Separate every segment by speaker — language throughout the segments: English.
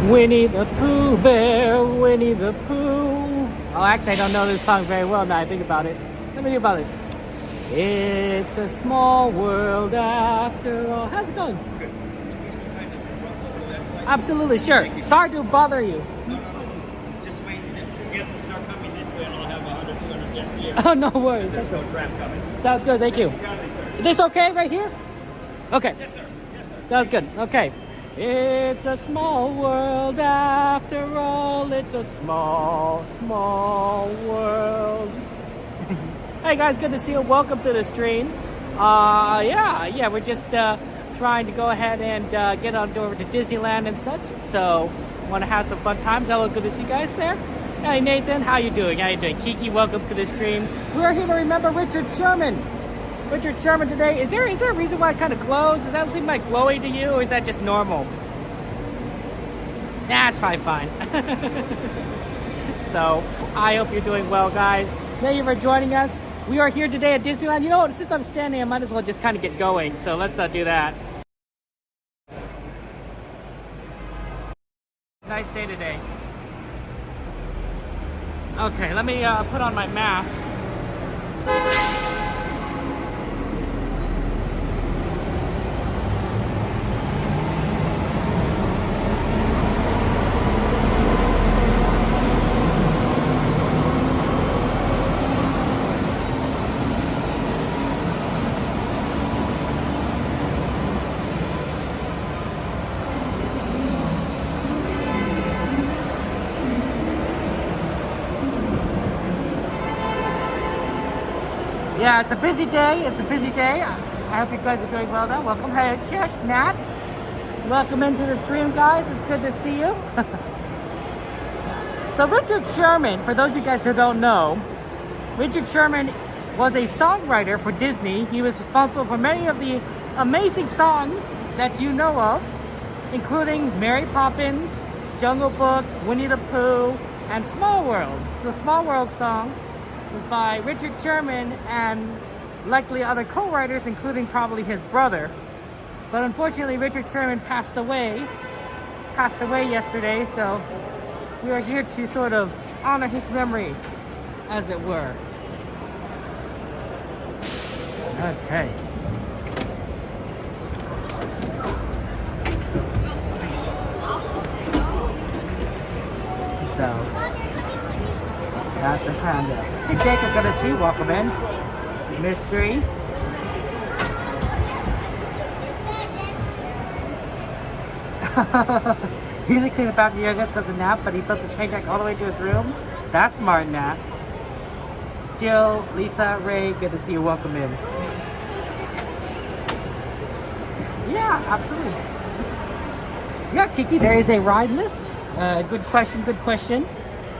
Speaker 1: Winnie the Pooh Bear, Winnie the Pooh. Oh, actually, I don't know this song very well now I think about it. Let me think about it. It's a small world after all. How's it going?
Speaker 2: Good.
Speaker 1: Absolutely, sure. Sorry to bother you.
Speaker 2: No. Just wait. Guests will start coming this way and I'll have 100, 200 guests here.
Speaker 1: Oh, no worries.
Speaker 2: There's no tram coming.
Speaker 1: Sounds good, thank you. Is this okay right here? Okay.
Speaker 2: Yes, sir.
Speaker 1: That was good. Okay. It's a small world after all. It's a small, small world. Hey guys, good to see you. Welcome to the stream. Yeah, we're just trying to go ahead and get on over to Disneyland and such. So, want to have some fun times. Hello, good to see you guys there. Hey Nathan, how you doing? Kiki, welcome to the stream. We are here to remember Richard Sherman. Richard Sherman today. Is there a reason why it kind of glows? Does that seem like glowy to you, or is that just normal? Nah, it's probably fine. So, I hope you're doing well, guys. Thank you for joining us. We are here today at Disneyland. You know what? Since I'm standing, I might as well just kind of get going. So let's do that. Nice day today. Okay, let me put on my mask. Yeah, it's a busy day. I hope you guys are doing well though. Welcome. Hey, cheers, Nat. Welcome into the stream, guys. It's good to see you. So Richard Sherman, for those of you guys who don't know, Richard Sherman was a songwriter for Disney. He was responsible for many of the amazing songs that you know of, including Mary Poppins, Jungle Book, Winnie the Pooh, and Small World. So the Small World song was by Richard Sherman and likely other co-writers, including probably his brother. But unfortunately, Richard Sherman passed away yesterday, so we are here to sort of honor his memory, as it were. Okay. So, that's a panda. Hey Jacob, good to see you. Welcome in. Mystery. He usually cleaned up after yoga because of nap, but he built the train track all the way to his room. That's smart, Nat. Jill, Lisa, Ray, good to see you. Welcome in. Yeah, absolutely. Yeah, Kiki, there is a ride list. Good question.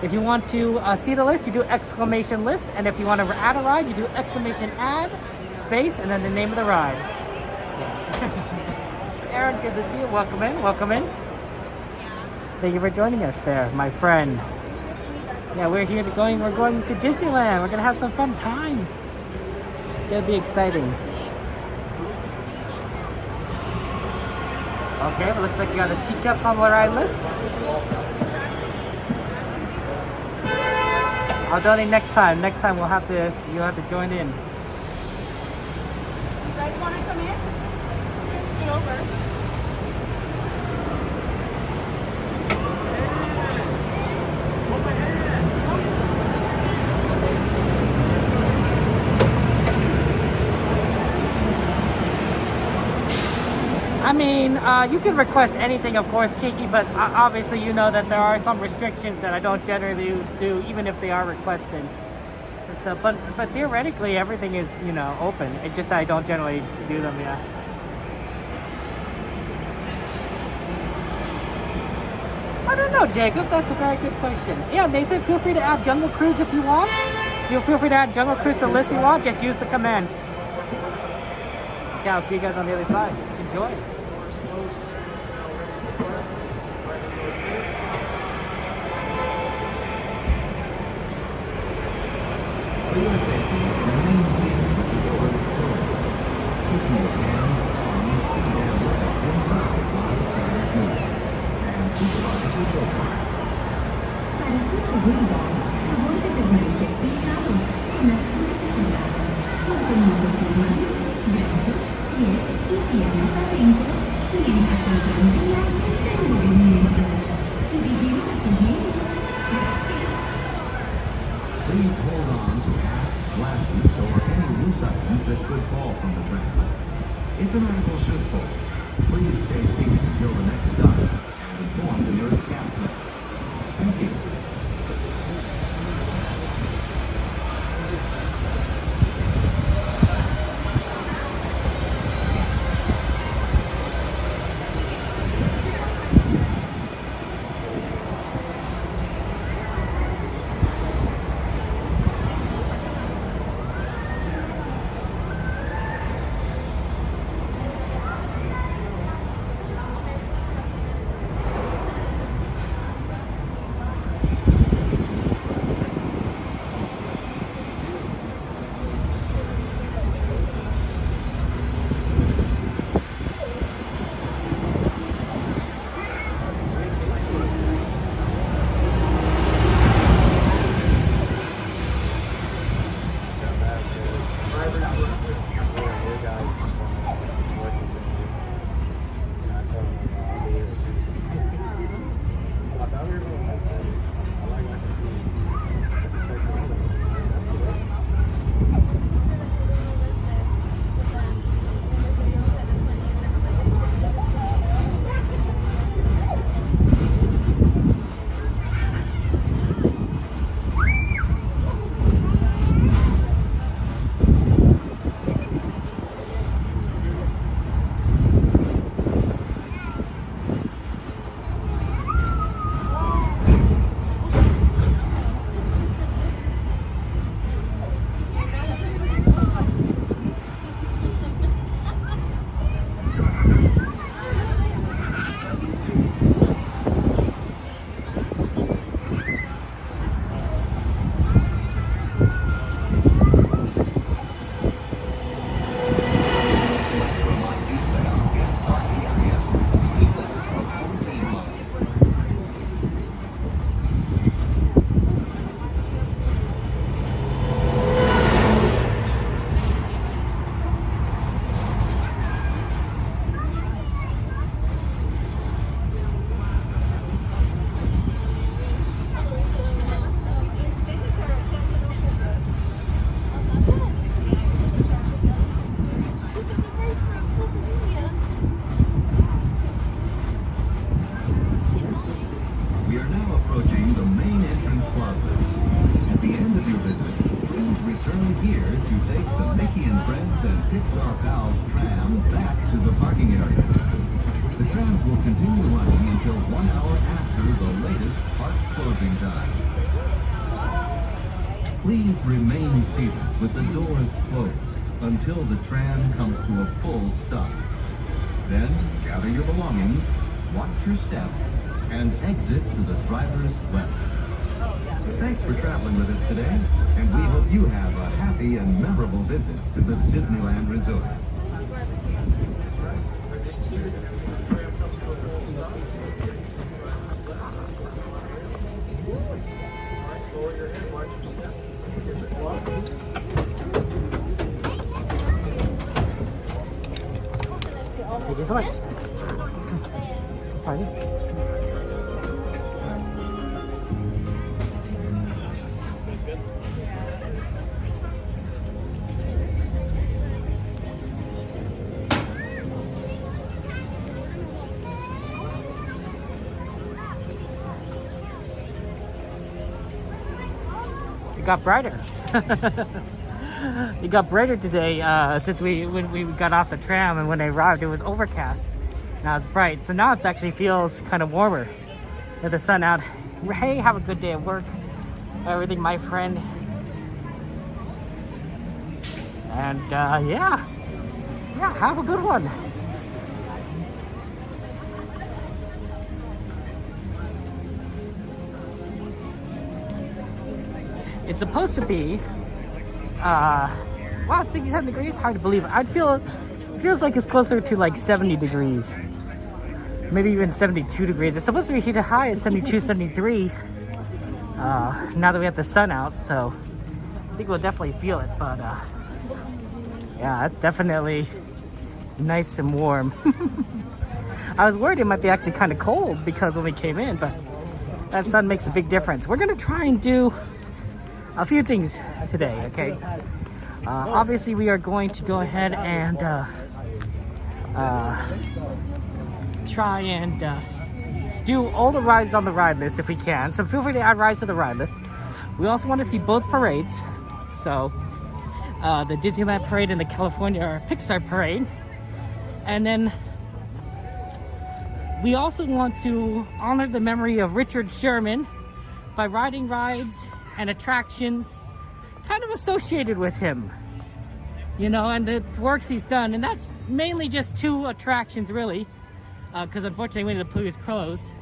Speaker 1: If you want to see the list, you do exclamation list. And if you want to add a ride, you do exclamation add, space, and then the name of the ride. Okay. Aaron, good to see you. Welcome in. Thank you for joining us there, my friend. Yeah, we're going to Disneyland. We're going to have some fun times. It's going to be exciting. Okay, it looks like you got the teacups on the ride list. I'll donate next time. Next time you'll have to join in.
Speaker 3: You guys want to come in? Just scoot over.
Speaker 1: I mean, you can request anything, of course, Kiki, but obviously you know that there are some restrictions that I don't generally do, even if they are requested. So, but theoretically, everything is, open. It's just that I don't generally do them, yeah. I don't know, Jacob. That's a very good question. Yeah, Nathan, feel free to add Jungle Cruise if you want. Feel free to add Jungle Cruise to the list if you want. Just use the command. Okay, I'll see you guys on the other side. Enjoy.
Speaker 4: Please hold on to hats, glasses, or any loose items that could fall from the tram. If an article should fall, please stay seated until the next stop and inform the nearest cast member. Thank you. Pixar Pals Tram back to the parking area. The trams will continue running until 1 hour after the latest park closing time. Please remain seated with the doors closed until the tram comes to a full stop. Then gather your belongings, watch your step, and exit to the driver's left. Thanks for traveling with us today, and we hope you have a happy and memorable visit to the Disneyland Resort.
Speaker 1: Thank you so much. Sorry. It got brighter. It got brighter today since when we got off the tram, and when I arrived it was overcast. Now it's bright, so now it actually feels kind of warmer with the sun out. Hey, have a good day at work. Everything, my friend. And yeah, have a good one. It's supposed to be, wow, it's 67 degrees, hard to believe. It feels like it's closer to like 70 degrees. Maybe even 72 degrees. It's supposed to be heated high at 72, 73. now that we have the sun out, so I think we'll definitely feel it. But yeah, it's definitely nice and warm. I was worried it might be actually kind of cold because when we came in, but that sun makes a big difference. We're gonna try and do a few things today, okay? Obviously, we are going to go ahead and try and do all the rides on the ride list if we can. So feel free to add rides to the ride list. We also want to see both parades. So the Disneyland parade and the California or Pixar parade. And then we also want to honor the memory of Richard Sherman by riding rides and attractions kind of associated with him, you know, and the works he's done. And that's mainly just 2 attractions really, because unfortunately Winnie the Pooh is closed.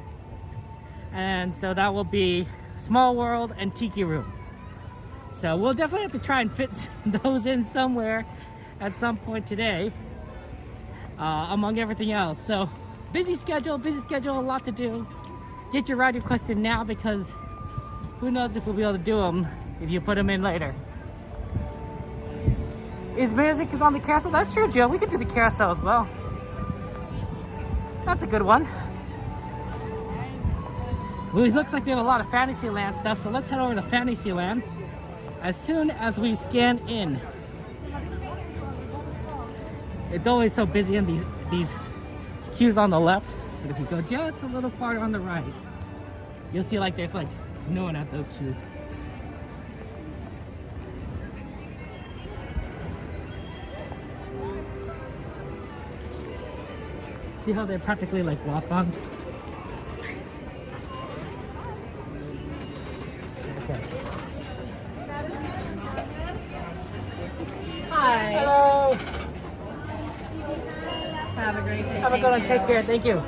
Speaker 1: And so that will be Small World and Tiki Room. So we'll definitely have to try and fit those in somewhere at some point today, among everything else. So busy schedule, a lot to do. Get your ride requests in now, because who knows if we'll be able to do them if you put them in later. Is music is on the carousel? That's true, Jill. We could do the carousel as well. That's a good one. Well, it looks like we have a lot of Fantasyland stuff, so let's head over to Fantasyland as soon as we scan in. It's always so busy in these queues on the left, but if you go just a little farther on the right, you'll see like there's like no one at those queues. See how they're practically like walk-ons? Okay.
Speaker 3: Hi.
Speaker 1: Hello.
Speaker 3: Have a great day.
Speaker 1: Have a good one. Take care. Thank you.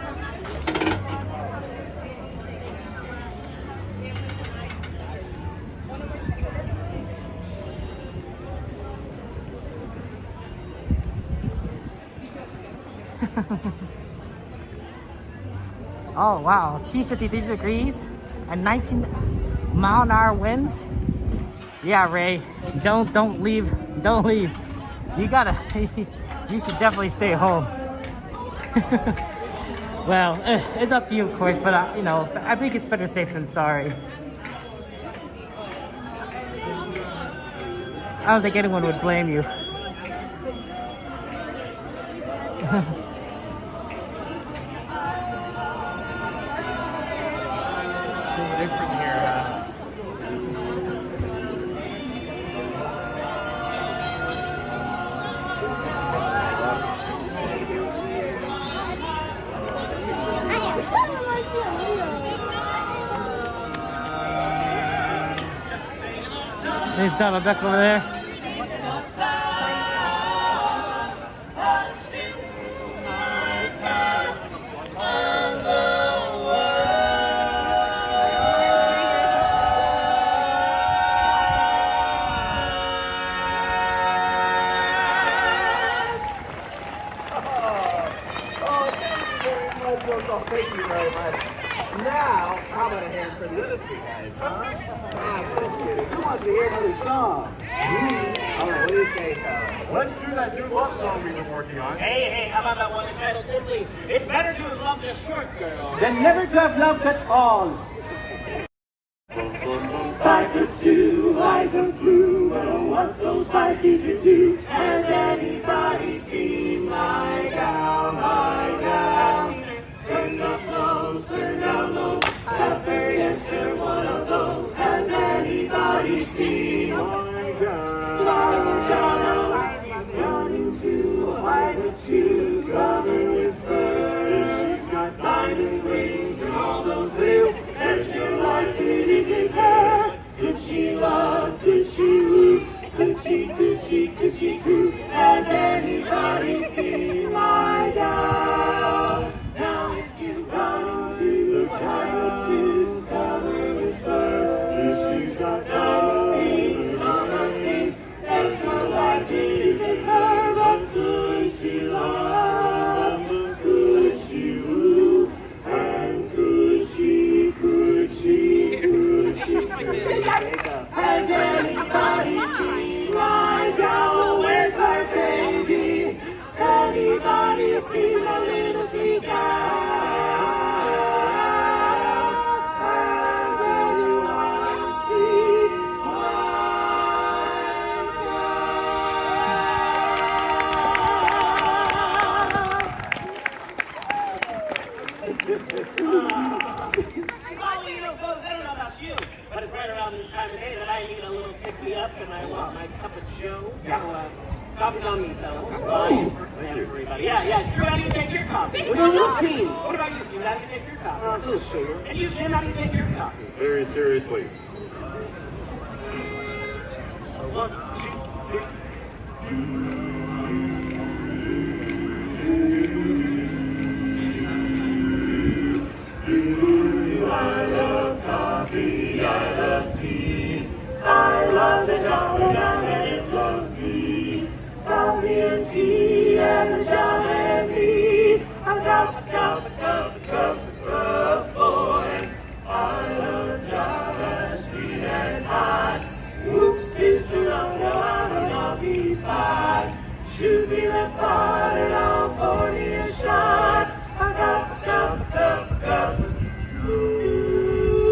Speaker 1: Oh wow, T53 degrees and 19-mile-an-hour winds. Yeah, Ray, don't leave. Don't leave. You gotta. You should definitely stay home. Well, it's up to you, of course, but you know, I think it's better safe than sorry. I don't think anyone would blame you.
Speaker 2: Different here, huh?
Speaker 1: There's Donald Duck over there.
Speaker 5: Thank you very much. Now, how about a hand for the other 3 guys, huh? Just kidding. Who wants to hear another song? All right, what do you say, fellas?
Speaker 6: Let's do that new love song we've been working on.
Speaker 5: Hey, how about that one entitled simply, It's Better to Have Loved a Short Girl
Speaker 7: Than never to have loved at all.
Speaker 5: 5'2", eyes of blue, I don't want those 5 feet to do. Has anybody seen my gal, my gal? Turn up lows, turn down lows, have very yes sir, one of those. Has anybody seen my gal, my gal? Running to a 5'2", covered with fur. She's got diamond rings and all those things. Such a life, it isn't her. Could she love, could she woo, could she coo? Has anybody seen my gal? Now if you run into a 5'2", covered with fur, she's got diamond rings and all those things. Such a life, it isn't her. But could she love, could she woo, and could she coo?
Speaker 7: Well, you know, folks, I don't know about you, but it's right around this time of day that I need a little pick-me-up and I want my cup of joe. So, coffee's on me, fellas. Everybody. Yeah, Drew, how do you take your coffee? What about you, Gene? What about you, Steve? How do you take your coffee? A little sugar. And you, Jim, how do you take your coffee?
Speaker 6: Very seriously.
Speaker 7: 1, 2, 3.
Speaker 5: I love coffee, I love tea. I love the Java and it loves me. Coffee and tea and the Java and me. A cup, boy. I love Java, sweet and hot. Oops, it's the love out of coffee pot. Shoot me the pot and I'll pour me a shot. A cup.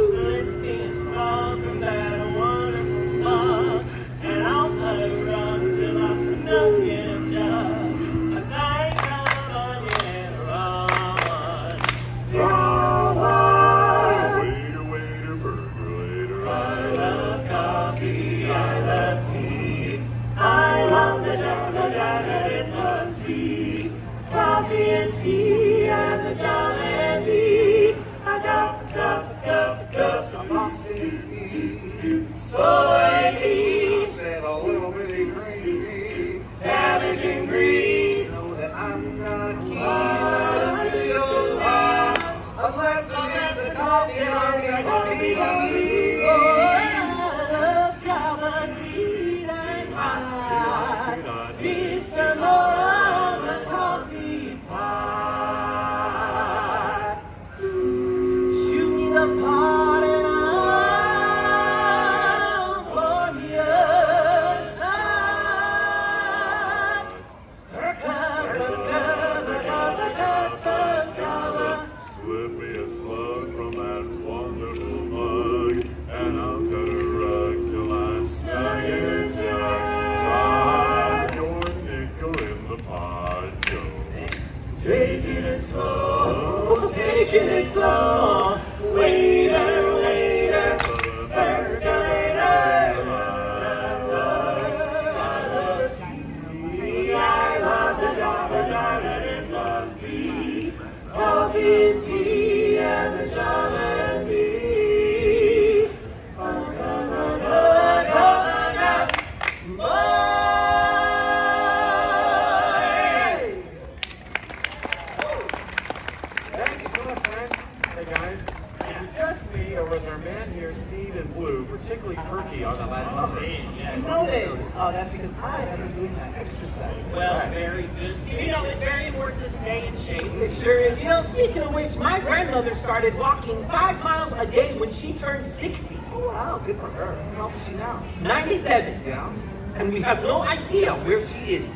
Speaker 5: Slip me a song from that wonderful mug, and I'll let it run till I'm snuck in a jug. A side of onion and a raw one.
Speaker 6: Waiter, percolator.
Speaker 5: I love coffee, I love tea. I love the Java and it loves me. Coffee and tea and the Java and me. A cup, soybeans,
Speaker 6: And a little bitty gravy.
Speaker 5: cabbage and greens.
Speaker 6: So that I'm not keen
Speaker 5: I
Speaker 6: to see old man unless he gets the coffee on me.
Speaker 5: Oh, I love Java, sweet and hot. It's the more of the coffee pot. Shoot me the pot and I'll pour me a shot.
Speaker 6: Slip me a slug from that wonderful mug, and I'll cut a rug till I snug in a jug. Drop your nickel in the pot, Joe.
Speaker 5: Taking it slow, waiter, percolator. I love tea, I love the Java and it loves me. Coffee and tea and the Java and me.
Speaker 6: Thank you so much, friends. Hey guys, is it just me, or was our man here, Steve and Blue, particularly perky on that last number?
Speaker 7: Notice. Oh, that's because I have been doing that exercise.
Speaker 2: Well, very good. See, you know, it's very important to stay in shape.
Speaker 7: It sure is. You know, speaking of which, my grandmother started walking 5 miles a day when she turned 60.
Speaker 6: Oh wow, good for her. How old is she now?
Speaker 7: 97.
Speaker 6: Yeah.
Speaker 7: And we have no idea where she is.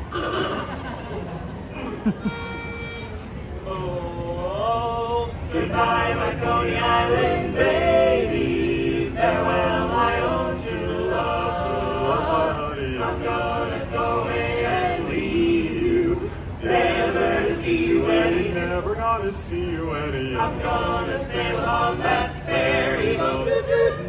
Speaker 5: Oh, goodbye, my Coney Island baby. Farewell, my own true love. I'm gonna go away and leave you. Never see you any.
Speaker 6: Never gonna see you any.
Speaker 5: I'm gonna sail on that ferry boat,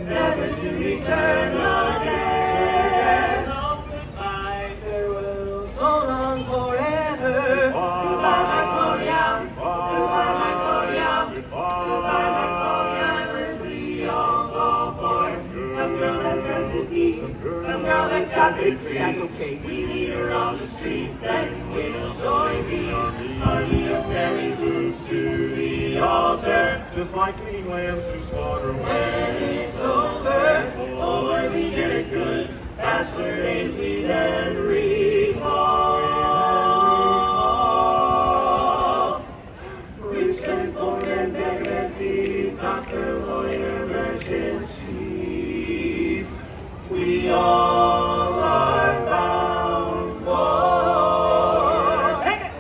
Speaker 5: never to return again. So goodbye, farewell, so long forever. Goodbye, my Coney Island. Goodbye, my Coney Island. Goodbye, my Coney Island. We all fall for some girl that dresses neat, some girl that's got big feet.
Speaker 7: That's okay.
Speaker 5: We meet her on the street, then we'll join me. Honey of Mary moves to the altar.
Speaker 6: Just like lean lambs to slaughter.
Speaker 5: When it's over, oh, we get it good. Bachelor days we then recall. Rich and poor and beggar and thief, doctor, lawyer, merchant, chief. We all are bound for.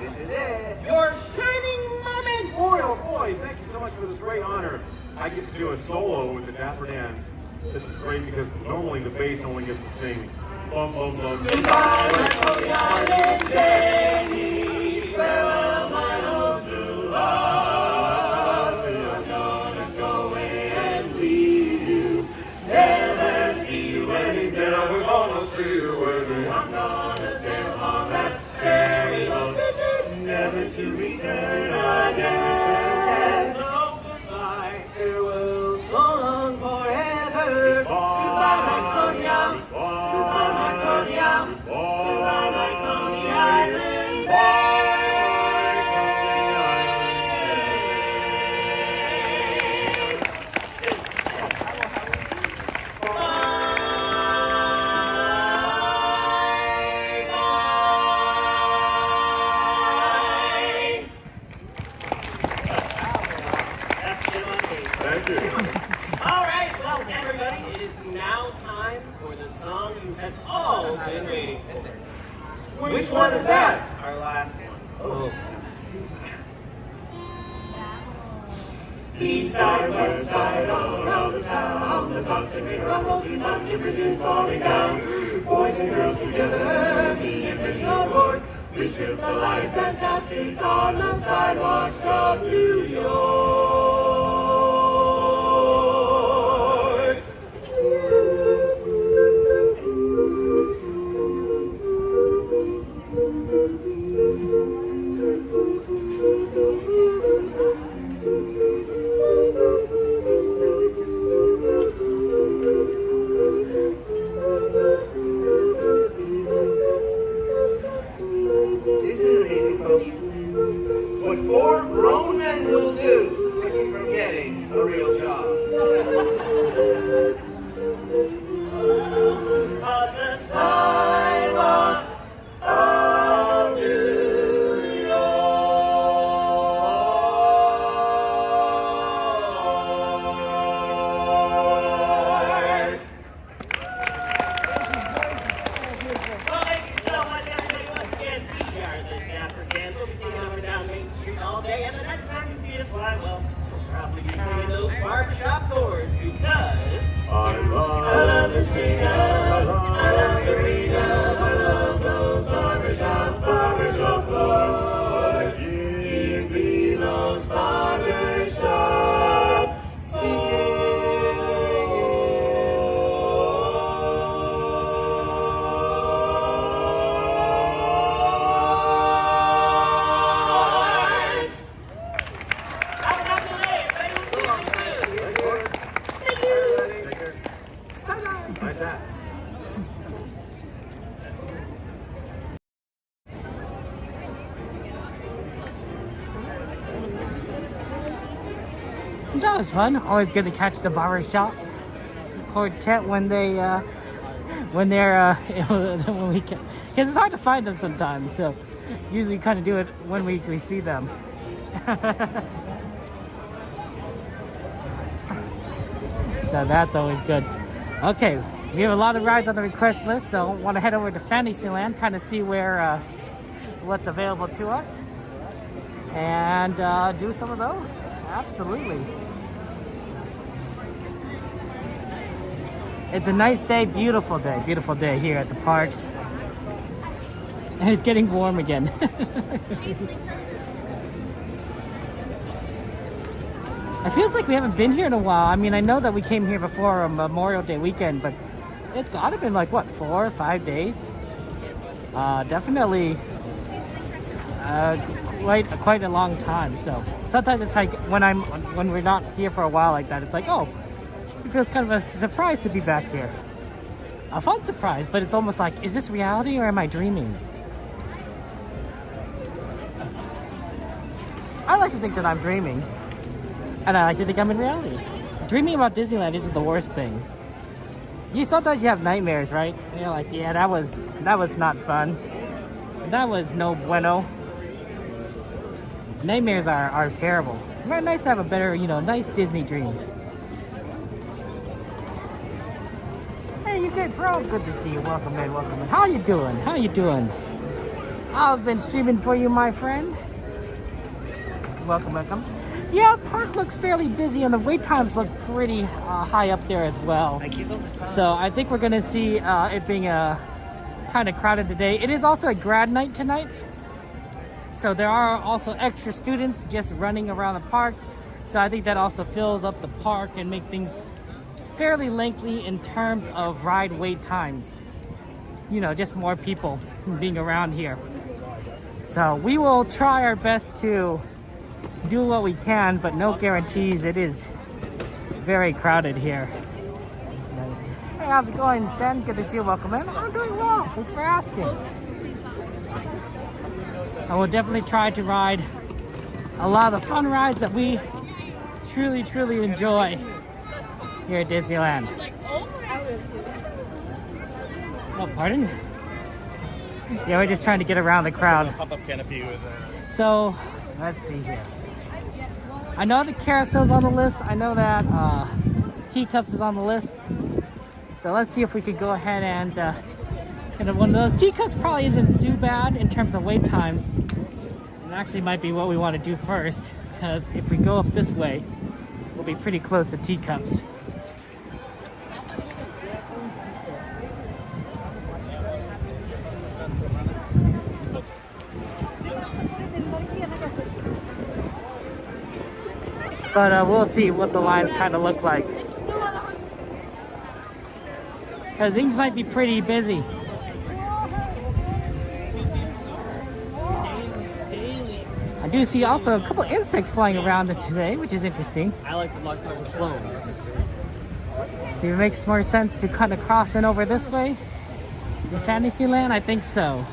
Speaker 7: This is it.
Speaker 5: Your shining moment.
Speaker 6: Boy, oh boy, thank you so much for this great honor. I get to do a solo with the Dapper Dans. This is great because normally the bass only gets to sing bum bum bum.
Speaker 5: Goodbye, my Coney Island Jenny. Farewell, my old true love.
Speaker 6: Thank you.
Speaker 7: All right, well, everybody, it is now time for the song you have all been waiting for. Which one is that? Our last one. Oh.
Speaker 5: East side, west side, all around the town, the dancing and rumbles do not give reduce falling down. Boys and girls together, me and many on board, we trip the light fantastic on the sidewalks of New York.
Speaker 7: Isn't it amazing, folks? What 4 grown men will do to keep from getting a real job. On the sidewalks of New York. Well, thank you so much, everybody. Once again, we are the Dapper Band. We'll be singing up and down Main Street all day, and the next time you see us, why, well, we'll probably be singing those barbershop chords because
Speaker 6: I love
Speaker 5: to sing up, I love to read up, I love those barbershop chords. Give me those barbershop chords.
Speaker 7: have a nice day. Everybody will see you soon.
Speaker 6: Nice hat.
Speaker 1: That was fun. Always good to catch the barbershop quartet when they're when we can, because it's hard to find them sometimes. So usually kind of do it when we see them. So that's always good. Okay, we have a lot of rides on the request list, so I want to head over to Fantasyland, kind of see where what's available to us, and do some of those. Absolutely. It's a nice day, beautiful day here at the parks. And it's getting warm again. It feels like we haven't been here in a while. I mean, I know that we came here before Memorial Day weekend, but it's gotta been like, what, 4 or 5 days? Definitely quite a long time. So sometimes it's like when we're not here for a while like that, it's like, oh, it feels kind of a surprise to be back here. A fun surprise, but it's almost like, is this reality or am I dreaming? I like to think that I'm dreaming, and I like to think I'm in reality. Dreaming about Disneyland isn't the worst thing. Sometimes you have nightmares, right? And you're like, yeah, that was not fun. That was no bueno. Nightmares are terrible. Very nice to have a better, nice Disney dream. Hey, you good, bro? Good to see you. Welcome in, welcome in. How you doing? How you doing? How's been streaming for you, my friend? Welcome, welcome. Yeah, park looks fairly busy, and the wait times look pretty high up there as well. So I think we're gonna see it being kind of crowded today. It is also a grad night tonight, so there are also extra students just running around the park. So I think that also fills up the park and make things fairly lengthy in terms of ride wait times. Just more people being around here. So we will try our best to do what we can, but no guarantees. It is very crowded here. Hey, how's it going, Sen? Good to see you. Welcome in. I'm doing well. Thanks for asking. I will definitely try to ride a lot of the fun rides that we truly enjoy here at Disneyland. Oh, pardon? Yeah, we're just trying to get around the crowd.
Speaker 2: Pop-up canopy with
Speaker 1: So, let's see here. I know the Carousel's on the list. I know that Teacups is on the list. So let's see if we could go ahead and get one of those. Teacups probably isn't too bad in terms of wait times. It actually might be what we want to do first, because if we go up this way, we'll be pretty close to Teacups. But we'll see what the lines kind of look like. Because things might be pretty busy. I do see also a couple insects flying around today, which is interesting.
Speaker 7: I like the locked over clones.
Speaker 1: So it makes more sense to kind of cross in over this way in Fantasyland? I think so.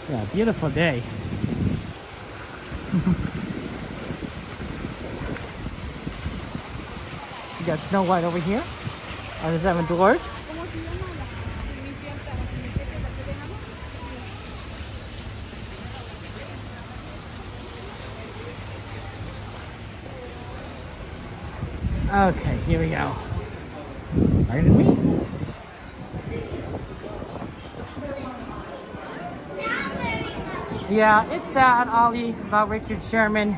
Speaker 1: Yeah, beautiful day. You got Snow White over here on the 7 Dwarfs. Okay, here we go. Pardon me. Yeah, it's sad, Ollie, about Richard Sherman.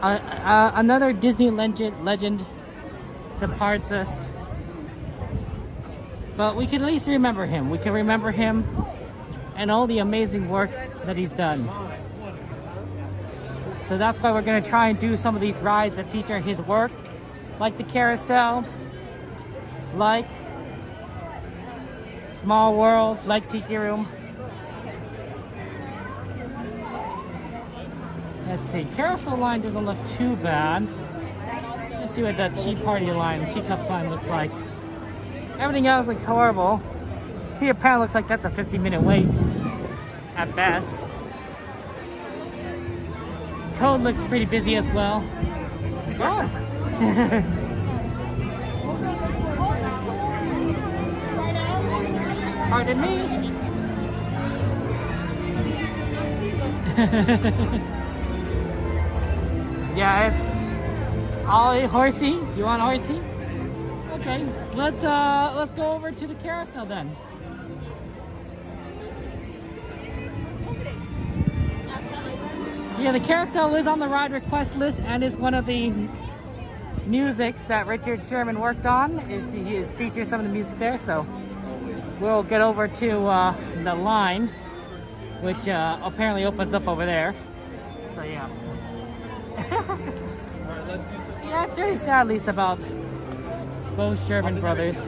Speaker 1: Another Disney legend departs us. But we can at least remember him. We can remember him and all the amazing work that he's done. So that's why we're going to try and do some of these rides that feature his work, like the Carousel, like Small World, like Tiki Room. Let's see, Carousel line doesn't look too bad. Let's see what that Tea Party line, Teacups line looks like. Everything else looks horrible. Peter Pan looks like that's a 15-minute wait at best. Toad looks pretty busy as well. It's gone. Pardon me. Yeah, it's Ollie, horsey. You want horsey? Okay, let's go over to the Carousel then. Yeah, the Carousel is on the ride request list and is one of the musics that Richard Sherman worked on. He is featured some of the music there, so we'll get over to the line, which apparently opens up over there. So yeah. Yeah, it's very sad, Lisa, about both Sherman brothers.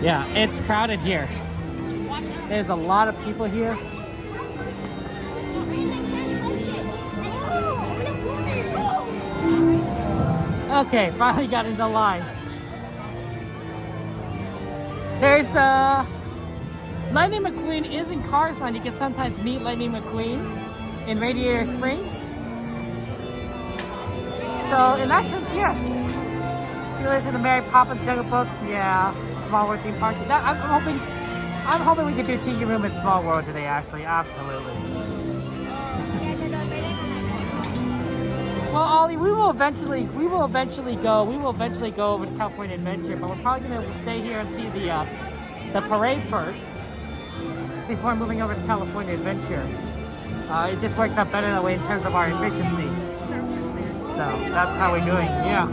Speaker 1: Yeah, it's crowded here. There's a lot of people here. Okay, finally got into line. There's Lightning McQueen is in Carsland. You can sometimes meet Lightning McQueen in Radiator Springs. So in that sense, yes. If you listen to Mary Poppins Jungle Book, yeah, Small World theme park. I'm hoping we can do Tiki Room in Small World today. Actually, absolutely. Well, Ollie, we will eventually go over to California Adventure, but we're probably gonna stay here and see the parade first before moving over to California Adventure. It just works out better that way in terms of our efficiency. So that's how we're doing. Yeah.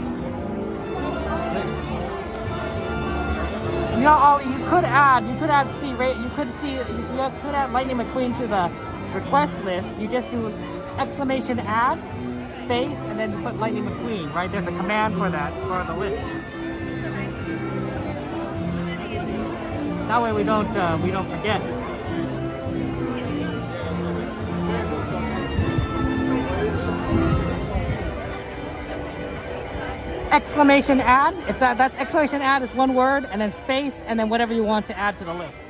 Speaker 1: You know, Ollie, you could add Lightning McQueen to the request list. You just do exclamation add space and then put Lightning McQueen, right? There's a command for that for the list. That way we don't forget. Exclamation add. That's exclamation add is one word, and then space, and then whatever you want to add to the list.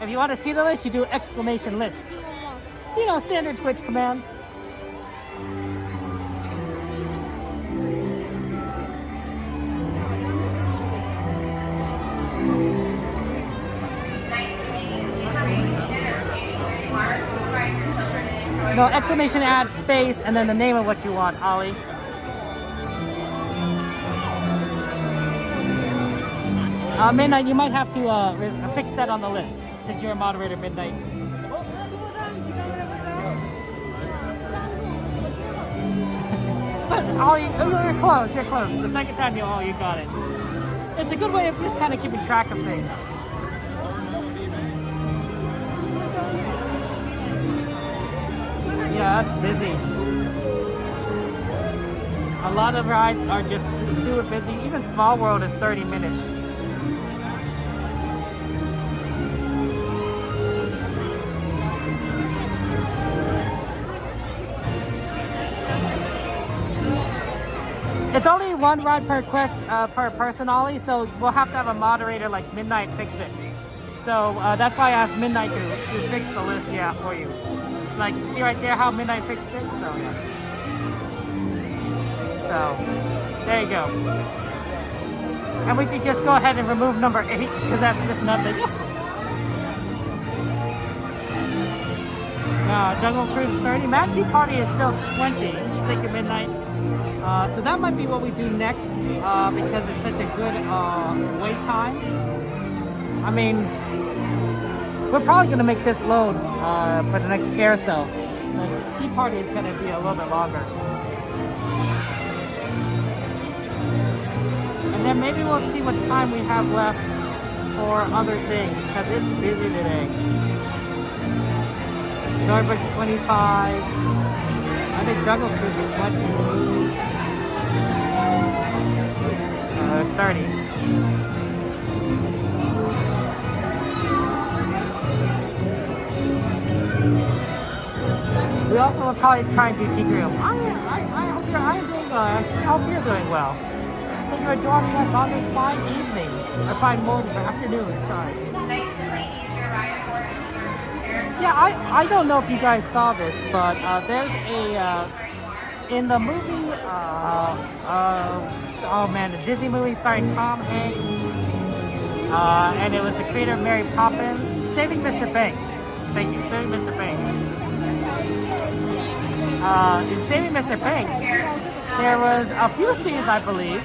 Speaker 1: If you want to see the list, you do exclamation list. You know, standard Twitch commands. No, exclamation add space and then the name of what you want, Ollie. Midnight, you might have to fix that on the list since you're a moderator, Midnight. But Ollie, you're close, you're close. The second time you got it. It's a good way of just kind of keeping track of things. Yeah, that's busy. A lot of rides are just super busy. Even Small World is 30 minutes. It's only one ride per quest per person, Ollie, so we'll have to have a moderator like Midnight fix it. So that's why I asked Midnight to fix the list, yeah, for you. Like, see right there how Midnight fixed it? So, yeah. So, there you go. And we could just go ahead and remove number 8, because that's just nothing. Jungle Cruise 30. Mad Tea Party is still 20. Thank you, Midnight. So that might be what we do next, because it's such a good wait time. I mean, we're probably going to make this load for the next carousel. The tea party is going to be a little bit longer. And then maybe we'll see what time we have left for other things, because it's busy today. Storybook's 25. I think Jungle Cruise is 20. It's 30. We also will probably try and do Tiki Room. I hope you're doing well. Thank you for joining us on this fine evening. Or fine morning, or afternoon, sorry. Yeah, I don't know if you guys saw this, but there's a, in the movie, oh man, the Disney movie starring Tom Hanks, and it was the creator of Mary Poppins, Saving Mr. Banks. Thank you, Saving Mr. Banks. In Saving Mr. Banks, there was a few scenes, I believe,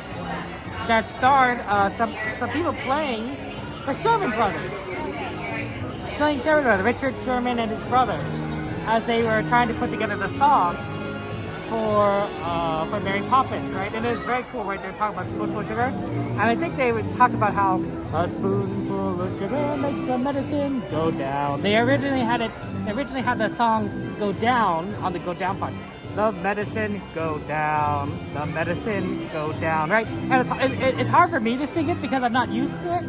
Speaker 1: that starred some people playing the Sherman brothers. Richard Sherman and his brother, as they were trying to put together the songs for Mary Poppins, right? And it was very cool, right? They were talking about spoonful of sugar, and I think they would talk about how a spoonful of sugar makes the medicine go down. They originally had the song go down on the go down part. The medicine go down, the medicine go down, right? And it's hard for me to sing it because I'm not used to it,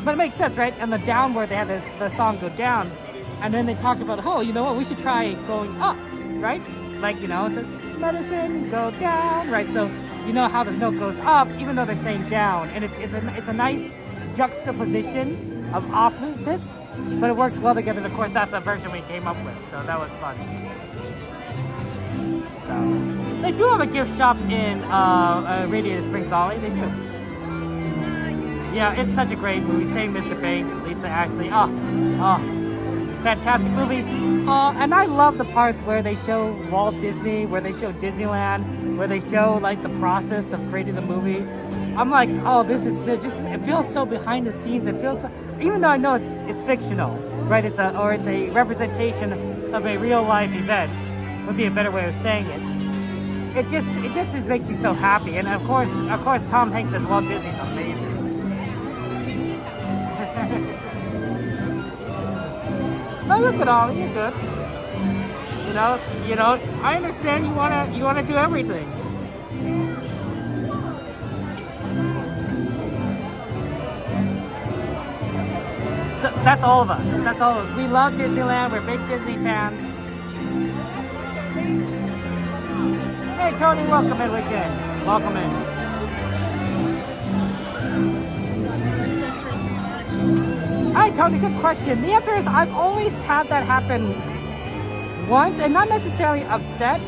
Speaker 1: but it makes sense, right? And the down where they had the song go down, and then they talked about, oh, you know what? We should try going up, right? Like, you know, it's a medicine go down, right? So you know how the note goes up, even though they're saying down, and it's a nice juxtaposition of opposites, but it works well together. And of course, that's a version we came up with, so that was fun. So they do have a gift shop in Radiator Springs, Ollie. They do. Yeah, it's such a great movie. Same Mr. Banks, Lisa Ashley. Fantastic movie. And I love the parts where they show Walt Disney, where they show Disneyland, where they show like the process of creating the movie. I'm like, oh, this is just, it feels so behind the scenes. It feels so, even though I know it's fictional, right? It's a representation of a real life event, would be a better way of saying it. It just makes me so happy. And of course, Tom Hanks as Walt Disney's amazing. No, you're good, Ollie. You're good. You know. I understand you wanna do everything. So that's all of us. That's all of us. We love Disneyland. We're big Disney fans. Hey, Tony, welcome in again. Welcome in. Hi, Tony. Good question. The answer is I've only had that happen once, and not necessarily upset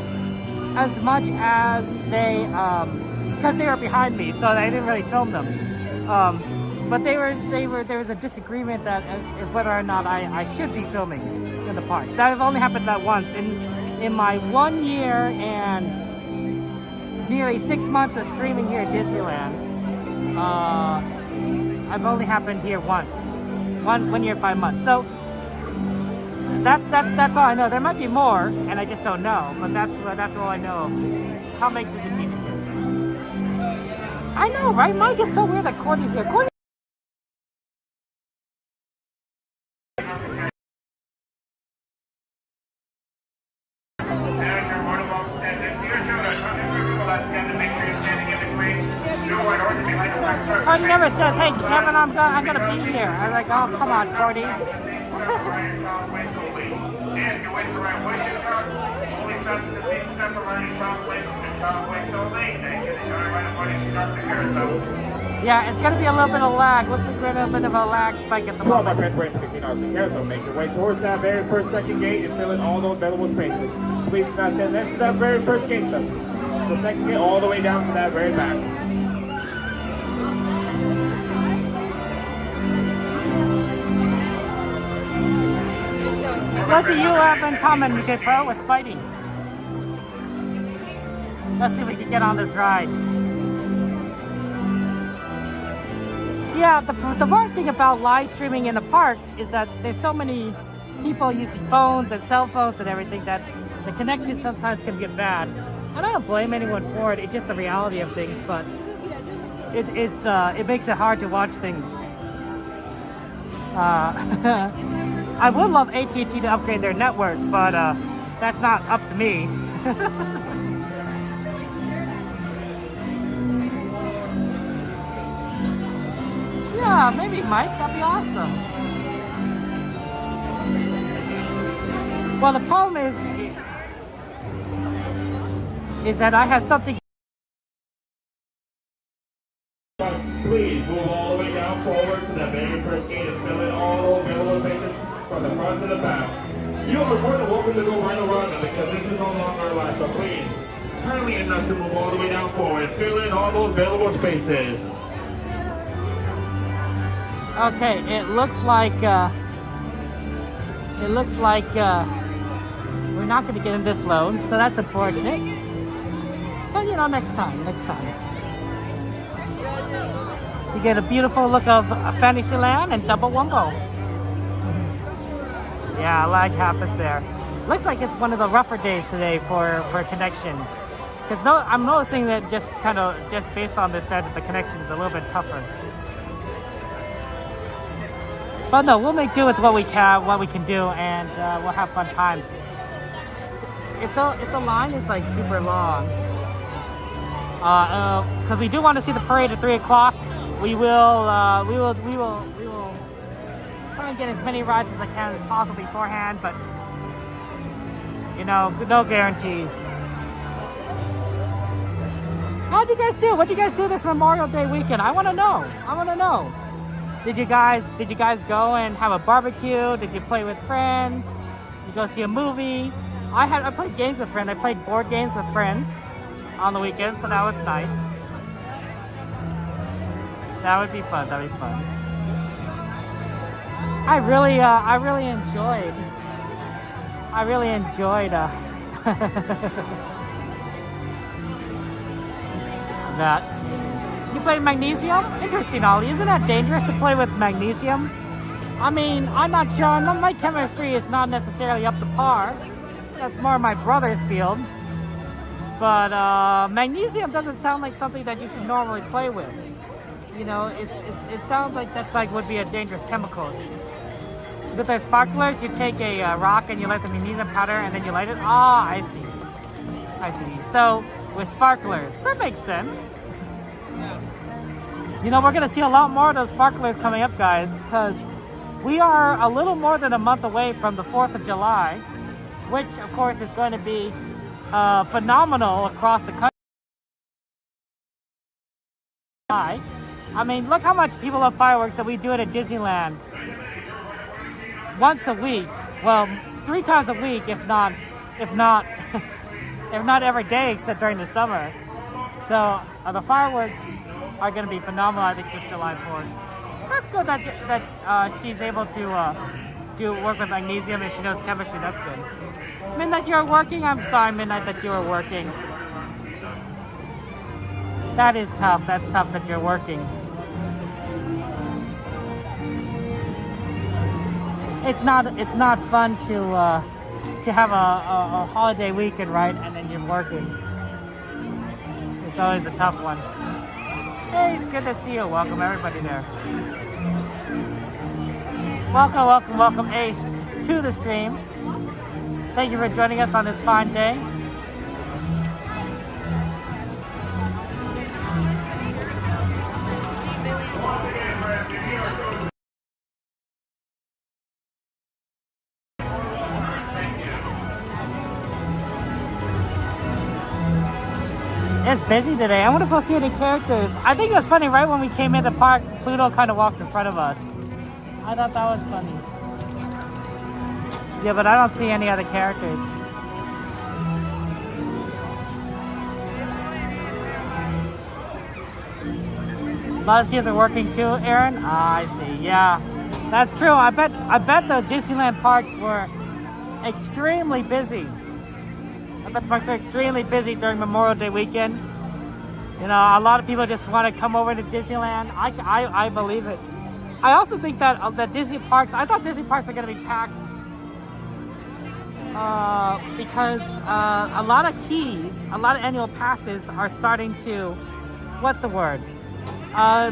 Speaker 1: as much as they, because they were behind me, so I didn't really film them. But there was a disagreement that as whether or not I should be filming in the parks. That has only happened that once in my 1 year and nearly 6 months of streaming here at Disneyland. I've only happened here once, 1 year 5 months. So that's all I know. There might be more, and I just don't know. But that's all I know. Tom Hanks is a genius. I know, right? Mike, it's so weird that Courtney's here. Courtney. Courtney never says, "Hey, Kevin, I'm gonna be here." I'm like, "Oh, come on, Courtney." Yeah, it's gonna be a little bit of lag. Looks like we're in a bit of a lag spike at the
Speaker 8: Well, my
Speaker 1: moment.
Speaker 8: friends, wait to the carousel. Make your way towards that very first second gate and fill in all those available spaces. Please do not stand next to that very first gate, though. The second gate all the way down to that very back.
Speaker 1: What do you have in common, UK Pro, with fighting? Let's see if we can get on this ride. Yeah, the one thing about live streaming in the park is that there's so many people using phones and cell phones and everything that the connection sometimes can get bad. And I don't blame anyone for it. It's just the reality of things, but it makes it hard to watch things. I would love AT&T to upgrade their network, but that's not up to me. Yeah, maybe, Mike. That'd be awesome. Well, the problem is that I have something.
Speaker 8: Please move all the way down forward to that very first gate and fill in all available spaces from the front to the back. You are more than welcome to go right around them because this is no longer our life, so please, kindly enough to move all the way down forward and fill in all those available spaces.
Speaker 1: Okay, it looks like we're not going to get in this load, so that's unfortunate. But you know, next time. You get a beautiful look of Fantasyland and Double Wumbo. Yeah, lag happens there. Looks like it's one of the rougher days today for connection. Because I'm noticing that just based on this that the connection is a little bit tougher. But no, we'll make do with what we can do, and we'll have fun times. If the line is like super long, because we do want to see the parade at 3 o'clock, we will try and get as many rides as I can as possible beforehand. But you know, no guarantees. How'd you guys do? What'd you guys do this Memorial Day weekend? I want to know. Did you guys go and have a barbecue? Did you play with friends? Did you go see a movie? I played games with friends. I played board games with friends on the weekend, so that was nice. That would be fun. I really enjoyed that. You played magnesium? Interesting, Ollie. Isn't that dangerous to play with magnesium? I mean, I'm not sure. My chemistry is not necessarily up to par. That's more my brother's field. But magnesium doesn't sound like something that you should normally play with. You know, it sounds like that's would be a dangerous chemical. With the sparklers, you take a rock and you light the magnesium powder and then you light it. Ah, I see. So with sparklers, that makes sense. You know, we're going to see a lot more of those sparklers coming up, guys, because we are a little more than a month away from the 4th of July, which, of course, is going to be phenomenal across the country. I mean, look how much people love fireworks that we do it at Disneyland. once a week. Well, 3 times a week, if not, if not every day except during the summer. So the fireworks are going to be phenomenal. I think this July 4th. That's good that she's able to do work with magnesium and she knows chemistry. That's good. Midnight, you're working. I'm sorry, Midnight, that you are working. That is tough. That's tough that you're working. It's not fun to have a holiday weekend, right? And then you're working. It's always a tough one. Hey, it's good to see you. Welcome everybody there. Welcome, Ace, to the stream. Thank you for joining us on this fine day. It's busy today. I wonder if we'll see any characters. I think it was funny, right when we came in the park, Pluto kind of walked in front of us. I thought that was funny. Yeah, but I don't see any other characters. A lot of seals are working too, Aaron? Ah, I see. Yeah, that's true. I bet the Disneyland parks were extremely busy. I bet the parks are extremely busy during Memorial Day weekend. You know, a lot of people just want to come over to Disneyland. I believe it. I also think that Disney parks, I thought Disney parks are going to be packed because a lot of keys, a lot of annual passes are starting to, what's the word?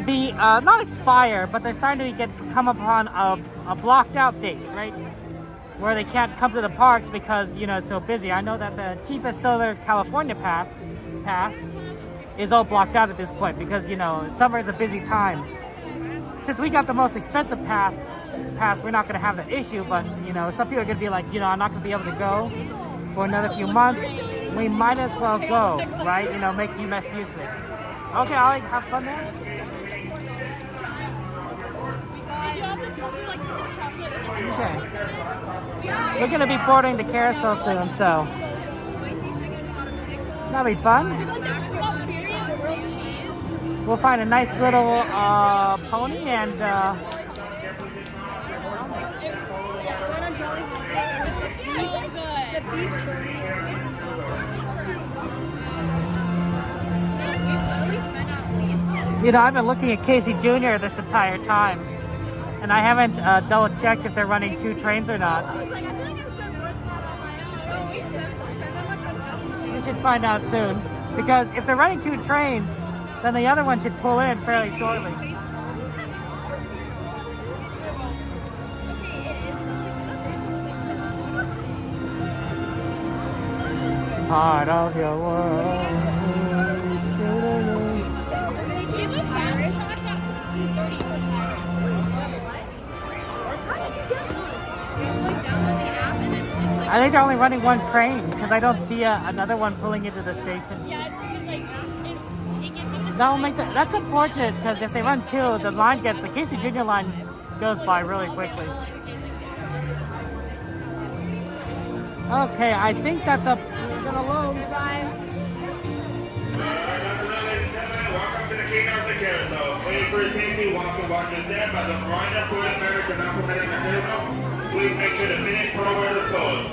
Speaker 1: Be not expire, but they're starting to come upon a blocked out dates, right? Where they can't come to the parks because, you know, it's so busy. I know that the cheapest Southern California pass is all blocked out at this point because, you know, summer is a busy time. Since we got the most expensive pass, we're not going to have that issue, but, you know, some people are going to be like, you know, I'm not going to be able to go for another few months. We might as well go, right? You know, make you best use of it. Okay, I'll have fun there. Okay. We're going to be boarding the Carousel soon, so that'll be fun. We'll find a nice little pony and you know, I've been looking at Casey Jr. this entire time, and I haven't double checked if they're running 2 trains or not. We should find out soon, because if they're running 2 trains, then the other one should pull in fairly shortly. Part of your world. I think they're only running 1 train because I don't see another one pulling into the station. That'll make that's unfortunate because if they run 2, the Casey Jr. line goes by really quickly. Okay, I think that we're gonna load.
Speaker 8: Welcome to the keynote of the Carousel. Please proceed to walk and watch the stand by the line up to the American alphabet mechanism. Please make sure to finish program the code.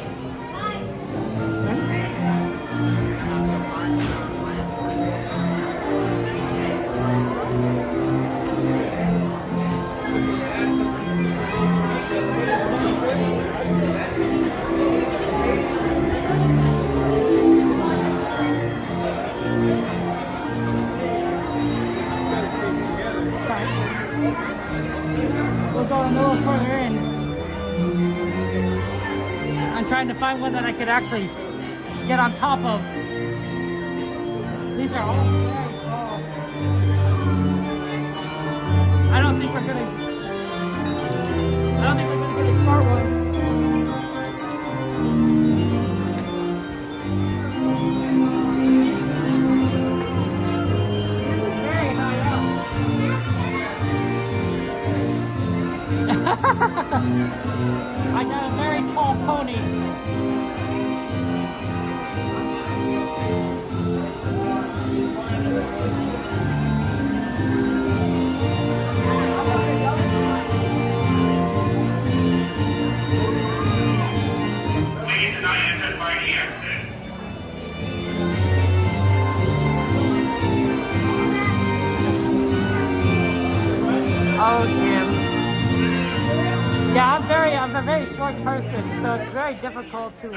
Speaker 1: We're going a little further in. I'm trying to find one that I could actually get on top of. These are all very tall. I don't think we're gonna get a short one. Very high up. short person, so it's very difficult to.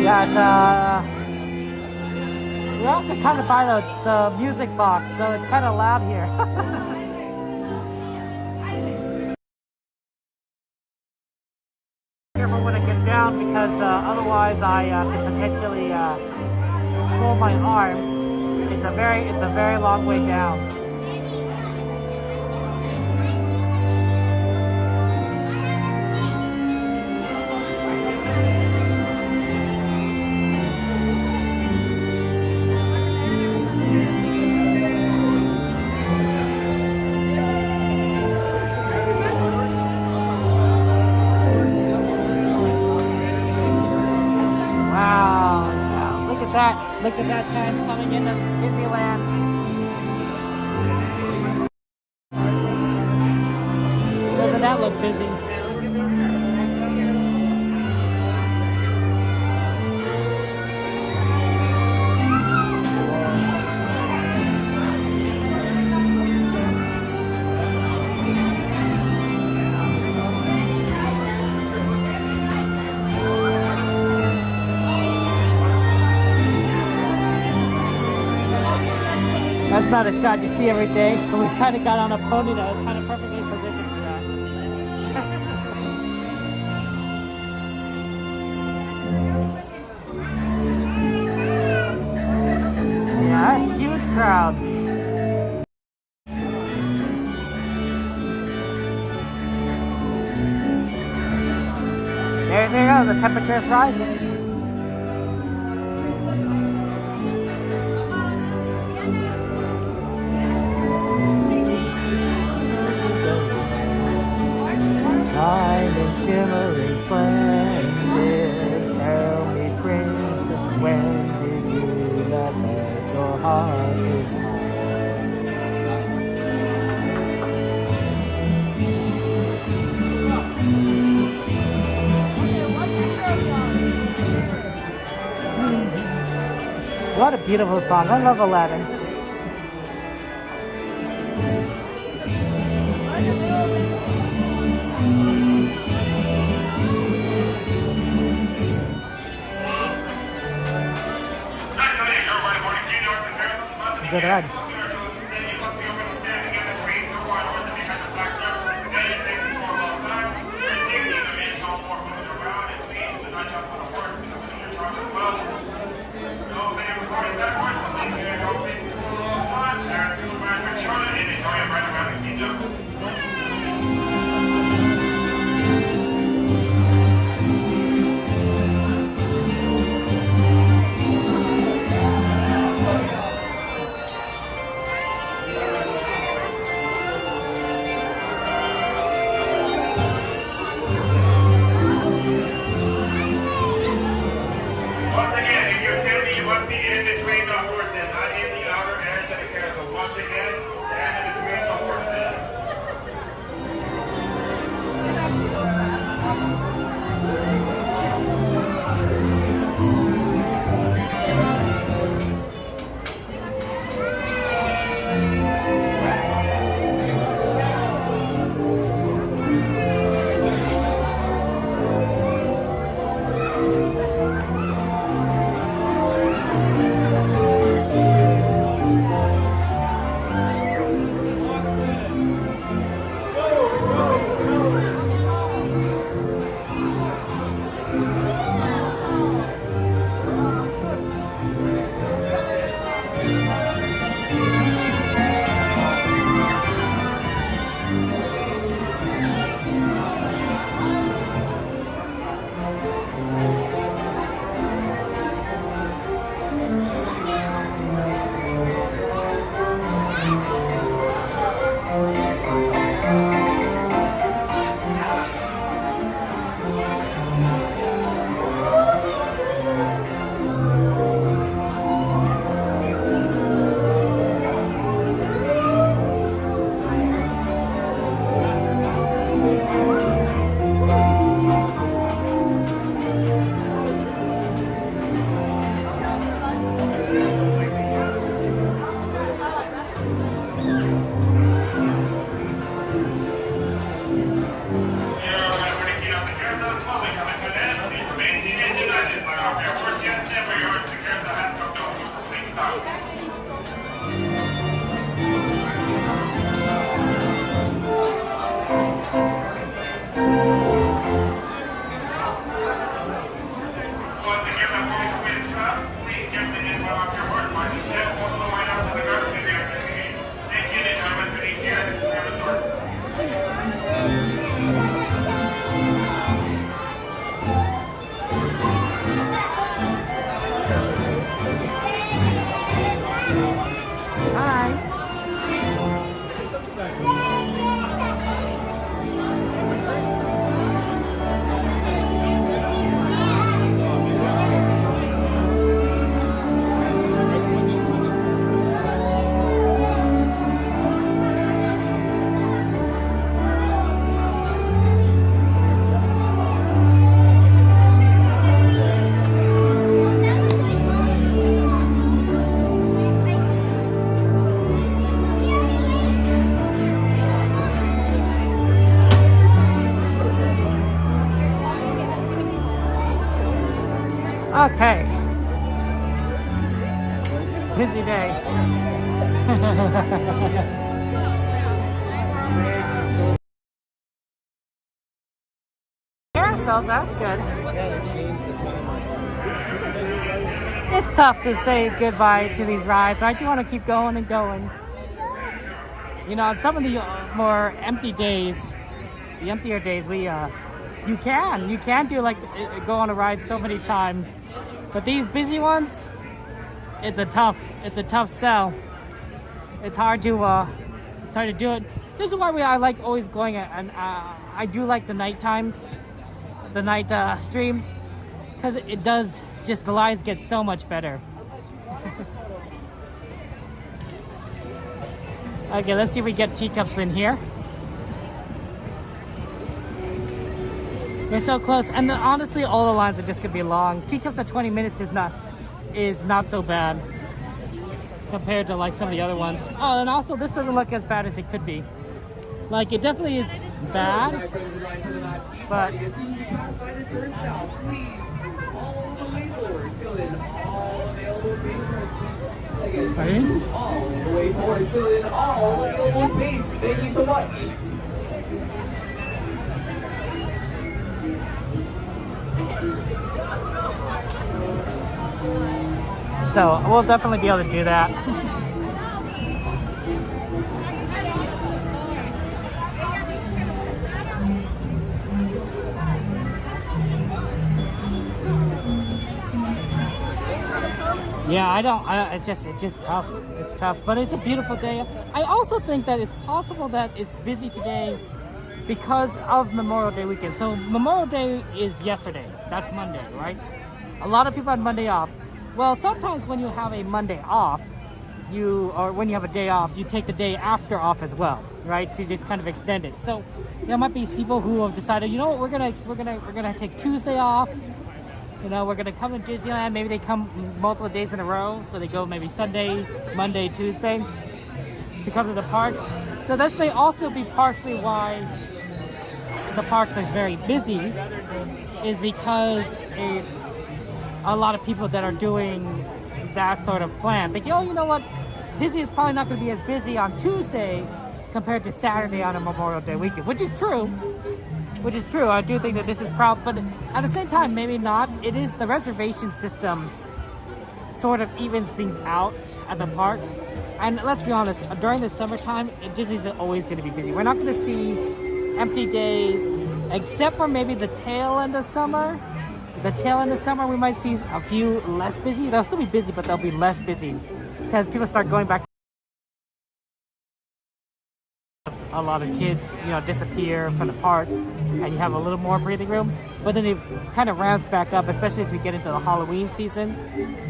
Speaker 1: Yeah, it's we're also kind of by the music box, so it's kind of loud here. Careful when I get down because otherwise I could potentially pull my arm. It's a very long way down. Look at that guys coming into Disneyland. Doesn't that look busy? That's not a shot you see every day, but we kind of got on a pony that was kind of perfectly positioned for that. Yeah, that's a huge crowd. There you go, the temperature's rising. Silent, shimmering, splendid. Tell me, princess, when did you last let your heart desire? What a beautiful song. I love Aladdin. Enjoy the ride. Okay. Busy day. Carousels, that's good. It's tough to say goodbye to these rides, right? You want to keep going and going. You know, on some of the more empty days, the emptier days, you can do like go on a ride so many times, but these busy ones, it's a tough sell. It's hard to do it. This is why I like always going, and I do like the night times, the night streams, because it does just, the lines get so much better. Okay, let's see if we get Teacups in here. We're so close, and honestly, all the lines are just gonna be long. Teacups at 20 minutes is not so bad compared to like some of the other ones. Oh, and also this doesn't look as bad as it could be. Like, it definitely is bad, but ready?
Speaker 9: All the way forward, fill in all available space. Thank you so much.
Speaker 1: So we'll definitely be able to do that. Yeah, it's just tough. It's tough, but it's a beautiful day. I also think that it's possible that it's busy today because of Memorial Day weekend. So Memorial Day is yesterday. That's Monday, right? A lot of people had Monday off. Well, sometimes when you have a Monday off, or when you have a day off, you take the day after off as well, right? To just kind of extend it. So there might be people who have decided, you know what, we're gonna take Tuesday off. You know, we're gonna come to Disneyland. Maybe they come multiple days in a row, so they go maybe Sunday, Monday, Tuesday to come to the parks. So this may also be partially why the parks are very busy, is because it's a lot of people that are doing that sort of plan, thinking, oh, you know what, Disney is probably not going to be as busy on Tuesday compared to Saturday on a Memorial Day weekend, which is true. I do think that this is but at the same time, maybe not. It is the reservation system sort of evens things out at the parks. And let's be honest, during the summertime, Disney's always going to be busy. We're not going to see empty days, except for maybe the tail end of summer. The tail end of summer, we might see a few less busy. They'll still be busy, but they'll be less busy because people start going back. A lot of kids, you know, disappear from the parks, and you have a little more breathing room. But then it kind of ramps back up, especially as we get into the Halloween season.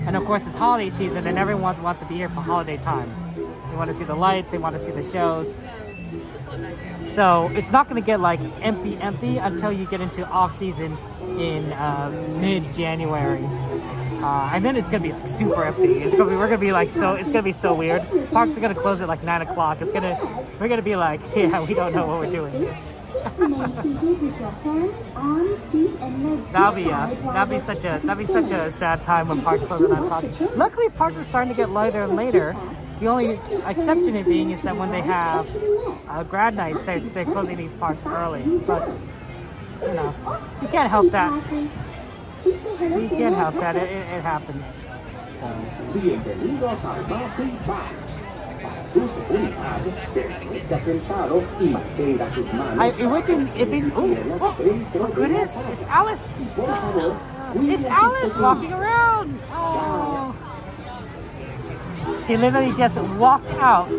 Speaker 1: And of course, it's holiday season, and everyone wants to be here for holiday time. They want to see the lights, they want to see the shows. So it's not going to get like empty until you get into off season in mid-January. And then it's gonna be like super empty. We're gonna be like it's gonna be so weird. Parks are gonna close at like 9 o'clock. We're gonna be like, yeah, we don't know what we're doing.
Speaker 5: Remain seated with your hands, arms, feet, and legs.
Speaker 1: That'd be such a sad time when parks close at 9 o'clock. Luckily, parks are starting to get lighter and later. The only exception it being is that when they have grad nights, they're closing these parks early. But you know, you can't help that. You can't help that. It happens. So.
Speaker 10: Bienvenidos al Pixar Pals. Para sus seguridades, permanezca sentado y mantenga sus manos.
Speaker 1: Look who it is. It's Alice. It's Alice walking around. Oh. She literally just walked out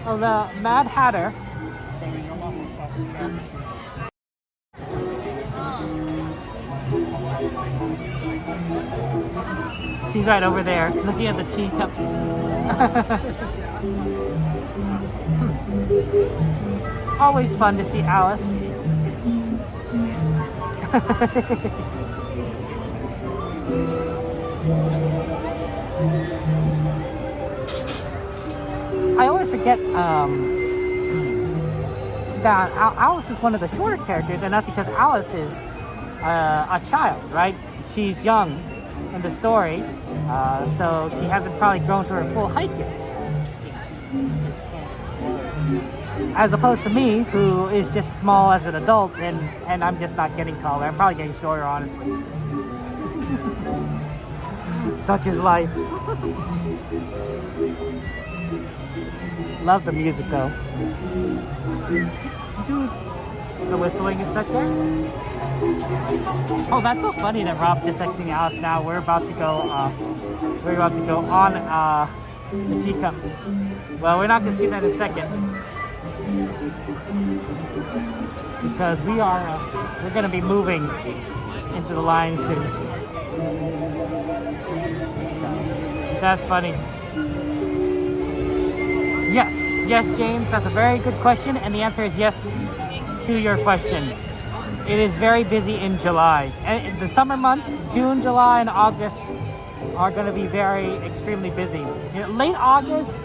Speaker 1: of the Mad Hatter. She's right over there, looking at the teacups. Always fun to see Alice. I always forget that Alice is one of the shorter characters, and that's because Alice is a child, right? She's young in the story, so she hasn't probably grown to her full height yet. As opposed to me, who is just small as an adult, and I'm just not getting taller. I'm probably getting shorter, honestly. Such is life. Love the music though. Dude, the whistling is such a... Oh, that's so funny that Rob's just exiting Alice now. We're about to go on the teacups. Well, we're not gonna see that in a second because we're gonna be moving into the line soon. So that's funny. Yes, James, that's a very good question, and the answer is yes to your question. It is very busy in July. And the summer months, June, July, and August, are going to be extremely busy. You know, late August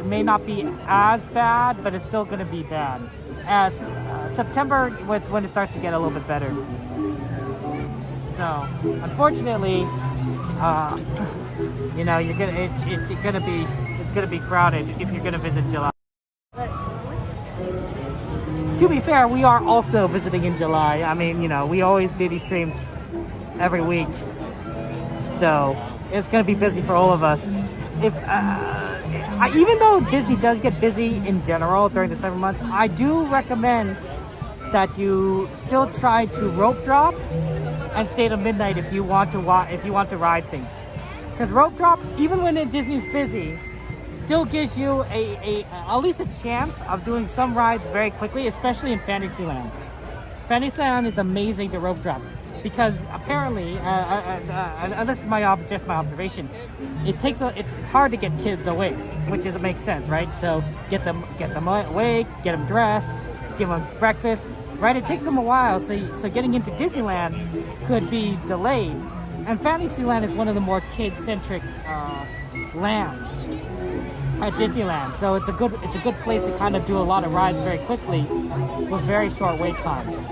Speaker 1: may not be as bad, but it's still going to be bad. As September was when it starts to get a little bit better. So, unfortunately, you know, it's gonna be crowded if you're gonna visit July. To be fair, we are also visiting in July. I mean, you know, we always do these streams every week, so it's gonna be busy for all of us. Even though Disney does get busy in general during the summer months, I do recommend that you still try to rope drop and stay till midnight if you want to ride things. Because rope drop, even when Disney's busy, still gives you at least a chance of doing some rides very quickly, especially in Fantasyland. Fantasyland is amazing to rope drop because apparently, and this is just my observation, it's hard to get kids awake, which makes sense, right? So get them awake, get them dressed, give them breakfast, right? It takes them a while, so getting into Disneyland could be delayed. And Fantasyland is one of the more kid-centric lands at Disneyland, so it's a good place to kind of do a lot of rides very quickly with very short wait times.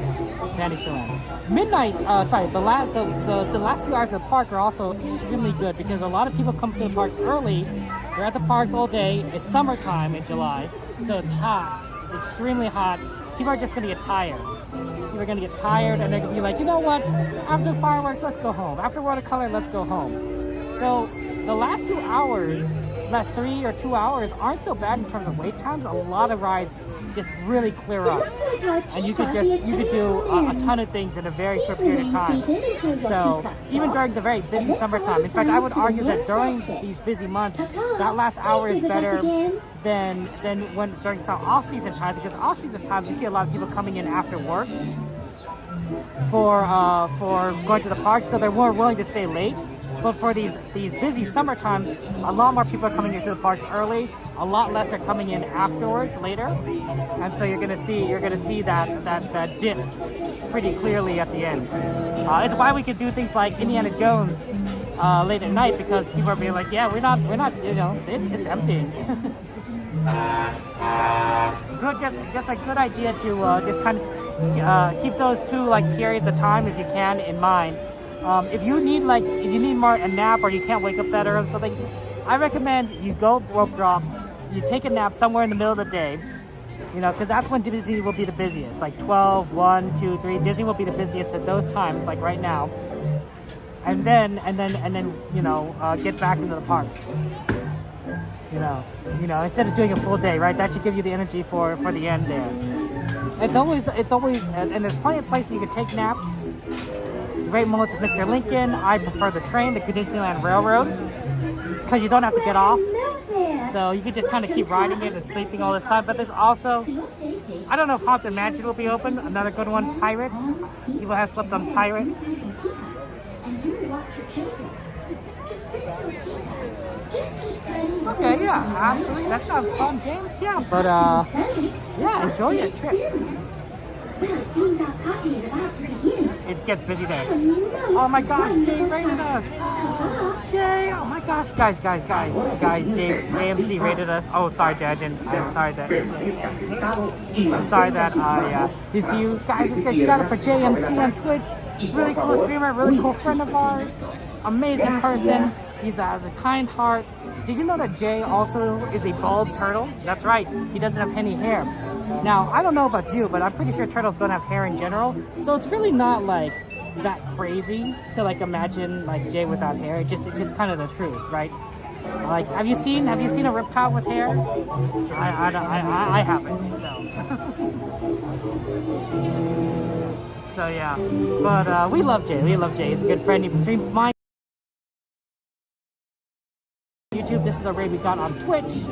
Speaker 1: Fantasyland. Midnight, the last few hours of the park are also extremely good because a lot of people come to the parks early. They're at the parks all day. It's summertime in July, so it's hot. It's extremely hot. People are just gonna get tired. People are gonna get tired, and they're gonna be like, you know what? After the fireworks, let's go home. After watercolor, let's go home. So the last 2 hours, last 3 or 2 hours aren't so bad in terms of wait times. A lot of rides just really clear up, and you could do a ton of things in a very short period of time. So even during the very busy summertime, in fact, I would argue that during these busy months, that last hour is better than when during some off-season times, because off-season times you see a lot of people coming in after work for going to the park, so they're more willing to stay late. But for these busy summer times, a lot more people are coming into the parks early. A lot less are coming in afterwards, later, and so you're gonna see that dip pretty clearly at the end. It's why we could do things like Indiana Jones late at night, because people are being like, yeah, we're not, you know, it's empty. just a good idea to just kind of keep those two like periods of time if you can in mind. If you need more a nap or you can't wake up that early or something, I recommend you go rope drop, you take a nap somewhere in the middle of the day, you know, because that's when Disney will be the busiest, like 12, 1, 2, 3. Disney will be the busiest at those times, like right now. And then you know, get back into the parks. You know, instead of doing a full day, right? That should give you the energy for the end there. It's always, and there's plenty of places you can take naps. Great moments with Mr. Lincoln. I prefer the train, the Disneyland Railroad, because you don't have to get off. So you can just kind of keep riding it and sleeping all this time. But there's also, I don't know if Haunted Mansion will be open. Another good one, Pirates. People have slept on Pirates. Okay, yeah, absolutely. That sounds fun, James. Yeah, but yeah, enjoy your trip. It gets busy there. Oh my gosh, Jay rated us. Jay, oh my gosh, guys, JMC rated us. Oh, sorry, Jay, I'm sorry that I did see you guys. Just shout out for JMC on Twitch. Really cool streamer, really cool friend of ours. Amazing person. He has a kind heart. Did you know that Jay also is a bald turtle? That's right, he doesn't have any hair. Now, I don't know about you, but I'm pretty sure turtles don't have hair in general. So it's really not like that crazy to like imagine like Jay without hair. It's just kind of the truth, right? Like, have you seen a reptile with hair? I haven't. So yeah, but we love Jay. He's a good friend. He streams mine. YouTube. This is a raid we got on Twitch.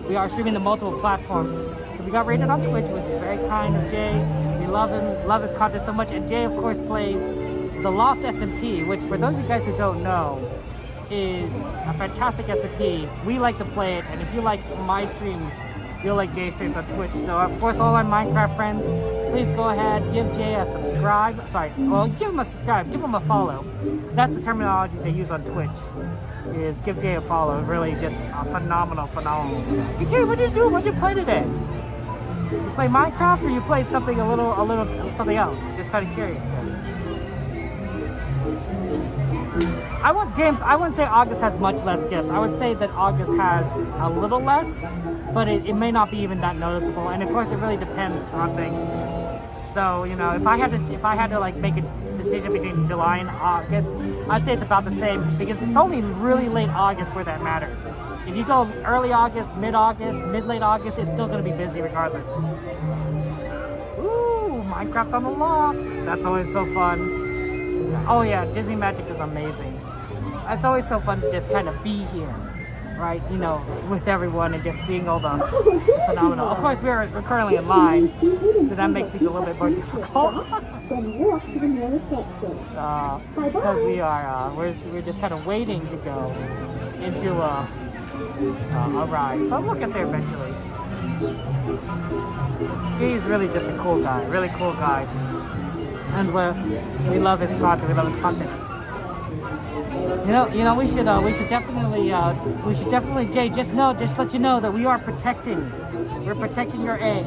Speaker 1: We are streaming to multiple platforms. So we got rated on Twitch, which is very kind of Jay. We love him, love his content so much. And Jay, of course, plays the Loft SMP, which for those of you guys who don't know, is a fantastic SMP. We like to play it, and if you like my streams, you'll like Jay's streams on Twitch. So of course, all our Minecraft friends, please go ahead, give Jay a subscribe. Give him a subscribe, give him a follow. That's the terminology they use on Twitch. Is give Jay a follow. Really just a phenomenal. Hey Jay, what did you do? What did you play today? You play Minecraft or you played something a little something else? Just kind of curious there. I wouldn't say August has much less guests. I would say that August has a little less, but it may not be even that noticeable. And of course, it really depends on things. So, you know, if I had to like make a decision between July and August, I'd say it's about the same because it's only really late August where that matters. If you go early August, mid-August, mid-late August, it's still going to be busy regardless. Ooh, Minecraft on the Loft. That's always so fun. Oh yeah, Disney Magic is amazing. It's always so fun to just kind of be here, right? You know, with everyone and just seeing all the phenomenal. Of course, we're currently in line, so that makes things a little bit more difficult. Because we're just kind of waiting to go into a ride, but we'll get there eventually. Jay is really just a cool guy, really cool guy, and we love his content. We love his content. You know, we should definitely, Jay, just let you know that we're protecting your egg.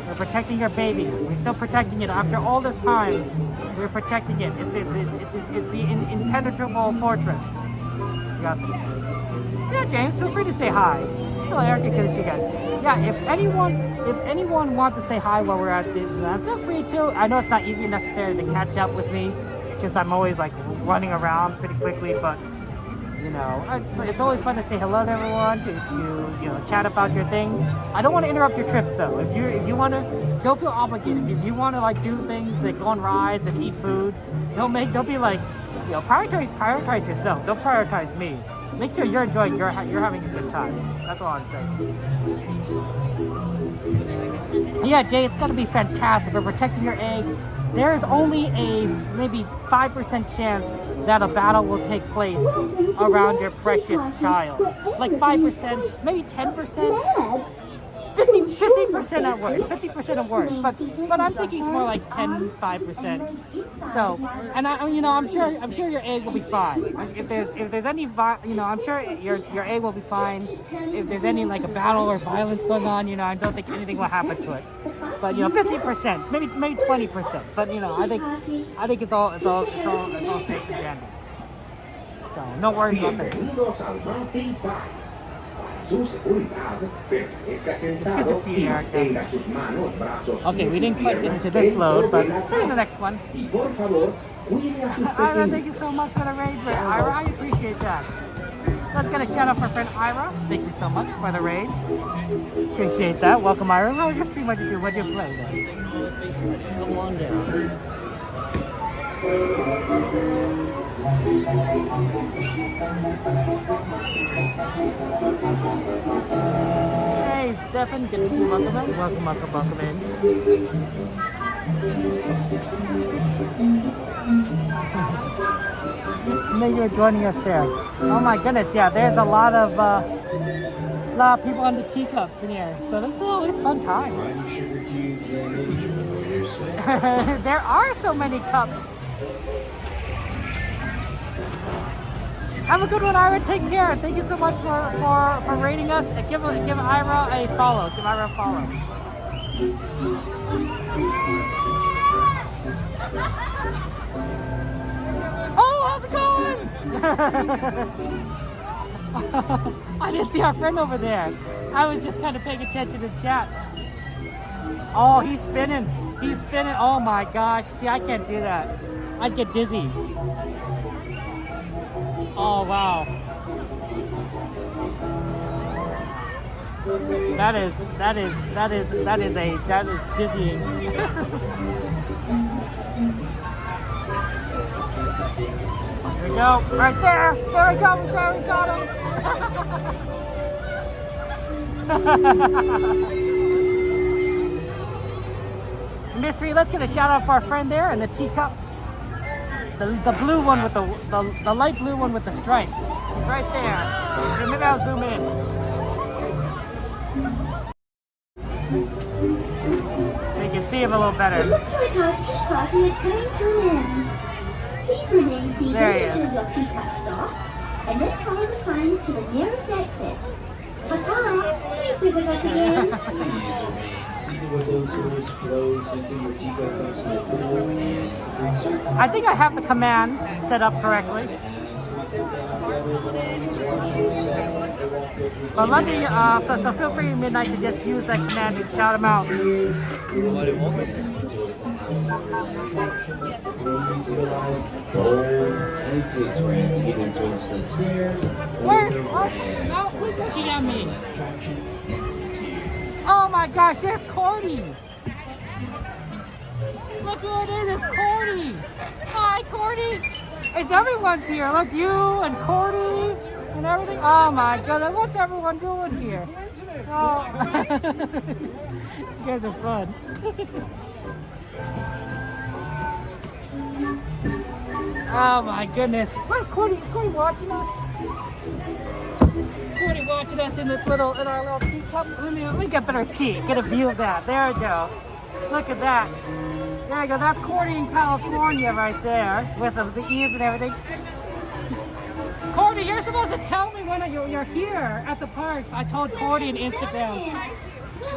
Speaker 1: We're protecting your baby. We're still protecting it after all this time. We're protecting it. It's the impenetrable fortress. You got this. Yeah, James, feel free to say hi. Hello, Eric. Good to see you guys. Yeah, if anyone wants to say hi while we're at Disneyland, feel free to. I know it's not easy necessarily to catch up with me because I'm always like running around pretty quickly, but you know, it's always fun to say hello to everyone, to chat about your things. I don't want to interrupt your trips though. If you want to, don't feel obligated. If you want to like do things like go on rides and eat food, don't be like, prioritize yourself. Don't prioritize me. Make sure you're enjoying, you're having a good time. That's all I'm saying. Yeah, Jay, it's gonna be fantastic. We're protecting your egg. There is only a maybe 5% chance that a battle will take place around your precious child. Like 5%, maybe 10%. 50% at worst, 50% at worst, but I'm thinking it's more like 5%. So, and I'm sure your egg will be fine. If there's any, I'm sure your egg will be fine. If there's any like a battle or violence going on, I don't think anything will happen to it. But 50%, maybe 20%. But I think it's all safe and dandy. So no worries about that.
Speaker 10: Su seguridad, permanezca sentado y mantenga sus manos, brazos.
Speaker 1: Okay, we didn't quite get into this load, but maybe the next one.
Speaker 10: Y por favor, cuide a sus
Speaker 1: Ira, thank you so much for the raid, Ira. I appreciate that. Let's get a shout out for friend Ira. Thank you so much for the raid. Appreciate that. Welcome, Ira. How was your stream? What'd you do? What'd you play then?
Speaker 2: Come on down.
Speaker 1: Hey, Stefan, good to see you. Welcome in. Welcome in. Thank you for joining us there. Oh my goodness, yeah, there's a lot of people on the teacups in here, so this is always fun times. There are so many cups. Have a good one, Ira. Take care. Thank you so much for rating us. Give Ira a follow. Give Ira a follow. Oh, how's it going? I didn't see our friend over there. I was just kind of paying attention to the chat. Oh, he's spinning. He's spinning. Oh my gosh. See, I can't do that. I'd get dizzy. Oh wow. That is dizzying. Here we go. Right there. There we go. There we got him. Mystery, let's get a shout out for our friend there and the teacups. The blue one with the light blue one with the stripe. He's right there. Maybe I'll zoom in. So you can see him a little better.
Speaker 11: It looks like our tea party is coming to an end. Please remain seated until your teacup stops, and then follow the signs to the nearest exit. Ta-ta! Please visit us again.
Speaker 12: Please remain seated with those doors closed until your teacup comes to a full and
Speaker 1: I think I have the commands set up correctly. But let me, so feel free Midnight to just use that command and shout them out.
Speaker 12: Exits ran to get him towards the stairs.
Speaker 1: Where's what? Oh, who's looking at me? Oh my gosh, there's Cordy. Look who it is, it's Cordy. Hi, Cordy. It's everyone's here. Look, you and Cordy and everything. Oh my goodness, what's everyone doing here? Oh. You guys are fun. Oh my goodness. Where's Cordy? Is Cordy watching us? Cordy watching us in our little teacup. Let me get a better seat. Get a view of that. There we go. Look at that. There you go. That's Cordy in California right there with the eaves and everything. Cordy, you're supposed to tell me when you're here at the parks. I told Cordy on Instagram.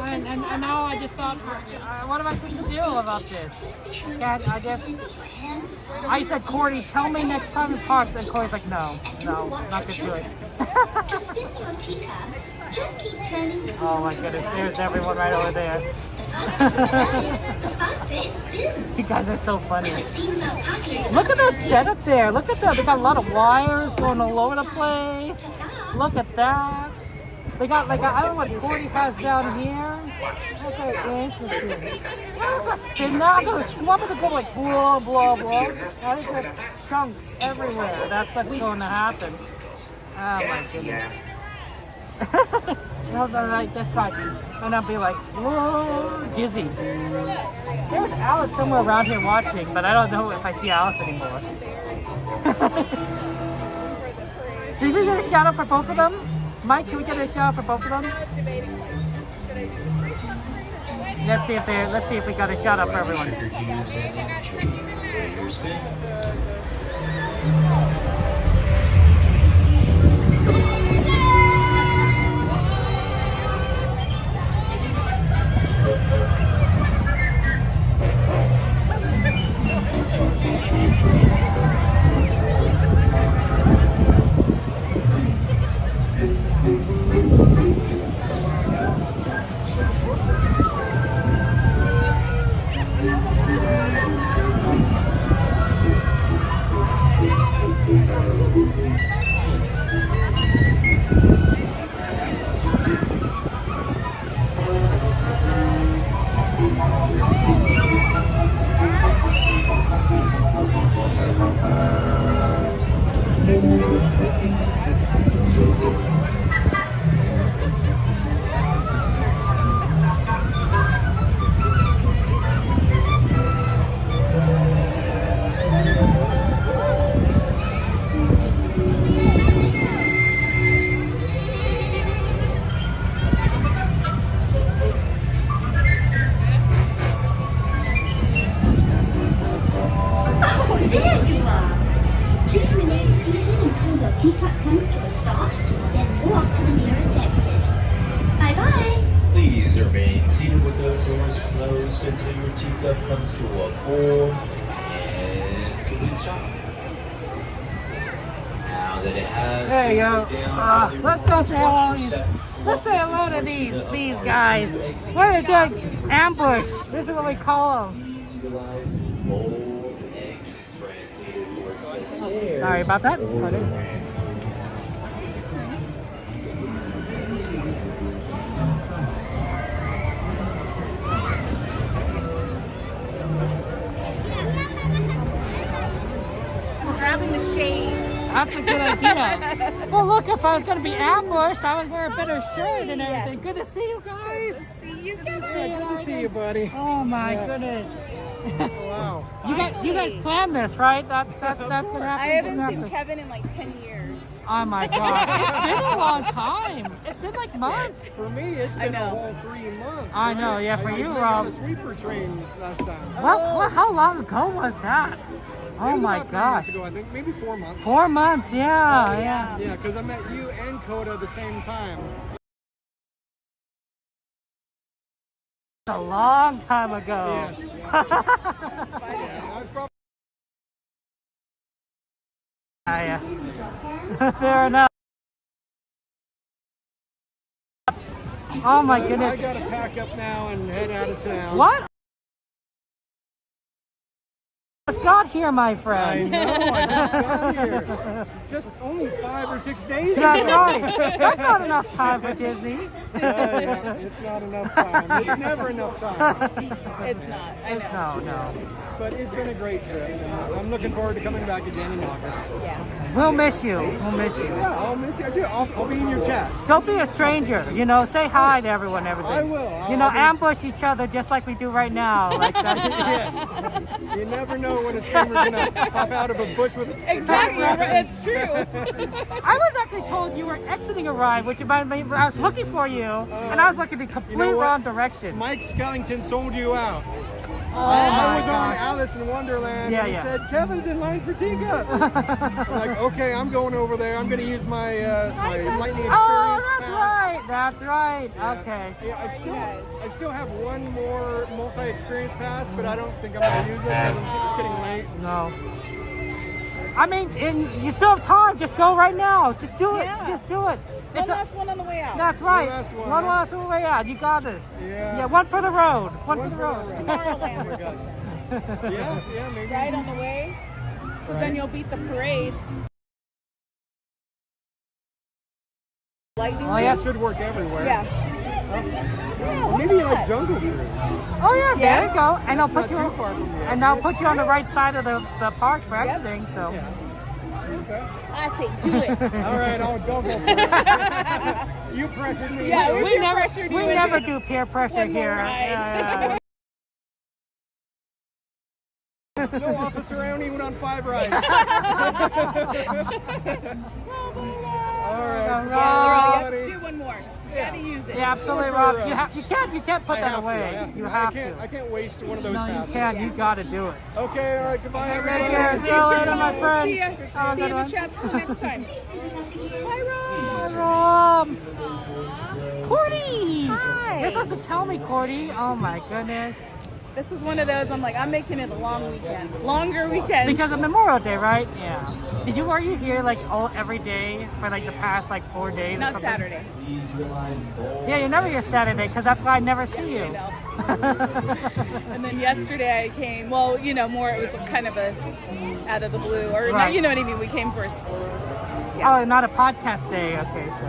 Speaker 1: And now I just thought, what am I supposed to do about this? I said, Cordy, tell me next time in parks. And Cordy's like, no, not going to do it. Oh my goodness, there's everyone right over there. You guys are so funny. Look at that setup there. Look at that. They got a lot of wires going all over the place. Look at that. They got like, I don't know what Cordy has down here. That's like interesting. Spin now. You want me to go like blah, blah, blah. I think there's chunks everywhere. That's what's going to happen. Oh my goodness. And I was like, that's not, and I'll be like, whoa, dizzy. There's Alice somewhere around here watching, but I don't know if I see Alice anymore. Did we get a shout out for both of them? Mike, can we get a shout out for both of them? Let's see if we got a shout out for everyone.
Speaker 12: Trigger to yours and trigger your spin.
Speaker 11: There you are! Just remain seated until your teacup comes to a stop, then walk to the nearest exit. Bye-bye!
Speaker 12: Please remain seated with those doors closed until your teacup comes to a full and complete stop. Now that it has
Speaker 1: There you go.
Speaker 12: faced down,
Speaker 1: Let's go say hello. Let's say hello to these guys. What are they doing? Ambush. This is what we call them.
Speaker 12: utilize mold exit spreads.
Speaker 1: Sorry about that.
Speaker 3: Grabbing the shade.
Speaker 1: That's a good idea. Well, look, if I was going to be ambushed, I would wear a better shirt and everything. Good to see you guys.
Speaker 3: Good to see you.
Speaker 1: Good to see you.
Speaker 5: Good to see you, buddy.
Speaker 1: Oh my goodness.
Speaker 5: Wow.
Speaker 1: You guys planned this, right? That's what happened.
Speaker 3: I haven't seen Kevin in like 10 years.
Speaker 1: Oh my gosh, it's been a long time. It's been like months.
Speaker 5: For me, it's been a whole 3 months.
Speaker 1: I know, yeah, for you,
Speaker 5: I
Speaker 1: Rob.
Speaker 5: was on a sweeper train last time.
Speaker 1: What? How long ago was that? Oh my
Speaker 5: about 3
Speaker 1: gosh.
Speaker 5: months ago, I think maybe 4 months.
Speaker 1: 4 months, yeah, yeah.
Speaker 5: Yeah, because I met you and Coda at the same time.
Speaker 1: A long time ago. Yeah. Fair enough. Oh my goodness.
Speaker 5: I gotta pack up now and head out of town.
Speaker 1: What? Just got here, my friend.
Speaker 5: I know, I just got here. Just only 5 or 6 days ago.
Speaker 1: That's right. That's not enough time for Disney.
Speaker 5: Yeah, it's not enough time. It's never enough time.
Speaker 3: It's not.
Speaker 1: No.
Speaker 5: But it's been a great trip. I'm looking forward to coming back again in August.
Speaker 3: Yeah.
Speaker 1: We'll miss you. We'll miss you.
Speaker 5: Yeah, I'll miss you. I'll be in your chats.
Speaker 1: Don't be a stranger. Say hi to everyone and everything.
Speaker 5: I will.
Speaker 1: Ambush each other just like we do right now. Like that's,
Speaker 5: yes. You never know when a stranger's gonna pop out of a bush with
Speaker 3: Exactly. It's true.
Speaker 1: I was actually told you were exiting a ride, which I was looking for you, and I was looking the complete wrong direction.
Speaker 5: Mike Skellington sold you out.
Speaker 1: Oh
Speaker 5: I was
Speaker 1: my
Speaker 5: on
Speaker 1: gosh.
Speaker 5: Alice in Wonderland,
Speaker 1: Yeah,
Speaker 5: and he
Speaker 1: yeah.
Speaker 5: said, Kevin's in line for teacups. I'm like, okay, I'm going over there. I'm going to use my my lightning experience.
Speaker 1: Oh, that's
Speaker 5: pass.
Speaker 1: right. That's right.
Speaker 5: Yeah.
Speaker 1: Okay.
Speaker 5: Yeah, I still have one more multi-experience pass, but I don't think I'm going to use it because it's getting late.
Speaker 1: No. I mean, you still have time. Just go right now. Just do it.
Speaker 3: Yeah.
Speaker 1: Just do it.
Speaker 3: One last one on the way out.
Speaker 1: That's right.
Speaker 5: One last one.
Speaker 1: on the way out. You got this.
Speaker 5: Yeah.
Speaker 1: One for the road. One for the road.
Speaker 3: Tomorrowland or something.
Speaker 5: Yeah, maybe.
Speaker 3: Right on the way. Because then you'll beat the parade. Lightning.
Speaker 1: Oh, yeah.
Speaker 5: It should work everywhere.
Speaker 3: Yeah.
Speaker 5: Or maybe like Jungle Cruise.
Speaker 1: Oh yeah, there you go. And I'll put
Speaker 5: That's
Speaker 1: you
Speaker 5: not too far from the
Speaker 1: and I'll put you on the right side of the park for exiting. So.
Speaker 5: Yeah. Okay.
Speaker 3: I say do it.
Speaker 5: All right, I'll go for it. You pressured me.
Speaker 3: Yeah,
Speaker 1: We
Speaker 3: peer
Speaker 1: never
Speaker 3: pressured you
Speaker 1: we
Speaker 3: into
Speaker 1: never do peer pressure
Speaker 3: one more
Speaker 1: here.
Speaker 3: ride.
Speaker 1: Yeah.
Speaker 5: No officer, I only went on 5 rides. All right.
Speaker 3: Yeah,
Speaker 1: All
Speaker 3: Laura, you have to do one more. Gotta use it.
Speaker 1: Yeah, absolutely,
Speaker 5: Or
Speaker 1: Rob.
Speaker 5: for,
Speaker 1: You can't put that away. You have to.
Speaker 5: I can't waste one of those
Speaker 1: No,
Speaker 5: passes.
Speaker 1: you can't. You got to do it.
Speaker 5: Okay, all right. Goodbye, everybody.
Speaker 1: Take care. See you later, my friend.
Speaker 3: See ya.
Speaker 1: Oh,
Speaker 3: See you
Speaker 1: good
Speaker 3: in
Speaker 1: one.
Speaker 3: the chats till next time. Bye, Rob.
Speaker 1: Rob. Cordy.
Speaker 3: Hi.
Speaker 1: You're supposed to tell me, Cordy. Oh my goodness.
Speaker 3: This is one of those. I'm like, I'm making it a long weekend, longer weekend.
Speaker 1: Because of Memorial Day, right? Yeah. Were you here like every day for like the past like 4 days?
Speaker 3: Not
Speaker 1: or something?
Speaker 3: Saturday.
Speaker 1: Yeah, you're never here Saturday because that's why I never see you.
Speaker 3: And then yesterday I came. Well, you know, more it was kind of a out of the blue, or
Speaker 1: Right.
Speaker 3: you know what I mean. We came for.
Speaker 1: Oh, not a podcast day. Okay, so.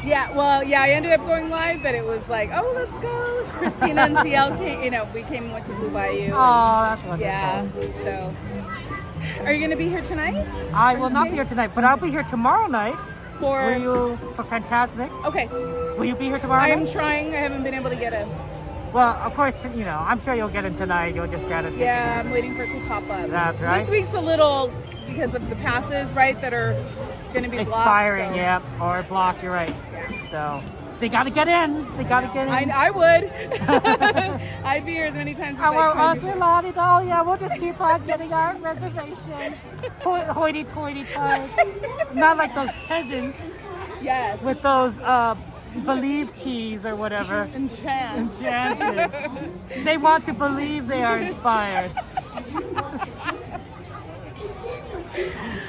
Speaker 3: Yeah, well, yeah, I ended up going live, but it was like, oh, let's go. Christina and CL came, you know, we came and went to Blue Bayou.
Speaker 1: Oh, that's wonderful.
Speaker 3: Yeah, so. Are you going to be here tonight?
Speaker 1: I will not be here tonight, but I'll be here tomorrow night.
Speaker 3: For?
Speaker 1: Will you, for Fantasmic?
Speaker 3: Okay.
Speaker 1: Will you be here tomorrow
Speaker 3: I
Speaker 1: night?
Speaker 3: am trying. I haven't been able to get a.
Speaker 1: Well, of course, you know, I'm sure you'll get in tonight. You'll just grab a ticket.
Speaker 3: Yeah, I'm waiting for it to pop up.
Speaker 1: That's right.
Speaker 3: This week's a little, because of the passes, right, that are going to be
Speaker 1: Expiring,
Speaker 3: blocked, so.
Speaker 1: yeah, or blocked, you're right. So, they got to get in. They got to get in.
Speaker 3: I would. I'd be here as many times as I
Speaker 1: Well,
Speaker 3: could.
Speaker 1: us, we love it. Oh, yeah, we'll just keep on getting our reservations. Hoity-toity-toity. Not like those peasants.
Speaker 3: Yes.
Speaker 1: With those believe keys or whatever. Enchanted. They want to believe they are inspired.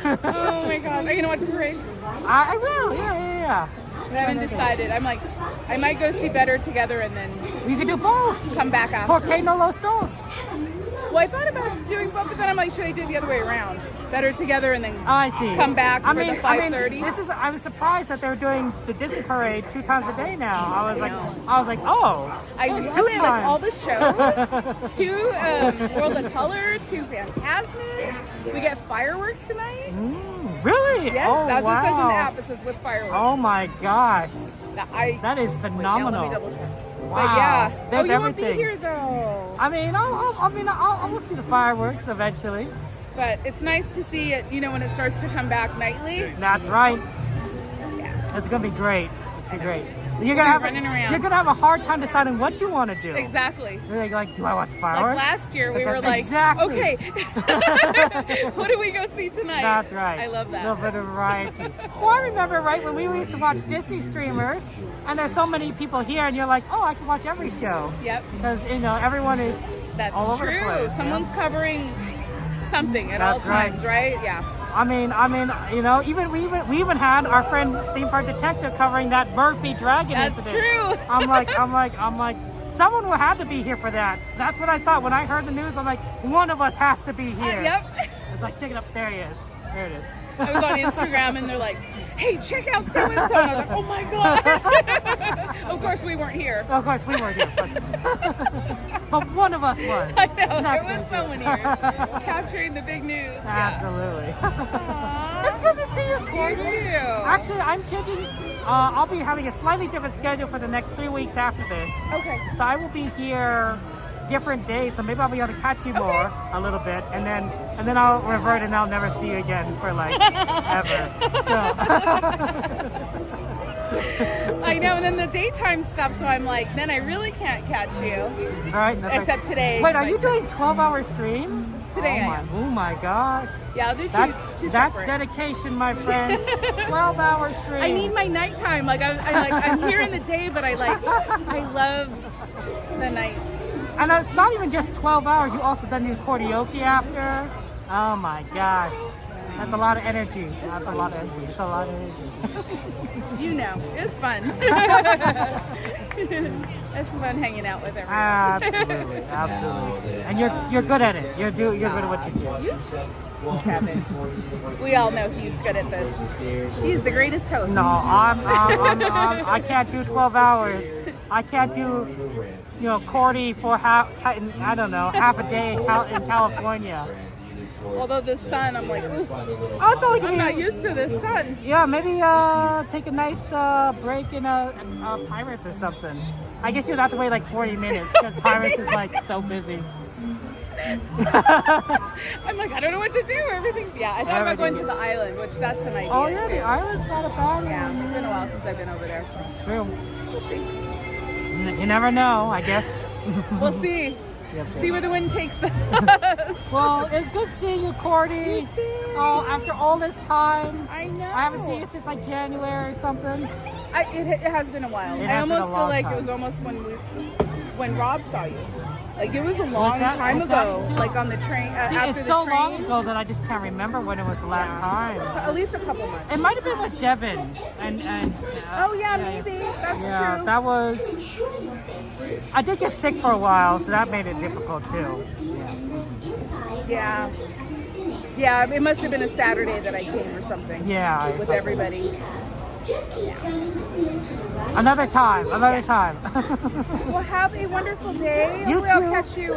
Speaker 3: Oh my god. Are you going to watch the parade?
Speaker 1: I will, yeah.
Speaker 3: I haven't decided. I'm like, I might go see Better Together and then
Speaker 1: We could do both.
Speaker 3: come back after.
Speaker 1: ¿Por qué no los dos?
Speaker 3: Well, I thought about doing both, but then I'm like, should I do it the other way around? Better Together and then
Speaker 1: Oh, I see.
Speaker 3: come back for the 5:30.
Speaker 1: I was surprised that they were doing the Disney parade 2 times a day now. I was like, oh,
Speaker 3: I
Speaker 1: that's
Speaker 3: do
Speaker 1: 2
Speaker 3: it,
Speaker 1: times.
Speaker 3: like all the shows, to World of Color, to Fantasmic. We get fireworks tonight.
Speaker 1: Really?
Speaker 3: Yes,
Speaker 1: oh,
Speaker 3: that's what it says in the
Speaker 1: wow.
Speaker 3: app. It says with fireworks.
Speaker 1: Oh my gosh. That is
Speaker 3: Wait,
Speaker 1: phenomenal.
Speaker 3: now let me double check.
Speaker 1: Wow.
Speaker 3: But yeah,
Speaker 1: There's
Speaker 3: you
Speaker 1: everything.
Speaker 3: won't be here though.
Speaker 1: I mean, I will see the fireworks eventually.
Speaker 3: But it's nice to see it, you know, when it starts to come back nightly.
Speaker 1: That's right.
Speaker 3: Yeah.
Speaker 1: It's gonna be great. It's gonna be great.
Speaker 3: We'll be running around.
Speaker 1: You're gonna have a hard time deciding what you want to do.
Speaker 3: Exactly.
Speaker 1: You're like, do I watch
Speaker 3: Like
Speaker 1: fireworks?
Speaker 3: last year, we were like,
Speaker 1: Exactly.
Speaker 3: okay, what do we go see tonight?
Speaker 1: That's right.
Speaker 3: I love that.
Speaker 1: A little bit of variety. Well, I remember, right, when we used to watch Disney streamers, and there's so many people here, and you're like, oh, I can watch every show.
Speaker 3: Yep.
Speaker 1: Because, you know, everyone is
Speaker 3: That's
Speaker 1: all over
Speaker 3: true.
Speaker 1: the place.
Speaker 3: Someone's covering something at
Speaker 1: That's
Speaker 3: all times, right? Yeah.
Speaker 1: I mean, you know, we even had our friend Theme Park Detective covering that Murphy Dragon
Speaker 3: That's
Speaker 1: incident.
Speaker 3: true.
Speaker 1: I'm like, someone will have to be here for that. That's what I thought when I heard the news. I'm like, one of us has to be here.
Speaker 3: Yep.
Speaker 1: It's like, check it up. There he is. There it is.
Speaker 3: I was on Instagram and they're like, hey, check out so and so. And I was like, oh my gosh. Of course, we weren't here.
Speaker 1: Of course, we weren't here. But one of us was.
Speaker 3: I know.
Speaker 1: That's
Speaker 3: There was
Speaker 1: good.
Speaker 3: someone here capturing the big news.
Speaker 1: Absolutely. It's good to see you, Courtney.
Speaker 3: You too.
Speaker 1: Actually, I'm changing. I'll be having a slightly different schedule for the next 3 weeks after this.
Speaker 3: Okay.
Speaker 1: So I will be here different days. So maybe I'll be able to catch you more a little bit, and then I'll revert and I'll never see you again for like ever. So.
Speaker 3: I know, and then the daytime stuff, so I'm like, then I really can't catch you.
Speaker 1: That's right.
Speaker 3: Except today.
Speaker 1: Wait, are you doing 12-hour stream?
Speaker 3: Today
Speaker 1: oh
Speaker 3: I am.
Speaker 1: Oh my gosh.
Speaker 3: Yeah, I'll do two
Speaker 1: That's
Speaker 3: separate.
Speaker 1: dedication, my friends. 12-hour stream.
Speaker 3: I need my nighttime. Like I'm here in the day, but I love the night.
Speaker 1: And it's not even just 12 hours. You also then do karaoke after. Oh my gosh. That's a lot of energy. That's a lot of energy. It's a lot of energy.
Speaker 3: You know, it's fun. It's fun hanging out with everyone.
Speaker 1: Absolutely, absolutely. And you're good at it. You're good at what you do.
Speaker 3: Kevin. We all know he's good at this. He's the greatest host.
Speaker 1: No, I can't do 12 hours. I can't do, you know, Cordy for half a day in California.
Speaker 3: Although the sun, I'm like, oof.
Speaker 1: Oh, it's only gonna
Speaker 3: I'm
Speaker 1: be,
Speaker 3: not used to this sun.
Speaker 1: Yeah, maybe take a nice break in Pirates or something. I guess you'd have to wait like 40 minutes because Pirates is like so busy.
Speaker 3: I'm like, I don't know what to do. Everything's, yeah, I thought about going to the island, which that's an idea.
Speaker 1: Oh yeah,
Speaker 3: too.
Speaker 1: the island's not a bad one.
Speaker 3: Yeah, it's been a while since I've been over there, so
Speaker 1: It's true.
Speaker 3: we'll see.
Speaker 1: You never know, I guess.
Speaker 3: We'll see.
Speaker 1: Yep.
Speaker 3: See where the wind takes us.
Speaker 1: Well, it's good seeing you, Cordy.
Speaker 3: You too.
Speaker 1: Oh, after all this time.
Speaker 3: I know.
Speaker 1: I haven't seen you since like January or something.
Speaker 3: It has been a while.
Speaker 1: It
Speaker 3: I
Speaker 1: has been a
Speaker 3: almost feel
Speaker 1: long
Speaker 3: like
Speaker 1: time.
Speaker 3: it was almost when Rob saw you. Like it was a long
Speaker 1: that-
Speaker 3: time
Speaker 1: was that
Speaker 3: ago.
Speaker 1: too?
Speaker 3: Like on the train.
Speaker 1: See,
Speaker 3: after
Speaker 1: it's
Speaker 3: the
Speaker 1: so
Speaker 3: train.
Speaker 1: long ago that I just can't remember when it was the last time.
Speaker 3: At least a couple months.
Speaker 1: It might have been with Devin and
Speaker 3: Oh yeah, maybe. That's
Speaker 1: yeah,
Speaker 3: true.
Speaker 1: that was. I did get sick for a while, so that made it difficult too.
Speaker 3: Yeah. Yeah, it must have been a Saturday that I came or something.
Speaker 1: Yeah.
Speaker 3: With
Speaker 1: something.
Speaker 3: everybody.
Speaker 1: Another time.
Speaker 3: Well, have a wonderful day.
Speaker 1: You
Speaker 3: Hopefully I'll
Speaker 1: too.
Speaker 3: catch you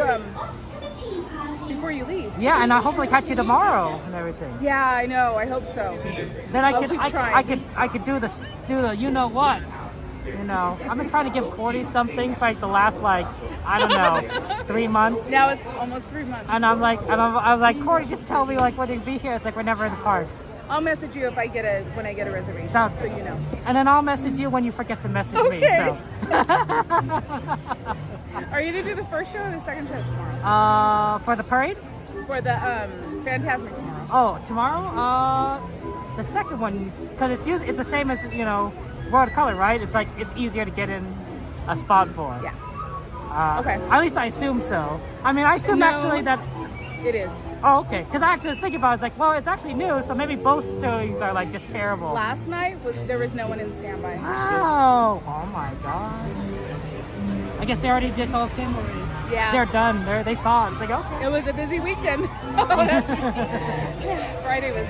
Speaker 3: before you leave.
Speaker 1: Yeah, and I'll hopefully catch you tomorrow and everything.
Speaker 3: Yeah, I know. I hope so.
Speaker 1: Then I
Speaker 3: I'll
Speaker 1: could,
Speaker 3: keep
Speaker 1: I
Speaker 3: trying.
Speaker 1: could do the you know what. You know, I've been trying to give Cordy something for like the last I don't know, 3 months.
Speaker 3: Now it's almost 3 months.
Speaker 1: And I'm like, Cordy, just tell me like when you be here. It's like we're never in the parks.
Speaker 3: I'll message you if I get when I get a reservation.
Speaker 1: Sounds
Speaker 3: so you know.
Speaker 1: And then I'll message you when you forget to message me.
Speaker 3: Okay.
Speaker 1: So.
Speaker 3: Are you gonna do the first show or the second show tomorrow?
Speaker 1: For the parade?
Speaker 3: For the Fantasmic tomorrow.
Speaker 1: Oh, tomorrow? The second one, because it's the same as World Color, right? It's like it's easier to get in a spot for.
Speaker 3: Yeah. Okay.
Speaker 1: At least I assume so. I mean, I assume
Speaker 3: No.
Speaker 1: actually that.
Speaker 3: It is.
Speaker 1: Oh, okay. Because I actually was thinking about it. I was like, well, it's actually new, so maybe both showings are like just terrible.
Speaker 3: Last night there was no one in standby.
Speaker 1: Oh my gosh. I guess they already just all came already.
Speaker 3: Yeah.
Speaker 1: They're done. They saw it. It's like, okay.
Speaker 3: It was a busy weekend. Friday was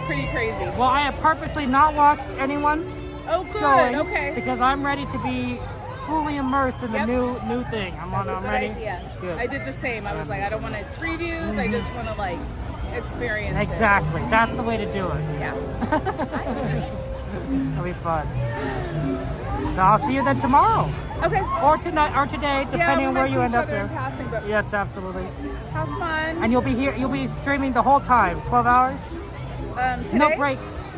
Speaker 3: pretty crazy.
Speaker 1: Well, I have purposely not watched anyone's
Speaker 3: Oh, good.
Speaker 1: showing
Speaker 3: Okay.
Speaker 1: because I'm ready to be fully immersed in the
Speaker 3: Yep.
Speaker 1: new thing. I'm
Speaker 3: That's a good
Speaker 1: ready.
Speaker 3: idea.
Speaker 1: Good.
Speaker 3: I did the same. I was like, I don't want to previews. I just want to experience
Speaker 1: Exactly. That's the way to do it.
Speaker 3: it. Yeah.
Speaker 1: It'll be fun. So I'll see you then tomorrow.
Speaker 3: Okay.
Speaker 1: Or tonight or today, depending on where you end up
Speaker 3: there.
Speaker 1: here.
Speaker 3: Passing, but
Speaker 1: Yes, absolutely.
Speaker 3: have fun.
Speaker 1: And you'll be here. You'll be streaming the whole time, 12 hours.
Speaker 3: Today?
Speaker 1: No breaks.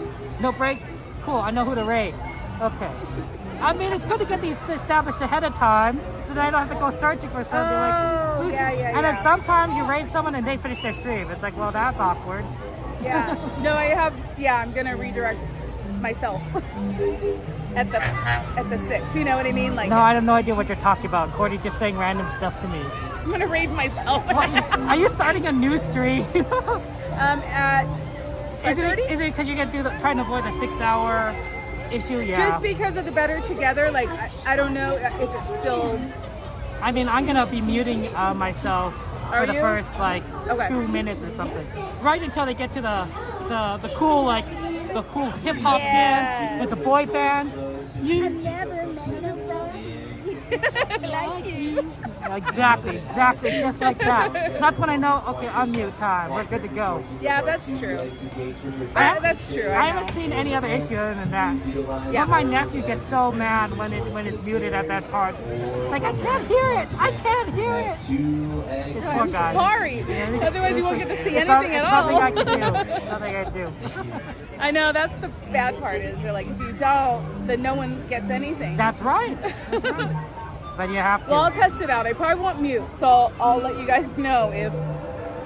Speaker 1: No breaks. Cool. I know who to raid. Okay. I mean, it's good to get these established ahead of time, so that I don't have to go searching for something
Speaker 3: Oh,
Speaker 1: who's
Speaker 3: yeah,
Speaker 1: the-
Speaker 3: yeah,
Speaker 1: And then
Speaker 3: yeah.
Speaker 1: sometimes you raid someone and they finish their stream. It's like, well, that's awkward.
Speaker 3: Yeah. No, I have. Yeah, I'm gonna redirect myself at the 6. You know what I mean? Like,
Speaker 1: No, I have no idea what you're talking about. Cordy just saying random stuff to me.
Speaker 3: I'm gonna raid myself.
Speaker 1: Are you starting a new stream?
Speaker 3: At
Speaker 1: Is
Speaker 3: 5:30?
Speaker 1: it because you're gonna trying to avoid the 6-hour issue? Yeah.
Speaker 3: Just because of the Better Together, I don't know if it's still.
Speaker 1: I mean, I'm gonna be muting myself
Speaker 3: Are
Speaker 1: for the
Speaker 3: you?
Speaker 1: first
Speaker 3: Okay.
Speaker 1: 2 minutes or something, right until they get to the cool the cool hip hop
Speaker 3: Yes.
Speaker 1: dance with the boy bands. You
Speaker 3: never met a boy like you.
Speaker 1: exactly, just like that. That's when I know. Okay, unmute time. We're good to go.
Speaker 3: Yeah, that's true. That's true.
Speaker 1: I haven't seen any other issue other than that.
Speaker 3: Yeah.
Speaker 1: But my nephew gets so mad when it's muted at that part. It's like I can't hear it. I can't hear it. This poor guy.
Speaker 3: Sorry.
Speaker 1: Yeah,
Speaker 3: Otherwise, you won't get to see
Speaker 1: it's
Speaker 3: anything
Speaker 1: it's
Speaker 3: at all.
Speaker 1: Nothing I can do. Nothing I can do.
Speaker 3: I know that's the bad part is you're like if you don't, then no one gets anything.
Speaker 1: That's right. That's right. But you have to.
Speaker 3: Well, I'll test it out. I probably won't mute, so I'll let you guys know if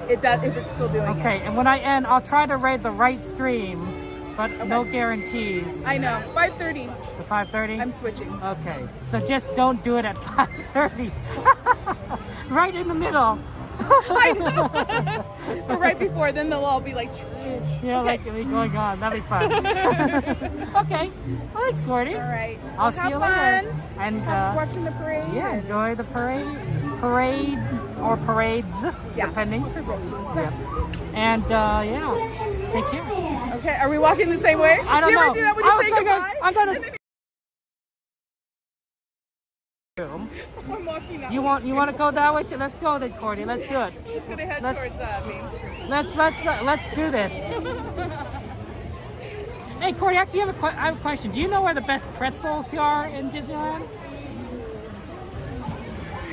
Speaker 3: it's still doing it.
Speaker 1: Okay, and when I end, I'll try to raid the right stream, but no guarantees.
Speaker 3: I know. 5:30.
Speaker 1: The 5:30?
Speaker 3: I'm switching.
Speaker 1: Okay, so just don't do it at 5:30. Right in the middle.
Speaker 3: I know. But right before, then they'll all be like.
Speaker 1: Yeah,
Speaker 3: Okay.
Speaker 1: like it'll be going on. That'll be fun. Okay, well, thanks, Gordy.
Speaker 3: All right.
Speaker 1: I'll see you
Speaker 3: Have
Speaker 1: later.
Speaker 3: fun.
Speaker 1: And
Speaker 3: Watching the parade.
Speaker 1: yeah,
Speaker 3: and-
Speaker 1: enjoy the parade or parades, depending. Yep. And yeah, take care.
Speaker 3: Okay, are we walking the same way?
Speaker 1: I don't
Speaker 3: do you
Speaker 1: know.
Speaker 3: ever do that when
Speaker 1: I
Speaker 3: you
Speaker 1: was
Speaker 3: say
Speaker 1: gonna go-
Speaker 3: goodbye?
Speaker 1: I'm gonna.
Speaker 3: I'm walking that
Speaker 1: You
Speaker 3: way.
Speaker 1: want to go that way too? Let's go then, Cordy. Let's do it.
Speaker 3: Just gonna head
Speaker 1: Let's-
Speaker 3: towards me.
Speaker 1: Let's do this. Hey, Cordy, actually, I have a question. Do you know where the best pretzels are in Disneyland?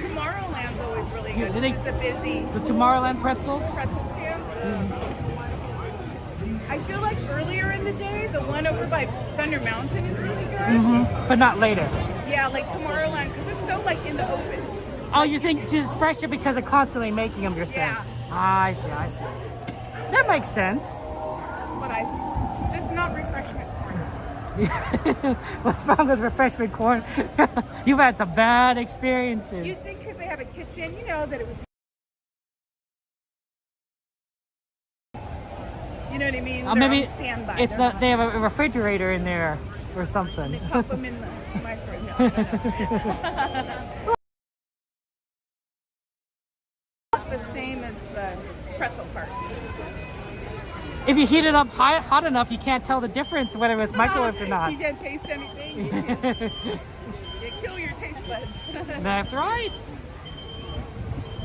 Speaker 3: Tomorrowland's always really
Speaker 1: You
Speaker 3: good.
Speaker 1: think-
Speaker 3: It's a busy
Speaker 1: The Tomorrowland pretzels?
Speaker 3: pretzel stand. I feel like earlier in the day, the one over by Thunder Mountain is really good.
Speaker 1: But not later.
Speaker 3: Yeah, like Tomorrowland, because it's so like in the open.
Speaker 1: Oh, you're saying just fresher because they're constantly making them, you're saying?
Speaker 3: Yeah.
Speaker 1: Ah, I see. That makes sense.
Speaker 3: That's what I, just not refreshment corn.
Speaker 1: What's wrong with refreshment corn? You've had some bad experiences.
Speaker 3: You'd think because they have a kitchen, you know, that it would. You know what I mean? They're
Speaker 1: Maybe
Speaker 3: on standby.
Speaker 1: it's
Speaker 3: They're
Speaker 1: not, they have a refrigerator in there or something.
Speaker 3: They pop them in the microwave. No. The same as the pretzel carts.
Speaker 1: If you heat it up hot enough, you can't tell the difference whether it's microwaved or not.
Speaker 3: You can't taste anything. You kill your taste buds.
Speaker 1: That's right.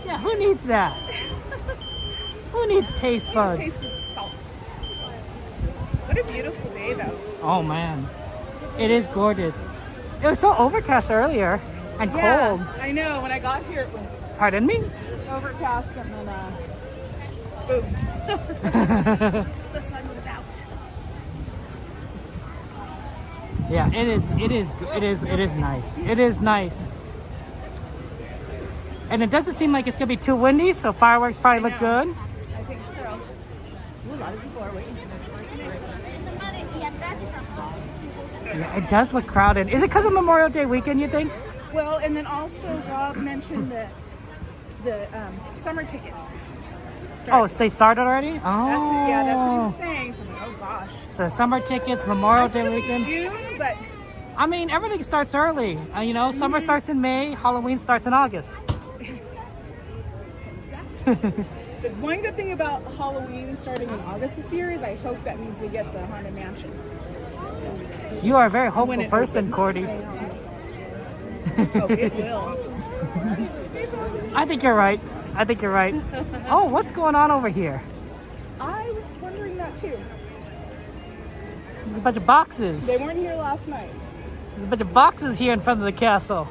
Speaker 1: Yeah, who needs that? Who needs taste buds?
Speaker 3: Taste of salt. What a beautiful day, though.
Speaker 1: Oh man, it is gorgeous. It was so overcast earlier and cold.
Speaker 3: I know. When I got here, it was
Speaker 1: Pardon me?
Speaker 3: overcast and then boom. The sun was out.
Speaker 1: Yeah, it is nice. It is nice. And it doesn't seem like it's gonna be too windy, so fireworks probably look good.
Speaker 3: I think so. Ooh, a lot of people are waiting for this first day.
Speaker 1: Yeah, it does look crowded. Is it because of Memorial Day weekend, you think?
Speaker 3: Well, and then also Rob mentioned that the summer tickets.
Speaker 1: Oh, so they started already? Oh.
Speaker 3: That's what he was saying. So I'm like, oh gosh.
Speaker 1: So summer tickets, Memorial Day weekend.
Speaker 3: June, but
Speaker 1: I mean, everything starts early. You know, summer starts in May, Halloween starts in August.
Speaker 3: the one good thing about Halloween starting in August this year is I hope that means we get the Haunted Mansion.
Speaker 1: You are a very hopeful
Speaker 3: When it
Speaker 1: person,
Speaker 3: opens.
Speaker 1: Cordy.
Speaker 3: Oh, it will.
Speaker 1: I think you're right. Oh, what's going on over here?
Speaker 3: I was wondering that too.
Speaker 1: There's a bunch of boxes.
Speaker 3: They weren't here last night.
Speaker 1: There's a bunch of boxes here in front of the castle.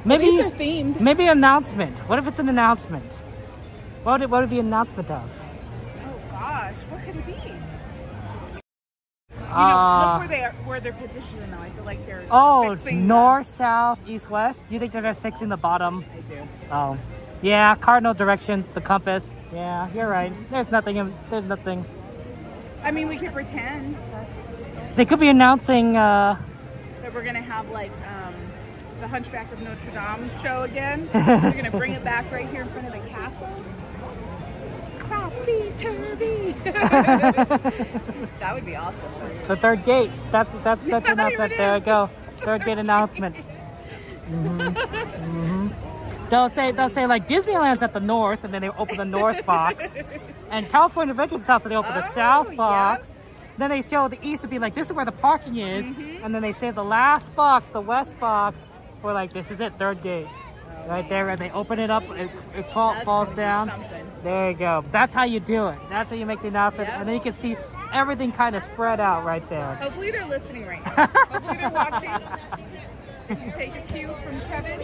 Speaker 1: Maybe
Speaker 3: These are themed.
Speaker 1: Maybe an announcement. What if it's an announcement? What would it be an announcement of?
Speaker 3: Oh gosh, what could it be? You know, look where they're positioned now. I feel like they're fixing
Speaker 1: north, south, east, west. Do you think they're just fixing the bottom?
Speaker 3: I do.
Speaker 1: Oh, yeah. Cardinal directions, the compass. Yeah, you're right. There's nothing.
Speaker 3: I mean, we could pretend
Speaker 1: They could be announcing.
Speaker 3: that we're gonna have like the Hunchback of Notre Dame show again. We're gonna bring it back right here in front of the castle. Topsy-turvy. That would be awesome.
Speaker 1: The third gate. That's announcement. There we go. Third gate announcement. They'll say like Disneyland's at the north, and then they open the north box, and California Adventure South, so they open the south box. Then they show the east to be like, this is where the parking is, and then they say the last box, the west box, for like, this is it, third gate. Right there, and they open it up, it falls down. There you go. That's how you do it. That's how you make the announcement, and then you can see everything kind of spread out right there.
Speaker 3: Hopefully they're listening right now. Hopefully they're watching. You take a cue from Kevin.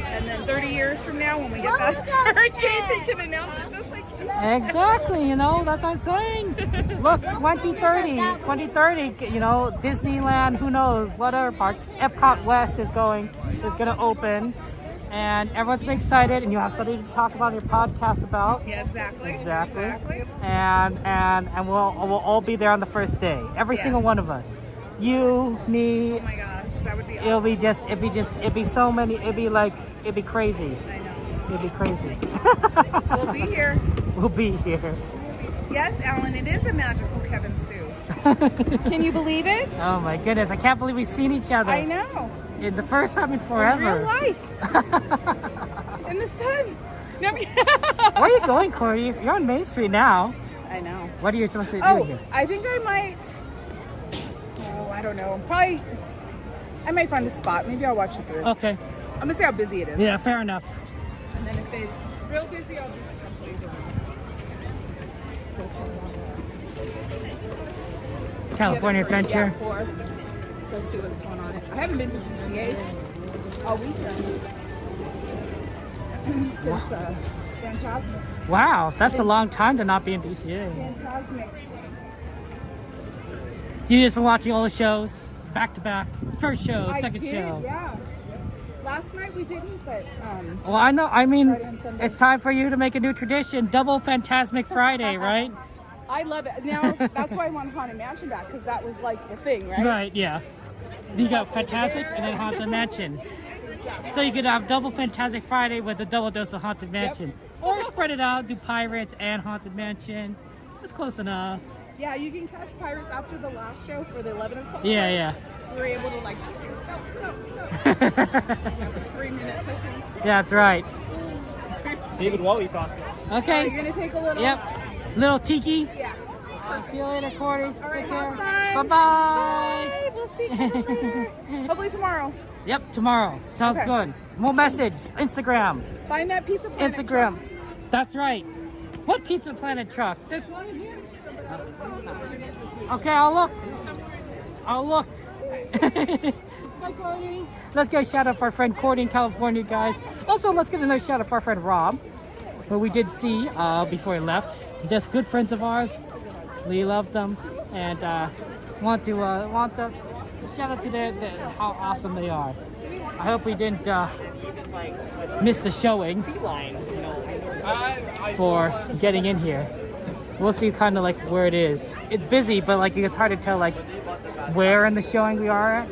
Speaker 3: And then 30 years from now, when we get that third gate, they can announce it just like Kevin.
Speaker 1: Exactly, you know, that's what I'm saying. Look, 2030, you know, Disneyland, who knows, what other park, Epcot West is gonna open, and everyone's been excited, and you have something to talk about in your podcast about.
Speaker 3: Yeah, exactly.
Speaker 1: And we'll all be there on the first day, every single one of us. You, me.
Speaker 3: Oh my gosh, that would be awesome.
Speaker 1: It'd be so many, it'd be crazy.
Speaker 3: I know.
Speaker 1: It'd be crazy.
Speaker 3: We'll be here.
Speaker 1: We'll be here.
Speaker 3: Yes, Alan, it is a magical Kevin Sue. Can you believe it?
Speaker 1: Oh my goodness, I can't believe we've seen each other.
Speaker 3: I know.
Speaker 1: In the first time in forever.
Speaker 3: In real life. In the sun. No,
Speaker 1: Where are you going, Corey? You're on Main Street now.
Speaker 3: I know.
Speaker 1: What are you supposed to be doing here?
Speaker 3: I think I might. Oh, I don't know. I might find a spot. Maybe I'll watch it through.
Speaker 1: Okay.
Speaker 3: I'm gonna see how busy it is.
Speaker 1: Yeah, fair enough.
Speaker 3: And then if it's real busy, I'll just jump later.
Speaker 1: California Adventure.
Speaker 3: Yeah, Go see what's going on. I haven't been to DCA all weekend since Fantasmic.
Speaker 1: Wow, that's a long time to not be in DCA.
Speaker 3: Fantasmic.
Speaker 1: You just been watching all the shows back to back. First show, second
Speaker 3: did,
Speaker 1: show.
Speaker 3: Yeah. Last night we didn't, but
Speaker 1: Well, I know. I mean,
Speaker 3: Friday and Sunday.
Speaker 1: it's time for you to make a new tradition: double Fantasmic Friday, right?
Speaker 3: I love it. Now that's why I want Haunted Mansion back, because that was like the thing, right?
Speaker 1: Right. Yeah. You got Fantastic and then Haunted Mansion. So you could have double Fantastic Friday with a double dose of Haunted Mansion, or spread it out, do Pirates and Haunted Mansion. It's close enough.
Speaker 3: Yeah, you can catch Pirates after the last show for the 11 o'clock.
Speaker 1: Yeah, yeah.
Speaker 3: We were able to like just go. 3 minutes, I think.
Speaker 1: Yeah, that's right.
Speaker 2: David Wally thoughts.
Speaker 1: Okay.
Speaker 3: You're gonna take a little.
Speaker 1: Yep. Little Tiki.
Speaker 3: Yeah.
Speaker 1: See you later, Cordy.
Speaker 3: All right,
Speaker 1: Take care.
Speaker 3: bye.
Speaker 1: Bye-bye.
Speaker 3: Bye. We'll see you later. Hopefully tomorrow.
Speaker 1: Yep, tomorrow. Sounds
Speaker 3: Okay.
Speaker 1: good. More message. Instagram.
Speaker 3: Find that Pizza Planet
Speaker 1: Instagram.
Speaker 3: truck.
Speaker 1: That's right. What Pizza Planet truck? There's one in here. Okay, I'll look. I'll look. Hi, Cordy. Let's get a shout out for our friend Cordy in California, guys. Also, let's get another shout out for our friend Rob, who we did see before he left. Just good friends of ours. We love them and want to shout out to how awesome they are. I hope we didn't miss the showing for getting in here. We'll see kind of like where it is. It's busy, but like it's hard to tell like where in the showing we are at.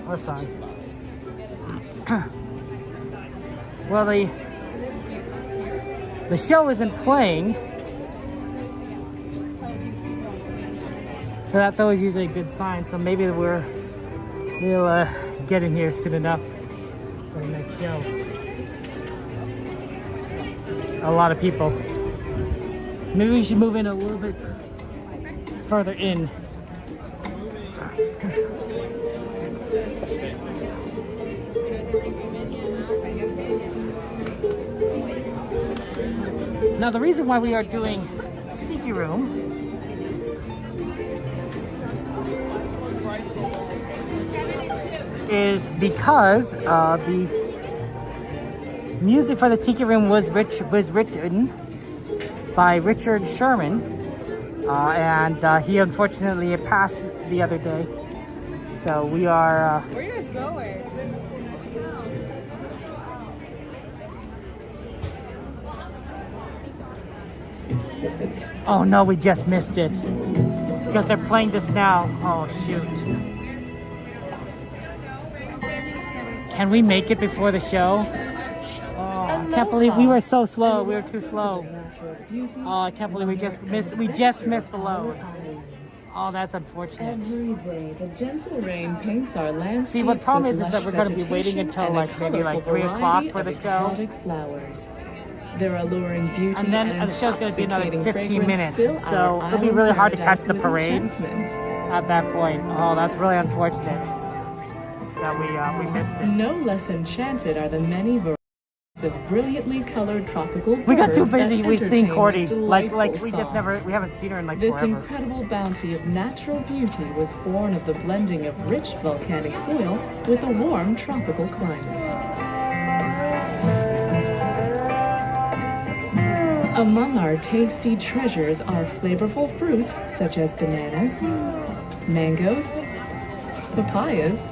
Speaker 1: What song? Well, the show isn't playing, so that's always usually a good sign. So maybe we'll get in here soon enough for the next show. A lot of people. Maybe we should move in a little bit further in. Now the reason why we are doing Tiki Room is because the music for the Tiki Room was written by Richard Sherman, and he unfortunately passed the other day. So we are.
Speaker 3: Where are you guys going?
Speaker 1: Oh no, we just missed it because they're playing this now. Oh shoot! Can we make it before the show? Oh, I can't believe we were so slow. We were too slow. Oh, I can't believe we just missed the load. Oh, that's unfortunate.
Speaker 13: Every day, the gentle rain paints our landscape.
Speaker 1: See, what problem is that we're going to be waiting until like maybe like 3 o'clock for the show.
Speaker 13: Flowers. Their alluring beauty
Speaker 1: and then the show's going to be another 15 minutes, so it'll be really hard to catch the parade at that point. Oh, that's really unfortunate that we missed it.
Speaker 13: No less enchanted are the many varieties of brilliantly colored tropical birds.
Speaker 1: We got too busy. We've seen Cordy. Like we haven't seen her in like
Speaker 13: this
Speaker 1: forever.
Speaker 13: This incredible bounty of natural beauty was born of the blending of rich volcanic soil with a warm tropical climate. Among our tasty treasures are flavorful fruits such as bananas, mangoes, papayas,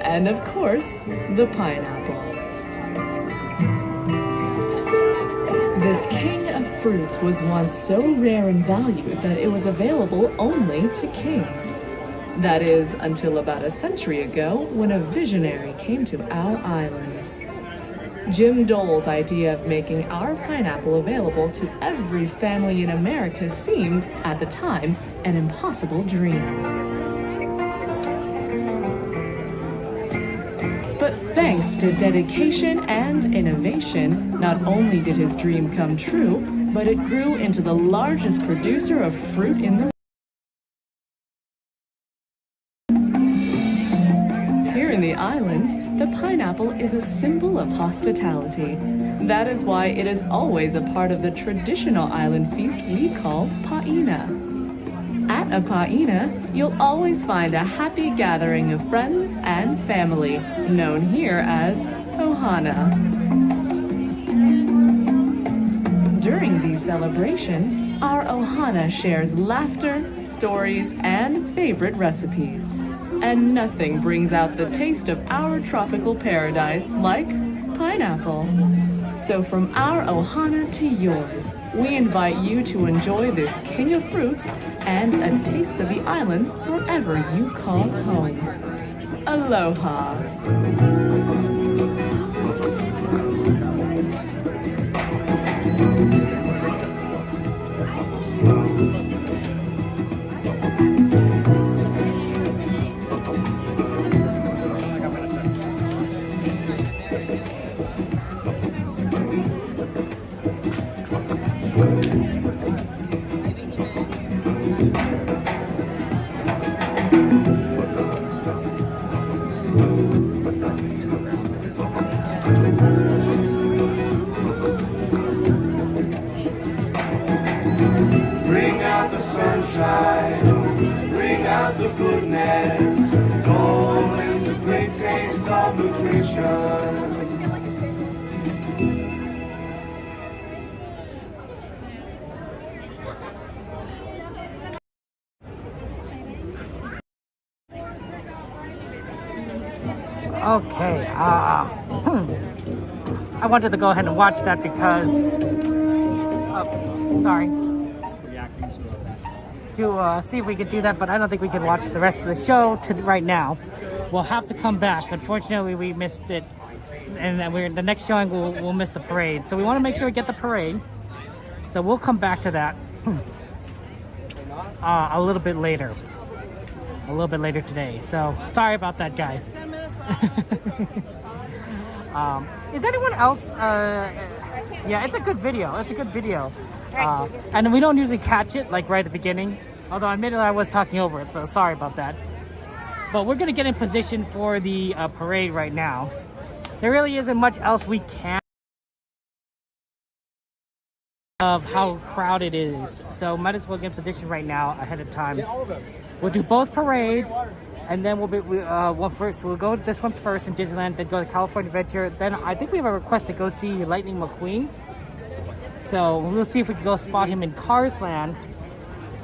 Speaker 13: and of course, the pineapple. This king of fruits was once so rare and valued that it was available only to kings. That is, until about a century ago when a visionary came to our islands. Jim Dole's idea of making our pineapple available to every family in America seemed, at the time, an impossible dream. But thanks to dedication and innovation, not only did his dream come true, but it grew into the largest producer of fruit in the Here in the islands, the pineapple is a symbol of hospitality. That is why it is always a part of the traditional island feast we call paina. At Apaina, you'll always find a happy gathering of friends and family, known here as Ohana. During these celebrations, our Ohana shares laughter, stories, and favorite recipes. And nothing brings out the taste of our tropical paradise like pineapple. So from our Ohana to yours, we invite you to enjoy this king of fruits and a taste of the islands wherever you call home. Aloha.
Speaker 5: Bring out the sunshine, bring out the goodness. Gold is the great taste of nutrition.
Speaker 1: Okay, I wanted to go ahead and watch that because, to see if we could do that, but I don't think we can watch the rest of the show right now. We'll have to come back. Unfortunately, we missed it, and then the next showing we'll miss the parade. So we want to make sure we get the parade. So we'll come back to that a little bit later. A little bit later today. So sorry about that, guys. Is anyone else? Yeah, it's a good video. It's a good video. And we don't usually catch it like right at the beginning. Although admittedly I was talking over it, so sorry about that. But we're gonna get in position for the parade right now. There really isn't much else we can of how crowded it is. So might as well get in position right now ahead of time. We'll do both parades, and then we'll go to this one first in Disneyland, then go to California Adventure. Then I think we have a request to go see Lightning McQueen. So we'll see if we can go spot him in Cars Land,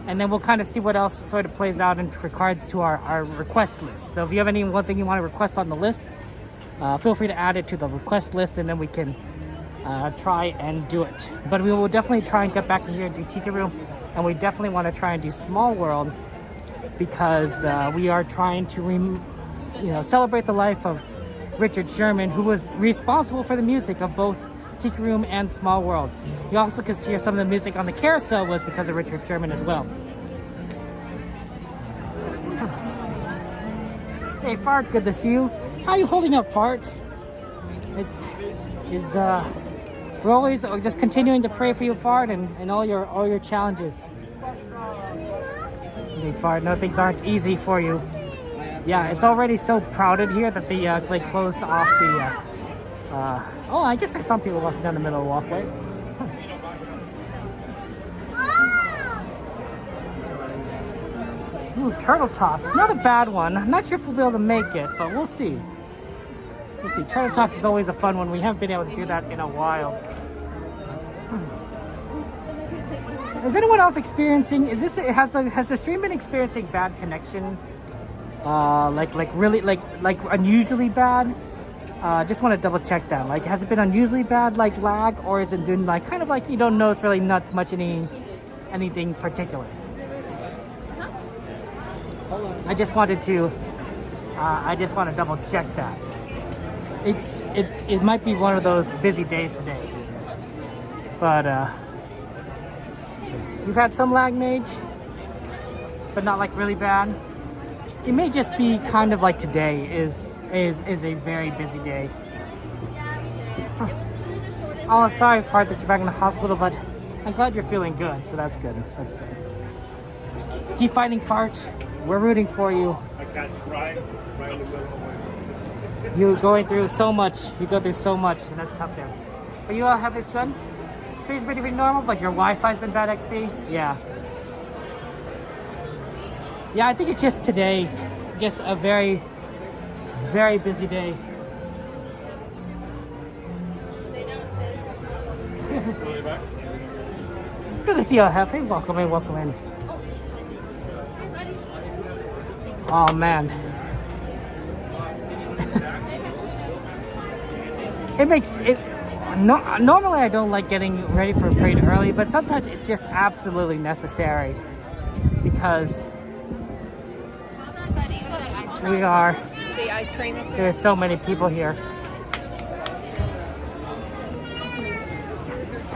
Speaker 1: and then we'll kind of see what else sort of plays out in regards to our request list. So if you have one thing you want to request on the list, feel free to add it to the request list, and then we can try and do it. But we will definitely try and get back in here and do Tiki Room, and we definitely want to try and do Small World, because we are trying to celebrate the life of Richard Sherman, who was responsible for the music of both Tiki Room and Small World. You also could hear some of the music on the Carousel was because of Richard Sherman as well. Hey Fart, good to see you. How are you holding up, Fart? We're always just continuing to pray for you, Fart, and all your challenges. Hey Fart, no, things aren't easy for you. Yeah, it's already so crowded here that they closed off the oh, I guess there's some people walking down the middle of the walkway. Ooh, Turtle Talk. Not a bad one. I'm not sure if we'll be able to make it, but we'll see. We'll see. Turtle Talk is always a fun one. We haven't been able to do that in a while. Is anyone else experiencing? Has the stream been experiencing bad connection? Like unusually bad? Just want to double check that. Like, has it been unusually bad, like lag, or is it been like kind of like you don't notice really not much anything particular? I just wanted to double check that. It might be one of those busy days today, but you've had some lag, Mage, but not like really bad. It may just be kind of like today is a very busy day. Oh, sorry, Fart, that you're back in the hospital, but I'm glad you're feeling good, so that's good. That's good. Keep fighting, Fart. We're rooting for you.
Speaker 8: I got you right in the middle of it.
Speaker 1: You're going through so much. You go through so much, and that's tough there. But you all have this good? Stream's pretty normal, but your Wi-Fi's been bad, XP? Yeah. Yeah, I think it's just today, just a very, very busy day. Good to see you, Hefe. Welcome in, welcome in. Oh man. It makes it normally I don't like getting ready for a parade early, but sometimes it's just absolutely necessary because there's so many people here.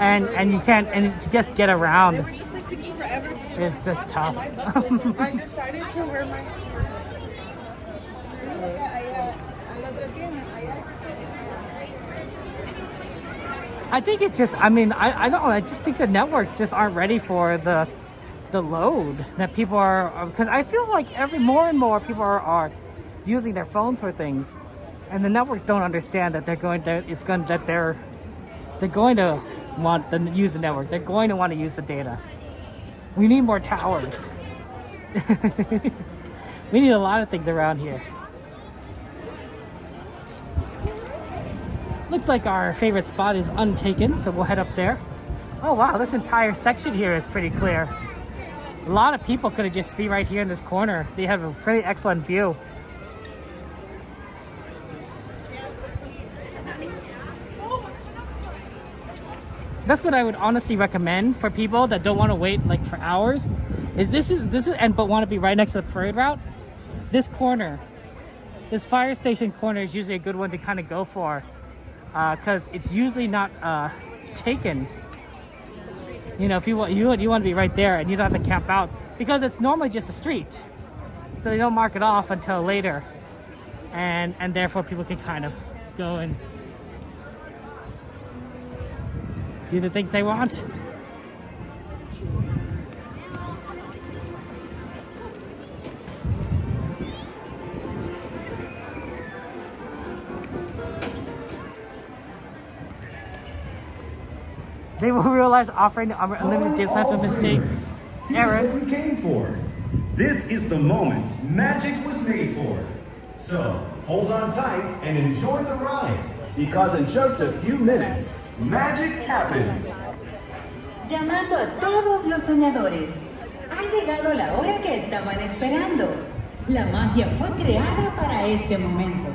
Speaker 1: And you can't, and to just get around, it's just tough.
Speaker 3: I decided to wear my...
Speaker 1: I think it's just, I mean, I don't know, I just think the networks just aren't ready for the load that people are, because I feel like more and more people are using their phones for things, and the networks don't understand that they're going to want to use the network. They're going to want to use the data. We need more towers. We need a lot of things around here. Looks like our favorite spot is untaken, so we'll head up there. Oh wow, this entire section here is pretty clear. A lot of people could have just be right here in this corner. They have a pretty excellent view. That's what I would honestly recommend for people that don't want to wait like for hours. But want to be right next to the parade route. This corner, this fire station corner is usually a good one to kind of go for, because it's usually not taken. You know, if you want to be right there and you don't have to camp out, because it's normally just a street, so they don't mark it off until later, and therefore people can kind of go and do the things they want. They will realize offering unlimited data plans was a mistake.
Speaker 5: Here's what we came for. This is the moment magic was made for. So, hold on tight and enjoy the ride, because in just a few minutes, magic happens.
Speaker 14: Llamando a todos los soñadores. Ha llegado la hora que estaban esperando. La magia fue creada para este momento.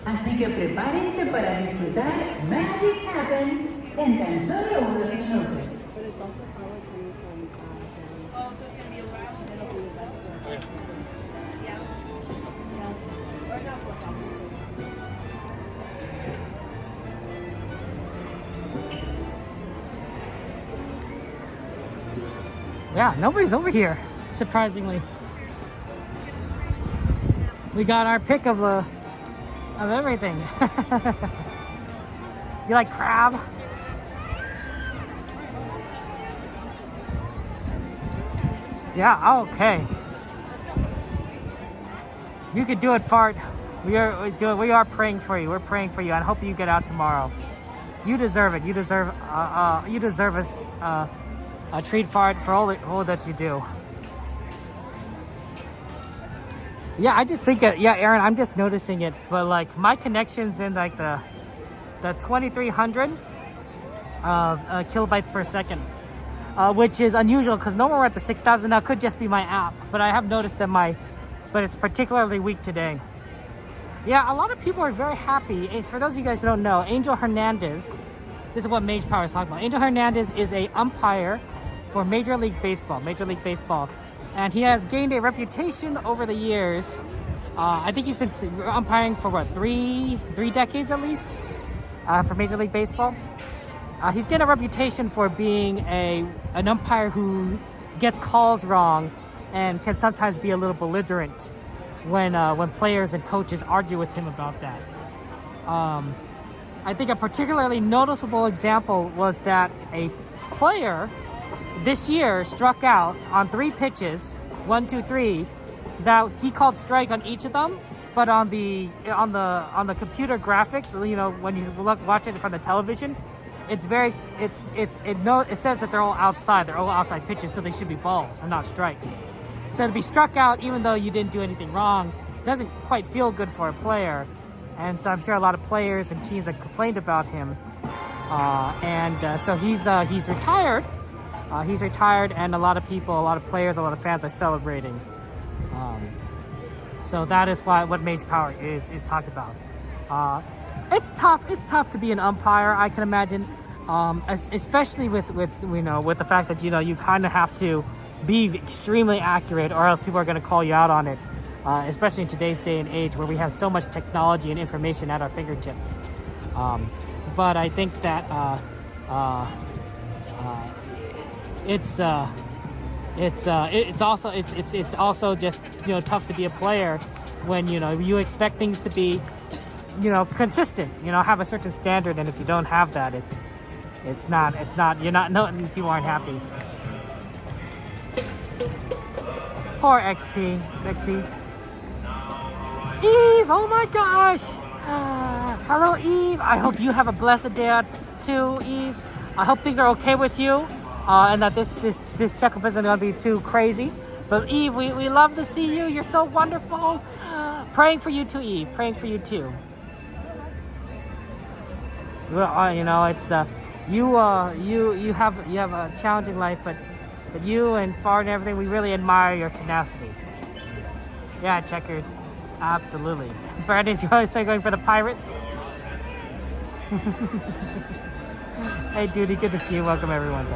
Speaker 14: Así que prepárense para disfrutar Magic Happens en tan solo unos minutos.
Speaker 1: Yeah, nobody's over here, surprisingly. We got our pick of everything. You like crab? Yeah, okay. You could do it, Fart. We are praying for you. We're praying for you, and hope you get out tomorrow. You deserve it. You deserve a treat, Fart, for all that you do. Yeah, I just think yeah, Aaron, I'm just noticing it, but like my connection's in like the 2300 kilobytes per second, which is unusual because normally we're at the 6000 now. Could just be my app, but I have noticed that but it's particularly weak today. Yeah, a lot of people are very happy. For those of you guys who don't know, Angel Hernandez, this is what Mage Power is talking about. Angel Hernandez is a umpire for Major League Baseball, and he has gained a reputation over the years. I think he's been umpiring for what, three decades at least, for Major League Baseball. He's gained a reputation for being an umpire who gets calls wrong and can sometimes be a little belligerent when players and coaches argue with him about that. I think a particularly noticeable example was that a player this year struck out on 3 pitches, 1, 2, 3, that he called strike on each of them, but on the computer graphics, you know, when you watch it from the television, it says that they're all outside pitches, so they should be balls and not strikes. So to be struck out, even though you didn't do anything wrong, doesn't quite feel good for a player. And so I'm sure a lot of players and teams have complained about him. So he's retired. He's retired, and a lot of people, a lot of players, a lot of fans are celebrating. So that is what Mage Power is talked about. It's tough to be an umpire, I can imagine, especially with the fact that you kind of have to be extremely accurate, or else people are going to call you out on it. Especially in today's day and age, where we have so much technology and information at our fingertips. But I think that it's also just tough to be a player when you expect things to be consistent, have a certain standard, and if you don't have that, people aren't happy. Poor XP. Eve, oh my gosh! Hello, Eve. I hope you have a blessed day too, Eve. I hope things are okay with you, and that this checkup isn't going to be too crazy. But Eve, we love to see you. You're so wonderful. Praying for you too, Eve. Praying for you too. Well, it's you have a challenging life, but you and Far and everything, we really admire your tenacity. Yeah, Checkers. Absolutely. Brandon's going for the Pirates. Hey, Duty, good to see you. Welcome, everyone.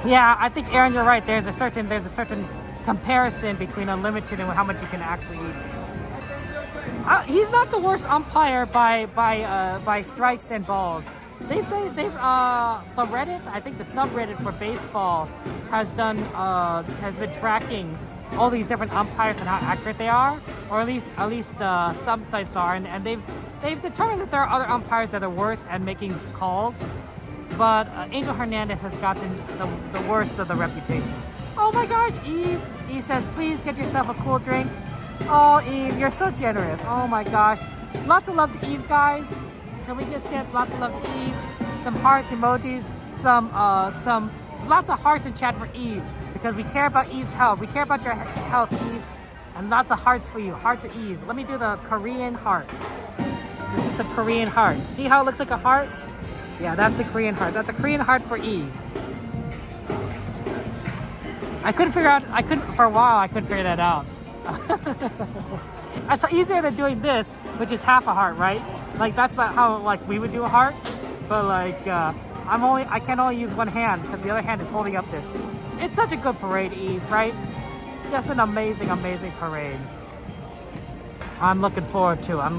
Speaker 1: Yeah, I think, Aaron, you're right. There's a certain comparison between unlimited and how much you can actually eat. He's not the worst umpire by strikes and balls. The Reddit, I think the subreddit for baseball has been tracking all these different umpires and how accurate they are, or at least some sites are, and they've determined that there are other umpires that are worse at making calls, but Angel Hernandez has gotten the worst of the reputation. Oh my gosh, Eve says, please get yourself a cool drink. Oh, Eve, you're so generous. Oh my gosh, lots of love to Eve, guys. Can we just get lots of love to Eve? Some hearts, emojis, some lots of hearts in chat for Eve, because we care about Eve's health. We care about your health, Eve, and lots of hearts for you. Hearts for Eve. Let me do the Korean heart. This is the Korean heart. See how it looks like a heart? Yeah, that's the Korean heart. That's a Korean heart for Eve. For a while, I couldn't figure that out. It's easier than doing this, which is half a heart, right? Like, that's not how we would do a heart, but I can only use one hand because the other hand is holding up this. It's such a good parade, Eve, right? Just an amazing, amazing parade. I'm looking forward to it.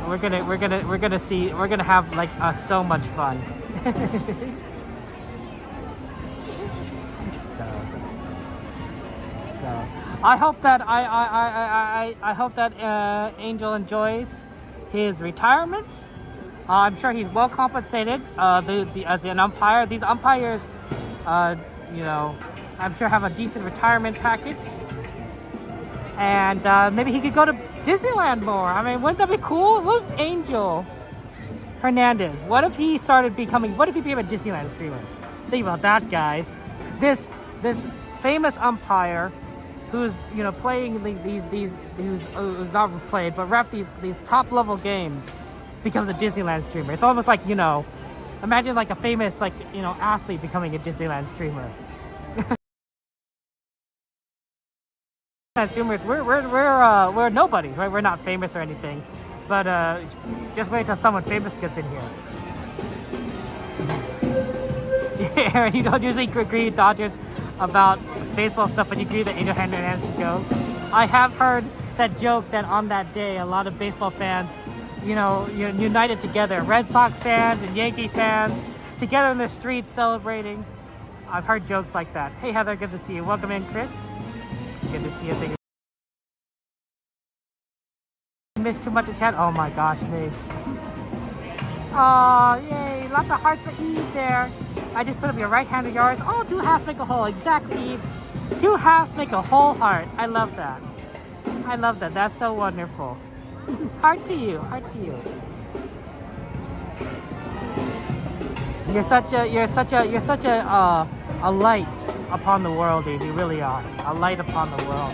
Speaker 1: We're gonna have so much fun. So I hope that I hope that Angel enjoys his retirement. I'm sure he's well compensated. As an umpire, these umpires, I'm sure have a decent retirement package. And maybe he could go to Disneyland more. I mean, wouldn't that be cool? What if Angel Hernandez? What if he became a Disneyland streamer? Think about that, guys. This famous umpire who's playing who's not played but ref these top level games becomes a Disneyland streamer. It's almost like imagine like a famous athlete becoming a Disneyland streamer. Streamers, we're nobodies, right? We're not famous or anything, but just wait till someone famous gets in here. Aaron, you don't usually agree with Dodgers about baseball stuff, but you agree that Angel Hernandez should go. I have heard that joke that on that day, a lot of baseball fans, united together. Red Sox fans and Yankee fans together in the streets celebrating. I've heard jokes like that. Hey Heather, good to see you. Welcome in, Chris. Good to see you. Thank you. Missed too much of chat. Oh my gosh, Midge. Oh, yay. Lots of hearts for Eve there. I just put up your right hand of yours. Oh, 2 halves make a whole. Exactly, Eve. 2 halves make a whole heart. I love that. That's so wonderful. Heart to you. You're such a light upon the world, Eve. You really are. A light upon the world.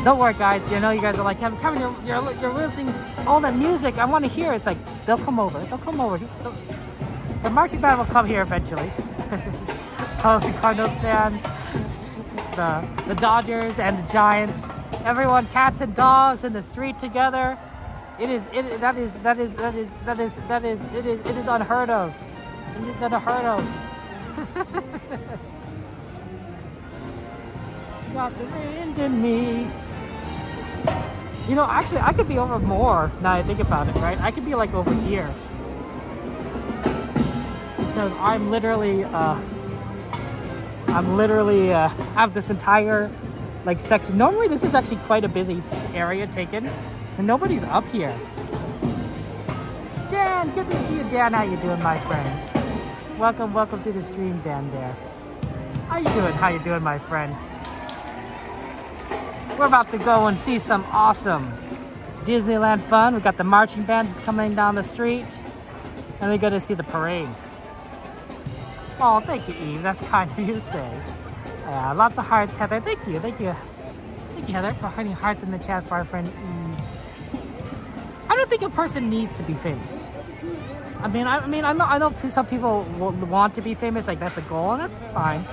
Speaker 1: Don't worry, guys. You know, you guys are like, Kevin, you're losing all that music. I want to hear. It's like, they'll come over. They'll come over. The marching band will come here eventually. Cubs and Cardinals fans, the Dodgers and the Giants, everyone, cats and dogs in the street together. It is unheard of. It is unheard of. Got the wind in me. You know, actually, I could be over more now I think about it, right? I could be like over here. Because I'm literally have this entire like section. Normally this is actually quite a busy area taken, and nobody's up here. Dan, good to see you, Dan. How you doing, my friend? Welcome to the stream, Dan there. How you doing, my friend? We're about to go and see some awesome Disneyland fun. We got the marching band that's coming down the street, and we got to see the parade. Oh, thank you, Eve. That's kind of you to say. Lots of hearts, Heather. Thank you, Heather, for putting hearts in the chat for our friend Eve. I don't think a person needs to be famous. I know some people want to be famous, like that's a goal, and that's fine,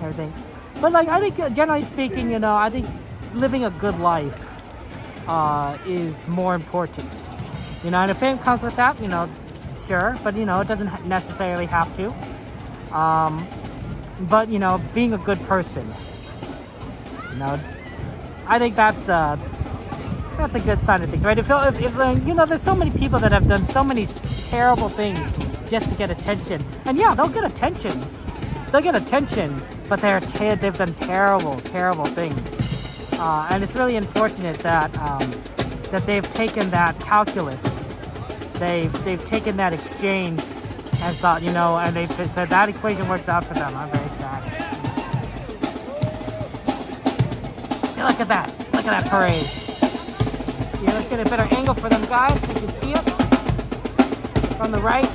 Speaker 1: everything. But like, I think generally speaking, you know, I think living a good life is more important. You know, and if fame comes with that, you know, sure, but you know, it doesn't necessarily have to. But you know, being a good person, you know, I think that's a good sign of things, right? If you know, there's so many people that have done so many terrible things just to get attention, and yeah, they'll get attention, but they've done terrible things, and it's really unfortunate that that they've taken that calculus, they've taken that exchange, and thought, you know, and they've said that equation works out for them. I'm very sad. Yeah, look at that parade. Yeah, let's get a better angle for them, guys, so you can see it from the right.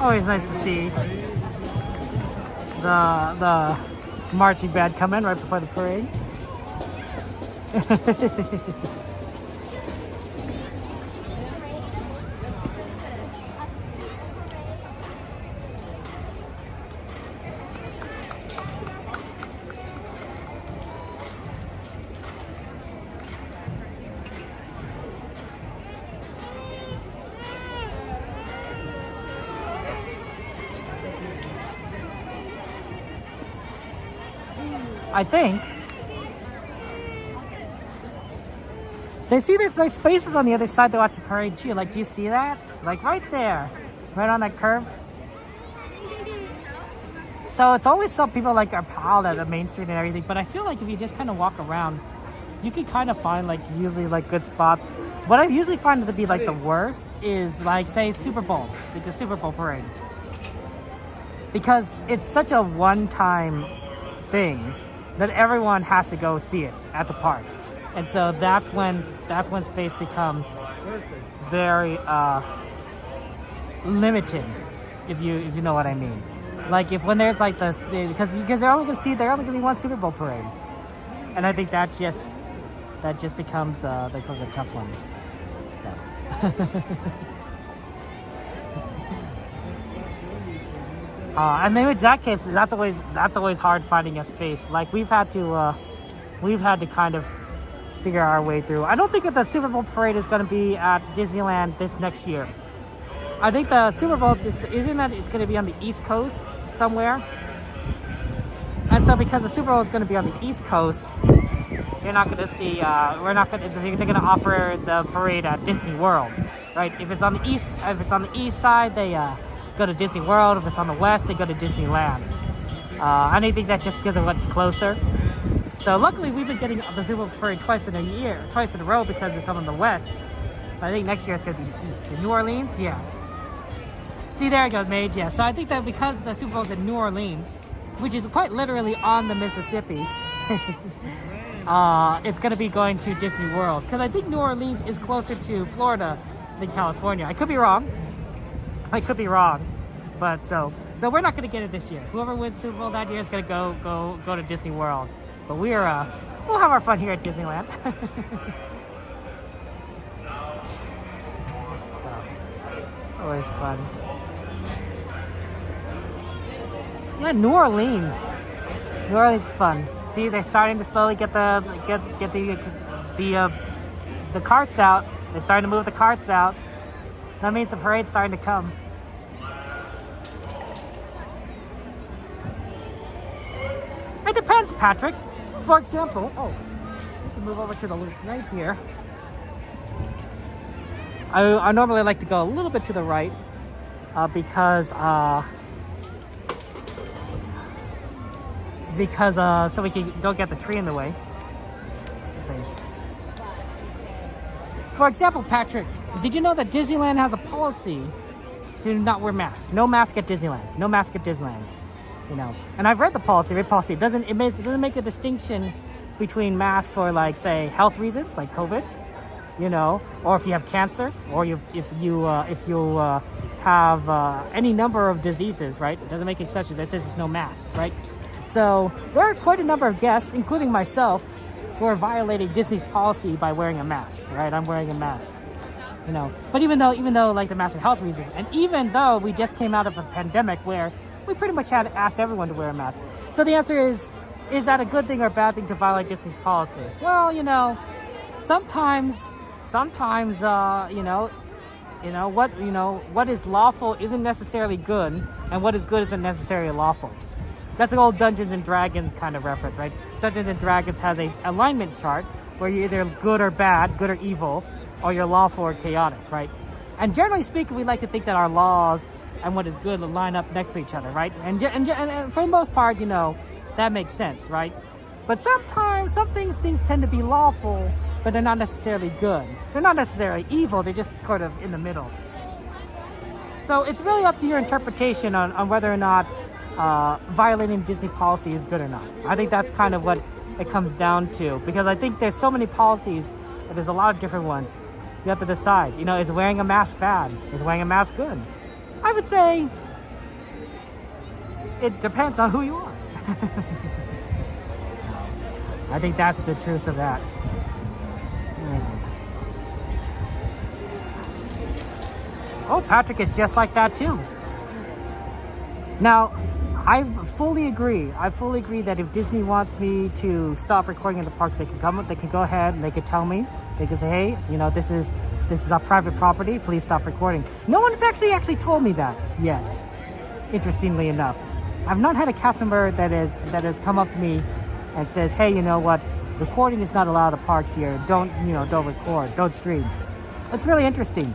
Speaker 1: Always nice to see the marching band come in right before the parade. I think they see there's nice spaces on the other side to watch the parade too. Like, do you see that? Like right there, right on that curve. So it's always so people like are piled at the main street and everything. But I feel like if you just kind of walk around, you can kind of find like usually like good spots. What I usually find to be like the worst is like say Super Bowl, like the Super Bowl parade, because it's such a one-time thing that everyone has to go see it at the park, and so that's when space becomes very limited, if you know what I mean. Like if when there's like this, because they're only gonna be one Super Bowl parade, and I think that just becomes a tough one. So. And then in that case, that's always hard finding a space. Like we've had to kind of figure our way through. I don't think that the Super Bowl parade is going to be at Disneyland this next year. I think the Super Bowl isn't that it's going to be on the East Coast somewhere. And so because the Super Bowl is going to be on the East Coast, you're not going to see. They're going to offer the parade at Disney World, right? If it's on the east side, they go to Disney World. If it's on the west, they go to Disneyland. And I think that's just because of what's closer. So luckily, we've been getting the Super Bowl parade twice in a row because it's on the west. But I think next year it's going to be the east. In New Orleans, yeah. See, there it goes, Mage. Yeah. So I think that because the Super Bowl's in New Orleans, which is quite literally on the Mississippi, it's going to be going to Disney World. Because I think New Orleans is closer to Florida than California. I could be wrong. But so we're not going to get it this year. Whoever wins Super Bowl that year is going to go to Disney World. But we'll have our fun here at Disneyland. So it's always fun. Yeah, New Orleans is fun. See, they're starting to slowly get the carts out. They're starting to move the carts out. That means the parade's starting to come. It depends, Patrick. For example, we can move over to the right here. I normally like to go a little bit to the right because so we don't get the tree in the way. Okay. For example, Patrick, did you know that Disneyland has a policy to not wear masks? No mask at Disneyland. No mask at Disneyland. You know, and I've read the policy. It doesn't make a distinction between masks for like say health reasons like COVID, you know, or if you have cancer, or if you have any number of diseases, right? It doesn't make exceptions. It says there's no mask, right? So there are quite a number of guests, including myself, who are violating Disney's policy by wearing a mask, right? I'm wearing a mask, you know. But even though like the mask for health reasons, and even though we just came out of a pandemic where we pretty much had asked everyone to wear a mask. So the answer is that a good thing or a bad thing to violate Disney's policy? Well, you know, sometimes what is lawful isn't necessarily good, and what is good isn't necessarily lawful. That's an old Dungeons and Dragons kind of reference, right? Dungeons and Dragons has a alignment chart where you're either good or bad, good or evil, or you're lawful or chaotic, right? And generally speaking, we like to think that our laws and what is good line up next to each other, right? And for the most part, you know, that makes sense, right? But sometimes some things tend to be lawful, but they're not necessarily good. They're not necessarily evil. They're just sort of in the middle. So it's really up to your interpretation on whether or not violating Disney policy is good or not. I think that's kind of what it comes down to, because I think there's so many policies, and there's a lot of different ones. You have to decide, you know, is wearing a mask bad? Is wearing a mask good? I would say it depends on who you are. So, I think that's the truth of that. Oh, Patrick is just like that too. Now, I fully agree that if Disney wants me to stop recording in the park, they can go ahead and they can tell me. They can say, hey, you know, this is our private property, please stop recording. No one has actually told me that yet, interestingly enough. I've not had a cast member that has come up to me and says, hey, you know what, recording is not allowed at parks here. Don't record, don't stream. It's really interesting.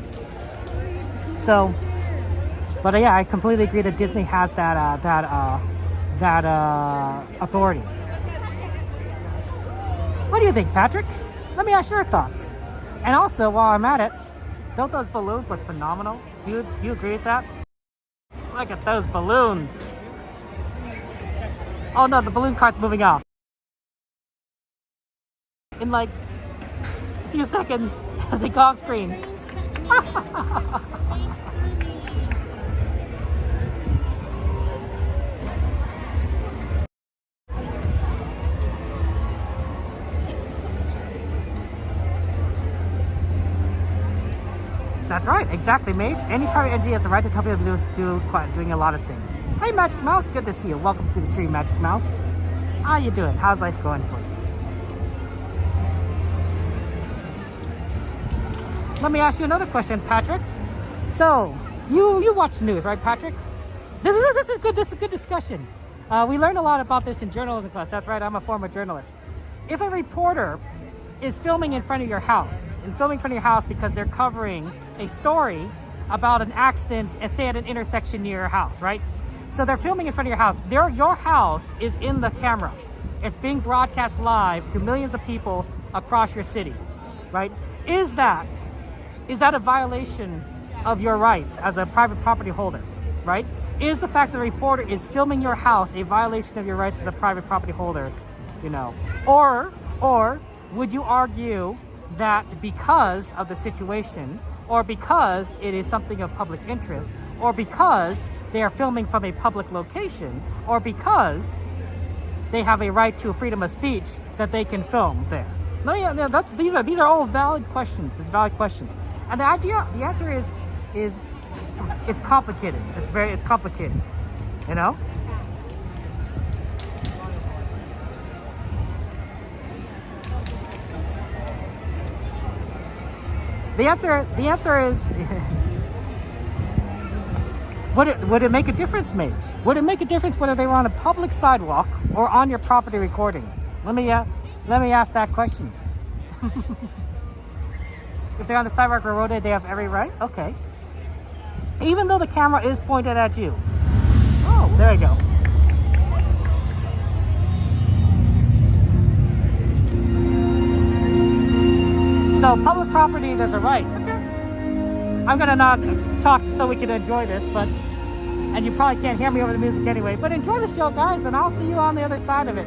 Speaker 1: So, but yeah, I completely agree that Disney has that authority. What do you think, Patrick? Let me ask your thoughts. And also, while I'm at it, don't those balloons look phenomenal? Do you agree with that? Look at those balloons. Oh no, the balloon cart's moving off. In like a few seconds as they go off screen. That's right, exactly, mate. Any private entity has the right to tell people to doing a lot of things. Hey, Magic Mouse, good to see you. Welcome to the stream, Magic Mouse. How you doing? How's life going for you? Let me ask you another question, Patrick. So, you watch the news, right, Patrick? This is good discussion. We learned a lot about this in journalism class. That's right, I'm a former journalist. If a reporter is filming in front of your house, because they're covering a story about an accident, and say at an intersection near your house, right? So they're filming in front of your house. Your house is in the camera. It's being broadcast live to millions of people across your city, right? Is that a violation of your rights as a private property holder, right? Is the fact that the reporter is filming your house a violation of your rights as a private property holder, you know? Or would you argue that because of the situation, or because it is something of public interest, or because they are filming from a public location, or because they have a right to freedom of speech, that they can film there? These are all valid questions. It's valid questions, and the answer is it's complicated. It's complicated, you know. The answer is, would it make a difference, Mage? Would it make a difference whether they were on a public sidewalk or on your property recording? Let me ask that question. If they're on the sidewalk or road, they have every right? Okay. Even though the camera is pointed at you. Oh, there you go. So public property, there's a right. Okay. I'm gonna not talk so we can enjoy this, and you probably can't hear me over the music anyway, but enjoy the show, guys, and I'll see you on the other side of it.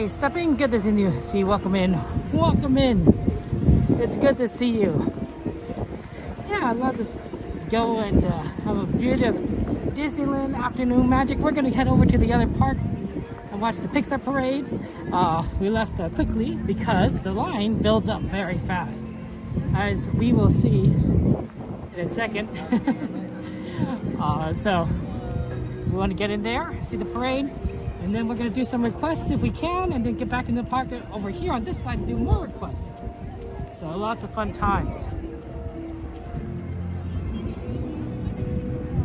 Speaker 1: Hey, step in. Good to see you. Welcome in. Welcome in. It's good to see you. Yeah, I'd love to go and have a beautiful Disneyland afternoon magic. We're going to head over to the other park and watch the Pixar parade. We left quickly because the line builds up very fast, as we will see in a second. So we want to get in there, see the parade, and then we're going to do some requests if we can, and then get back in the park over here on this side and do more requests. So lots of fun times.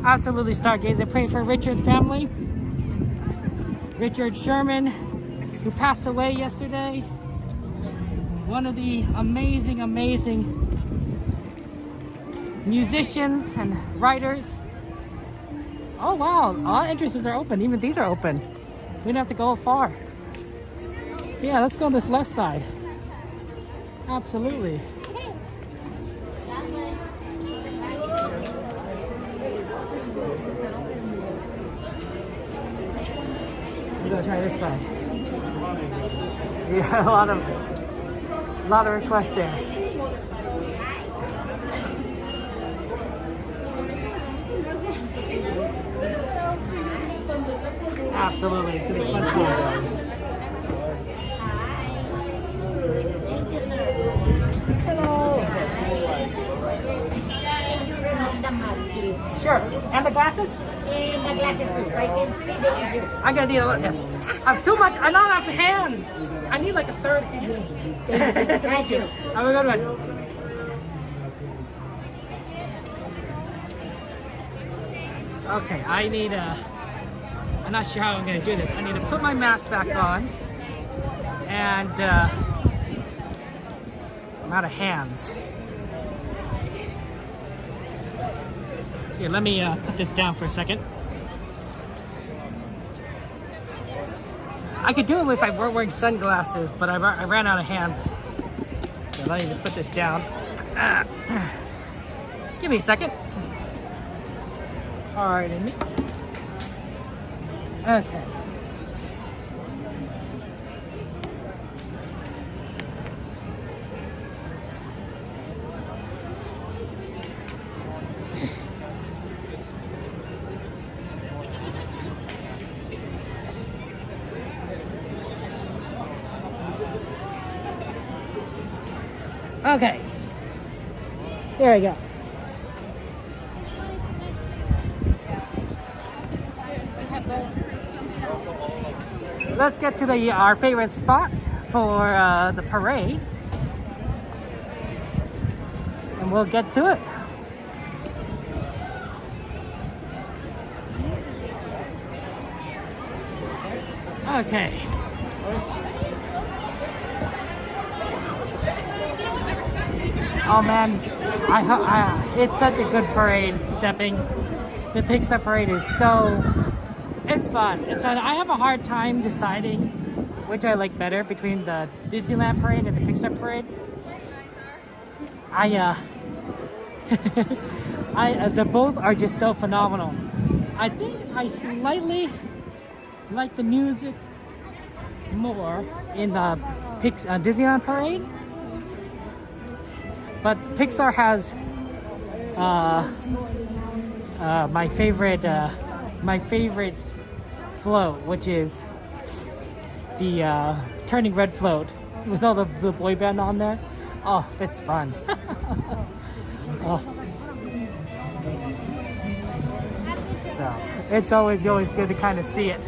Speaker 1: Absolutely stargazer. Praying for Richard's family. Richard Sherman, who passed away yesterday. One of the amazing musicians and writers. Oh wow, all entrances are open. Even these are open. We don't have to go far. Yeah, let's go on this left side. Absolutely. We're gonna try this side. Yeah, a lot of requests there. Absolutely, it's gonna be fun time. Hello.
Speaker 15: Can you remove the mask, please?
Speaker 1: Sure. And the glasses?
Speaker 15: And the glasses too, so I can see the video.
Speaker 1: I'm gonna need a little. Yes. I have too much. I don't have hands. I need like a third hand.
Speaker 15: Thank you.
Speaker 1: Have a good one. Okay, I need I'm not sure how I'm gonna do this. I need to put my mask back on, and I'm out of hands. Here, let me put this down for a second. I could do it if I weren't wearing sunglasses, but I ran out of hands. So let me put this down. Give me a second. Pardon me. Okay. Okay. There we go. Let's get to our favorite spot for the parade, and we'll get to it. Okay. Oh man, it's such a good parade. Stepping, the Pixar parade is it's fun. It's fun. I have a hard time deciding which I like better between the Disneyland parade and the Pixar parade. The both are just so phenomenal. I think I slightly like the music more in the Disneyland parade, but Pixar has my favorite float, which is the Turning Red float with all the boy band on there. Oh, it's fun. Oh. So it's always good to kind of see it,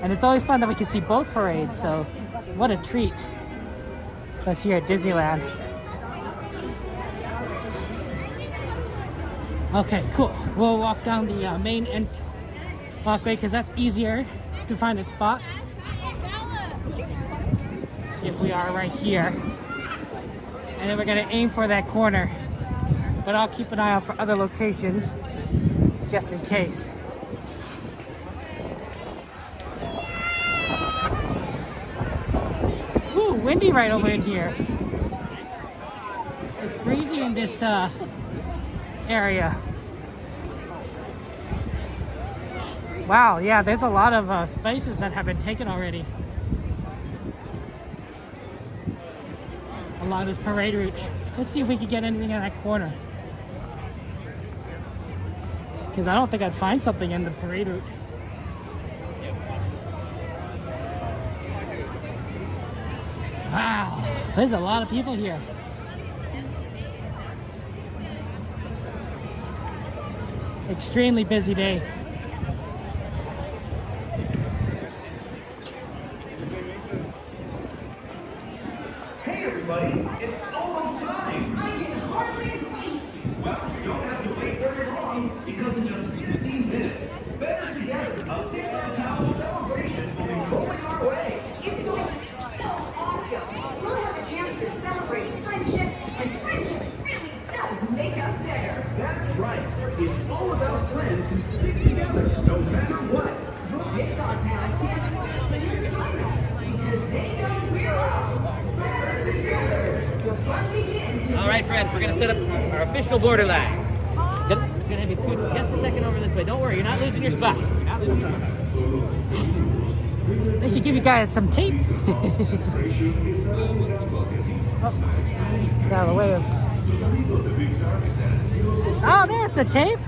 Speaker 1: and it's always fun that we can see both parades. So what a treat! Us here at Disneyland. Okay, cool. We'll walk down the main walkway because that's easier to find a spot. If we are right here. And then we're gonna aim for that corner. But I'll keep an eye out for other locations just in case. Ooh, windy right over in here. It's breezy in this area. Wow, yeah, there's a lot of spaces that have been taken already. along this parade route. Let's see if we can get anything in that corner. Because I don't think I'd find something in the parade route. Wow, there's a lot of people here. Extremely busy day.
Speaker 5: Hey everybody, it's almost time! I can hardly wait! Well, you don't have to wait very long, because in just 15 minutes, better together, a Pixar Pals celebration will be rolling our way!
Speaker 16: It's going to be so awesome! We'll have a chance to celebrate friendship, and friendship really does make us better!
Speaker 5: That's right! It's all about friends who stick together, no matter what!
Speaker 16: The Pixar Pals can't wait for you to join us, because they know we're all better together! The fun begins!
Speaker 17: All right, friends, we're gonna set up our official border line. Gonna have you scoot just a second over this way. Don't worry, you're not losing your spot. You're not losing your spot.
Speaker 1: They should give you guys some tape. Get out of the way. Oh, there's the tape.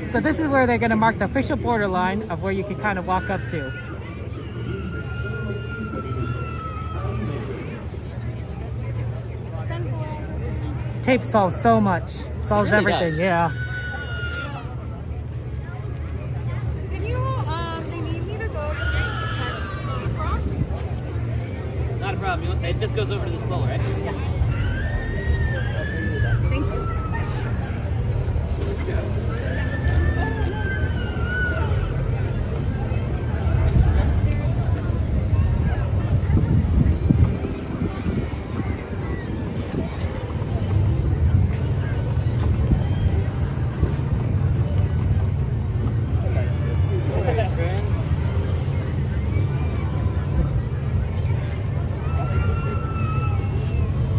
Speaker 1: So this is where they're going to mark the official borderline of where you can kind of walk up to. Tape solves so much. Solves
Speaker 17: It really
Speaker 1: everything,
Speaker 17: does.
Speaker 1: yeah.
Speaker 3: Can you, they need me to go across?
Speaker 17: Not a problem. It just goes over to this pole, right?
Speaker 3: Yeah. Thank you.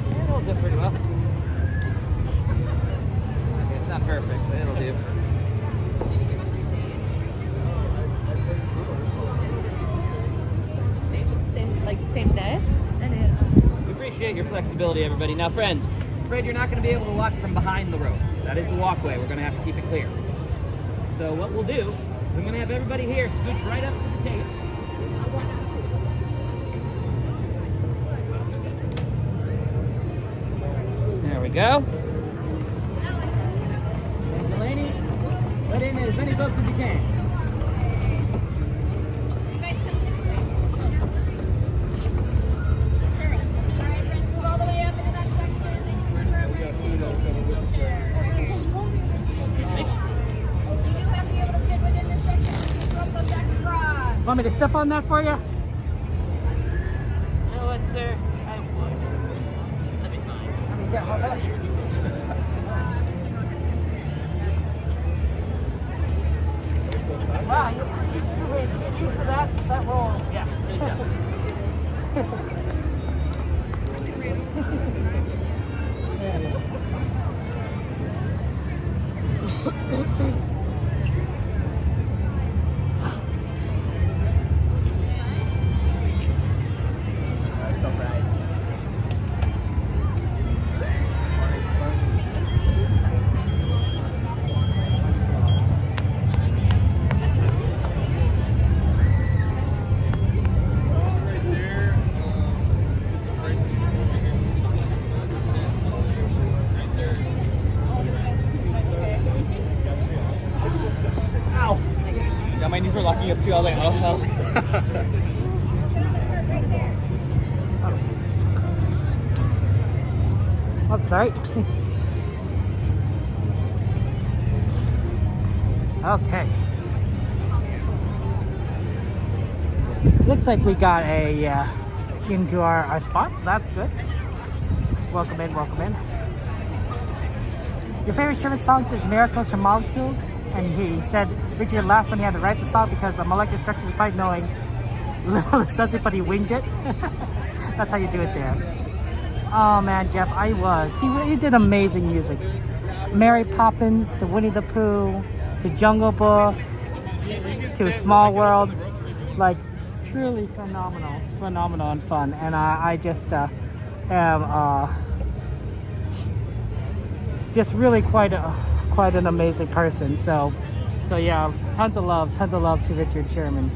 Speaker 17: It holds up pretty well. Okay, it's not perfect, but it'll do.
Speaker 3: Stage at the same day?
Speaker 17: We appreciate your flexibility, everybody. Now, friends, I'm afraid you're not going to be able to walk from behind the rope. That is a walkway. We're going to have to keep it clear. So what we'll do, we're going to have everybody here scooch right up to the tape. There we go. And Delaney, let in as many folks as you can.
Speaker 1: Want me to step on that for you?
Speaker 17: You know what, sir? I would. That'd be fine.
Speaker 1: Wow, you really get used to that roll.
Speaker 17: Yeah, good job.
Speaker 2: Yeah, my knees were locking up too. I was like, oh hell.
Speaker 1: Oh, sorry. Okay. Looks like we got a into our spots. That's good. Welcome in, welcome in. Your favorite Sherman songs is Miracles and Molecules, and he said Richard laughed when he had to write the song because the molecular structure is quite knowing little of the subject, but he winged it. That's how you do it there. Oh man, Jeff, he did amazing music. Mary Poppins to Winnie the Pooh to Jungle Book to A Small World, like truly phenomenal and fun. And I just am just really quite an amazing person. So yeah, tons of love to Richard Sherman.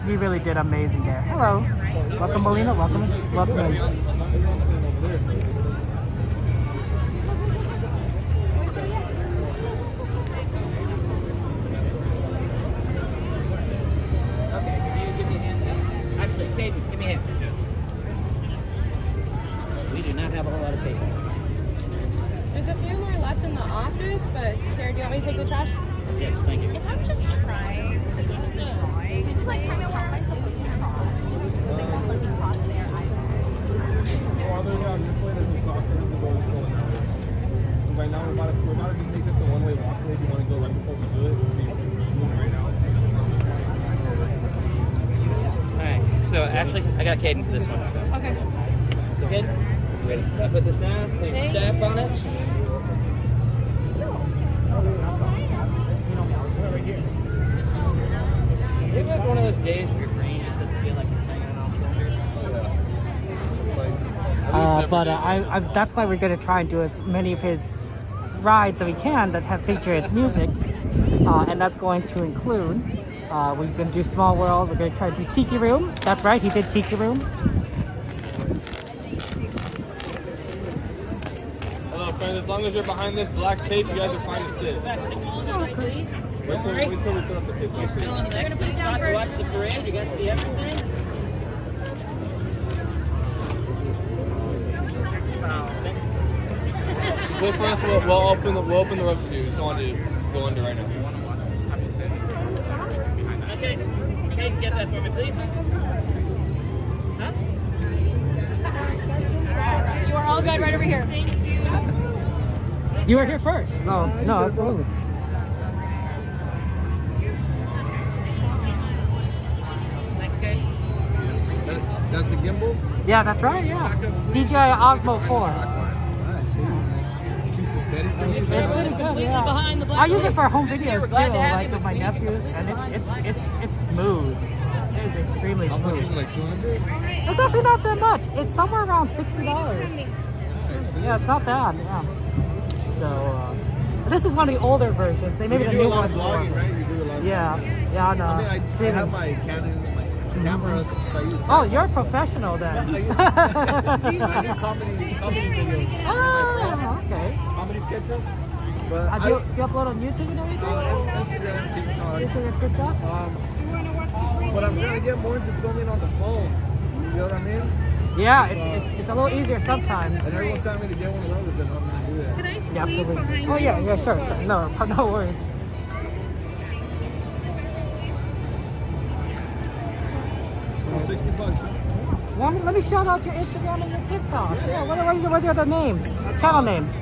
Speaker 1: He really did amazing there. Hello, welcome Melina, welcome in.
Speaker 17: Actually, Caden, give me a hand. We do not have a whole lot of paper.
Speaker 18: There's a few more left in the office, but here, do you want me to take the trash?
Speaker 17: Yes, thank you.
Speaker 18: If I'm just trying to be drawing, like, kind of where am I supposed to cross? Like, I'm looking across there,
Speaker 8: Right now, we're about to make this a one-way walkway. If you want to go right before we do it, we'll be doing right now.
Speaker 17: Alright, so Ashley, I got Caden for this one. So.
Speaker 18: Okay.
Speaker 17: So Caden, ready to put this down, put your staff on it. Maybe it's one of those days where your brain just doesn't feel like it's hanging on all cylinders.
Speaker 1: That's why we're going to try and do as many of his rides that we can that have feature his music, and that's going to include we're going to do Small World. We're going to try to do Tiki Room. That's right, he did Tiki Room.
Speaker 8: Hello, friends. As long as you're behind this black tape, you guys are fine to sit. Wait till we set up the tape.
Speaker 17: You're still in the next spot to watch the parade. You guys see everything?
Speaker 8: Wait for us. We'll open the ropes for you. Just don't want to go under right now.
Speaker 17: Okay, get that for me, please. Huh?
Speaker 18: You are all good right over here. Thank you.
Speaker 1: You were here first. No, absolutely.
Speaker 8: That's the gimbal?
Speaker 1: Yeah, that's right, yeah. DJI Osmo 4.
Speaker 8: Keeps it steady for you.
Speaker 1: It's pretty good, yeah. I use it for home videos too, like with my nephews, and it's smooth. It is extremely smooth.
Speaker 8: How much is it, like 200?
Speaker 1: It's actually not that much. It's somewhere around $60. Yeah, it's not bad, yeah. So, this is one of the older versions. They maybe the new ones.
Speaker 8: Vlogging, right? You do a lot of
Speaker 1: Yeah, I know.
Speaker 8: I mean, I have my Canon and my cameras, so I use
Speaker 1: Oh, you're a professional then.
Speaker 8: I do comedy videos.
Speaker 1: Oh, okay.
Speaker 8: Comedy sketches. But
Speaker 1: do you upload on YouTube and everything?
Speaker 8: Instagram, TikTok.
Speaker 1: Instagram, TikTok?
Speaker 8: But I'm trying to get more into filming on the phone. You know what I mean?
Speaker 1: Yeah, it's a little easier sometimes.
Speaker 8: And everyone's telling me to get one of those, and I'm going to do that.
Speaker 18: Can I squeeze
Speaker 1: absolutely.
Speaker 18: behind
Speaker 1: Oh,
Speaker 18: you?
Speaker 1: yeah, sure. No worries.
Speaker 8: $60, huh?
Speaker 1: Well, let me shout out your Instagram and your TikToks. Yeah, what are your other names? Channel names?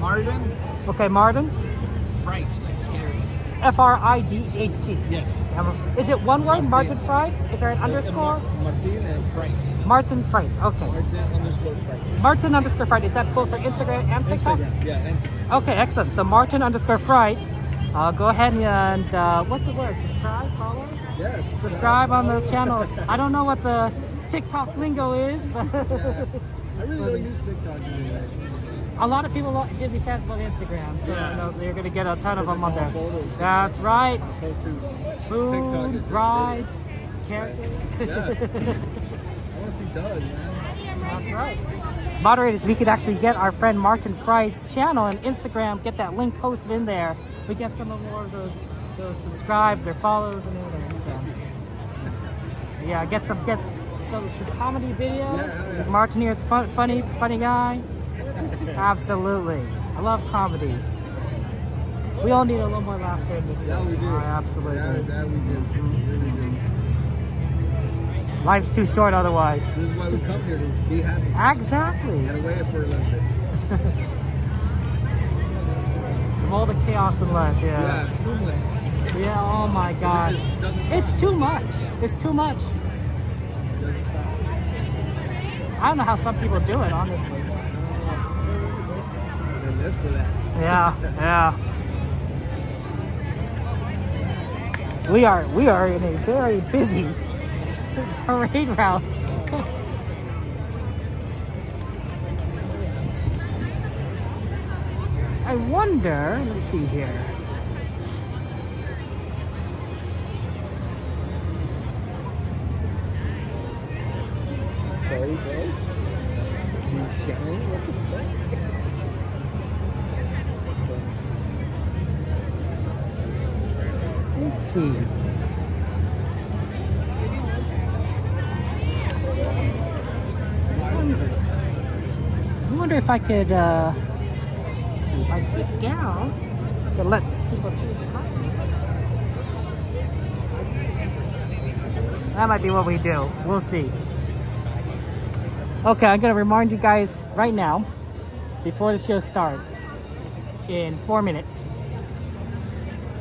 Speaker 8: Martin.
Speaker 1: Okay, Martin.
Speaker 8: Fright, like scary.
Speaker 1: Fright.
Speaker 8: Yes.
Speaker 1: Is it one word, Martin Fright? Is there an underscore?
Speaker 8: Martin and Fright.
Speaker 1: Martin Fright, okay. Martin_Fright. Is that both for Instagram and TikTok?
Speaker 8: Instagram, yeah, and TikTok.
Speaker 1: Okay, excellent. So Martin_Fright. Go ahead and, what's the word? Subscribe, follow?
Speaker 8: Yes.
Speaker 1: Subscribe on those channels. I don't know what the TikTok lingo is, but
Speaker 8: I really don't use TikTok anymore.
Speaker 1: A lot of people, Disney fans, love Instagram, so
Speaker 8: Yeah.
Speaker 1: you know you're gonna get a ton of them on there.
Speaker 8: Photos.
Speaker 1: That's right.
Speaker 8: Opposed to
Speaker 1: Food,
Speaker 8: TikTok is
Speaker 1: rides, characters.
Speaker 8: Yeah. I want to see Doug, man.
Speaker 1: That's right. Moderators, we could actually get our friend Martin Fright's channel on Instagram, get that link posted in there. We get some more of those subscribes or follows and everything. So. Yeah, get some comedy videos.
Speaker 8: Yeah.
Speaker 1: Martin here is funny guy. Absolutely. I love comedy. We all need a little more laughter in this world.
Speaker 8: Yeah, we do.
Speaker 1: Absolutely.
Speaker 8: Yeah, we do. Really do.
Speaker 1: Life's too short otherwise.
Speaker 8: This is why we come here, to be happy.
Speaker 1: Exactly.
Speaker 8: Get away for a little bit.
Speaker 1: From all the chaos in life,
Speaker 8: Yeah, too much.
Speaker 1: Yeah, oh my God. It's too much. It's too much.
Speaker 8: It doesn't stop.
Speaker 1: I don't know how some people do it, honestly.
Speaker 8: They live for that.
Speaker 1: Yeah. We are in a very busy parade route. I wonder, let's see here. Very good. Let's see. I wonder if I could, let's see, if I sit down, I could let people see behind me. That might be what we do. We'll see. Okay, I'm gonna remind you guys right now, before the show starts, in 4 minutes.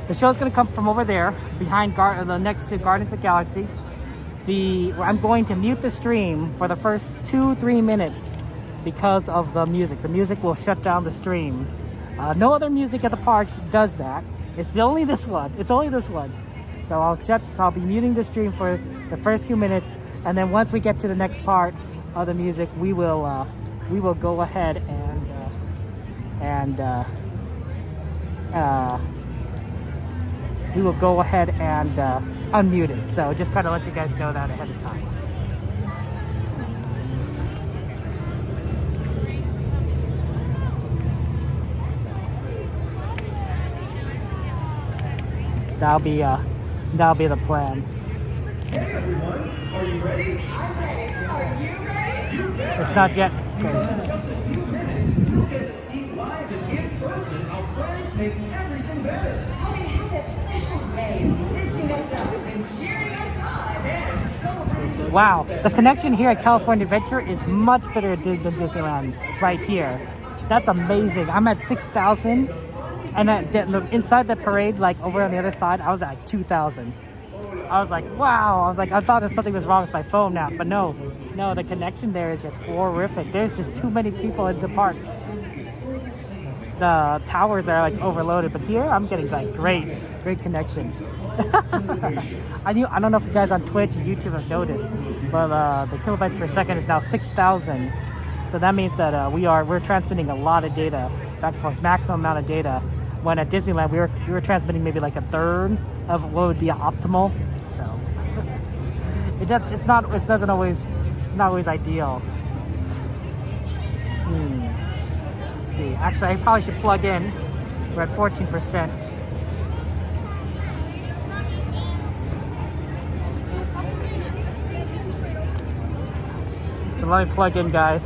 Speaker 1: The show's gonna come from over there, behind next to Guardians of the Galaxy. I'm going to mute the stream for the first 2-3 minutes because of the music. The music will shut down the stream. No other music at the parks does that. It's only this one. It's only this one. So I'll be muting the stream for the first few minutes, and then once we get to the next part of the music, we will go ahead and unmute it. So just kind of let you guys know that ahead of time. That'll be the plan.
Speaker 16: Hey everyone, are you ready? I'm ready. Are you ready? You bet.
Speaker 1: It's not yet.
Speaker 16: In just a few minutes, you'll get to see live and in person how friends make everything better.
Speaker 14: How we have that special way of lifting us up and cheering us on and celebrating.
Speaker 1: Wow, the connection here at California Adventure is much better than Disneyland right here. That's amazing. I'm at 6,000, and inside the parade, like over on the other side, I was at 2,000. I was like, wow. I thought that something was wrong with my phone now, but no, the connection there is just horrific. There's just too many people in the parks. The towers are like overloaded, but here I'm getting like great connection. I don't know if you guys on Twitch and YouTube have noticed, but the kilobytes per second is now 6,000. So that means that we're transmitting a lot of data, back for maximum amount of data. When at Disneyland we were transmitting maybe like a third of what would be optimal. So it's not always ideal. Let's see. Actually, I probably should plug in. We're at 14%. So let me plug in, guys.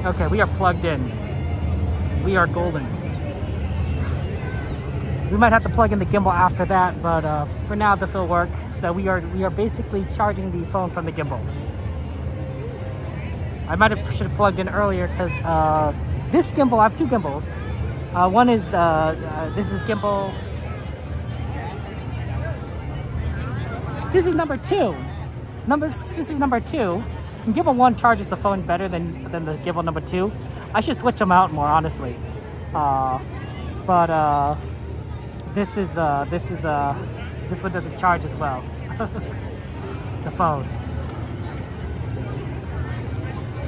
Speaker 1: Okay, we are plugged in. We are golden. We might have to plug in the gimbal after that, but for now this will work. So we are basically charging the phone from the gimbal. I should have plugged in earlier because this gimbal, I have two gimbals. One is this is gimbal. This is number 2. This is number 2. And gimbal 1 charges the phone better than the gimbal number 2. I should switch them out more, honestly. But this one doesn't charge as well. The phone.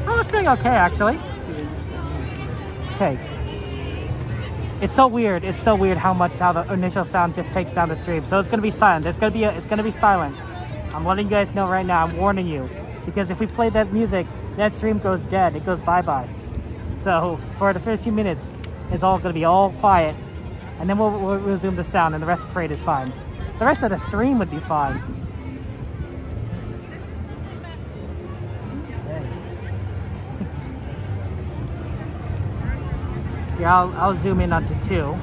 Speaker 1: Oh, it's doing okay actually. Okay. It's so weird. It's so weird how the initial sound just takes down the stream. So it's gonna be silent. It's gonna be silent. I'm letting you guys know right now. I'm warning you. Because if we play that music, that stream goes dead. It goes bye-bye. So for the first few minutes, it's all going to be all quiet. And then we'll resume the sound, and the rest of the parade is fine. The rest of the stream would be fine. Yeah, I'll zoom in onto 2.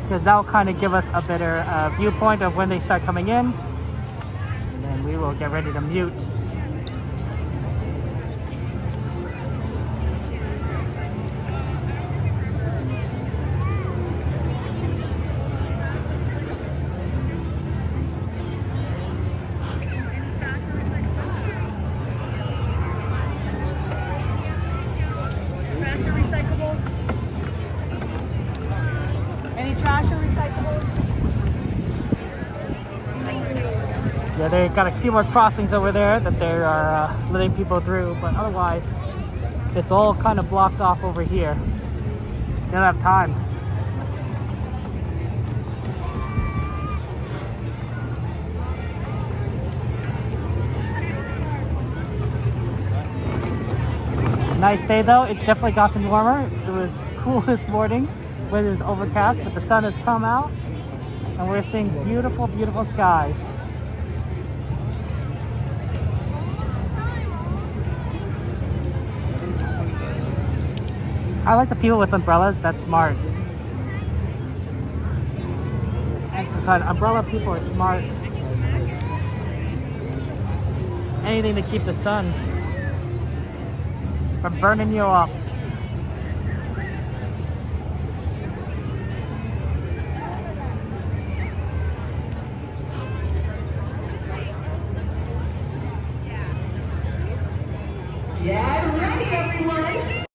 Speaker 1: Because that will kind of give us a better viewpoint of when they start coming in. We will get ready to mute.
Speaker 3: or recyclables? Any trash or recyclables?
Speaker 1: Yeah, they got a few more crossings over there that they are letting people through, but otherwise, it's all kind of blocked off over here. They don't have time. Nice day though. It's definitely gotten warmer. It was cool this morning when it was overcast, but the sun has come out and we're seeing beautiful, beautiful skies. I like the people with umbrellas. That's smart. Inside, umbrella people are smart. Anything to keep the sun from burning you up.
Speaker 16: Get ready, everyone!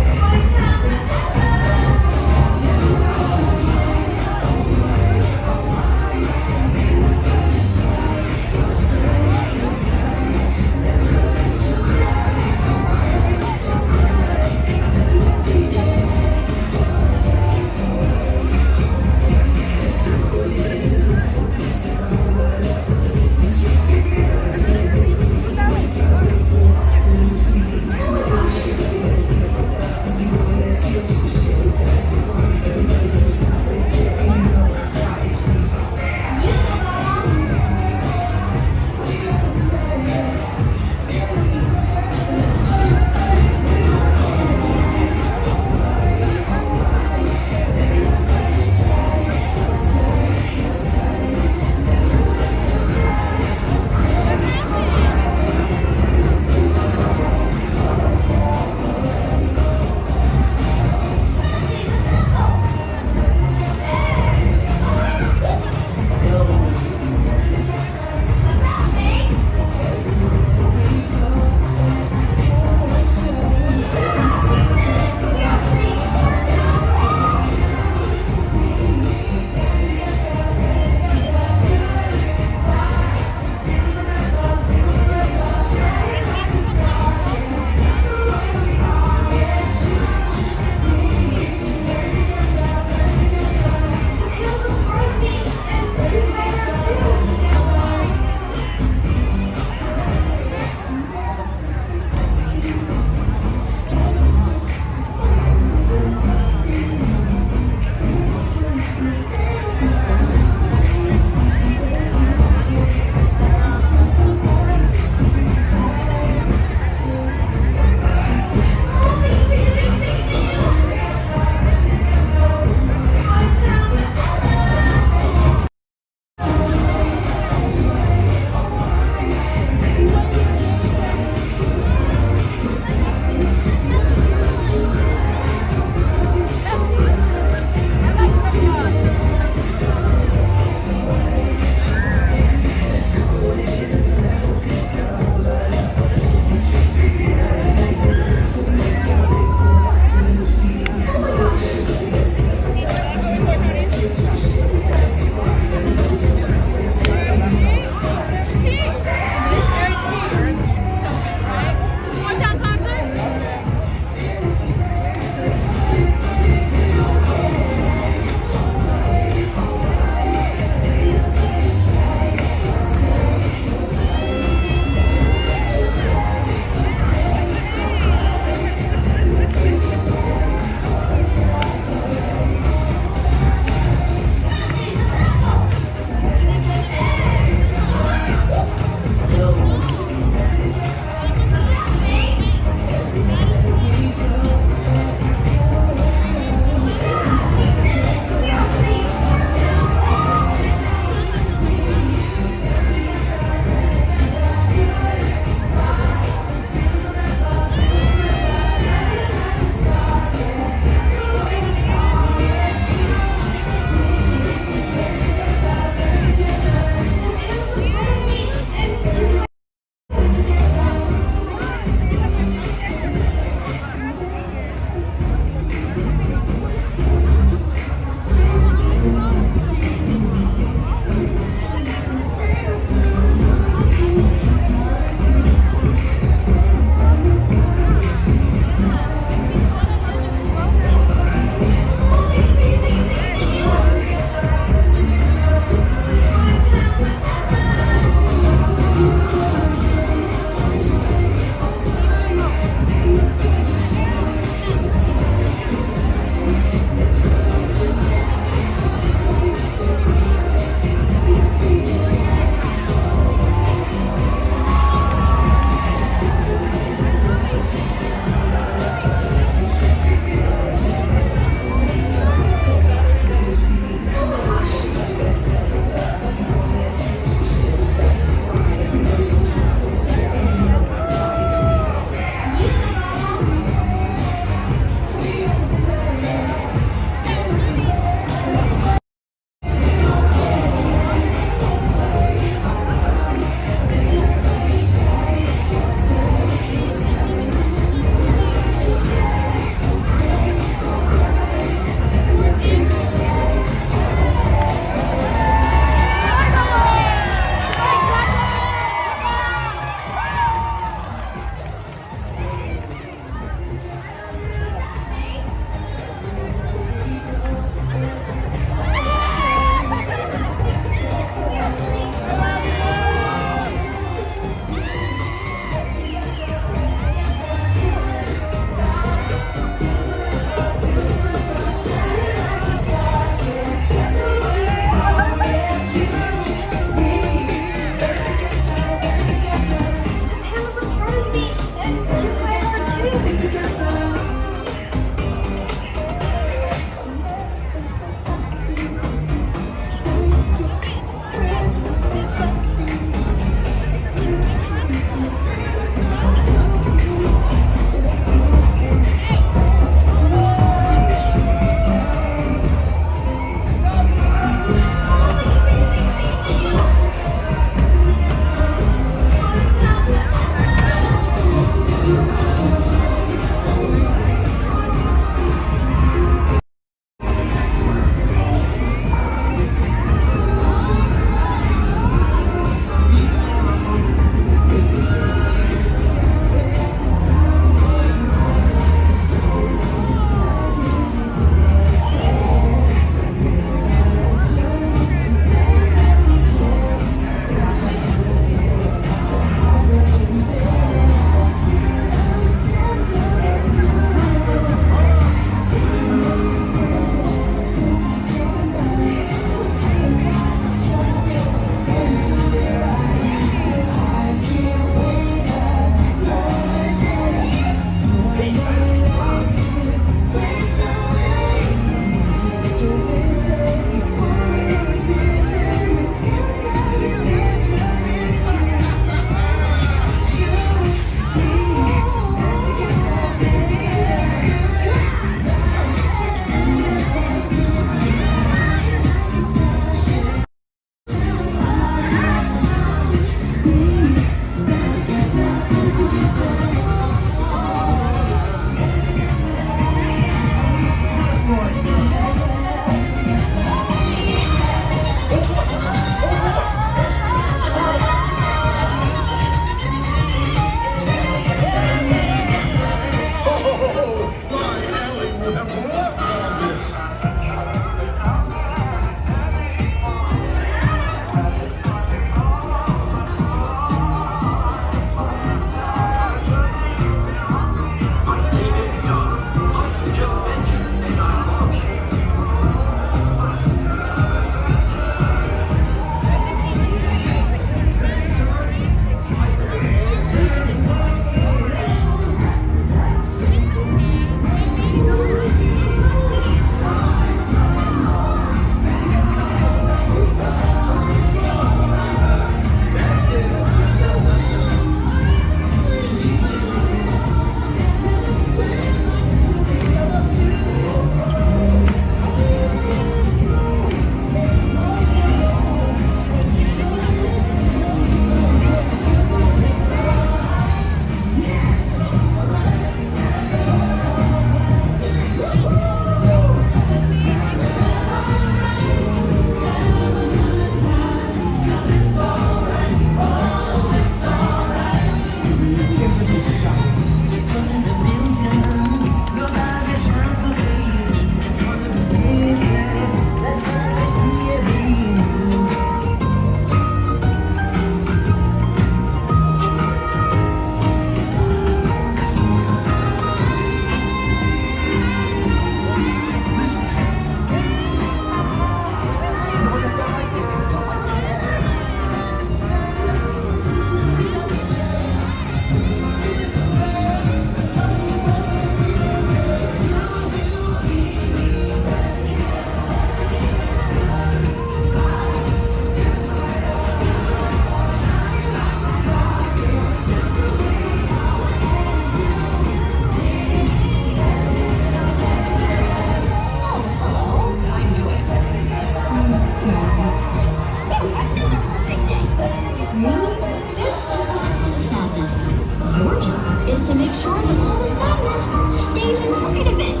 Speaker 11: sure that all the sadness stays inside of it.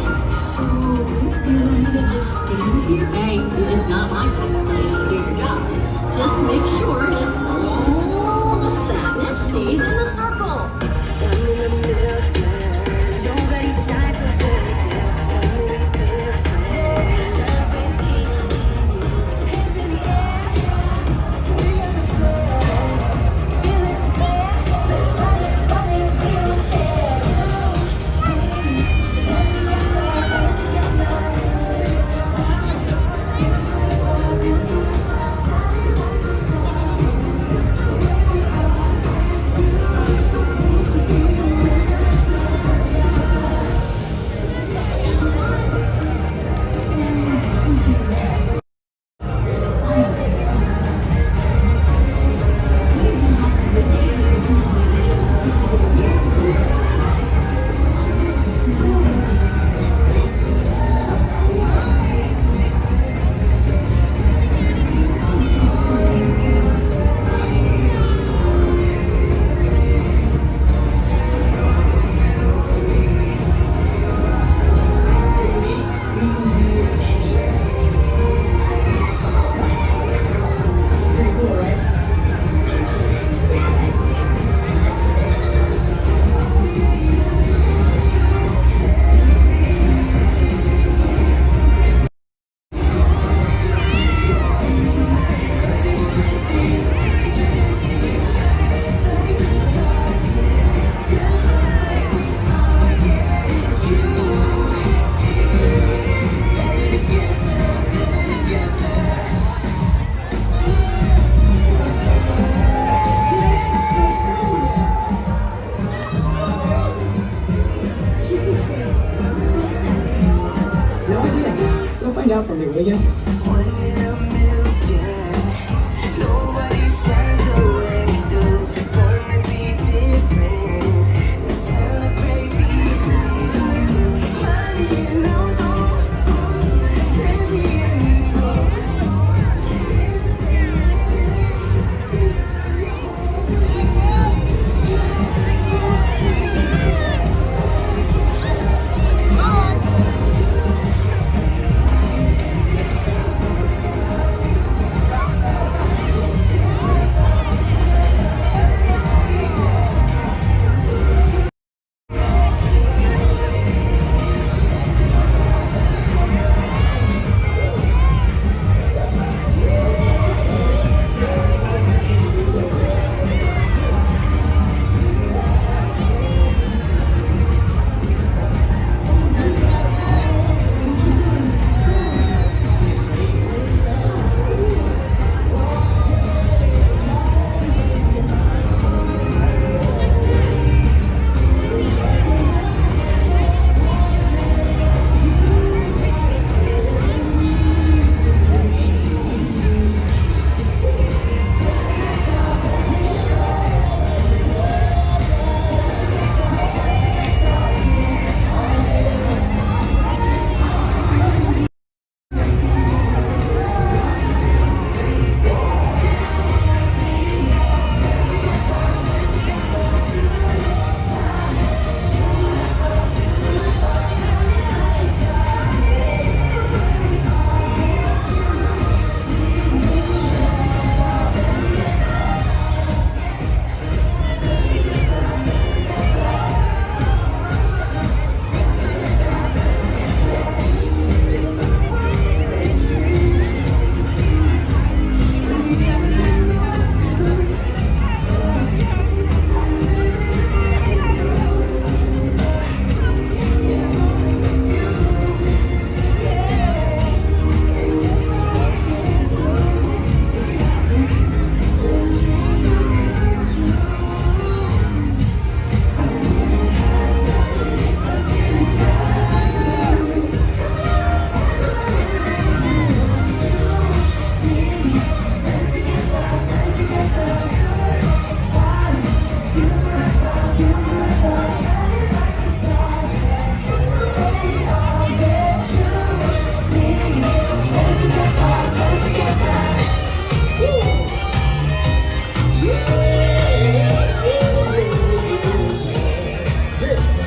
Speaker 19: So, you want me to just stand here? Hey, it's not my place to tell you how to do your job. Just make sure that all the sadness stays in the circle.
Speaker 9: Find out from me, will you?
Speaker 5: This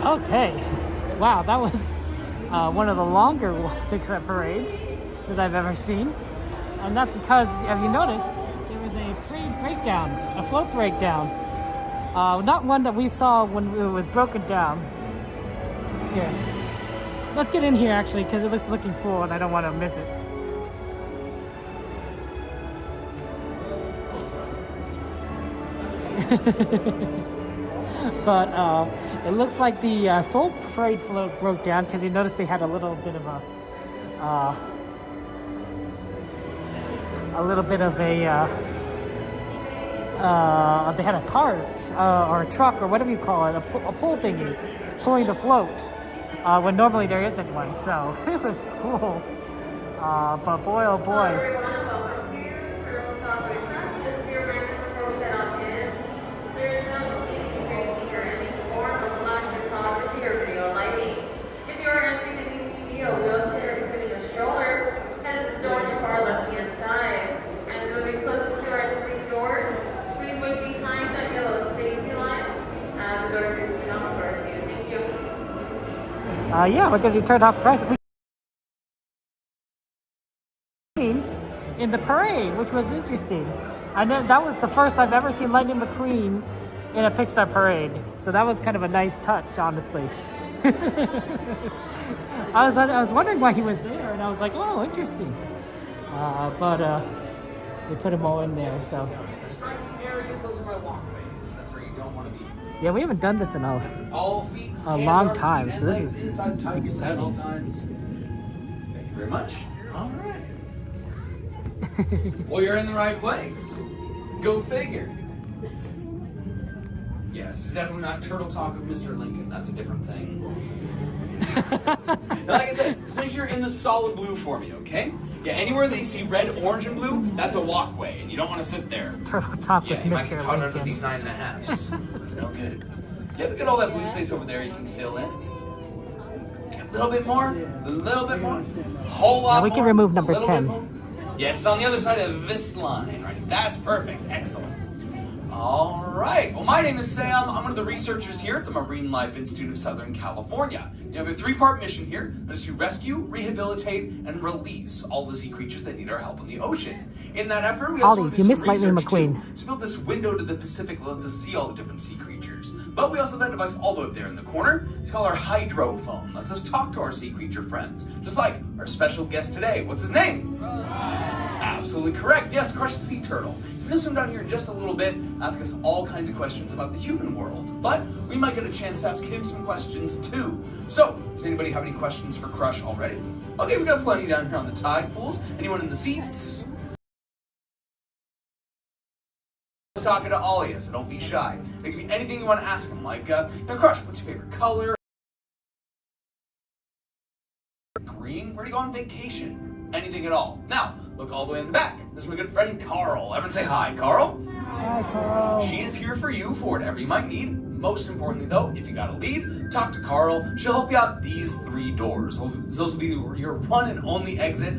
Speaker 1: Okay, wow, that was one of the longer Pixar parades that I've ever seen. And that's because, have you noticed, there was a parade breakdown, a float breakdown. Not one that we saw when it was broken down. Here, let's get in here actually, because it looks looking full and I don't want to miss it. But it looks like the Soul Parade float broke down because you noticed they had a little bit of a they had a cart or a truck or whatever you call it, a pull thingy pulling the float when normally there isn't one, so it was cool. But boy, oh boy. Yeah, we're going to turn off press in the parade, which was interesting. I know that was the first I've ever seen Lightning McQueen in a Pixar parade, so that was kind of a nice touch, honestly. I was wondering why he was there, and I was like, oh, interesting. But they put them all in there, so.
Speaker 20: Areas, those are my walkways. That's where you don't want to be.
Speaker 1: Yeah, we haven't done this in a long time, so this is exciting.
Speaker 20: Thank you very much. All right. Well, you're in the right place. Go figure. Yes, it's definitely not Turtle Talk with Mr. Lincoln. That's a different thing. Like I said, just make sure you're in the solid blue for me, okay? Yeah, anywhere that you see red, orange, and blue, that's a walkway, and you don't want to sit there.
Speaker 1: Turtle Talk with
Speaker 20: Mr. Lincoln. Yeah, you might get caught under these 9.5s. That's no good. Yeah, we got all that blue space over there you can fill in. A little bit more, a little bit more, whole lot more.
Speaker 1: Yeah, we can remove number 10.
Speaker 20: Yeah, it's on the other side of this line, right? That's perfect, excellent. All right, well, my name is Sam. I'm one of the researchers here at the Marine Life Institute of Southern California. You have a 3-part mission here, that is to rescue, rehabilitate, and release all the sea creatures that need our help in the ocean. In that effort, we also do some research too, to build this window to the Pacific that lets us see all the different sea creatures. But we also have that device all the way up there in the corner. It's called our hydrophone. Lets us talk to our sea creature friends, just like our special guest today. What's his name? Absolutely correct. Yes, Crush the Sea Turtle. He's going to swim down here in just a little bit, ask us all kinds of questions about the human world. But we might get a chance to ask him some questions too. So, does anybody have any questions for Crush already? Okay, we got plenty down here on the tide pools. Anyone in the seats? Talking to all of you, so don't be shy. It can be anything you want to ask him, like, Crush, what's your favorite color? Green? Where do you go on vacation? Anything at all. Now, look all the way in the back. This is my good friend Carl. Everyone say hi, Carl.
Speaker 1: Hi, Carl.
Speaker 20: She is here for you for whatever you might need. Most importantly, though, if you gotta leave, talk to Carl. She'll help you out these 3 doors. Those will be your one and only exit.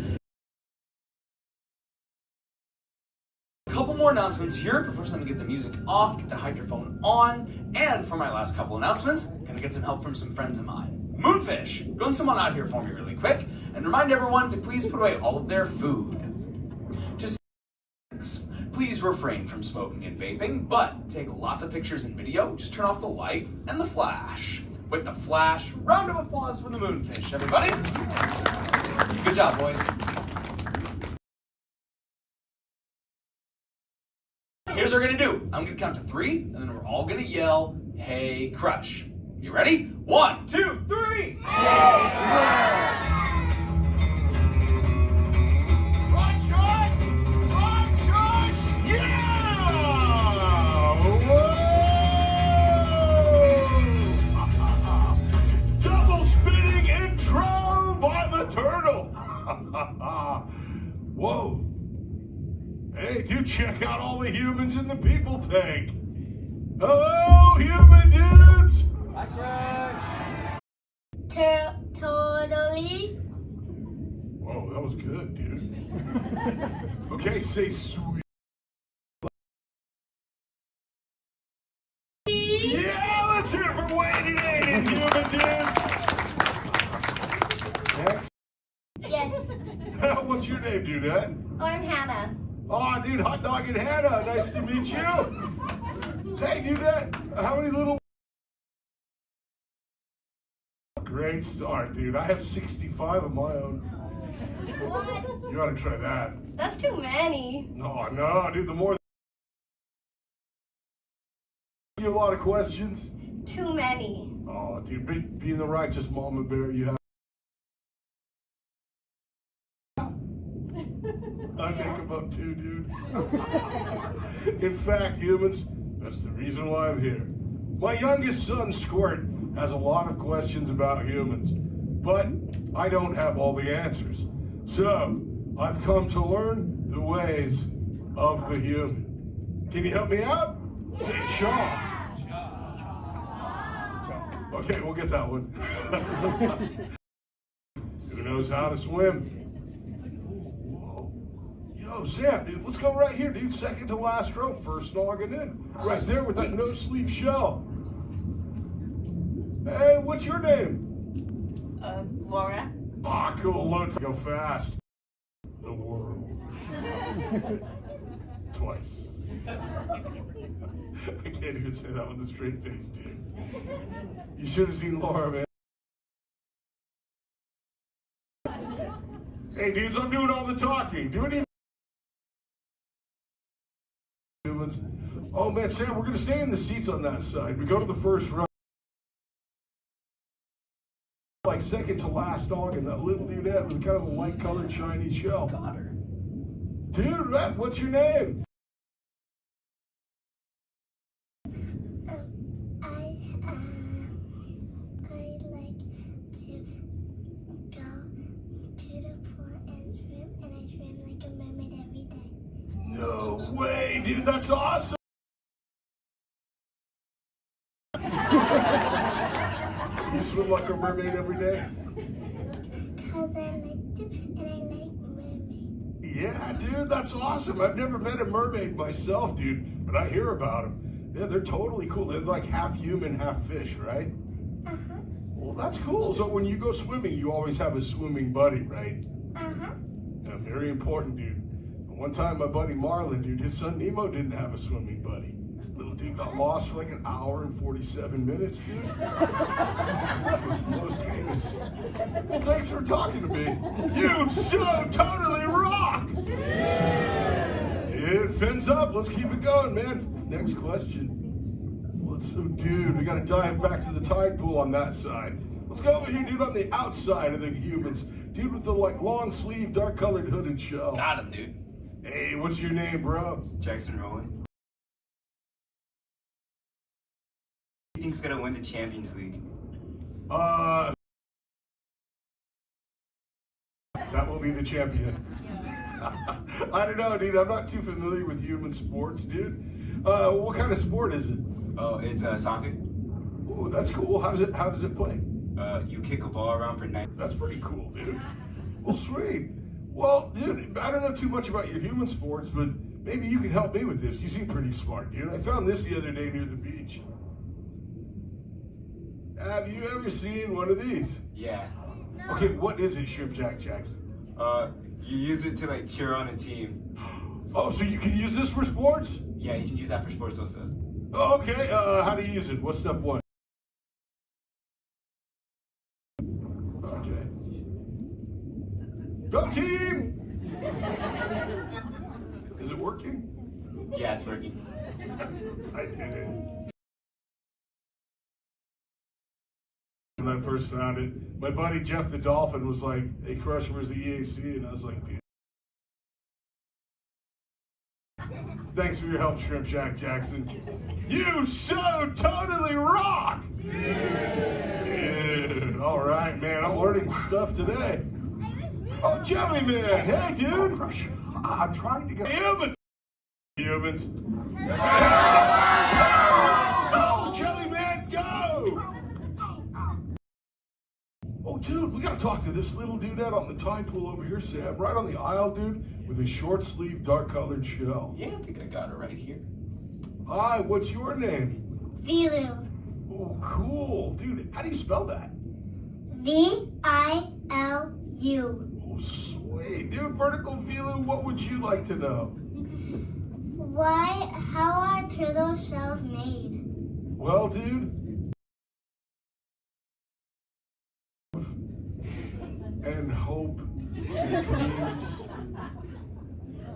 Speaker 20: Couple more announcements here, but first let me get the music off, get the hydrophone on, and for my last couple announcements, gonna get some help from some friends of mine. Moonfish, going someone out here for me really quick, and remind everyone to please put away all of their food. Just please refrain from smoking and vaping, but take lots of pictures and video, just turn off the light and the flash. With the flash, round of applause for the Moonfish, everybody. Good job, boys. Here's what we're gonna do. I'm gonna count to 3, and then we're all gonna yell, "Hey, Crush." You ready? 1, 2, 3. Hey, Crush!
Speaker 6: Run, Josh! Run, Josh! Yeah! Whoa! Double spinning intro by the turtle. Whoa! Hey, do check out all the humans in the people tank. Hello, human dudes! Hi, Crush!
Speaker 11: Totally.
Speaker 6: Whoa, that was good, dude. Okay, say sweet. Yeah, let's hear it for Wayne and Aiden, human
Speaker 21: what's your name, dudette?
Speaker 22: Oh, I'm Hannah.
Speaker 21: Oh, dude, hot dog and Hannah. Nice to meet you. Hey, dudette, how many little... Great start, dude. I have 65 of my own.
Speaker 22: What?
Speaker 21: You ought to try that.
Speaker 22: That's too many.
Speaker 21: No, dude, the more... You have a lot of questions?
Speaker 22: Too many.
Speaker 21: Oh, dude, being the righteous mama bear you have. I make them up too, dude. In fact, humans, that's the reason why I'm here. My youngest son, Squirt, has a lot of questions about humans, but I don't have all the answers. So, I've come to learn the ways of the human. Can you help me out? Say Shaw. Okay, we'll get that one. Who knows how to swim? Whoa. Yo, Sam, dude, let's go right here, dude. Second to last row, first noggin in. Right there with that no-sleeve shell. Hey, what's your name?
Speaker 22: Laura.
Speaker 21: Ah, cool. Low to go fast. The world. Twice. I can't even say that with a straight face, dude. You should have seen Laura, man. Hey, dudes, I'm doing all the talking. Do any humans? Oh, man, Sam, we're going to stay in the seats on that side. We go to the first row. Like second to last dog and that little dudette with kind of a light colored shiny shell. Got her. Dude, what's your name? No way, dude, that's awesome! You swim like a mermaid every day?
Speaker 11: Because I like to, and I like mermaids.
Speaker 21: Yeah, dude, that's awesome. I've never met a mermaid myself, dude, but I hear about them. Yeah, they're totally cool. They're like half human, half fish, right?
Speaker 11: Uh-huh.
Speaker 21: Well, that's cool. So when you go swimming, you always have a swimming buddy, right?
Speaker 11: Uh-huh.
Speaker 21: Yeah, very important, dude. One time, my buddy Marlon, dude, his son Nemo didn't have a swimming buddy. Little dude got lost for like an hour and 47 minutes, dude. That was most heinous. Well, thanks for talking to me. You so totally rock! Dude, fins up. Let's keep it going, man. Next question. Dude, we gotta dive back to the tide pool on that side. Let's go over here, dude, on the outside of the humans. Dude with the like long sleeve, dark colored hooded shell.
Speaker 2: Got him, dude.
Speaker 21: Hey, what's your name, bro?
Speaker 2: Jackson Rowan. Who do you think's gonna win the Champions League?
Speaker 21: That will be the champion. I don't know, dude. I'm not too familiar with human sports, dude. What kind of sport is it?
Speaker 2: Oh, it's soccer.
Speaker 21: Ooh, that's cool. How does it play?
Speaker 2: You kick a ball around for 9.
Speaker 21: That's pretty cool, dude. Well, sweet. Well, dude, I don't know too much about your human sports, but maybe you can help me with this. You seem pretty smart, dude. I found this the other day near the beach. Have you ever seen one of these?
Speaker 2: Yeah.
Speaker 21: Okay, what is it, Shrimp Jack Jackson?
Speaker 2: You use it to like cheer on a team.
Speaker 21: Oh, so you can use this for sports?
Speaker 2: Yeah, you can use that for sports also.
Speaker 21: Oh, okay, how do you use it? What's step one? Okay. Go team! Is it working?
Speaker 2: Yeah, it's working.
Speaker 21: I did it. When I first found it, my buddy Jeff the Dolphin was like, "Hey Crush, where's the EAC?" And I was like, "Dude. Thanks for your help, Shrimp Jack Jackson. You so totally rock!" Dude, all right, man, I'm learning stuff today. Oh, Jelly Man, hey, dude.
Speaker 10: Crush, I'm trying to get...
Speaker 21: Humans. Oh, Jelly Man, go! Oh, dude, we gotta talk to this little dudette on the tide pool over here, Sam. Right on the aisle, dude, with a short sleeve, dark colored shell.
Speaker 2: Yeah, I think I got it right here.
Speaker 21: Hi, what's your name?
Speaker 11: Vilu.
Speaker 21: Oh, cool. Dude, how do you spell that?
Speaker 11: V-I-L-U.
Speaker 21: Oh, sweet. Hey, dude, Vertical Velu, what would you like to know?
Speaker 11: How are turtle shells made?
Speaker 21: Well, dude, and hope, and dreams,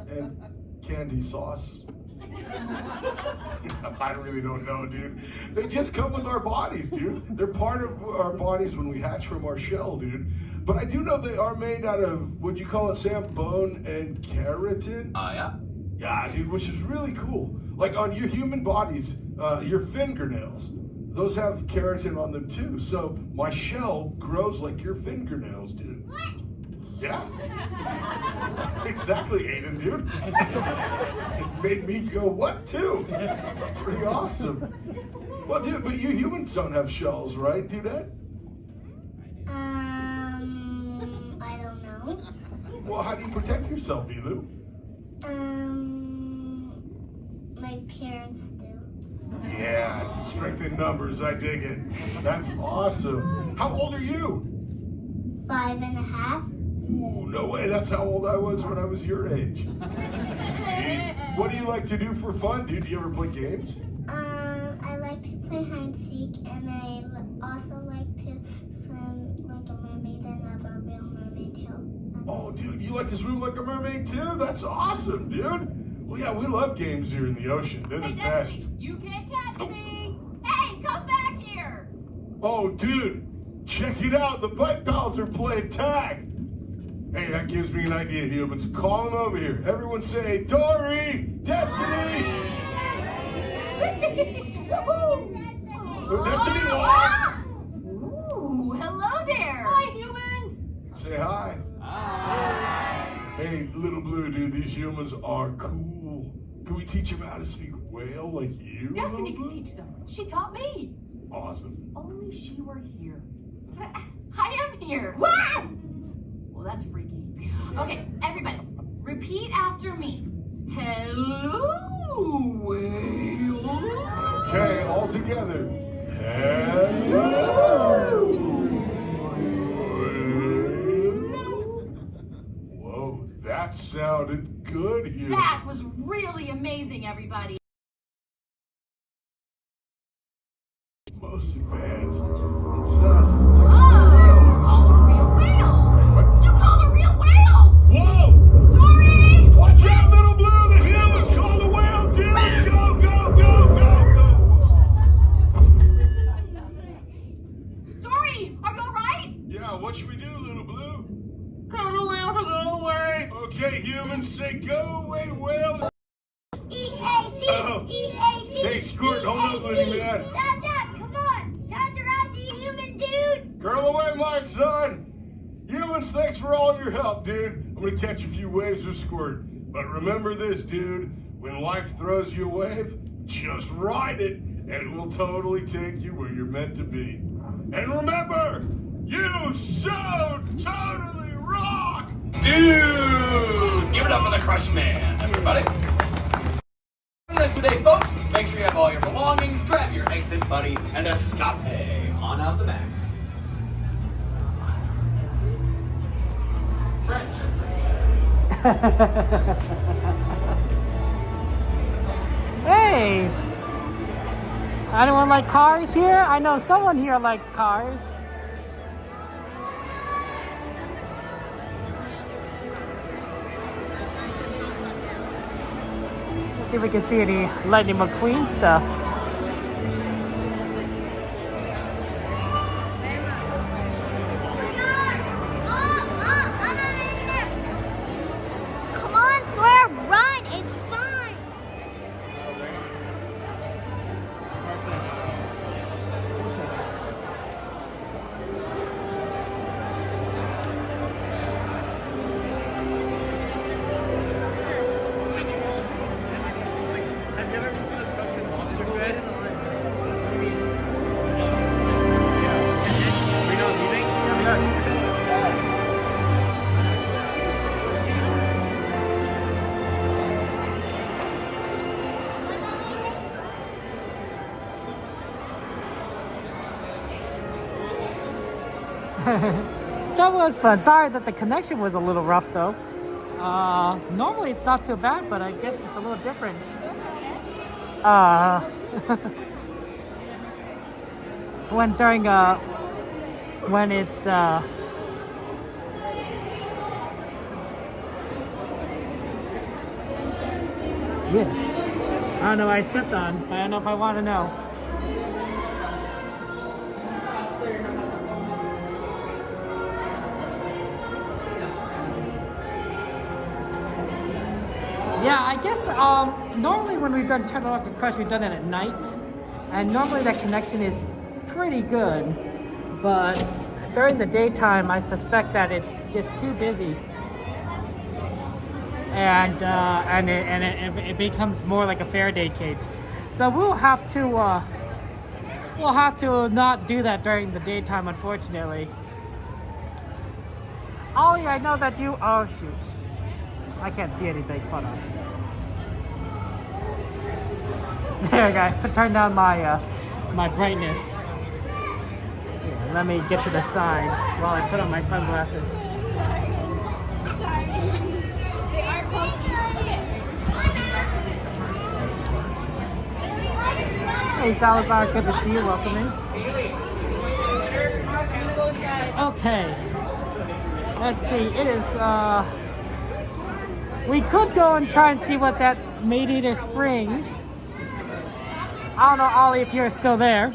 Speaker 21: and candy sauce. I really don't know, dude. They just come with our bodies, dude. They're part of our bodies when we hatch from our shell, dude. But I do know they are made out of, would you call it, Sam, bone and keratin?
Speaker 20: Yeah.
Speaker 21: Yeah, dude, which is really cool. Like on your human bodies, your fingernails, those have keratin on them too. So my shell grows like your fingernails, dude. Yeah. Exactly, Aiden, dude. It made me go, what, too? Pretty awesome. Well, dude, but you humans don't have shells, right, Dudette?
Speaker 11: I don't know.
Speaker 21: Well, how do you protect yourself, Elu?
Speaker 11: My parents do.
Speaker 21: Yeah, strength in numbers, I dig it. That's awesome. How old are you?
Speaker 11: 5.5.
Speaker 21: Ooh, no way, that's how old I was when I was your age. Sweet. What do you like to do for fun, dude? Do you ever play games?
Speaker 11: I like to play hide and seek, and I also like to swim like a mermaid and have a real mermaid tail.
Speaker 21: Oh, dude, you like to swim like a mermaid too? That's awesome, dude. Well, yeah, we love games here in the ocean. They're the best.
Speaker 18: You can't catch me! Hey, come back here!
Speaker 21: Oh, dude, check it out. The Bike Pals are playing tag. Hey, that gives me an idea, humans. Call them over here. Everyone say, Dory, Destiny! Destiny, what?
Speaker 18: Ooh, hello there! Hi, humans!
Speaker 21: Say hi. Hi. Hey, little blue dude, these humans are cool. Can we teach them how to speak whale like you?
Speaker 18: Destiny can teach them. She taught me.
Speaker 21: Awesome.
Speaker 18: Only she were here. I am here. What? Well, that's freaky. Okay, everybody, repeat after me. Hello, whale.
Speaker 21: Okay, all together. Hello. Whoa, that sounded good here.
Speaker 18: That was really amazing, everybody.
Speaker 21: Most advanced. It sounds like
Speaker 18: Call a real whale. You called a real whale.
Speaker 21: Whoa!
Speaker 18: Dory!
Speaker 21: Watch out, little blue! The humans called a whale, dude! Go, go, go, go,
Speaker 18: Dory, are you alright?
Speaker 21: Yeah, what should we do, little blue?
Speaker 18: Go away, go away.
Speaker 21: Okay, humans, say go away, whale.
Speaker 11: EAC!
Speaker 21: Oh.
Speaker 11: EAC!
Speaker 21: Hey, Squirt, hold on, little man.
Speaker 11: Dad, come on! Dad, you're out the human dude!
Speaker 21: Girl away, my son! Humans, thanks for all your help, dude. I'm gonna catch a few waves of Squirt. But remember this, dude. When life throws you a wave, just ride it, and it will totally take you where you're meant to be. And remember, you so totally rock!
Speaker 20: Dude! Give it up for the Crush Man, everybody. That's today, folks. Make sure you have all your belongings, grab your exit buddy, and escape on out the back. French,
Speaker 1: Hey! Anyone like cars here? I know someone here likes cars. Let's see if we can see any Lightning McQueen stuff.
Speaker 11: Come on, Swear, run! It's fine!
Speaker 5: Have you ever been to the Toasted Lobster Bed? Are we not leaving? Yeah, we are.
Speaker 1: That was fun. Sorry that the connection was a little rough though. Normally it's not so bad, but I guess it's a little different. When it's yeah, I don't know what I stepped on, but I don't know if I want to know. Yeah, I guess normally when we've done Turtle Rock and Crush, we've done it at night, and normally that connection is pretty good, but during the daytime, I suspect that it's just too busy, and it becomes more like a Faraday cage. So we'll have to not do that during the daytime, unfortunately. Ollie, I know that you. Oh shoot. I can't see anything. Hold on. There we go. Turn down my my brightness. Here, let me get to the side while I put on my sunglasses.
Speaker 3: Sorry. They are
Speaker 1: Hey Salazar, good to see you. Welcome in. Okay. Let's see. It is. We could go and try and see what's at Radiator Springs. I don't know, Ollie, if you're still there.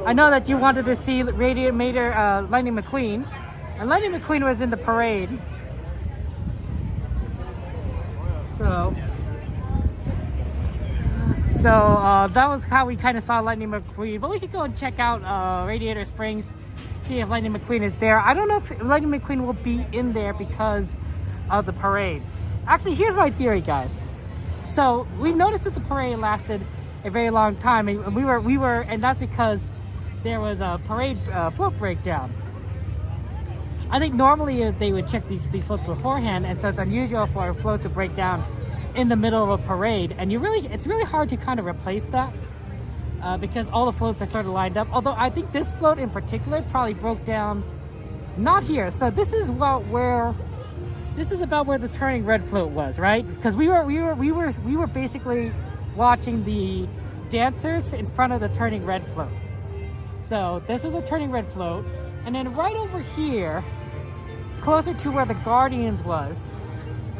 Speaker 1: I know that you wanted to see Lightning McQueen, and Lightning McQueen was in the parade. So that was how we kind of saw Lightning McQueen. But we could go and check out Radiator Springs, see if Lightning McQueen is there. I don't know if Lightning McQueen will be in there because of the parade. Actually, here's my theory, guys. So we noticed that the parade lasted a very long time, and and that's because there was a parade float breakdown. I think normally they would check these floats beforehand, and so it's unusual for a float to break down in the middle of a parade, and it's really hard to kind of replace that because all the floats are sort of lined up. Although I think this float in particular probably broke down not here. So this is about where the turning red float was, right? Because we were basically watching the dancers in front of the turning red float. So this is the turning red float, and then right over here, closer to where the Guardians was,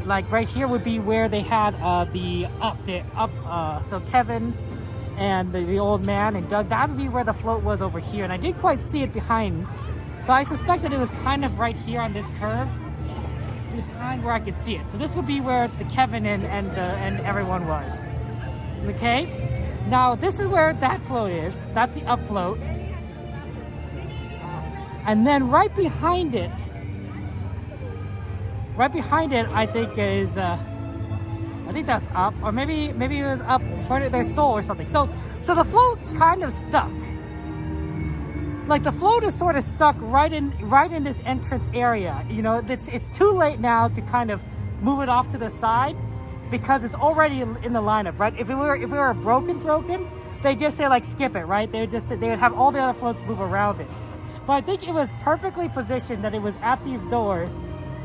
Speaker 1: like right here would be where they had so Kevin and the old man and Doug, that would be where the float was over here, and I didn't quite see it behind, so I suspect that it was kind of right here on this curve behind where I could see it. So this would be where the Kevin and everyone was. Okay, now this is where that float is. That's the up float, and then right behind it, I think is, I think that's up, or maybe it was up for their soul or something. So the float's kind of stuck. Like the float is sort of stuck right in this entrance area. You know, it's too late now to kind of move it off to the side because it's already in the lineup, right? If it were broken, they just say like skip it, right? They would have all the other floats move around it. But I think it was perfectly positioned that it was at these doors.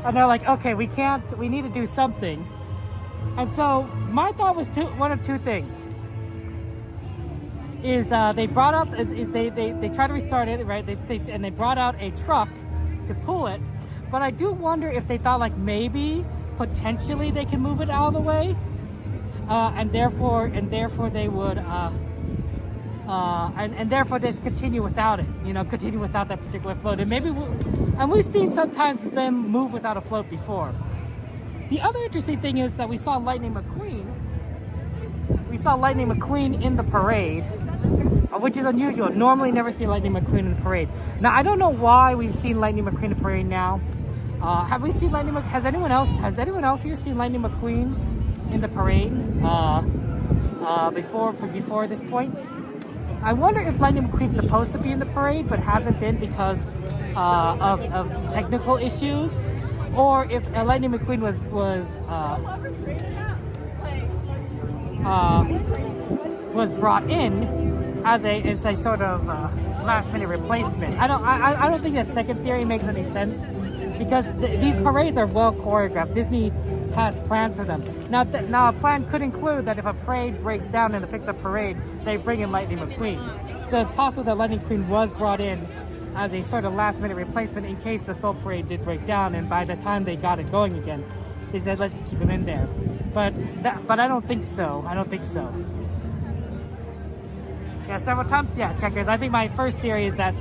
Speaker 1: And they're like, okay, we need to do something. And so my thought was one of two things. Is they brought up, they tried to restart it, right? They brought out a truck to pull it. But I do wonder if they thought like maybe, potentially they can move it out of the way. And therefore they would, and therefore just continue without it, continue without that particular float. And maybe, and we've seen sometimes them move without a float before. The other interesting thing is that we saw Lightning McQueen. We saw Lightning McQueen in the parade, which is unusual. Normally never see Lightning McQueen in the parade. Now, I don't know why we've seen Lightning McQueen in the parade now. Have we seen Lightning McQueen? Has anyone else here seen Lightning McQueen in the parade before this point? I wonder if Lightning McQueen's supposed to be in the parade but hasn't been because of technical issues, or if Lightning McQueen was brought in as a sort of last minute replacement. I don't think that second theory makes any sense. because these parades are well choreographed. Disney has plans for them. Now, now a plan could include that if a parade breaks down in the Pixar parade, they bring in Lightning McQueen. So it's possible that Lightning McQueen was brought in as a sort of last-minute replacement in case the Soul Parade did break down, and by the time they got it going again, they said, let's just keep him in there. But I don't think so. I don't think so. Yeah, several times, yeah, checkers. I think my first theory is that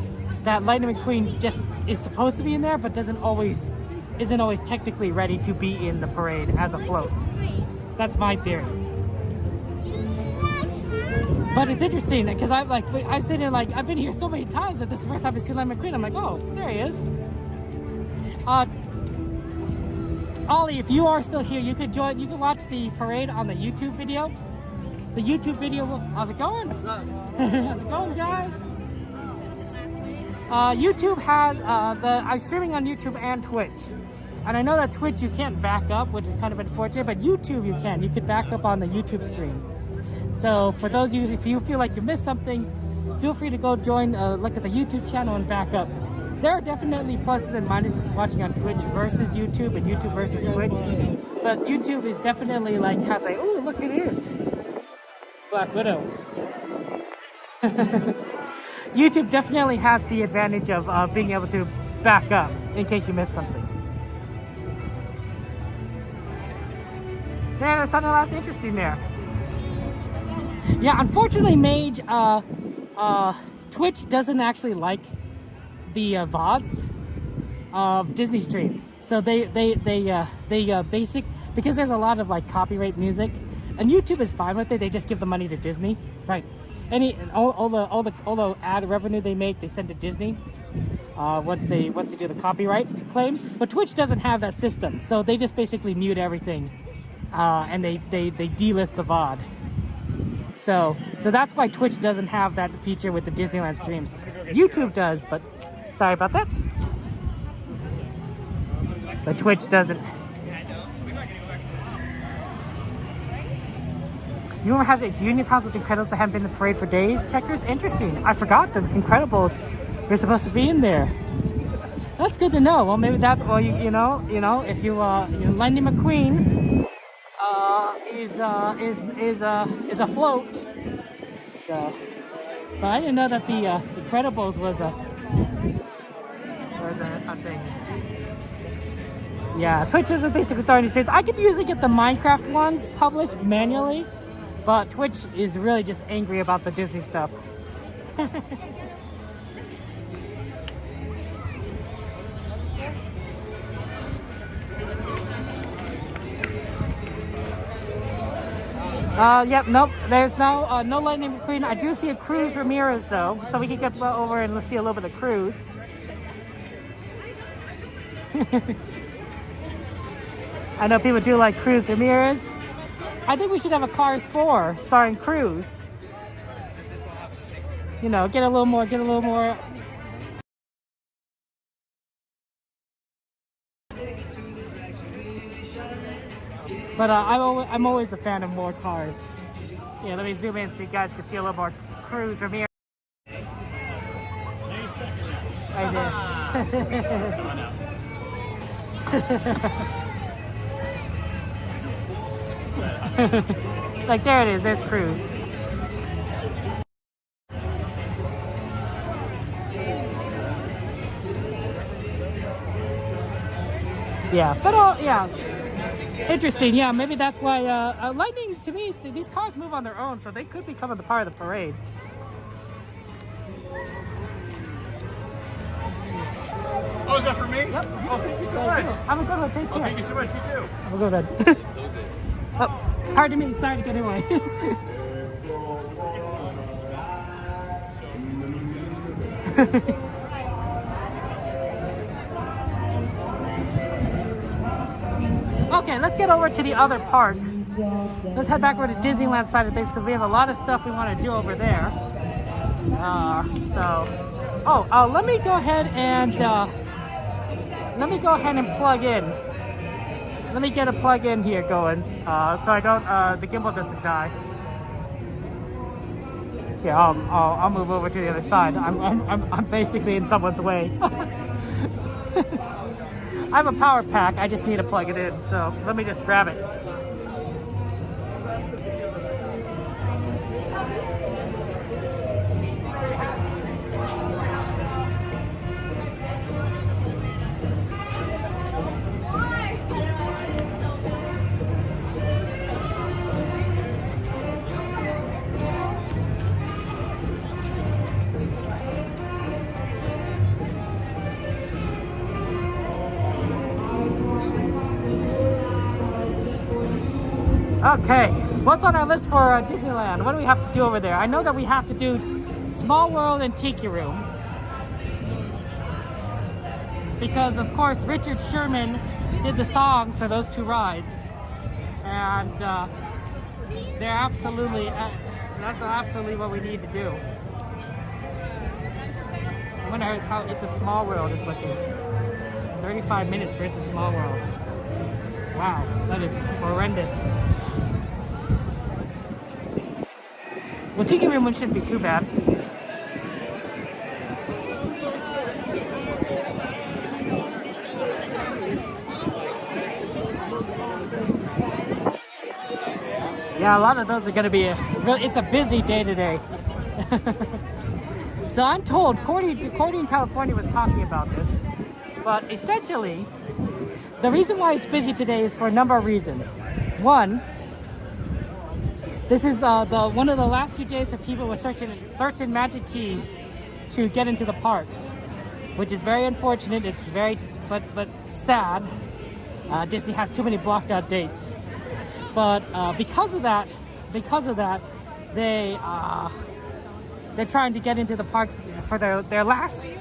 Speaker 1: Lightning McQueen just is supposed to be in there, but isn't always technically ready to be in the parade as a float. That's my theory. But it's interesting because I'm sitting like, I've been here so many times that this is the first time I've seen Lightning McQueen. I'm like, oh, there he is. Ollie, if you are still here, you could watch the parade on the YouTube video. The YouTube video, how's it going? How's it going, guys? YouTube has, I'm streaming on YouTube and Twitch. And I know that Twitch you can't back up, which is kind of unfortunate, but YouTube you can. You could back up on the YouTube stream. So for those of you, if you feel like you missed something, feel free to go join, look at the YouTube channel and back up. There are definitely pluses and minuses watching on Twitch versus YouTube and YouTube versus Twitch. But YouTube is definitely like, has a, oh, look at this. It's Black Widow. YouTube definitely has the advantage of being able to back up in case you missed something. Yeah, there's something else interesting there. Yeah, unfortunately, Mage, Twitch doesn't actually like the VODs of Disney streams. So they because there's a lot of like copyright music, and YouTube is fine with it. They just give the money to Disney, right? All the ad revenue they make, they send to Disney once they do the copyright claim. But Twitch doesn't have that system, so they just basically mute everything, and they delist the VOD. So that's why Twitch doesn't have that feature with the Disneyland streams. YouTube does, but sorry about that. But Twitch doesn't. Rumor has it, it's Union Pals with Incredibles that haven't been in the parade for days. Checkers, interesting. I forgot the Incredibles were supposed to be in there. That's good to know. Well, maybe that's, well, you know, if you Lightning McQueen is afloat. So, but I didn't know that the Incredibles was a thing. Yeah, Twitch isn't basically starting to say I could usually get the Minecraft ones published manually, but Twitch is really just angry about the Disney stuff. Yep, nope, there's no Lightning McQueen. I do see a Cruz Ramirez though, so we can get over and let's see a little bit of Cruz. I know people do like Cruz Ramirez. I think we should have a Cars 4 starring Cruz. You know, get a little more. But I'm always a fan of more cars. Yeah, let me zoom in so you guys can see a little more Cruz Ramirez. Right there. Like there it is, there's Cruz. Yeah, but yeah. Interesting, yeah, maybe that's why Lightning, to me, these cars move on their own, so they could become a part of the parade.
Speaker 4: Oh, is that for me?
Speaker 1: Yep.
Speaker 4: Oh, thank you so much.
Speaker 1: Have a good one, take care.
Speaker 4: Oh, thank you so much, you too.
Speaker 1: Have a good one. Oh, pardon me, sorry to get away. Okay, let's get over to the other park. Let's head back over to Disneyland side of things because we have a lot of stuff we want to do over there. Let me go ahead and plug in. Let me get a plug in here going, so I don't the gimbal doesn't die. Yeah, I'll move over to the other side. I'm basically in someone's way. I have a power pack, I just need to plug it in, so let me just grab it. Okay, what's on our list for Disneyland? What do we have to do over there? I know that we have to do Small World and Tiki Room. Because, of course, Richard Sherman did the songs for those two rides. And they're absolutely, that's absolutely what we need to do. I wonder how It's a Small World is looking. 35 minutes for It's a Small World. Wow, that is horrendous. Well, Tiki Room one shouldn't be too bad. Yeah, a lot of those are going to be it's a busy day today. So I'm told, Cordy in California was talking about this, but essentially, the reason why it's busy today is for a number of reasons. One, this is one of the last few days that people were searching magic keys to get into the parks, which is very unfortunate. It's very, but sad. Disney has too many blocked out dates. But because of that, they're trying to get into the parks for their last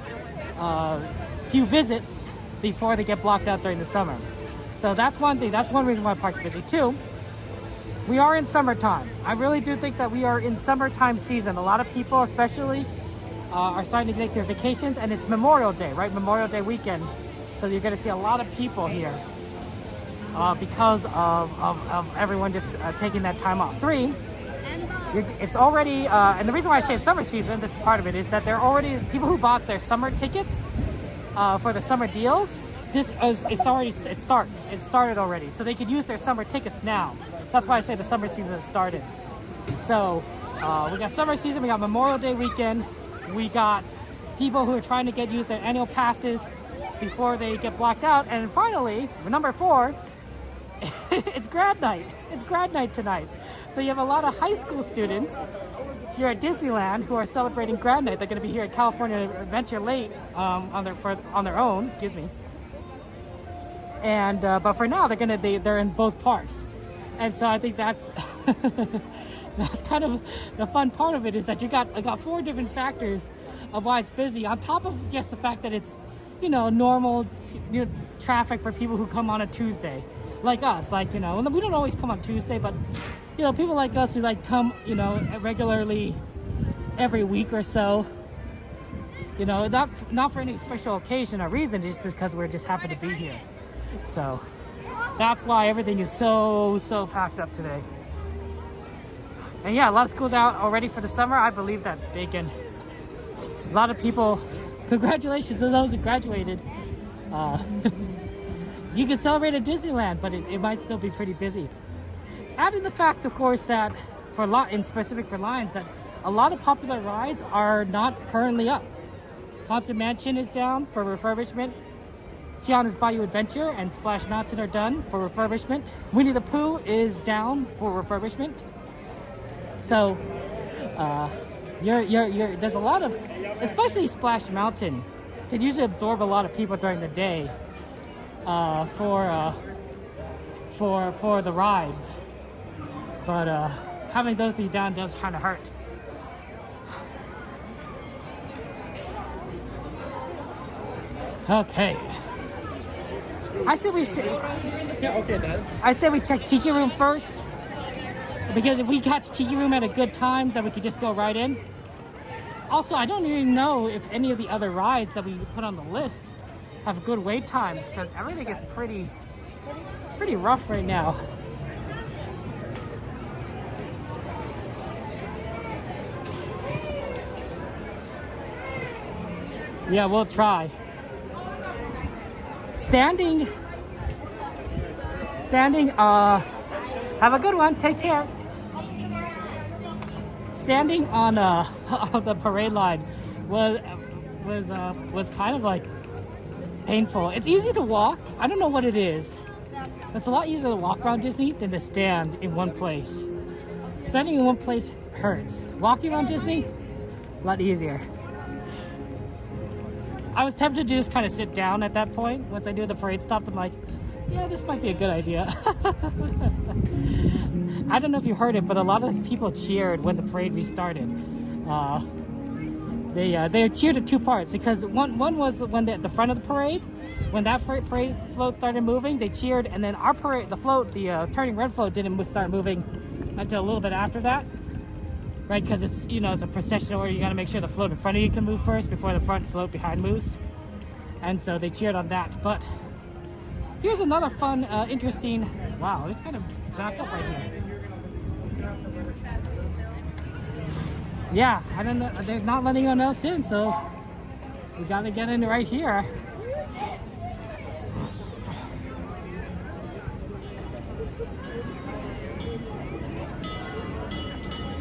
Speaker 1: few visits before they get blocked out during the summer. So that's one thing. That's one reason why parks are busy. Two, we are in summertime. I really do think that we are in summertime season. A lot of people, especially, are starting to take their vacations, and it's Memorial Day, right? Memorial Day weekend. So you're going to see a lot of people here because of everyone just taking that time off. Three, it's already, and the reason why I say it's summer season, this is part of it, is that there are already people who bought their summer tickets for the summer deals. It started already, so they could use their summer tickets now. That's why I say the summer season has started. So we got summer season, we got Memorial Day weekend, we got people who are trying to use their annual passes before they get blocked out, and finally, number 4, it's grad night. It's grad night tonight. So you have a lot of high school students here at Disneyland who are celebrating grad night. They're going to be here at California Adventure late on their own. Excuse me. And but for now, they're in both parks, and so I think that's that's kind of the fun part of it, is that I got 4 different factors of why it's busy, on top of just the fact that it's normal traffic for people who come on a Tuesday, like us. Like we don't always come on Tuesday, but people like us who come regularly every week or so. Not for any special occasion or reason, just because we're just happy to be here. So that's why everything is so packed up today. And yeah, a lot of schools out already for the summer. I believe that a lot of people, congratulations to those who graduated. You can celebrate at Disneyland, but it might still be pretty busy. Add in the fact, of course, that in specific for Lions, that a lot of popular rides are not currently up. Haunted Mansion is down for refurbishment. Tiana's Bayou Adventure and Splash Mountain are done for refurbishment. Winnie the Pooh is down for refurbishment. So, there's a lot of, especially Splash Mountain, can usually absorb a lot of people during the day for the rides. But having those be down does kind of hurt. Okay. I say we check Tiki Room first, because if we catch Tiki Room at a good time, then we could just go right in. Also, I don't even know if any of the other rides that we put on the list have good wait times, because everything is pretty rough right now. Yeah, we'll try. Standing, have a good one, take care. Standing on on the parade line was kind of like painful. It's easy to walk. I don't know what it is. It's a lot easier to walk around Disney than to stand in one place. Standing in one place hurts. Walking around Disney, a lot easier. I was tempted to just kind of sit down at that point. Once I do the parade stop, I'm like, yeah, this might be a good idea. I don't know if you heard it, but a lot of people cheered when the parade restarted. They cheered at two parts, because one was when at the front of the parade, when that parade float started moving, they cheered, and then our parade, the turning red float didn't start moving until a little bit after that, right? Because it's, you know, it's a procession order. You got to make sure the float in front of you can move first before the front float behind moves, and so they cheered on that. But here's another fun, interesting. Wow, it's kind of backed up right here. Yeah, I don't know. There's not letting anyone else in, so we gotta get in right here.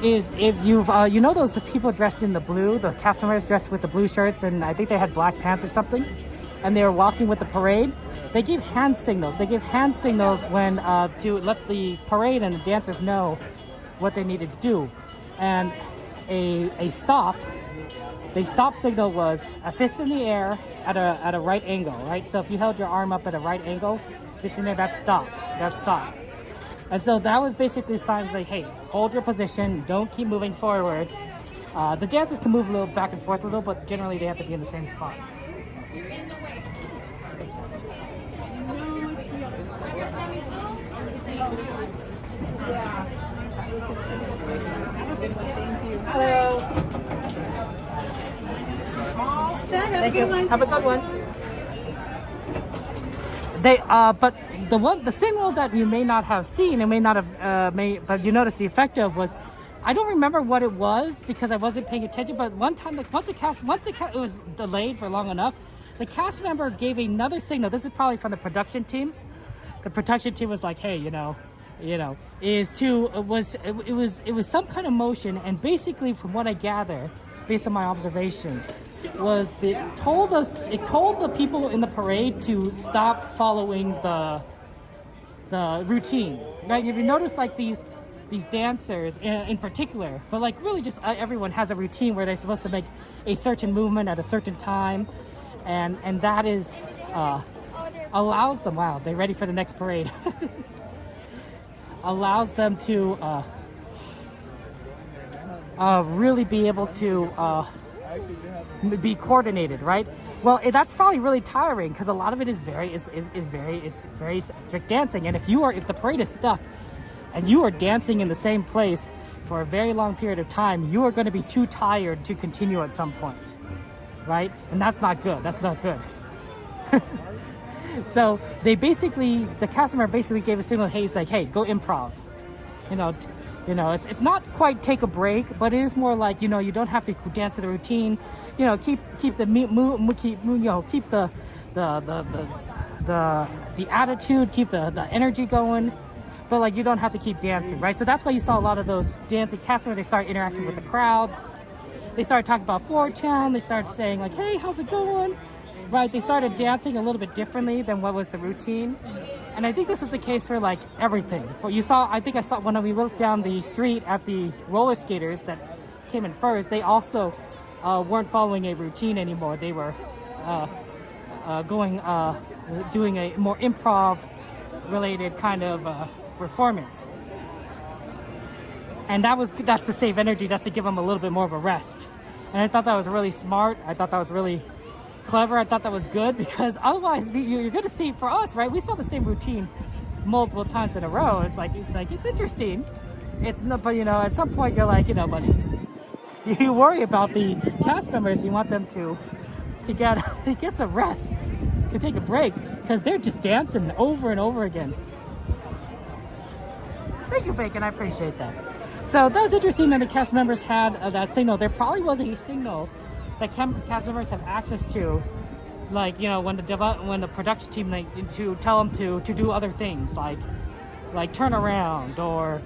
Speaker 1: Is if you've you know those people dressed in the blue, the cast members dressed with the blue shirts, and I think they had black pants or something, and they were walking with the parade. They give hand signals. They give hand signals when to let the parade and the dancers know what they needed to do, and a stop. The stop signal was a fist in the air at a right angle, right? So if you held your arm up at a right angle, fist in there, that's stop. That's stop. And so that was basically signs like, hey, hold your position, don't keep moving forward. The dancers can move a little back and forth a little, but generally they have to be in the same spot. Hello. Thank you. Have a good one. They but the signal that you may not have seen and may not have but you noticed the effect of was, I don't remember what it was because I wasn't paying attention, but one time, like once it was delayed for long enough, the cast member gave another signal. This is probably from the production team. The production team was like, hey, it was some kind of motion, and basically from what I gather, based on my observations, was it told the people in the parade to stop following the routine, right? If you notice, like these dancers in particular, but like really just everyone has a routine where they're supposed to make a certain movement at a certain time, and that is allows them, wow, they're ready for the next parade. Allows them to really be able to be coordinated, right? Well, that's probably really tiring because a lot of it is very strict dancing, and if the parade is stuck and you are dancing in the same place for a very long period of time, you are going to be too tired to continue at some point, right? And that's not good. That's not good. So the cast member basically gave a signal. Hey, he's like, hey, go improv. It's not quite take a break, but it is more like, you don't have to dance to the routine. Keep the attitude, keep the energy going, but like you don't have to keep dancing, right? So that's why you saw a lot of those dancing cast members. They start interacting with the crowds. They started talking about 4town. They started saying like, hey, how's it going? Right, they started dancing a little bit differently than what was the routine, and I think this is the case for like everything. I think I saw when we looked down the street at the roller skaters that came in first. They also weren't following a routine anymore. They were doing a more improv-related kind of performance, and that's to save energy. That's to give them a little bit more of a rest. And I thought that was really smart. I thought that was really clever. I thought that was good, because otherwise you're going to see, for us, right, we saw the same routine multiple times in a row. It's interesting. It's not, but at some point you're like, but you worry about the cast members. You want them to get some rest, to take a break, because they're just dancing over and over again. Thank you, Bacon. I appreciate that. So that was interesting that the cast members had that signal. There probably was a signal that cast members have access to like, you know, when the production team, like, to tell them to do other things, like turn around or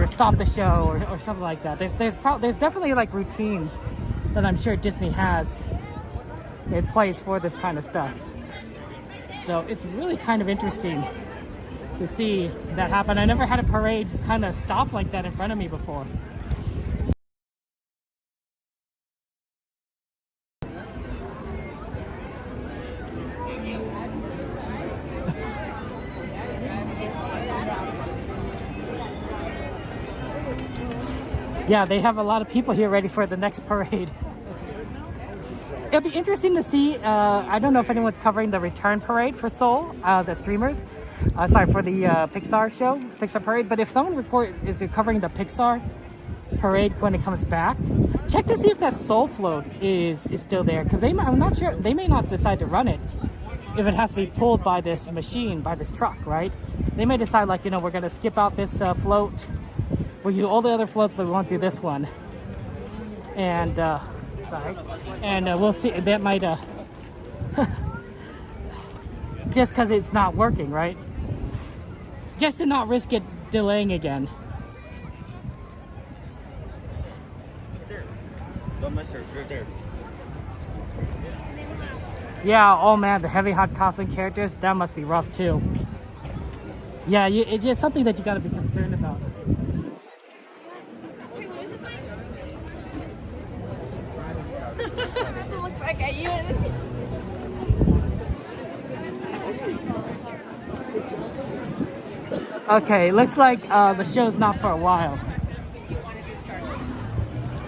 Speaker 1: stop the show or something like that. There's definitely like routines that I'm sure Disney has in place for this kind of stuff. So it's really kind of interesting to see that happen. I never had a parade kind of stop like that in front of me before. Yeah, they have a lot of people here ready for the next parade. It'll be interesting to see. I don't know if anyone's covering the return parade for Seoul, the streamers. For the Pixar parade. But if someone is covering the Pixar parade when it comes back, check to see if that Seoul float is still there. Because I'm not sure, they may not decide to run it if it has to be pulled by this machine, by this truck, right? They may decide, like, you know, we're going to skip out this float. We'll do all the other floats, but we won't do this one. And, we'll see. That might, just because it's not working, right? Just to not risk it delaying again.
Speaker 2: Right there.
Speaker 1: Yeah, oh man, the heavy hot costume characters, that must be rough too. Yeah, it's just something that you gotta be concerned about.
Speaker 3: Look back at you.
Speaker 1: Okay, looks like the show's not for a while.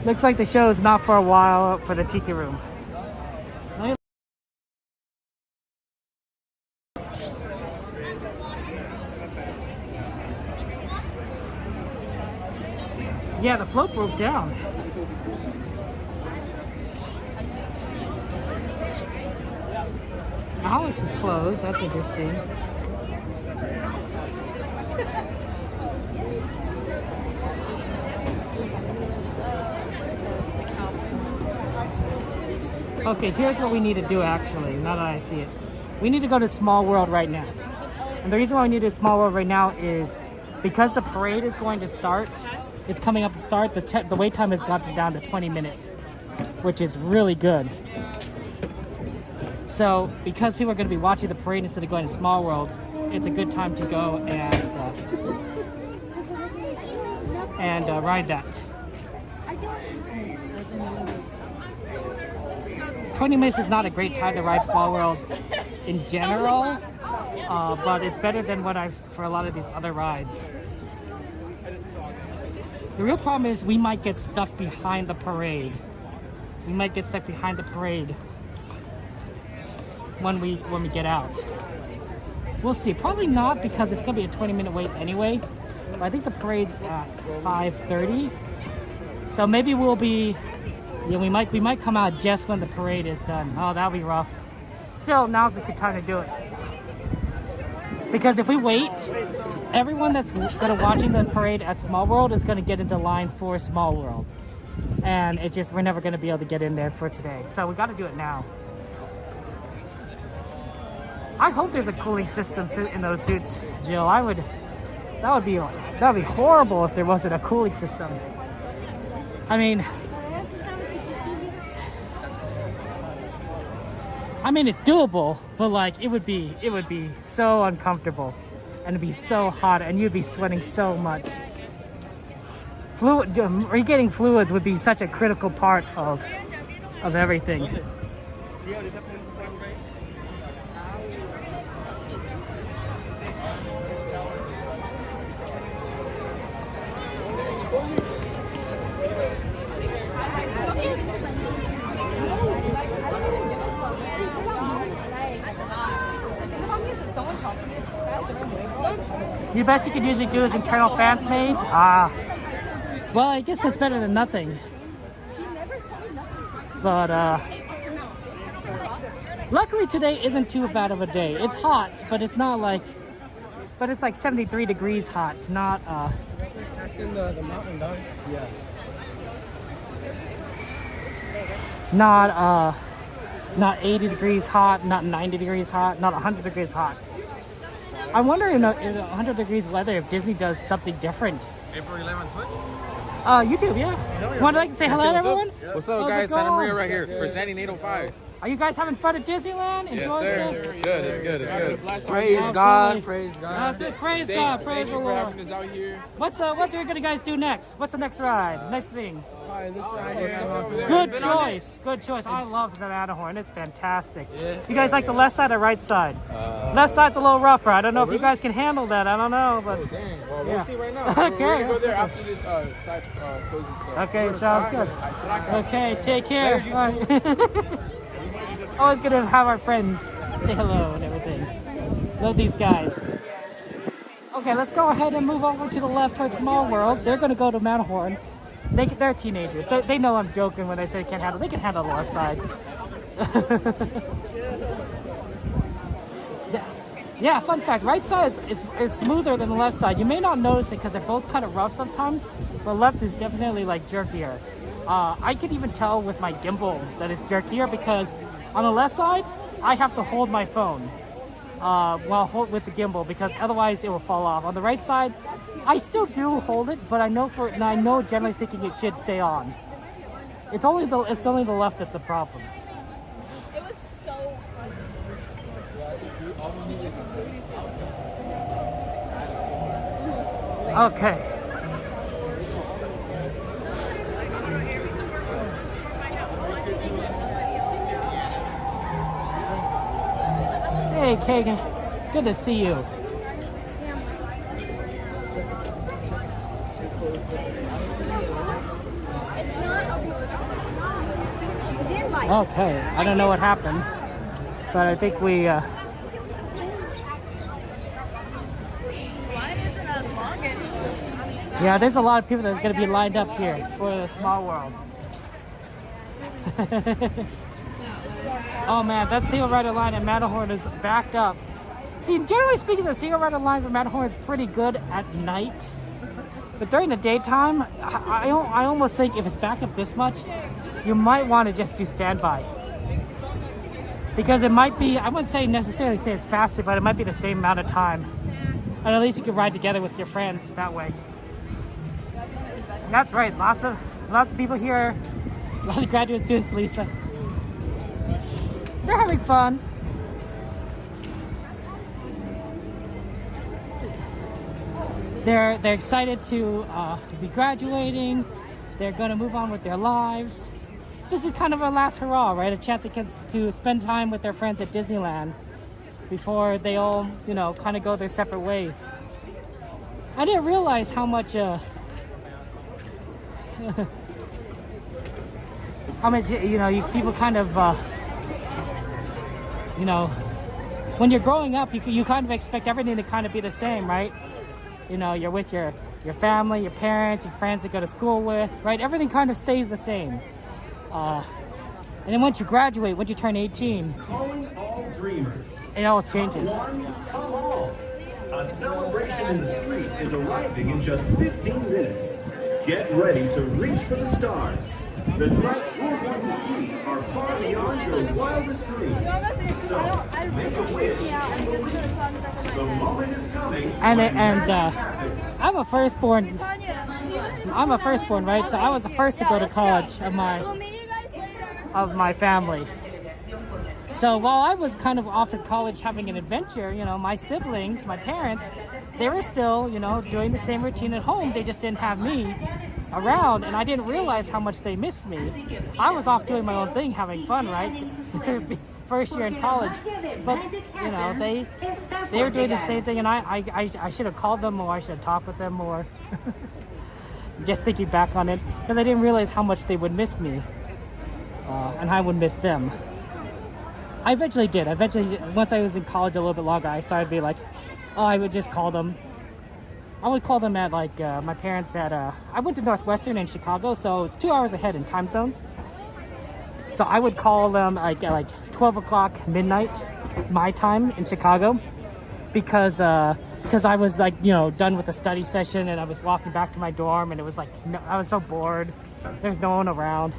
Speaker 1: Looks like the show is not for a while for the Tiki Room. Yeah, the float broke down. Alice is closed. That's interesting. Okay, here's what we need to do actually, now that I see it. We need to go to Small World right now. And the reason why we need to do Small World right now is because the parade is going to start, it's coming up to start, the wait time has got down to 20 minutes, which is really good. So, because people are going to be watching the parade instead of going to Small World, it's a good time to go and ride that. 20 minutes is not a great time to ride Small World in general, but it's better than what for a lot of these other rides. The real problem is we might get stuck behind the parade. We might get stuck behind the parade when we get out. We'll see. Probably not, because it's gonna be a 20-minute wait anyway. But I think the parade's at 5:30, so maybe we'll be. Yeah, we might come out just when the parade is done. Oh, that'll be rough. Still, now's a good time to do it. Because if we wait, everyone that's gonna watching the parade at Small World is gonna get into line for Small World, and it's just we're never gonna be able to get in there for today. So we got to do it now. I hope there's a cooling system in those suits, Jill. That would be horrible if there wasn't a cooling system. I mean, it's doable, but like it would be so uncomfortable, and it'd be so hot, and you'd be sweating so much. Getting fluids would be such a critical part of everything. The best you could usually do is internal fans mage. Well, I guess that's better than nothing. But luckily today isn't too bad of a day. It's hot, but it's not like, but it's like 73 degrees hot, not
Speaker 7: That's in the mountain, dog. Yeah.
Speaker 1: not Not 80 degrees hot, not 90 degrees hot, not 100 degrees hot. I wonder in 100 degrees weather if Disney does something different.
Speaker 12: April 11 Twitch?
Speaker 1: YouTube, yeah. Would like to say hello to everyone?
Speaker 12: What's up,
Speaker 1: How's it
Speaker 12: guys? Santa
Speaker 1: going?
Speaker 12: Maria right here. Presenting 805.
Speaker 1: Are you guys having fun at Disneyland? Enjoying
Speaker 12: Yes,
Speaker 1: it?
Speaker 12: sir. It's good. It's good.
Speaker 1: Praise God.
Speaker 12: Praise God.
Speaker 1: That's it. Praise God. Praise the Lord.
Speaker 12: Having us out here.
Speaker 1: What are we gonna guys do next? What's the next ride? Next thing?
Speaker 12: This right here.
Speaker 1: Good choice. Good choice. I love the Matterhorn. It's fantastic. You guys like the left side or right side? Left side's a little rougher. I don't know if you guys can handle that. I don't know, but
Speaker 12: Well,
Speaker 1: yeah.
Speaker 12: we'll see right now.
Speaker 1: Okay.
Speaker 12: We're gonna go there after this side closes. So
Speaker 1: Okay, sounds good. Okay, take care. Bye. Always good to have our friends say hello and everything. Love these guys. Okay, let's go ahead and move over to the left towards Small World. They're going to go to Matterhorn. They're teenagers. They know I'm joking when I say can't handle. They can handle the left side. Yeah, fun fact. Right side is smoother than the left side. You may not notice it because they're both kind of rough sometimes. But left is definitely like jerkier. I could even tell with my gimbal that it's jerkier because on the left side, I have to hold my phone with the gimbal because otherwise it will fall off. On the right side, I still do hold it, but I know generally speaking it should stay on. It's only the left that's a problem.
Speaker 3: It was so
Speaker 1: Okay. Hey, Kagan. Good to see you. Okay, I don't know what happened, but I think we. Yeah, there's a lot of people that's going to be lined up here for the Small World. Oh man, that single rider line at Matterhorn is backed up. See, generally speaking, the single rider line for Matterhorn is pretty good at night. But during the daytime, I almost think if it's backed up this much, you might want to just do standby. Because it might be, I wouldn't necessarily say it's faster, but it might be the same amount of time. And at least you can ride together with your friends that way. That's right, lots of people here, a lot of graduate students, Lisa. They're having fun. They're excited to be graduating. They're going to move on with their lives. This is kind of a last hurrah, right? A chance to spend time with their friends at Disneyland before they all, kind of go their separate ways. I didn't realize how much people kind of, when you're growing up, you kind of expect everything to kind of be the same, right? You're with your family, your parents, your friends that go to school with, right? Everything kind of stays the same. And then once you graduate, once you turn 18,
Speaker 5: Calling all dreamers.
Speaker 1: It all changes.
Speaker 5: Come one, come all. A celebration in the street is arriving in just 15 minutes. Get ready to reach for the stars. The sights you're going to see are far beyond your wildest dreams. So, make a wish and believe. The moment is coming.
Speaker 1: I'm a firstborn. Right? So I was the first to go to college of my family. So while I was kind of off at college having an adventure, my siblings, my parents, they were still, doing the same routine at home. They just didn't have me around, and I didn't realize how much they missed me. I was off doing my own thing, having fun, right? First year in college, but they were doing the same thing, and I should have called them more. I should have talked with them more. Just thinking back on it, because I didn't realize how much they would miss me, and I would miss them. I eventually did. Once I was in college a little bit longer, I started to be like, I would just call them. I would call them at my parents at, I went to Northwestern in Chicago, so it's 2 hours ahead in time zones. So I would call them at 12 o'clock midnight, my time in Chicago, because I was done with the study session and I was walking back to my dorm and it was I was so bored. There's no one around.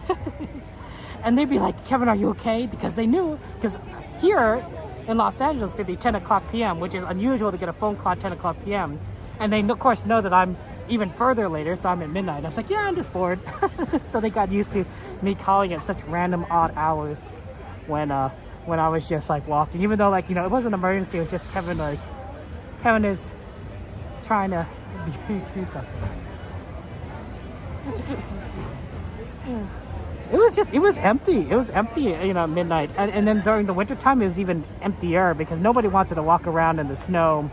Speaker 1: And they'd be like, Kevin, are you okay? Because they knew, because here in Los Angeles, it'd be 10 o'clock p.m., which is unusual to get a phone call at 10 o'clock p.m. And they, of course, know that I'm even further later, so I'm at midnight. I was like, yeah, I'm just bored. So they got used to me calling at such random, odd hours when I was just like walking. Even though, like, you know, it wasn't an emergency, it was just Kevin, like, Kevin is trying to do stuff. It was empty. It was empty, you know, at midnight. And then during the winter time, it was even emptier because nobody wanted to walk around in the snow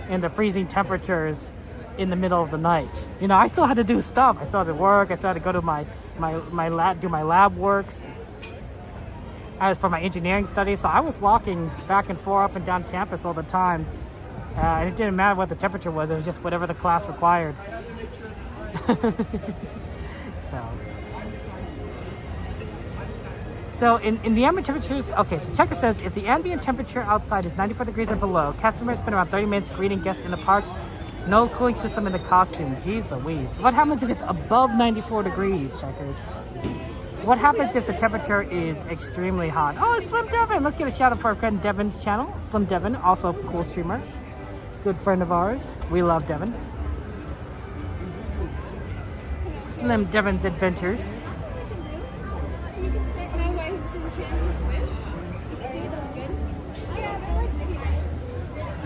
Speaker 1: in the freezing temperatures in the middle of the night. You know, I still had to do stuff. I still had to work. I still had to go to my lab, do my lab works as for my engineering studies. So I was walking back and forth up and down campus all the time. And it didn't matter what the temperature was. It was just whatever the class required. So in the ambient temperatures, okay, so Checker says, if the ambient temperature outside is 94 degrees or below, customers spend around 30 minutes greeting guests in the parks. No cooling system in the costume. Jeez Louise. What happens if it's above 94 degrees, Checkers? What happens if the temperature is extremely hot? Oh, it's Slim Devin. Let's get a shout out for our friend Devin's channel. Slim Devin, also a cool streamer. Good friend of ours. We love Devin. Slim Devin's Adventures.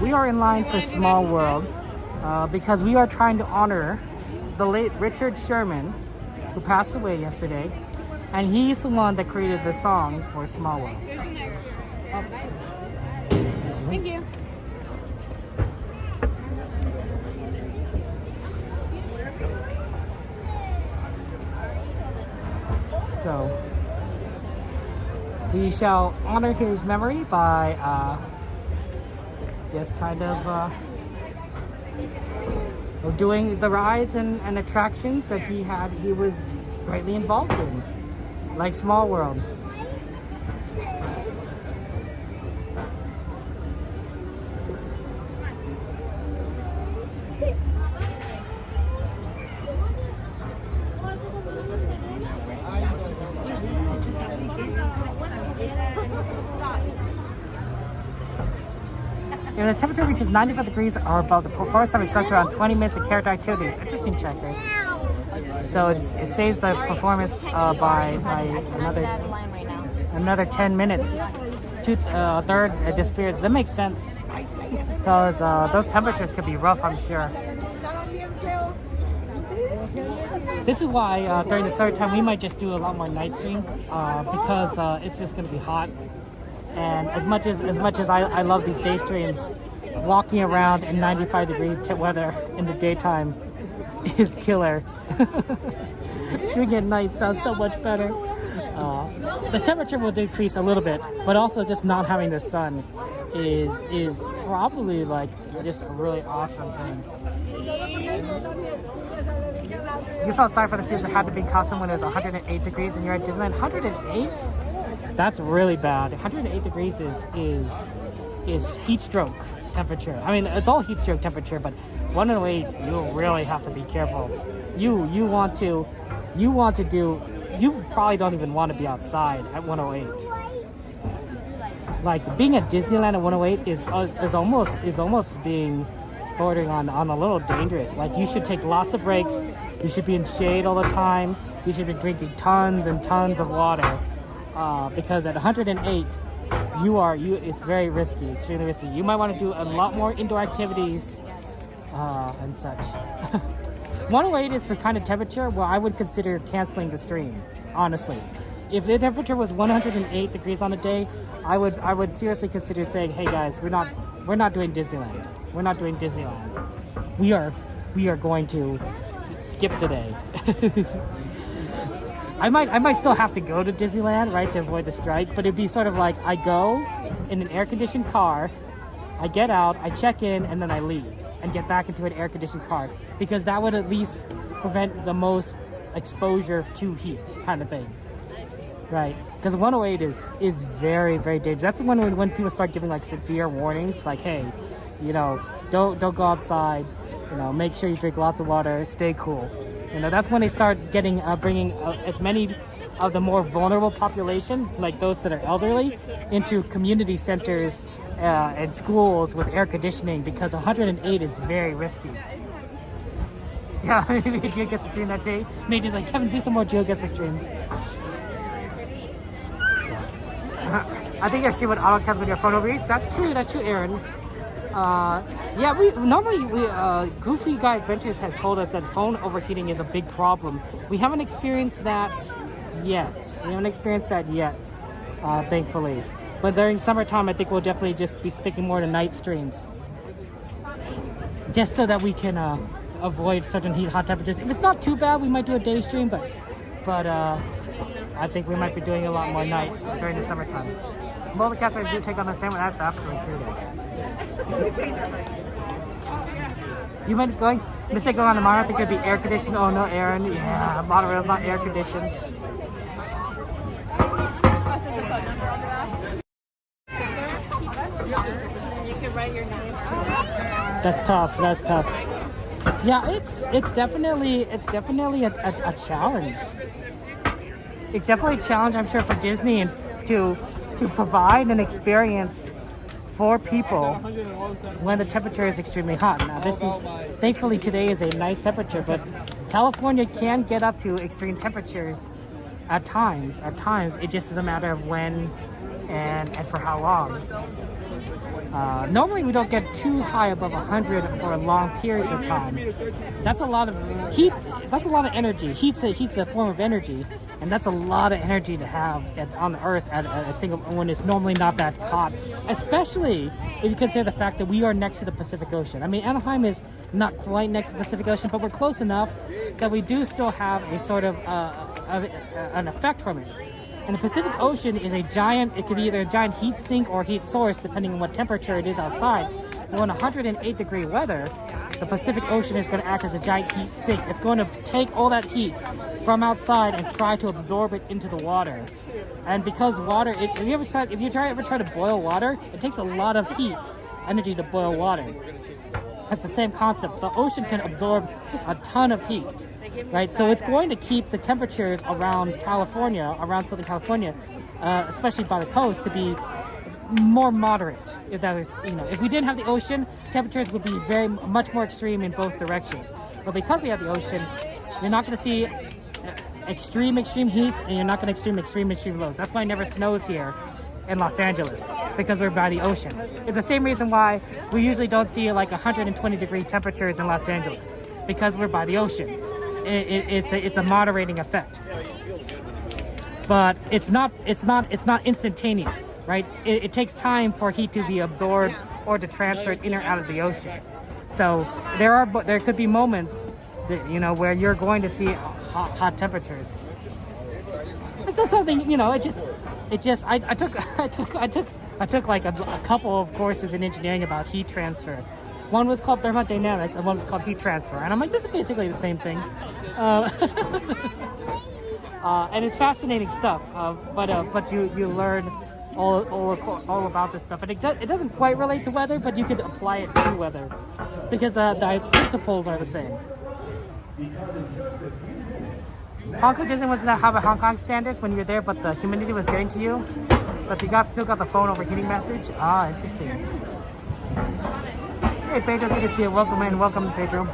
Speaker 1: We are in line for Small World because we are trying to honor the late Richard Sherman, who passed away yesterday, and he's the one that created the song for Small World.
Speaker 3: There's an egg. Thank you.
Speaker 1: So we shall honor his memory by just kind of doing the rides and attractions that he was greatly involved in, like Small World. If the temperature reaches 95 degrees or above, the performance time is set to around 20 minutes of character activities. Interesting, Checkers. So it saves the performance by another 10 minutes. A third disappears. That makes sense because those temperatures could be rough, I'm sure. This is why during the summer time we might just do a lot more night streams because it's just going to be hot. And as much as I love these day streams, walking around in 95-degree weather in the daytime is killer. Doing it at night sounds so much better. The temperature will decrease a little bit, but also just not having the sun is probably like just a really awesome thing. You felt sorry for the students that had to be in costume when it was 108 degrees and you're at Disneyland. 108? That's really bad. 108 degrees is heat stroke temperature. I mean, it's all heat stroke temperature, but 108, you really have to be careful. You probably don't even want to be outside at 108. Like being at Disneyland at 108 is almost being bordering on a little dangerous. Like you should take lots of breaks. You should be in shade all the time. You should be drinking tons and tons of water. Because at 108, it's very risky, extremely risky. You might want to do a lot more indoor activities and such. 108 is the kind of temperature where I would consider canceling the stream, honestly. If the temperature was 108 degrees on a day, I would seriously consider saying, hey guys, we're not doing Disneyland. We're not doing Disneyland. We are going to skip today. I might still have to go to Disneyland, right, to avoid the strike, but it'd be sort of like I go in an air-conditioned car, I get out, I check in, and then I leave and get back into an air-conditioned car because that would at least prevent the most exposure to heat kind of thing, right? Because 108 is very, very dangerous. That's when people start giving like severe warnings, like, hey, you know, don't go outside, you know, make sure you drink lots of water, stay cool. You know, that's when they start getting bringing as many of the more vulnerable population, like those that are elderly, into community centers and schools with air conditioning, because 108 is very risky. Yeah, maybe a geoguessr stream that day. Major's like, Kevin, do some more geoguessr streams. I think your stream would autocast when your phone overheats. That's true, Aaron. Yeah, we Goofy Guy Adventures have told us that phone overheating is a big problem. We haven't experienced that yet. Thankfully. But during summertime, I think we'll definitely just be sticking more to night streams, just so that we can avoid certain hot temperatures. If it's not too bad, we might do a day stream, but I think we might be doing a lot more night during the summertime. Multicasters do take on the same one. That's absolutely true. You might going mistake going on the monorail. I think it'd be air conditioned. Oh no, Aaron. Yeah, monorail's not air conditioned.
Speaker 3: You can write your name.
Speaker 1: That's tough. Yeah, it's definitely a challenge. It's definitely a challenge, I'm sure, for Disney and to provide an experience for people when the temperature is extremely hot. Now, thankfully today is a nice temperature, but California can get up to extreme temperatures at times. It just is a matter of when and for how long. Normally we don't get too high above 100 for long periods of time. That's a lot of heat. That's a lot of energy. Heat's a form of energy, and that's a lot of energy to have on the Earth at a single when it's normally not that hot. Especially if you consider the fact that we are next to the Pacific Ocean. I mean, Anaheim is not quite next to the Pacific Ocean, but we're close enough that we do still have a sort of an effect from it. And the Pacific Ocean is it could be either a giant heat sink or heat source, depending on what temperature it is outside. When 108 degree weather, the Pacific Ocean is going to act as a giant heat sink. It's going to take all that heat from outside and try to absorb it into the water. And because water, if you ever try to boil water, it takes a lot of heat energy to boil water. That's the same concept. The ocean can absorb a ton of heat, right? So it's going to keep the temperatures around California, around Southern California, especially by the coast, to be more moderate. If that is, if we didn't have the ocean, temperatures would be much more extreme in both directions. But because we have the ocean, you're not going to see extreme heats, and you're not going to extreme lows. That's why it never snows here in Los Angeles, because we're by the ocean. It's the same reason why we usually don't see like 120 degree temperatures in Los Angeles, because we're by the ocean. It's a moderating effect, but it's not instantaneous, right? It takes time for heat to be absorbed or to transfer in or out of the ocean. So there could be moments that, where you're going to see hot temperatures. It's just something, I took like a couple of courses in engineering about heat transfer. One was called thermodynamics and one was called heat transfer. And I'm like, this is basically the same thing. And it's fascinating stuff. But you learn all about this stuff. And it doesn't quite relate to weather, but you could apply it to weather, because the principles are the same. Hong Kong Disney wasn't have a Hong Kong standards when you were there, but the humidity was getting to you. But you still got the phone overheating message. Ah, interesting. Hey Pedro, good to see you. Welcome in, welcome Pedro.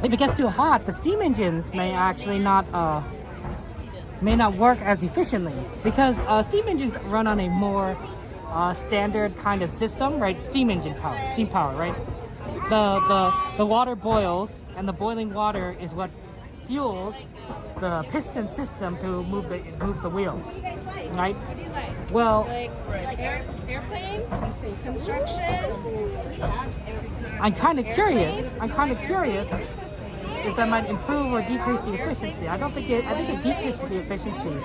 Speaker 1: If it gets too hot, the steam engines may actually not work as efficiently, because steam engines run on a more standard kind of system, right? Steam power, right? The water boils, and the boiling water is what fuels the piston system to move the wheels, right? Well,
Speaker 3: like airplanes, construction.
Speaker 1: I'm kind of curious if that might improve or decrease the efficiency. I think it decreases the efficiency,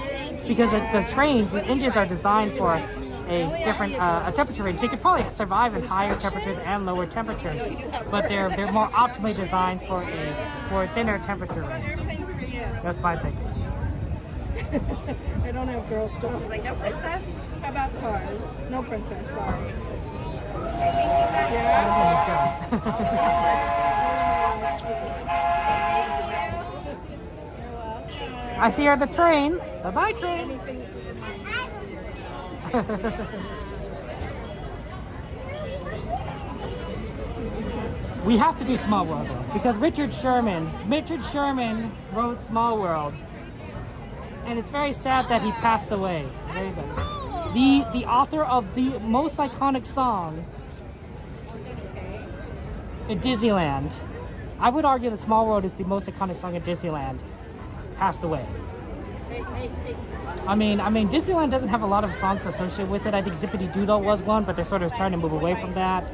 Speaker 1: because the engines are designed for a different temperature range. They could probably survive in higher temperatures and lower temperatures, but they're more optimally designed for a thinner temperature range. That's my thinking.
Speaker 3: I don't have girl stuff. Like, no princess? How about cars? No princess, sorry. Yeah?
Speaker 1: I see her at the train. Bye-bye, train. We have to do Small World though, because Richard Sherman wrote Small World, and it's very sad that he passed away. Very sad. The author of the most iconic song in Disneyland, I would argue that Small World is the most iconic song in Disneyland, passed away. I mean, Disneyland doesn't have a lot of songs associated with it. I think Zippity Doodle was one, but they're sort of trying to move away from that.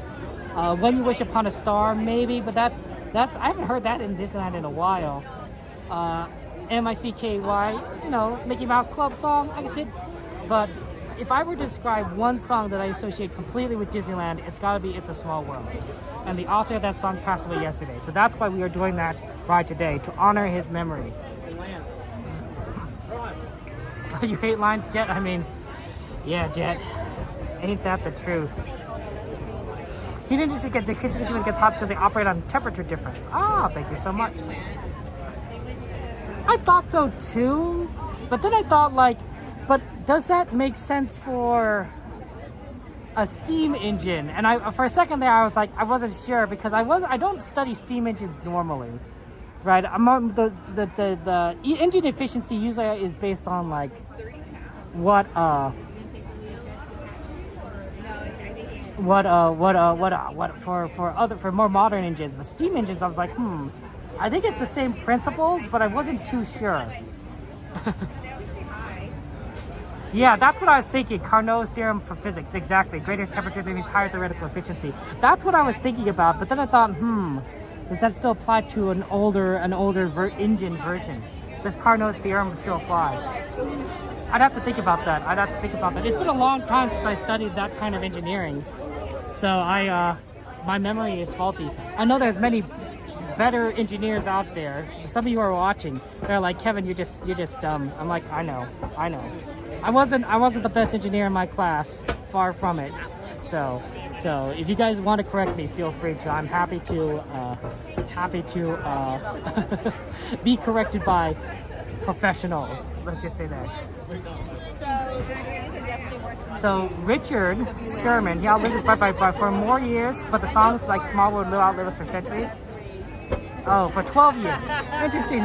Speaker 1: When You Wish Upon a Star, maybe, but that's I haven't heard that in Disneyland in a while. M-I-C-K-Y, you know, Mickey Mouse Club song, I guess it. But if I were to describe one song that I associate completely with Disneyland, it's gotta be It's a Small World. And the author of that song passed away yesterday. So that's why we are doing that ride today, to honor his memory. You hate lines, Jet? I mean, yeah, Jet. Ain't that the truth? He didn't just get the kitchen when it gets hot because they operate on temperature difference. Ah, thank you so much. I thought so too, but then I thought like, but does that make sense for a steam engine? And for a second there, I was like, I wasn't sure because I don't study steam engines normally, right? The engine efficiency usually is based on like what for more modern engines, but steam engines, I was like, I think it's the same principles, but I wasn't too sure. Yeah, that's what I was thinking. Carnot's theorem for physics, exactly. Greater temperature means higher theoretical efficiency. That's what I was thinking about, but then I thought, does that still apply to an older engine version? Does Carnot's theorem still apply? I'd have to think about that. It's been a long time since I studied that kind of engineering, so my memory is faulty. I know there's many better engineers out there. Some of you are watching. They're like, Kevin, you're just dumb. I'm like, I know. I wasn't the best engineer in my class. Far from it. So if you guys want to correct me, feel free to. I'm happy to be corrected by professionals. Let's just say that. So Richard Sherman, he outlived his brother by 4 more years, but the songs like Small World will outlive us for centuries. Oh, for 12 years. Interesting.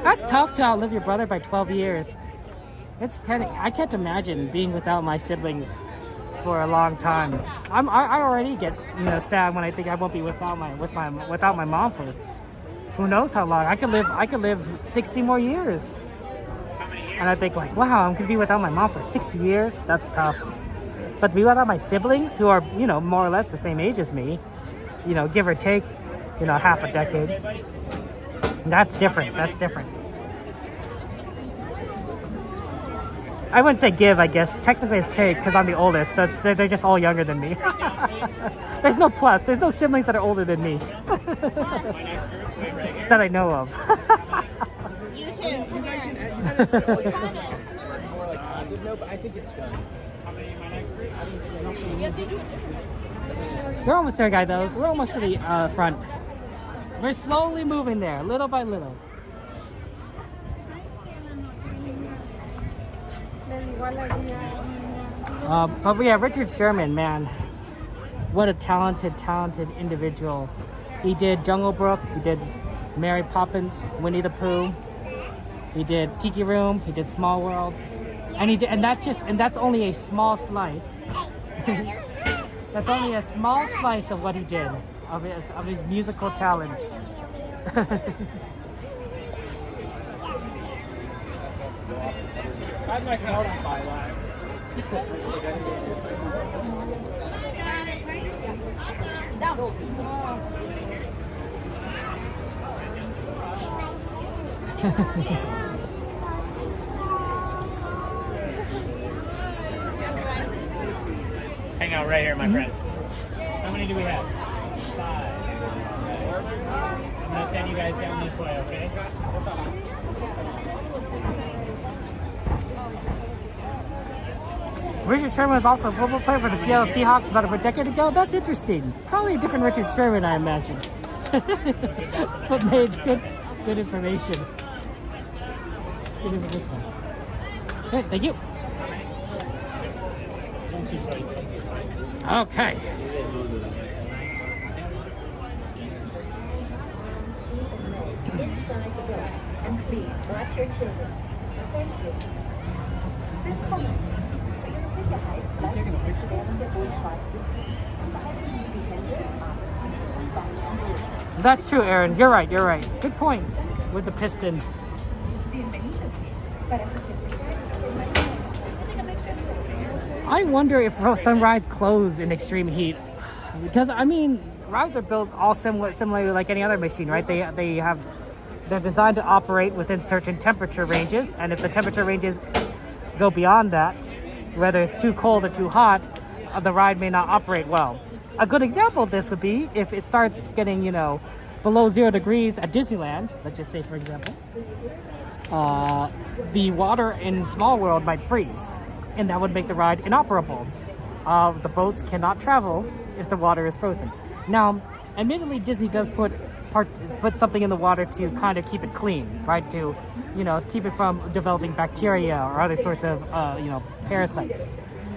Speaker 1: That's tough to outlive your brother by 12 years. I can't imagine being without my siblings for a long time. I already get sad when I think I won't be without my mom for who knows how long. I could live 60 more years. And I think like, wow, I'm gonna be without my mom for 60 years. That's tough. But to be without my siblings, who are more or less the same age as me, give or take, half a decade. That's different. I wouldn't say give, I guess. Technically it's take because I'm the oldest, so they're just all younger than me. There's no plus. There's no siblings that are older than me. That I know of.
Speaker 16: You too.
Speaker 1: We're almost there, guys. We're almost to the front. We're slowly moving there, little by little. But yeah, Richard Sherman, man, what a talented individual. He did Jungle Book, he did Mary Poppins, Winnie the Pooh, he did Tiki Room, he did Small World, and that's only a small slice. That's only a small slice of what he did, of his musical talents.
Speaker 7: I'd like to hold on by live. Hang out right here, my friend. How many do we have? 5. I'm gonna send you guys down this way, okay?
Speaker 1: Richard Sherman was also a football player for the Seattle Seahawks about a decade ago. That's interesting. Probably a different Richard Sherman, I imagine. But Mage, good information. Good information. Good, thank you. Okay.
Speaker 11: And please watch your children. Thank you. Willkommen. Für Ihre Sicherheit bleiben Sie während der Wohnfahrt sitzen und behalten Sie die Hände, Maske und Beine am Boden.
Speaker 1: That's true, Aaron. You're right. You're right. Good point with the Pistons. I wonder if some rides close in extreme heat, because I mean, rides are built all similarly like any other machine, right? They're designed to operate within certain temperature ranges, and if the temperature ranges go beyond that, whether it's too cold or too hot, the ride may not operate well. A good example of this would be if it starts getting, below 0 degrees at Disneyland, let's just say for example, the water in Small World might freeze, and that would make the ride inoperable. The boats cannot travel if the water is frozen. Now, admittedly, Disney does put something in the water to kind of keep it clean, right? To, keep it from developing bacteria or other sorts of, parasites.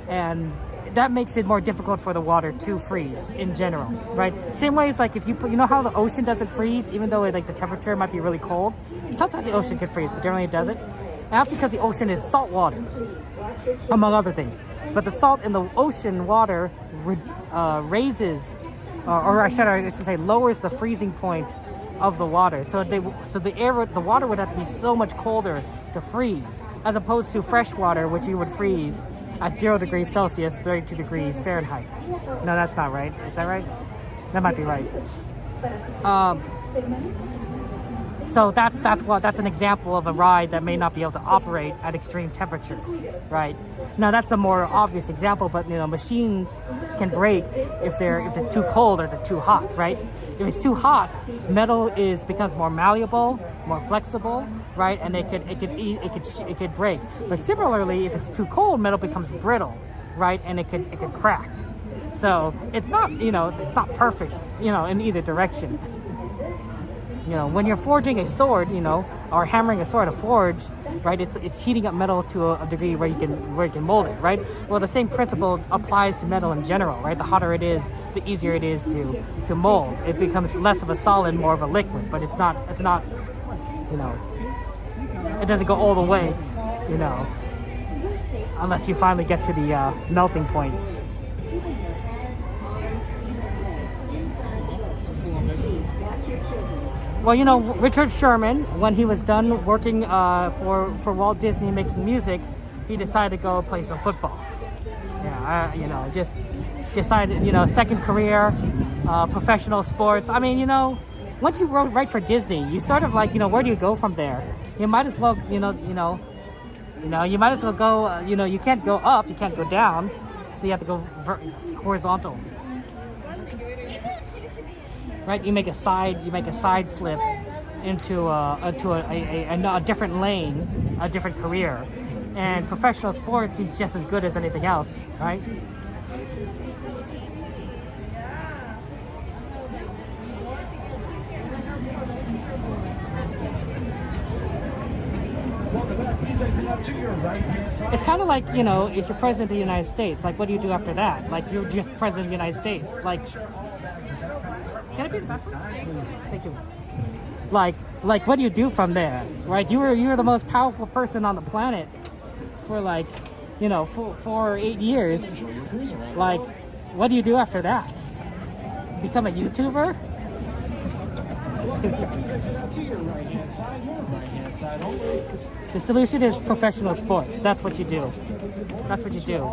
Speaker 1: And that makes it more difficult for the water to freeze in general, right? Same way as like if you put, how the ocean doesn't freeze, even though the temperature might be really cold. Sometimes the ocean can freeze, but generally it doesn't. And that's because the ocean is salt water, among other things. But the salt in the ocean water raises, or I should say, lowers the freezing point of the water. So the water would have to be so much colder to freeze, as opposed to fresh water, which you would freeze at 0 degrees Celsius, 32 degrees Fahrenheit. No, that's not right. Is that right? That might be right. So that's an example of a ride that may not be able to operate at extreme temperatures, right? Now that's a more obvious example, but machines can break if it's too cold or they're too hot, right? If it's too hot, metal becomes more malleable, more flexible, right? And it could break. But similarly, if it's too cold, metal becomes brittle, right? And it could crack. So it's not it's not perfect in either direction. When you're forging a sword, or hammering a sword, a forge, right? It's heating up metal to a degree where you can mold it, right? Well, the same principle applies to metal in general, right? The hotter it is, the easier it is to mold. It becomes less of a solid, more of a liquid, but it's not, it doesn't go all the way, unless you finally get to the melting point. Well, Richard Sherman, when he was done working for Walt Disney making music, he decided to go play some football. Yeah, just decided, second career, professional sports. I mean, once you write for Disney, you sort of like, where do you go from there? You might as well, you might as well go, you can't go up, you can't go down, so you have to go horizontal. Right, you make a side slip into a different lane, a different career, and professional sports is just as good as anything else, right? It's kind of like, if you're president of the United States, like, what do you do after that? Like, you're just president of the United States, like. Can I be the best? Thank you. Like, what do you do from there, right? You were the most powerful person on the planet for for 8 years. Like, what do you do after that? Become a YouTuber? To your right-hand side, your right-hand side only. The solution is professional sports. That's what you do. That's what you do.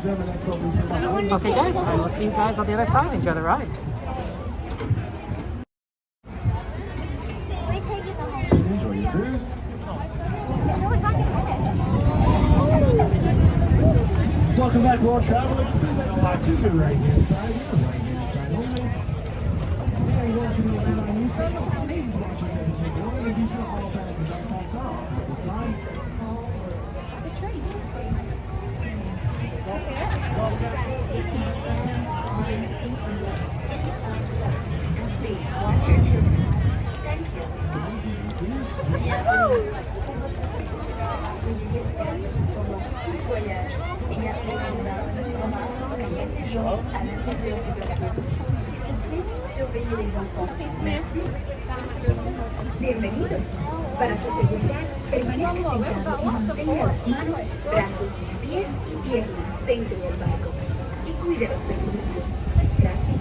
Speaker 1: Okay, guys, I will see you guys on the other side. Enjoy the ride.
Speaker 5: Enjoy your cruise. Welcome back, world travelers. Please exit out to your right-hand side, your right-hand side only. And welcome to my new sales. Please watch your service. And be sure all bags and backpacks are off at this time.
Speaker 11: Please watch your children. Thank you. Voyage. Il y a plein séjour à l'intérieur du bateau. S'il vous plaît, surveillez les enfants. Merci. Bienvenido. Para su seguridad, permanezca sentado y mantenga las manos, brazos, pies y piernas dentro del barco. Y cuide los pequeños. Gracias.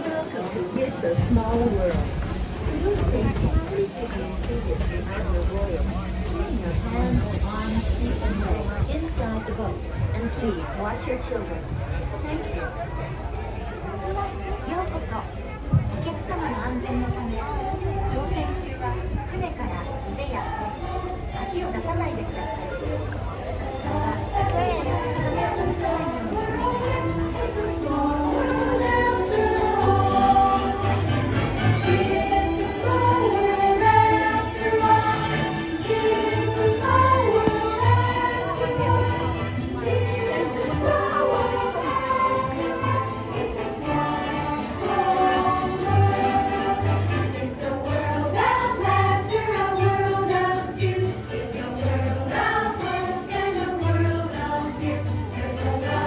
Speaker 11: Welcome to It's a Small World. For your safety, please take your seat behind the royal. Clean your hands, arms, feet, and legs inside the boat. And please watch your children. Thank you. ようこそ。お客様の安全のため、乗船中は船から腕や手、足を出さないでください。
Speaker 16: It's a world of wonders and a world of fears. There's a world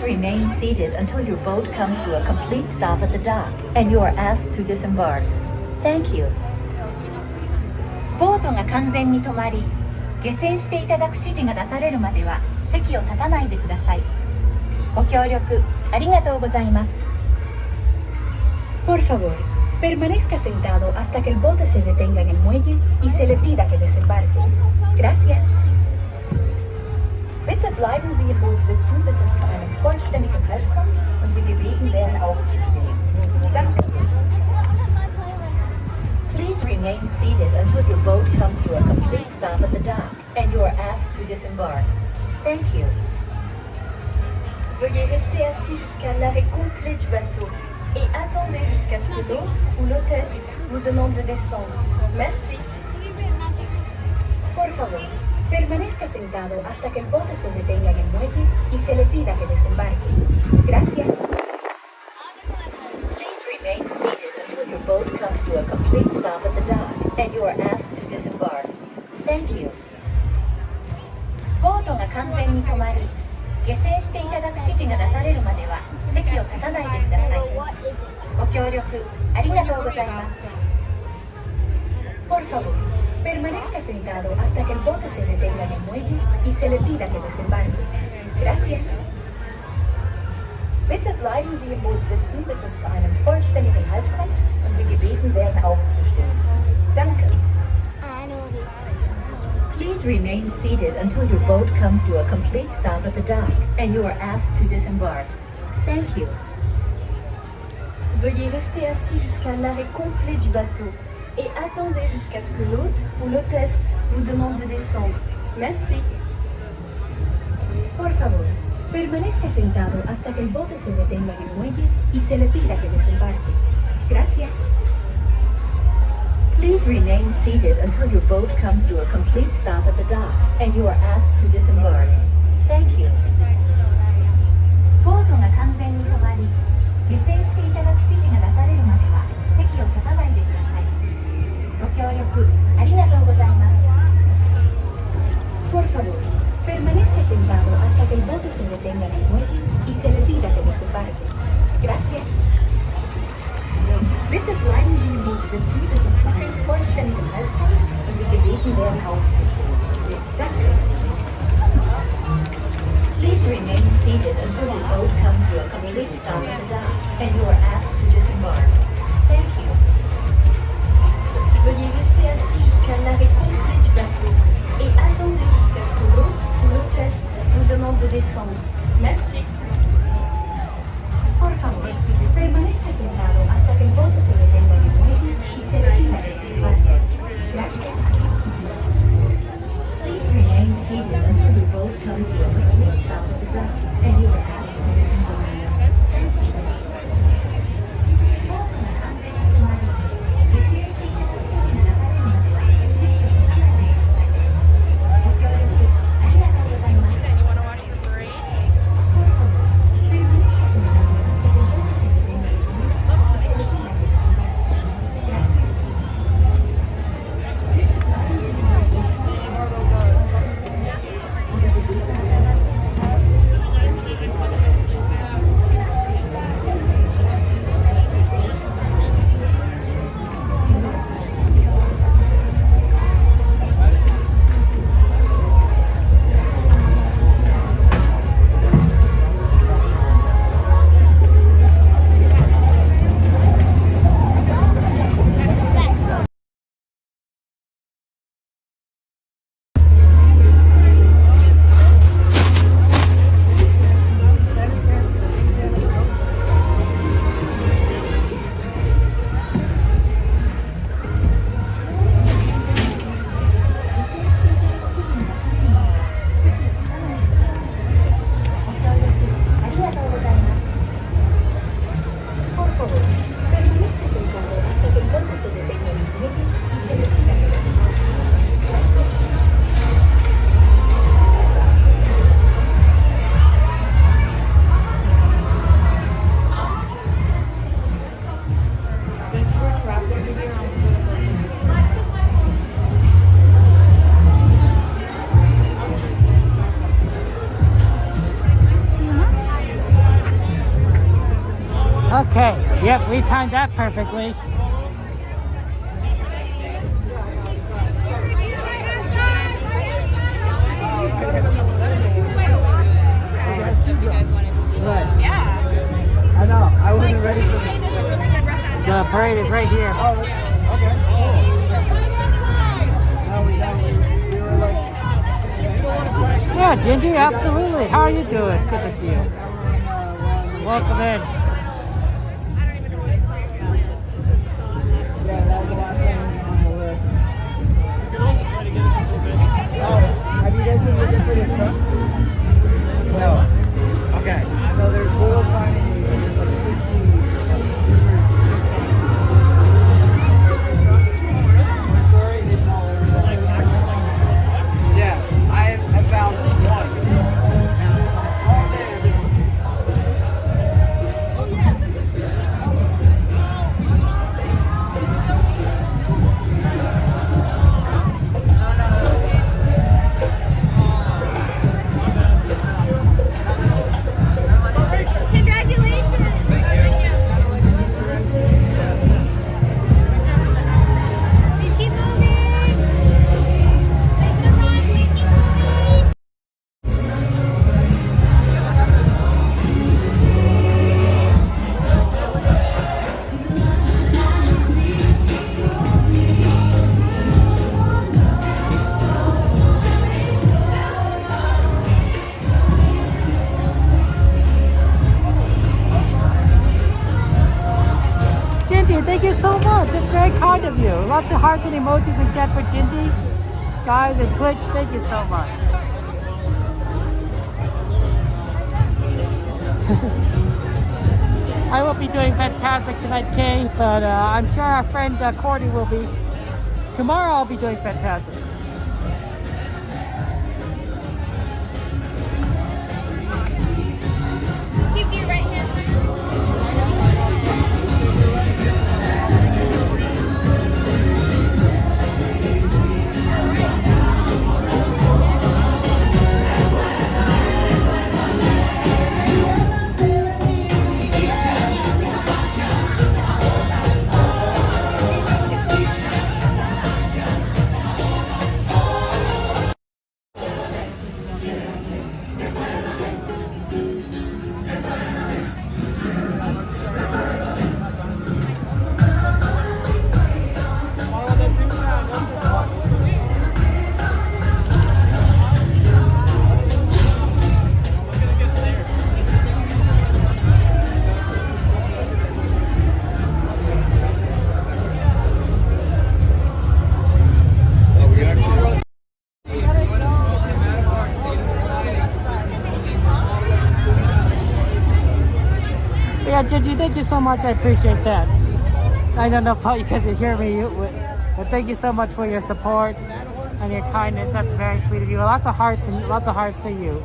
Speaker 14: remain seated until your boat comes to a complete stop at the dock and you are asked to disembark. Thank you. ボートが完全に止まり、下船していただく指示が出されるまでは席を立たないでください。ご協力ありがとうございます。Por favor, permanezca sentado hasta que el bote se detenga en el muelle y se le pida que desembarque. Gracias. Bitte bleiben Sie im Boot sitzen, bis es zu einem vollständigen Halt kommt und Sie gebeten werden aufzustehen. Danke. Please remain seated until your boat comes to a complete stop at the dock and you are asked to disembark. Thank you. Veuillez rester assis jusqu'à l'arrêt complet du bateau et attendez jusqu'à ce que l'hôte ou l'hôtesse vous demande de descendre. Merci. Por favor, permanezca sentado hasta que el bote se detenga en el muelle y se le pida que desembarque. Gracias. Please remain seated until your boat comes to a complete stop at the dock and you are asked to disembark. Thank you. ボートが完全に止まり、下船していただく指示が出されるまでは席を立たないでください。ご協力ありがとうございます。Por favor, permanezca sentado hasta que el bote se detenga en el muelle y se le pida que desembarque. Gracias. Bitte bleiben Sie im Boot sitzen, bis es zu einem vollständigen Halt kommt und Sie gebeten werden aufzustehen. Danke. Please remain seated until your boat comes to a complete stop at the dock and you are asked to disembark. Thank you. Veuillez rester assis jusqu'à l'arrêt complet du bateau et attendez jusqu'à ce que l'hôte ou l'hôtesse vous demande de descendre. Merci. Por favor, permanezca sentado hasta que el bote se detenga en el muelle y se le pida que desembarque. Gracias. Please remain seated until your boat comes to a complete stop at the dock and you are asked to disembark. Thank you. ボートが完全に止まり、下船していただく指示が出されるまでは席を立たないでください。ご協力ありがとうございます。Por favor, permanezca sentado hasta que el bote se detenga en el muelle y se le pida que desembarque. Gracias. Bitte bleiben Sie im Boot sitzen, bis es zu einem vollständigen Halt kommt und Sie gebeten werden aufzustehen. Danke. Please remain seated until the boat comes to a complete stop at the dock and you are asked to disembark. Thank you. Veuillez rester assis jusqu'à l'arrêt complet du bateau et attendez jusqu'à ce que l'hôte ou l'hôtesse vous demande de descendre. Merci. Por favor, permanezca sentado hasta que el bote se detenga en el muelle y se le pida que desembarque. Gracias.
Speaker 1: Okay, yep, we timed that perfectly.
Speaker 3: Right. Yeah.
Speaker 1: I know, I wasn't ready for
Speaker 3: this.
Speaker 1: The parade is right here.
Speaker 3: Oh, okay.
Speaker 1: Yeah, Gingy, absolutely. How are you doing? Good to see you. Welcome in.
Speaker 3: Have you guys been looking for the trucks? No. Okay. So there's little tiny. Yeah, I have found one.
Speaker 1: Thank you so much. It's very kind of you. Lots of hearts and emojis in chat for Gingy. Guys and Twitch, thank you so much. I won't be doing Fantasmic tonight, Kay, but I'm sure our friend Cordy will be. Tomorrow I'll be doing Fantasmic.
Speaker 3: Keep to your right hand.
Speaker 1: Yeah, Gingy, thank you so much. I appreciate that. I don't know if you guys can hear me, but thank you so much for your support and your kindness. That's very sweet of you. Lots of hearts and lots of hearts for you.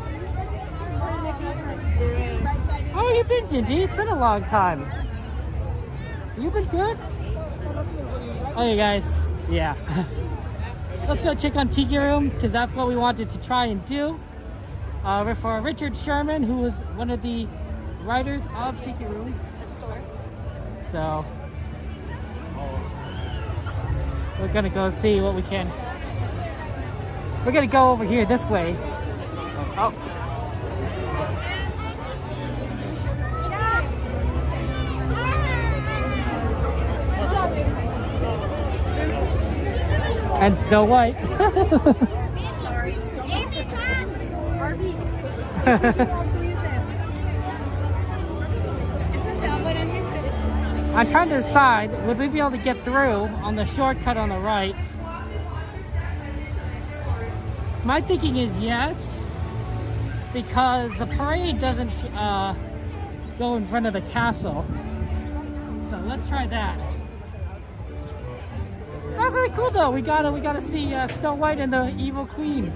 Speaker 1: How have you been, Gingy? It's been a long time. You been good? Okay, guys. Yeah. Let's go check on Tiki Room because that's what we wanted to try and do. For Richard Sherman, who was one of the writers of Tiki Room. So we're gonna go see what we can. We're gonna go over here this way. Oh. And Snow White. I'm trying to decide, would we be able to get through on the shortcut on the right? My thinking is yes, because the parade doesn't go in front of the castle. So let's try that. That's really cool though. We gotta see Snow White and the Evil Queen.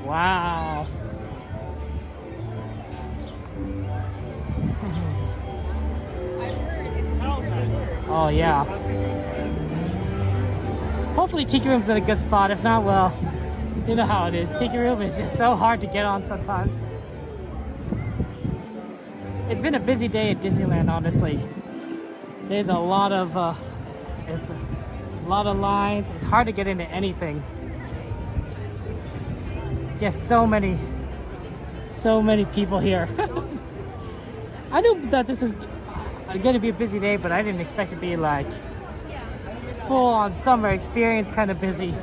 Speaker 1: Wow. Oh yeah. Hopefully Tiki Room's in a good spot. If not, well, you know how it is. Tiki Room is just so hard to get on sometimes. It's been a busy day at Disneyland, honestly. There's a lot of lines. It's hard to get into anything. Just so many people here. I knew that this is going to be a busy day, but I didn't expect it to be like full on summer experience kind of busy.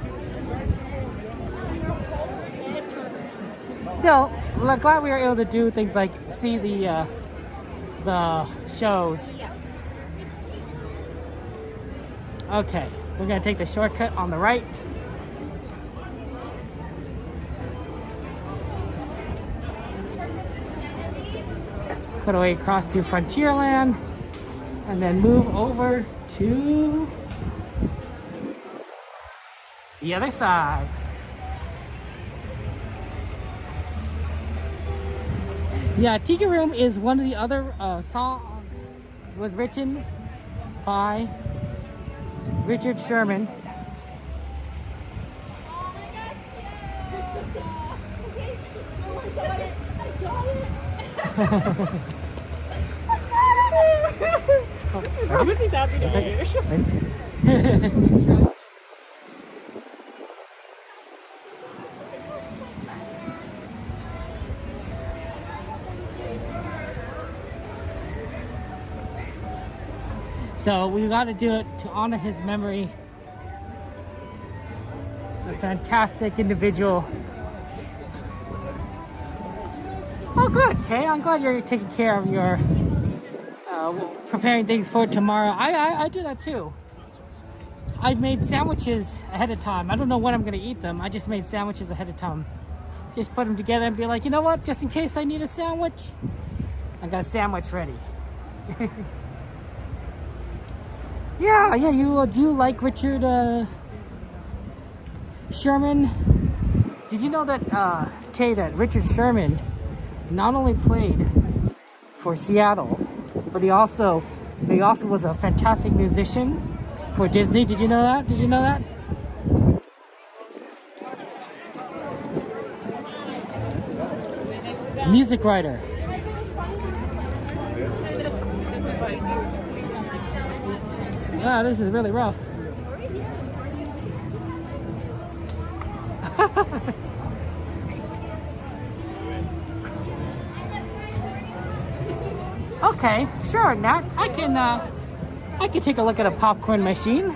Speaker 1: Still, glad we were able to do things like see the shows. Okay, we're gonna take the shortcut on the right. Cut away across to Frontierland and then move over to the other side. Yeah, Tiki Room is one of the other songs was written by Richard Sherman.
Speaker 5: Promise he's happy to hear.
Speaker 1: So we got to do it to honor his memory. A fantastic individual. Oh, good, Kay. I'm glad you're taking care of your preparing things for tomorrow. I do that too. I made sandwiches ahead of time. I don't know when I'm going to eat them. I just made sandwiches ahead of time. Just put them together and be like, you know what? Just in case I need a sandwich, I got a sandwich ready. Yeah, you do you like Richard Sherman? Did you know that, Kay, that Richard Sherman not only played for Seattle, but he also was a fantastic musician for Disney. Did you know that? Did you know that? Music writer. Wow, this is really rough. Okay, sure, Nat. I can take a look at a popcorn machine.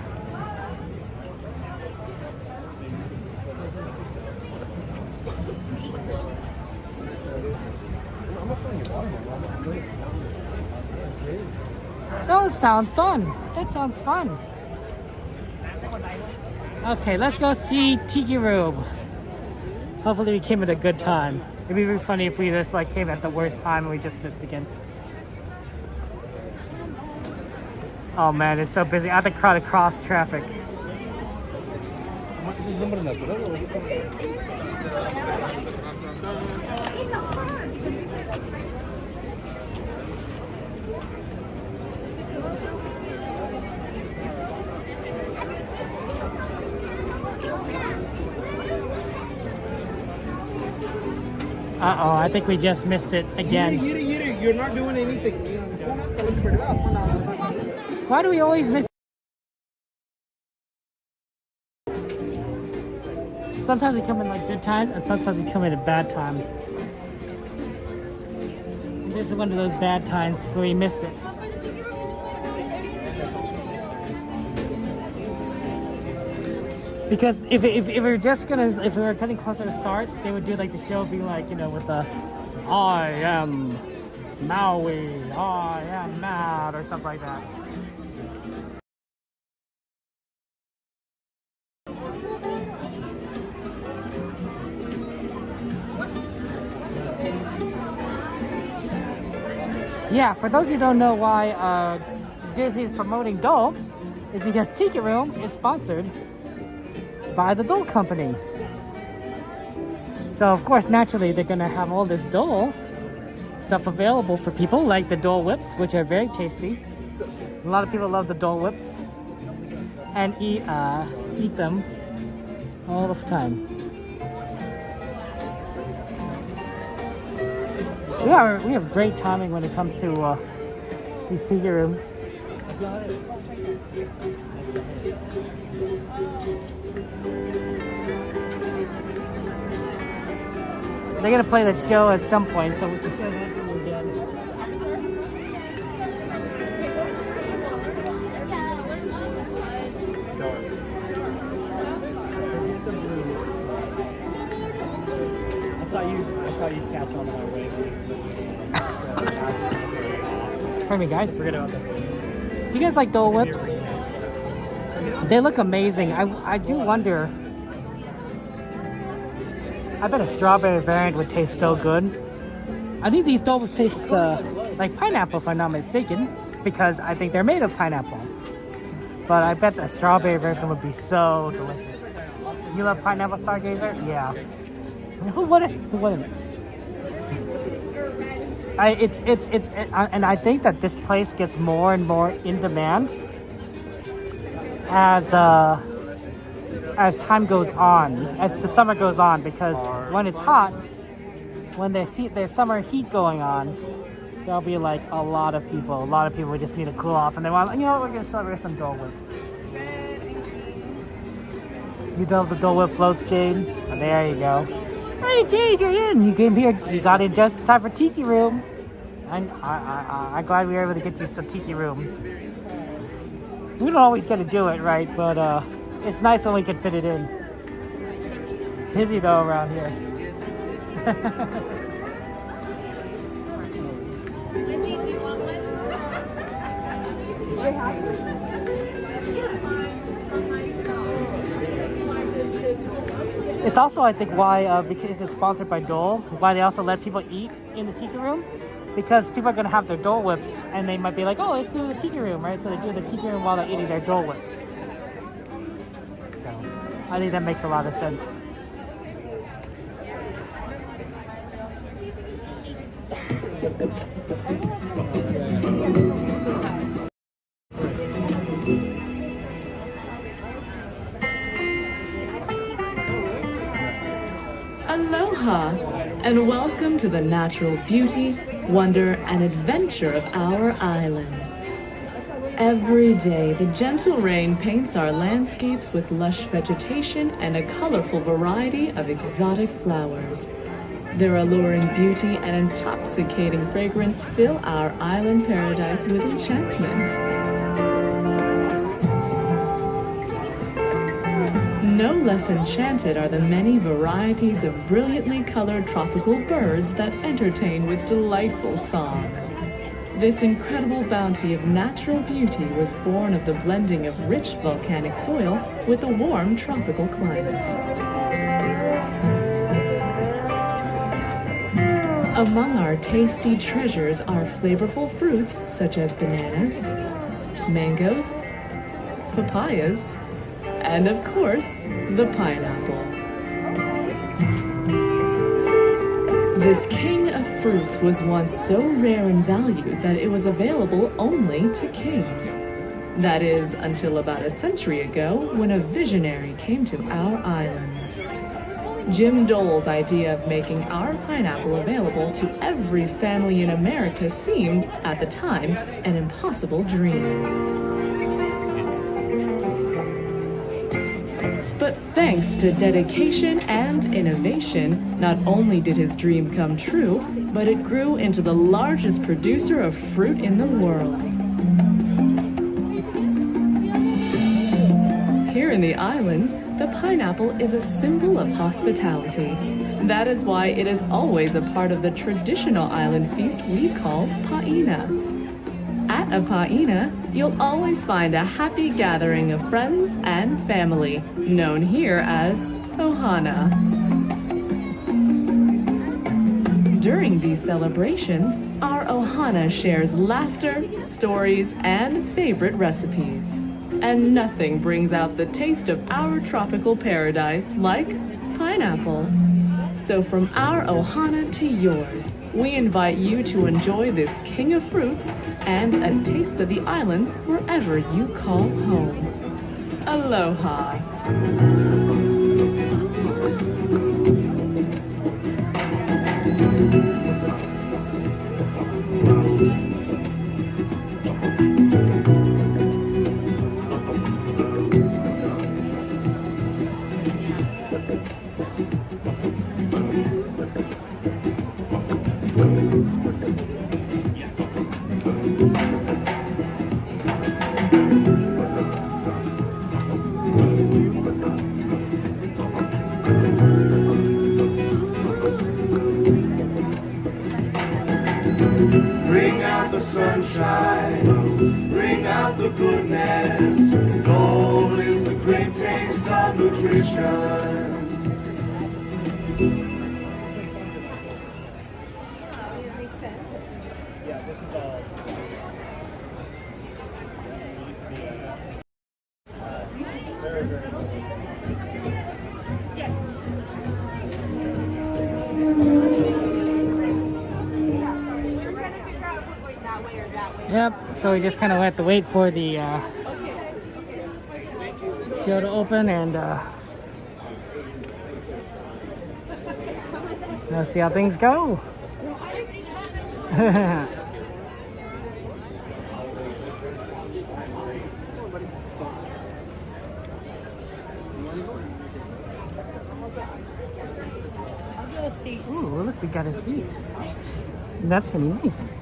Speaker 1: Those sound fun. That sounds fun. Okay, let's go see Tiki Room. Hopefully we came at a good time. It'd be really funny if we just like came at the worst time and we just missed again. Oh man, it's so busy. I have to try to cross traffic. Uh-oh, I think we just missed it again.
Speaker 5: You're not doing anything.
Speaker 1: Why do we always miss? Sometimes we come in like good times, and sometimes we come in at bad times. This is one of those bad times where we missed it. Because if we were just gonna, if we were cutting closer to start, they would do like the show be like, you know, with the I am Maui, I am mad, or something like that. Yeah, for those who don't know why Disney is promoting Dole, is because Tiki Room is sponsored by the Dole Company. So of course, naturally, they're gonna have all this Dole stuff available for people, like the Dole Whips, which are very tasty. A lot of people love the Dole Whips and eat them all the time. We have great timing when it comes to these Tiki Rooms.
Speaker 7: That's not it. That's not it.
Speaker 1: They're gonna play that show at some point, so we can show that to you again.
Speaker 7: I thought you'd catch on to my wave.
Speaker 1: Pardon me, guys.
Speaker 7: Forget about that.
Speaker 1: Do you guys like Dole Whips? They look amazing. I do wonder. I bet a strawberry variant would taste so good. I think these Dole Whips taste like pineapple, if I'm not mistaken, because I think they're made of pineapple. But I bet the strawberry version would be so delicious. You love pineapple Stargazer? Yeah. Who wouldn't? Who wouldn't? And I think that this place gets more and more in demand as time goes on, as the summer goes on, because when it's hot, when they see there's summer heat going on, there'll be like a lot of people who just need to cool off, and they want, you know what, we're gonna celebrate some Dole Whip. You love the Dole Whip floats, Jade? Oh, there you go. Hey Jade, you're in. You came here. You got in just in time for Tiki Room. And I'm glad we were able to get you some Tiki Room. We don't always get to do it, right? But it's nice when we can fit it in. Busy though around here.
Speaker 16: Lizzie, do you want one?
Speaker 1: It's also, I think, why, because it's sponsored by Dole, why they also let people eat in the Tiki Room. Because people are going to have their Dole Whips, and they might be like, oh, let's do the Tiki Room, right? So they do the Tiki Room while they're eating their Dole Whips. So, I think that makes a lot of sense.
Speaker 13: Aloha, and welcome to the natural beauty, wonder, and adventure of our islands. Every day, the gentle rain paints our landscapes with lush vegetation and a colorful variety of exotic flowers. Their alluring beauty and intoxicating fragrance fill our island paradise with enchantment. No less enchanted are the many varieties of brilliantly colored tropical birds that entertain with delightful song. This incredible bounty of natural beauty was born of the blending of rich volcanic soil with a warm tropical climate. Among our tasty treasures are flavorful fruits such as bananas, mangoes, papayas, and of course, the pineapple. This king of fruits was once so rare and valued that it was available only to kings. That is, until about a century ago, when a visionary came to our islands. Jim Dole's idea of making our pineapple available to every family in America seemed, at the time, an impossible dream. But thanks to dedication and innovation, not only did his dream come true, but it grew into the largest producer of fruit in the world. Here in the islands, the pineapple is a symbol of hospitality. That is why it is always a part of the traditional island feast we call Pa'ina. At a Pa'ina, you'll always find a happy gathering of friends and family, known here as Ohana. During these celebrations, our Ohana shares laughter, stories, and favorite recipes. And nothing brings out the taste of our tropical paradise like pineapple. So from our Ohana to yours, we invite you to enjoy this king of fruits and a taste of the islands wherever you call home. Aloha.
Speaker 5: Bring out the sunshine, bring out the goodness. Gold is the great taste of nutrition.
Speaker 1: Yep, so we just kind of have to wait for the show to open and let's see how things go. Ooh, look, we got a seat. That's really nice.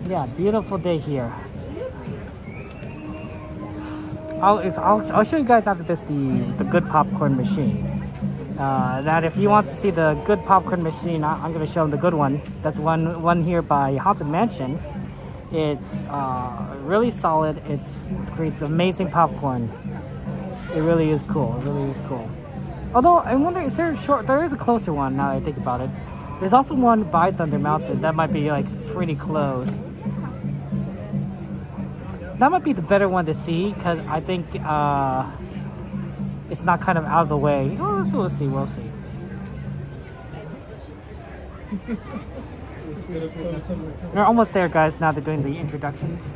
Speaker 1: Yeah, beautiful day here. I'll show you guys after this the good popcorn machine. That if you want to see the good popcorn machine, I'm gonna show them the good one. That's one here by Haunted Mansion. It's really solid. It creates amazing popcorn. It really is cool. It really is cool. Although I wonder, is there there is a closer one now that I think about it. There's also one by Thunder Mountain that might be like pretty close. That might be the better one to see because I think it's not kind of out of the way. Oh, we'll see. We'll see. We're almost there, guys. Now they're doing the introductions.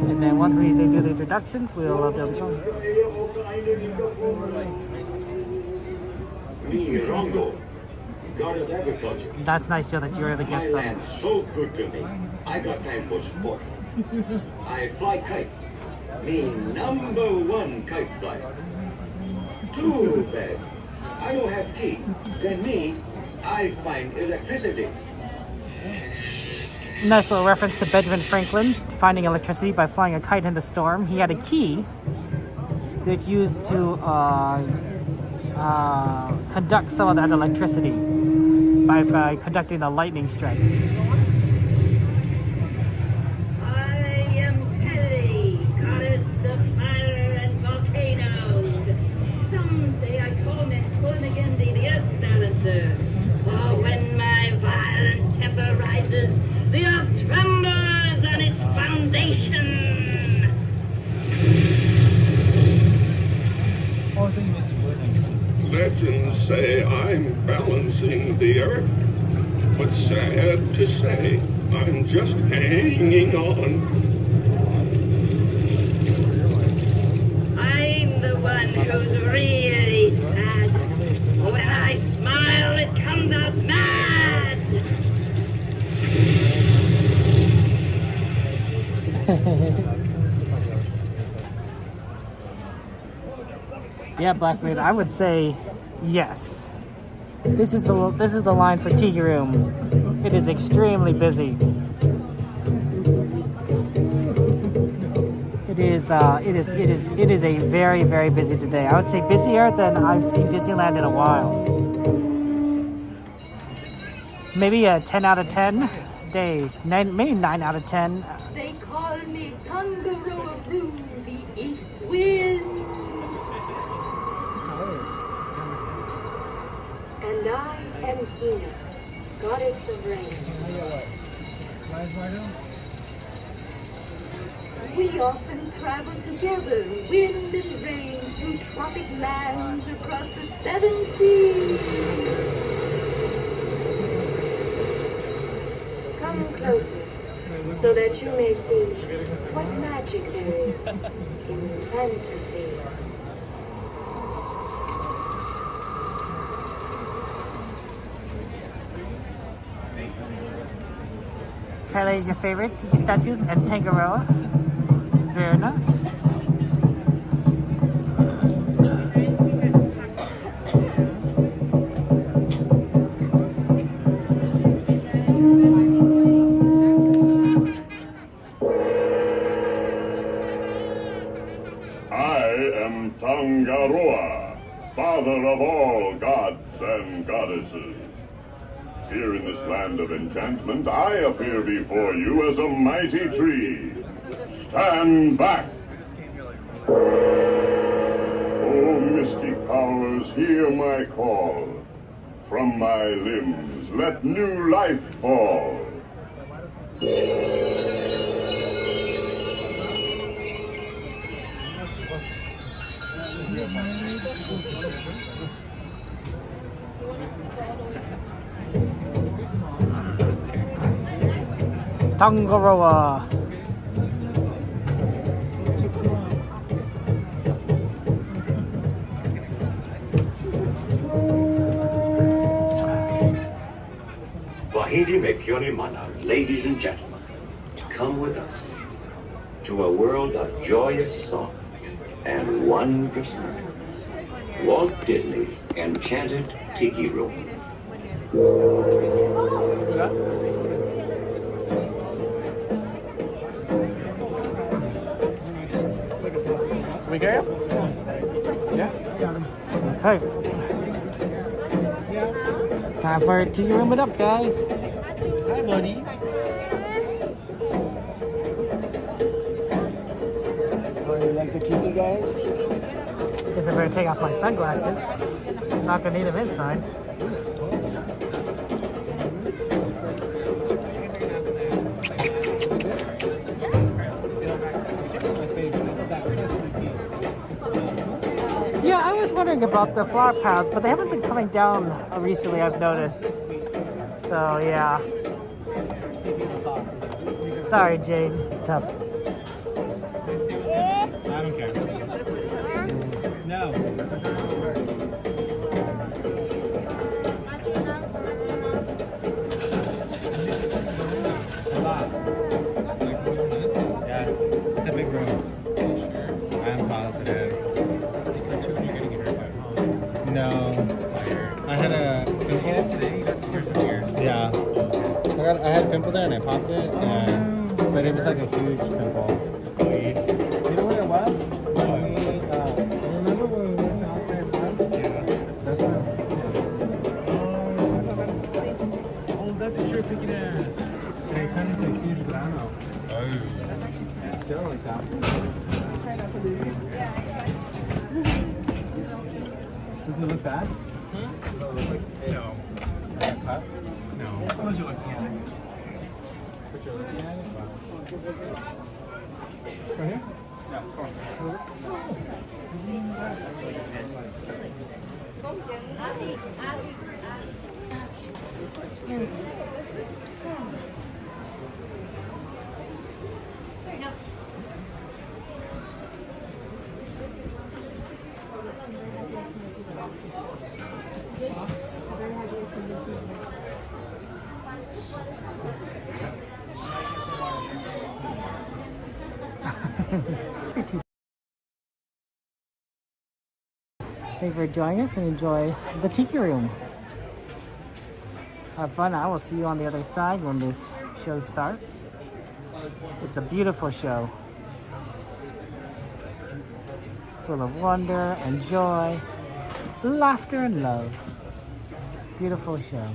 Speaker 1: And then once they do the introductions, we'll be able to go.
Speaker 10: Me, Rongo, God of Agriculture.
Speaker 1: That's nice, Joe, that you were able to get some.
Speaker 10: My land's so good to me. I got time for sport. I fly kite. Me #1 kite flyer. Too bad. I don't have key. Then me, I find electricity.
Speaker 1: Nice little reference to Benjamin Franklin finding electricity by flying a kite in the storm. He had a key that's used to conduct some of that electricity by conducting a lightning strike.
Speaker 15: I am Pele, goddess of fire and volcanoes. Some say I torment Purnagendi, the earth balancer. For when my violent temper rises, the earth trembles on its foundation.
Speaker 6: Legends say I'm balancing the earth, but sad to say, I'm just hanging on.
Speaker 15: I'm the one who's really sad. When I smile, it comes out mad.
Speaker 1: Yeah, Blackbeard, I would say yes. This is the line for Tiki Room. It is extremely busy. It is a very, very busy today. I would say busier than I've seen Disneyland in a while. Maybe a 10 out of 10 day, maybe 9 out of 10.
Speaker 15: They call me Thunderer Blue, the east wind. And I am Hina, goddess of rain. We often travel together, wind and rain, through tropic lands across the 7 seas. Come closer, so that you may see what magic there is in fantasy.
Speaker 1: Pele is your favorite Tiki statues and Tangaroa. Verna.
Speaker 6: am Tangaroa, father of all gods and goddesses. Here in this land of enchantment, I appear before you as a mighty tree. Stand back! Oh, misty powers, hear my call. From my limbs, let new life fall.
Speaker 1: Tangaroa.
Speaker 10: Wahidi Mekioni Mana, ladies and gentlemen, come with us to a world of joyous songs and wondrous miracles. Walt Disney's Enchanted Tiki Room.
Speaker 7: We go? Yeah.
Speaker 1: Okay. Time for it to room it up, guys.
Speaker 7: Hi, buddy.
Speaker 1: You like the TV, guys? Guess I better take off my sunglasses. Not gonna need them inside. Yeah, I was wondering about the flower paths, but they haven't been coming down recently, I've noticed. So, yeah. Sorry, Jade. It's tough.
Speaker 7: I don't care. No. Yes. It's a big room. I'm positive. No. I had a. Did you get it today? You got scars in yours. Yeah. I had a pimple there and I popped it, and but it was like a huge pimple. You know what it was? Remember when we went to Oscar Park? Yeah. That's what. Oh, that's what you're picking at. They turned into a huge grano. Oh. Still like that. Does it look bad? No. Cut? No. As long as you're looking at it. But you're looking at it? Right here? Yeah, come
Speaker 1: Thank you for joining us and enjoy the Tiki Room. Have fun. I will see you on the other side when this show starts. It's a beautiful show. Full of wonder and joy, laughter and love. Beautiful show.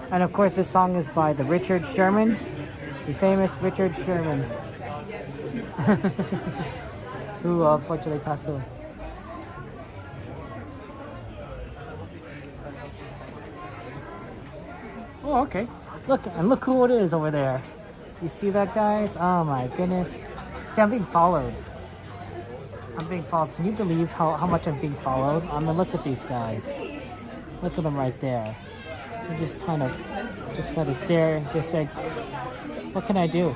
Speaker 1: And of course, this song is by the Richard Sherman, the famous Richard Sherman, who unfortunately passed away. Oh, okay. Look, and look who it is over there. You see that, guys? Oh my goodness. See, I'm being followed. I'm being followed. Can you believe how much I'm being followed? I mean, look at these guys. Look at them right there. You just kind of stare, just like, what can I do?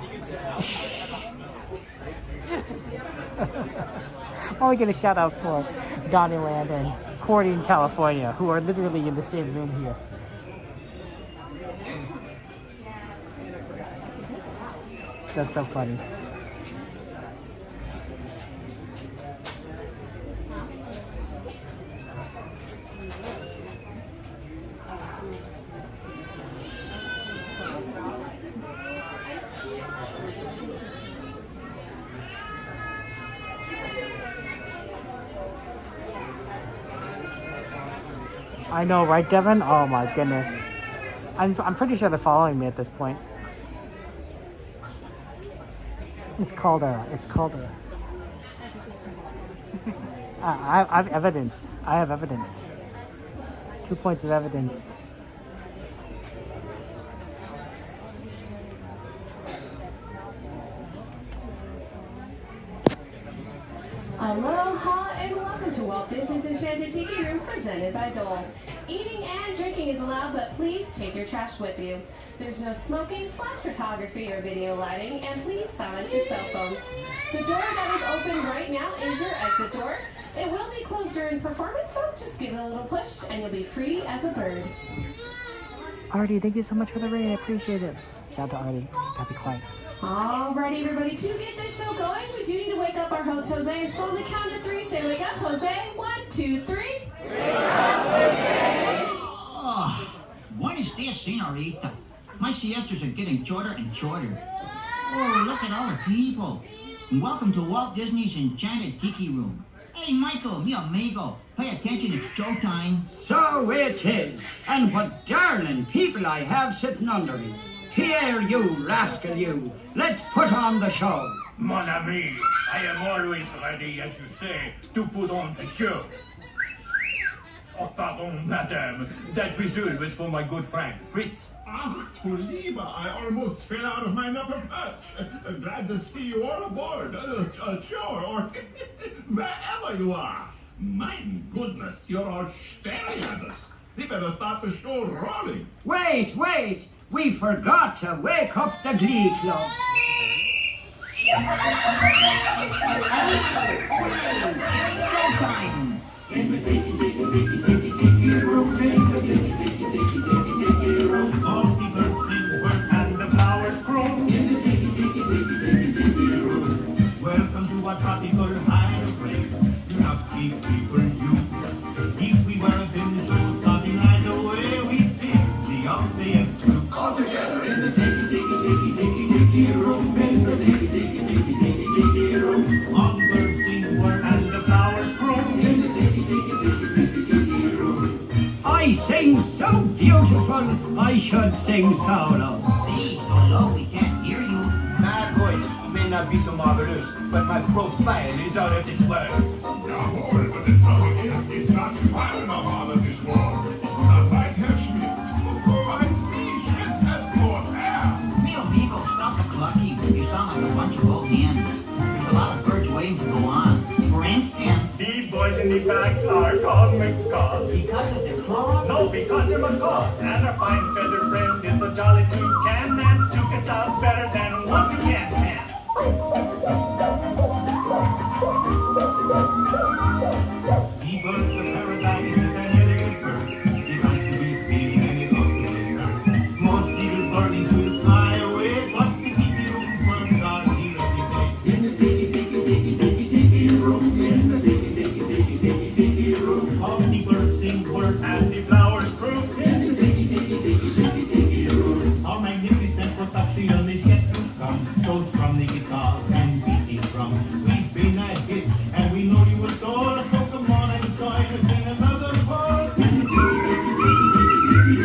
Speaker 1: I want to get a shout out for Disneyland and Corning, California, who are literally in the same room here. That's so funny. I know, right, Devin? Oh my goodness. I'm pretty sure they're following me at this point. It's called a. I have evidence. I have evidence. 2 points of evidence.
Speaker 13: Aloha and welcome to Walt Disney's Enchanted Tiki Room presented by Dole. Eating and drinking is allowed, but please take your trash with you. There's no smoking, flash photography, or video lighting, and please silence your cell phones. The door that is open right now is your exit door. It will be closed during performance, so just give it a little push and you'll be free as a bird.
Speaker 1: Artie, thank you so much for the raid. I appreciate it. Shout out to Artie. Gotta be quiet.
Speaker 13: Alrighty, everybody, to get this show going, we do need to wake up our host, Jose, and slowly count to 3. Say, wake up, Jose. 1, 2, 3. Wake up, Jose.
Speaker 8: Oh, buenos dias, senorita. My siestas are getting shorter and shorter. Oh, look at all the people. And welcome to Walt Disney's Enchanted Tiki Room. Hey, Michael, mi amigo, pay attention, it's showtime.
Speaker 17: So it is. And what darling people I have sitting under me. Here, you rascal, you. Let's put on the show.
Speaker 23: Mon ami, I am always ready, as you say, to put on the show. Oh, pardon, madame. That whistle was for my good friend, Fritz.
Speaker 6: Ah, du Lieber, I almost fell out of my upper perch. Glad to see you all aboard, ashore, or wherever you are. My goodness, you're all staring at us. We better start the show rolling.
Speaker 17: Wait. We forgot to wake up the Glee Club.
Speaker 8: Showtime!
Speaker 5: In the tiki room, in the tiki room,
Speaker 23: all the birds sing work and the flowers grow.
Speaker 5: In the tiki room.
Speaker 8: Welcome to our tropical hideaway. Lucky people, you. If we were a bin show starting right away, we'd pick the audience group.
Speaker 5: All together in the tiki room, in the tiki room.
Speaker 8: All the birds sing work
Speaker 23: and the flowers grow.
Speaker 5: In the tiki room.
Speaker 17: I sing so beautiful, I should sing solo.
Speaker 8: See, so low we can't hear you.
Speaker 23: My voice may not be so marvelous, but my profile is out of this world.
Speaker 6: Jawohl, but the trouble is, it's not fine enough out of this world. Not like Herschmidt. Oh, I see, shit has more hair.
Speaker 8: Mi amigo, stop the clucking. You sound like a bunch of old hens. There's a lot of birds waiting to go on. For instance,
Speaker 23: the boys in the back are called macaws.
Speaker 8: Because of their claws?
Speaker 23: No, because they're macaws. And our fine feathered friend is a jolly toucan, and toucans sound better than one toucan can.
Speaker 8: The bird of paradise is an elegant bird. He likes to be seen and he loves to be heard. Most little birdies will fly away, but the tiki room birds are here every day.
Speaker 5: In the tiki room, in the tiki room.
Speaker 8: All the birds sing work
Speaker 23: and the flowers grow.
Speaker 5: In the tiki room.
Speaker 8: Our magnificent production is yet to come. Shows from the guitar and beating drum. We've been a hit, and we know you adore us. So come on and join us in another part.
Speaker 5: In the tiki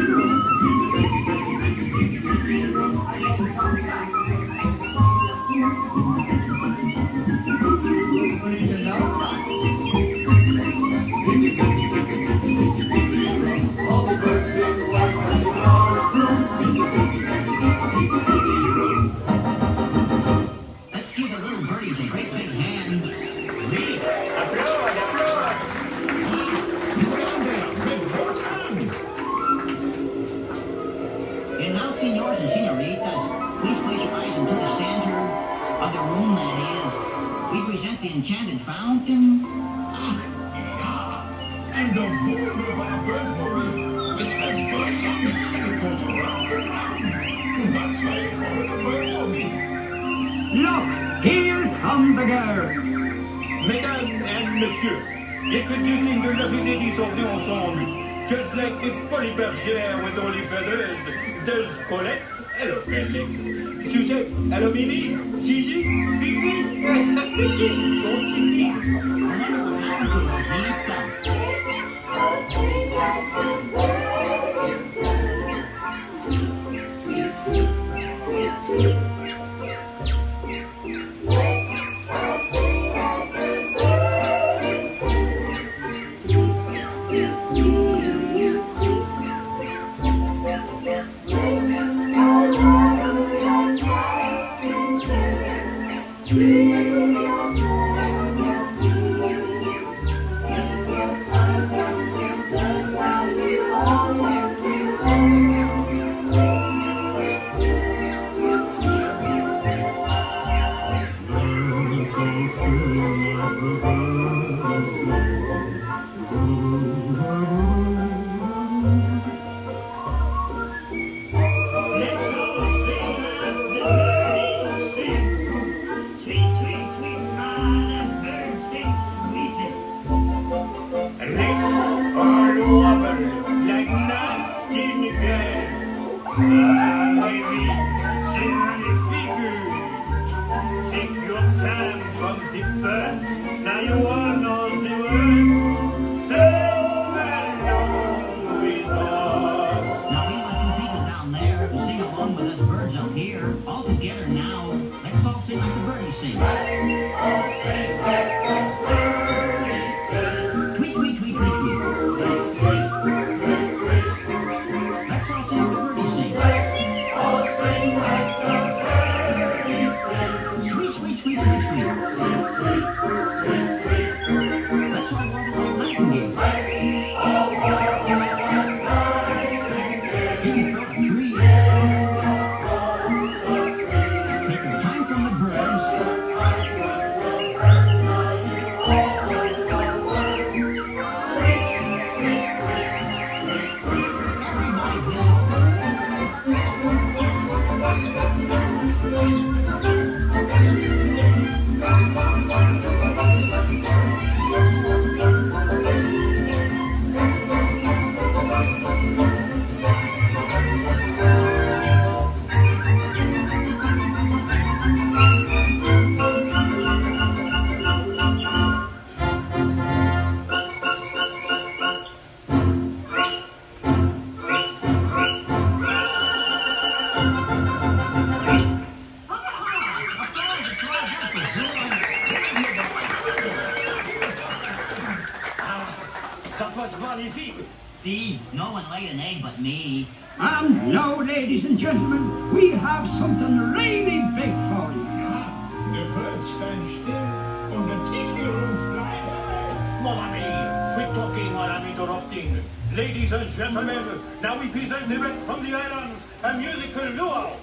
Speaker 5: room, I like the songs.
Speaker 17: Read aloud.
Speaker 5: In the tiki room, all the birds sing white and the flowers bloom. In the tiki room.
Speaker 8: Let's give the little birdies a great big hand. Read.
Speaker 23: Applaud, applaud.
Speaker 8: And now, senors and senoritas, please place your eyes into the center of the room, that is. We present the enchanted fountain.
Speaker 6: And the wonderful bird worry, which has birds on it, and it goes round and round. That's why they call it a bird worry.
Speaker 17: Look, here come the girls.
Speaker 23: Mesdames and messieurs, introducing the lovely ladies of the ensemble. Just like the funny bergère with all the feathers, there's Colette. Hello, Colette. Suzette. Hello, Mimi. Gigi. Fifi. Josephine.
Speaker 8: Rosita.
Speaker 5: Let's all sing like the birdies sing. Tweet, tweet, tweet, ah, that bird sings sweetly.
Speaker 23: Let's all wobble like nightingales.
Speaker 5: Baby, sing on your figure.
Speaker 23: Take your time from the birds. Now you all know the words. Sing along with us.
Speaker 8: Now we want you people down there to sing along with us birds up here. All together now. Let's all sing like the birdies sing. Tweet, tweet, tweet, tweet, tweet. Let's all sing like the birdies sing. Sweet, sweet, sweet, sweet, sweet. Let's all warble like nightingales. Can you throw a tree? Take your time from the birds. Everybody whistle.
Speaker 23: That was magnifique.
Speaker 8: See, no one laid an egg but me.
Speaker 17: And now, ladies and gentlemen, we have something really big for you.
Speaker 23: The birds stand still and the tiki room flies away. Mon ami, quit talking while I'm interrupting. Ladies and gentlemen, now we present direct from the islands a musical luau.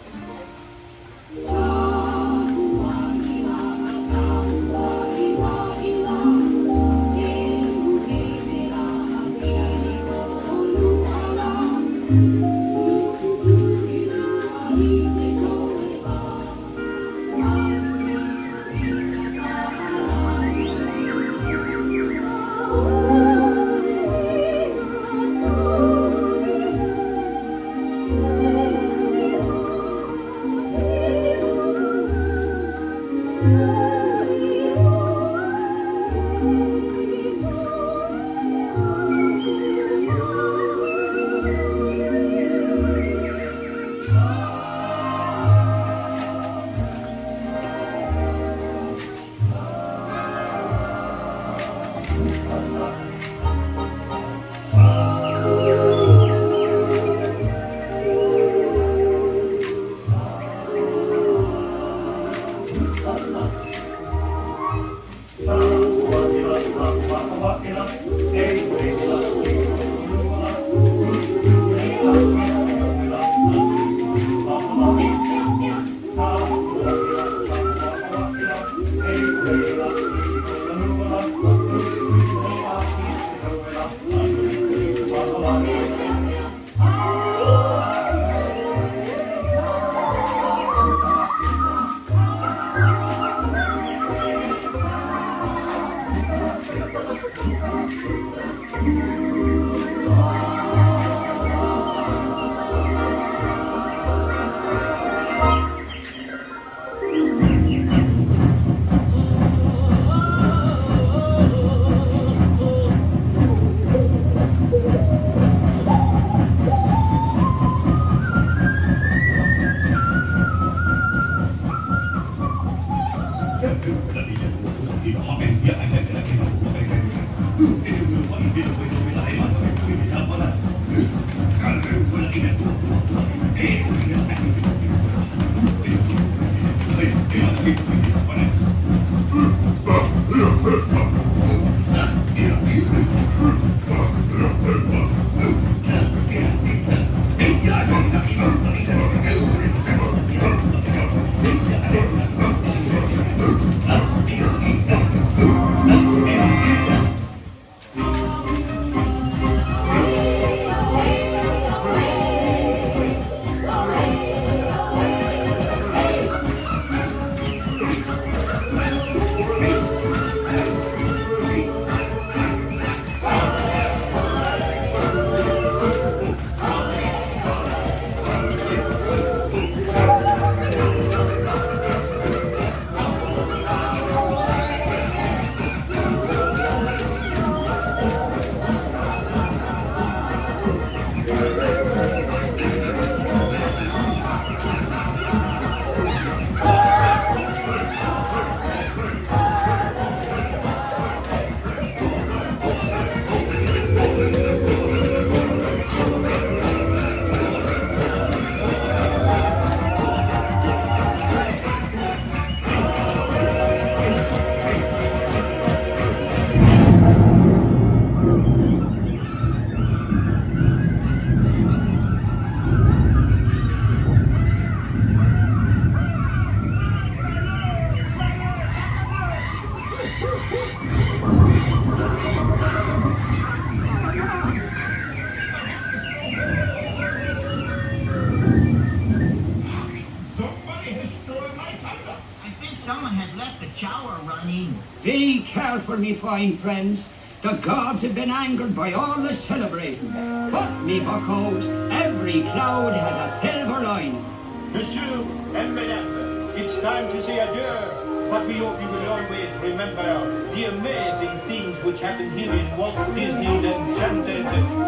Speaker 17: out for me fine friends. The gods have been angered by all the celebrating. But me buckos, every cloud has a silver lining.
Speaker 23: Monsieur and Madame, it's time to say adieu. But we hope you will always remember the amazing things which happen here in Walt Disney's Enchanted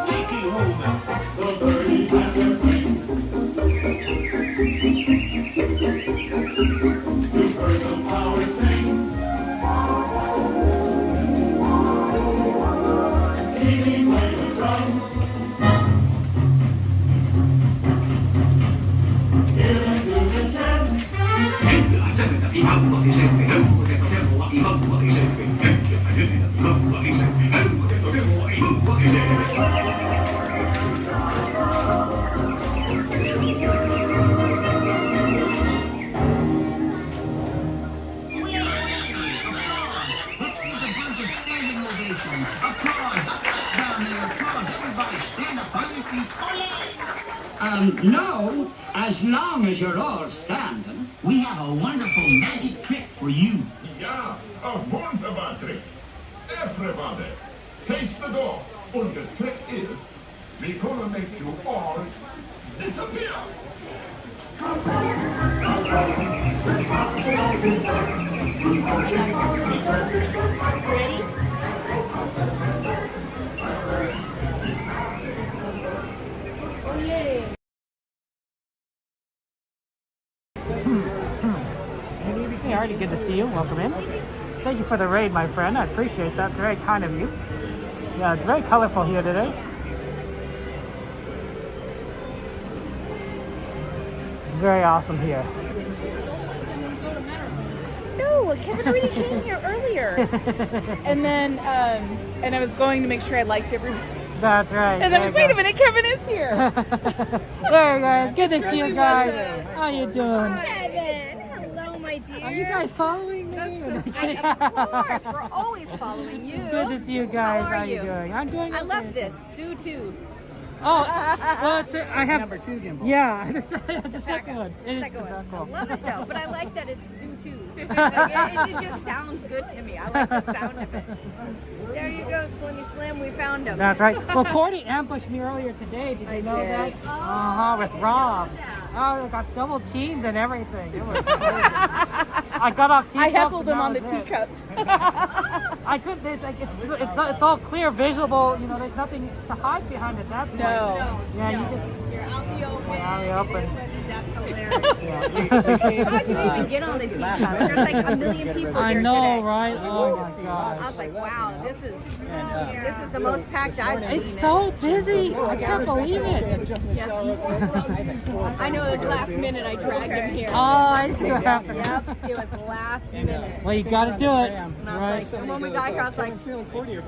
Speaker 23: Tiki Room. The birdies have their wings. You've heard the flowers sing. Tiki's play the drums. Hear them do the chant.
Speaker 8: Let's give the birds a standing ovation. Applause, up, down there, applause. Everybody stand up on your feet. Ole!
Speaker 17: No, as long as you're all standing.
Speaker 8: We have a wonderful magic trick for you.
Speaker 6: Yeah, a wonderful trick. Everybody, face the door. And the trick is, we're gonna make you all disappear.
Speaker 1: Hey, Artie, good to see you. Welcome in. Thank you for the raid, my friend. I appreciate that. It's very kind of you. Yeah, it's very colorful here today. Very awesome here.
Speaker 3: No, Kevin already came here earlier. And then, and I was going to make sure I liked everybody.
Speaker 1: That's right.
Speaker 3: And then, wait a minute, Kevin is here.
Speaker 1: There, guys. Good to see you guys. How you doing?
Speaker 9: Kevin, hello, my dear.
Speaker 1: Are you guys following me?
Speaker 9: Of course, we're always following you.
Speaker 1: It's good to see you guys.
Speaker 9: How are
Speaker 1: you doing? I'm doing okay.
Speaker 9: I love this. Sue too.
Speaker 1: Oh, well, I have
Speaker 19: number 2 gimbal.
Speaker 1: Yeah, it's the second one. It is the back
Speaker 9: I
Speaker 1: one.
Speaker 9: love it though, but I like that it's Sue too. It just sounds good to me. I like the sound of it. There you go, Slimmy Slim. We found him.
Speaker 1: That's right. Well, Cordy ambushed me earlier today. Did you know that? With Rob. Oh, I got double teamed and everything. It was crazy. I got off teacups.
Speaker 3: I heckled him on the teacups.
Speaker 1: I couldn't. There's like it's all clear, visible. You know, there's nothing to hide behind at that point.
Speaker 3: No.
Speaker 1: Yeah, you just.
Speaker 9: You're out the open.
Speaker 1: Out the open.
Speaker 9: That's hilarious. How'd you even get on the teacup? There's like a million people
Speaker 1: I
Speaker 9: here
Speaker 1: know,
Speaker 9: today.
Speaker 1: right? Oh my god.
Speaker 9: I was like, wow, this is the most packed I've seen.
Speaker 1: It's so busy. I can't believe it.
Speaker 9: Yeah. I know it was last minute. I dragged him here.
Speaker 1: Oh, I see what happened.
Speaker 9: Yep, it was last minute.
Speaker 1: Well, you got to do it.
Speaker 9: And I
Speaker 1: Right.
Speaker 9: was like, and when we got here, I was like,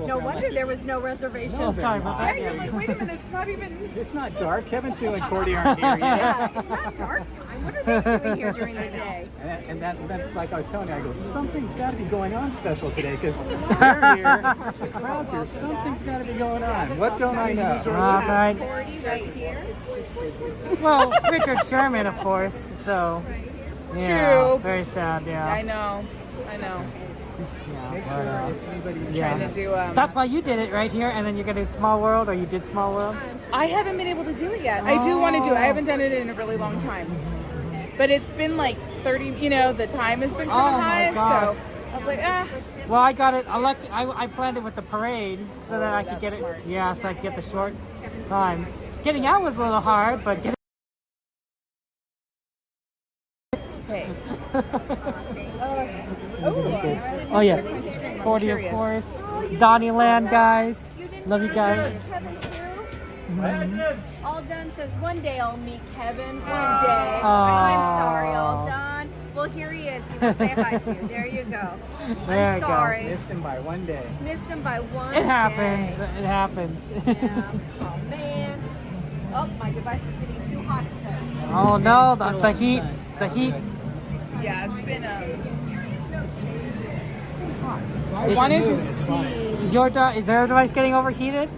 Speaker 9: no wonder there was no reservation.
Speaker 1: Oh, sorry about that.
Speaker 3: Yeah, you're like, wait a minminute, it's not even.
Speaker 19: It's not dark. Kevin, Sue, and Cordy aren't here yet.
Speaker 9: Yeah, it's not dark time. What are they doing here during the day?
Speaker 19: And that's like I was telling you, I go, something's got to be going on special today because they're here, the crowd's here, something's got to be going on. What don't I know?
Speaker 1: That's right.
Speaker 9: Cordy right here. It's just busy.
Speaker 1: Well, Richard Sherman, of course. So, yeah,
Speaker 3: True.
Speaker 1: very sad. Yeah.
Speaker 3: I know.
Speaker 19: Make sure if anybody
Speaker 3: Trying to do.
Speaker 1: That's why you did it right here, and then you're gonna do Small World, or you did Small World.
Speaker 3: I haven't been able to do it yet. I do want to do it. I haven't done it in a really long time. But it's been like 30. You know, the time has been kind of high,
Speaker 1: gosh.
Speaker 3: so I was like, ah.
Speaker 1: Well, I got it. I planned it with the parade so that I could get it. Yeah, so I could get the short time. Getting out was a little hard, but getting.
Speaker 3: Hey.
Speaker 1: Oh yeah, Cordy, of course. Donnieland, guys. Love you guys.
Speaker 9: All done says one day I'll meet Kevin. One day. I'm sorry, all done. Well, here he is. He will say hi to you. There you go.
Speaker 1: There
Speaker 9: I'm
Speaker 1: you go.
Speaker 9: sorry.
Speaker 19: Missed him by one day.
Speaker 9: Missed him by one
Speaker 1: It happens.
Speaker 9: day.
Speaker 1: It happens.
Speaker 9: Yeah. Oh man. Oh, my device is getting too hot. It says.
Speaker 1: Oh no, the heat. The heat.
Speaker 3: Yeah, it's been
Speaker 1: I
Speaker 3: wanted to see.
Speaker 1: Is their device getting overheated?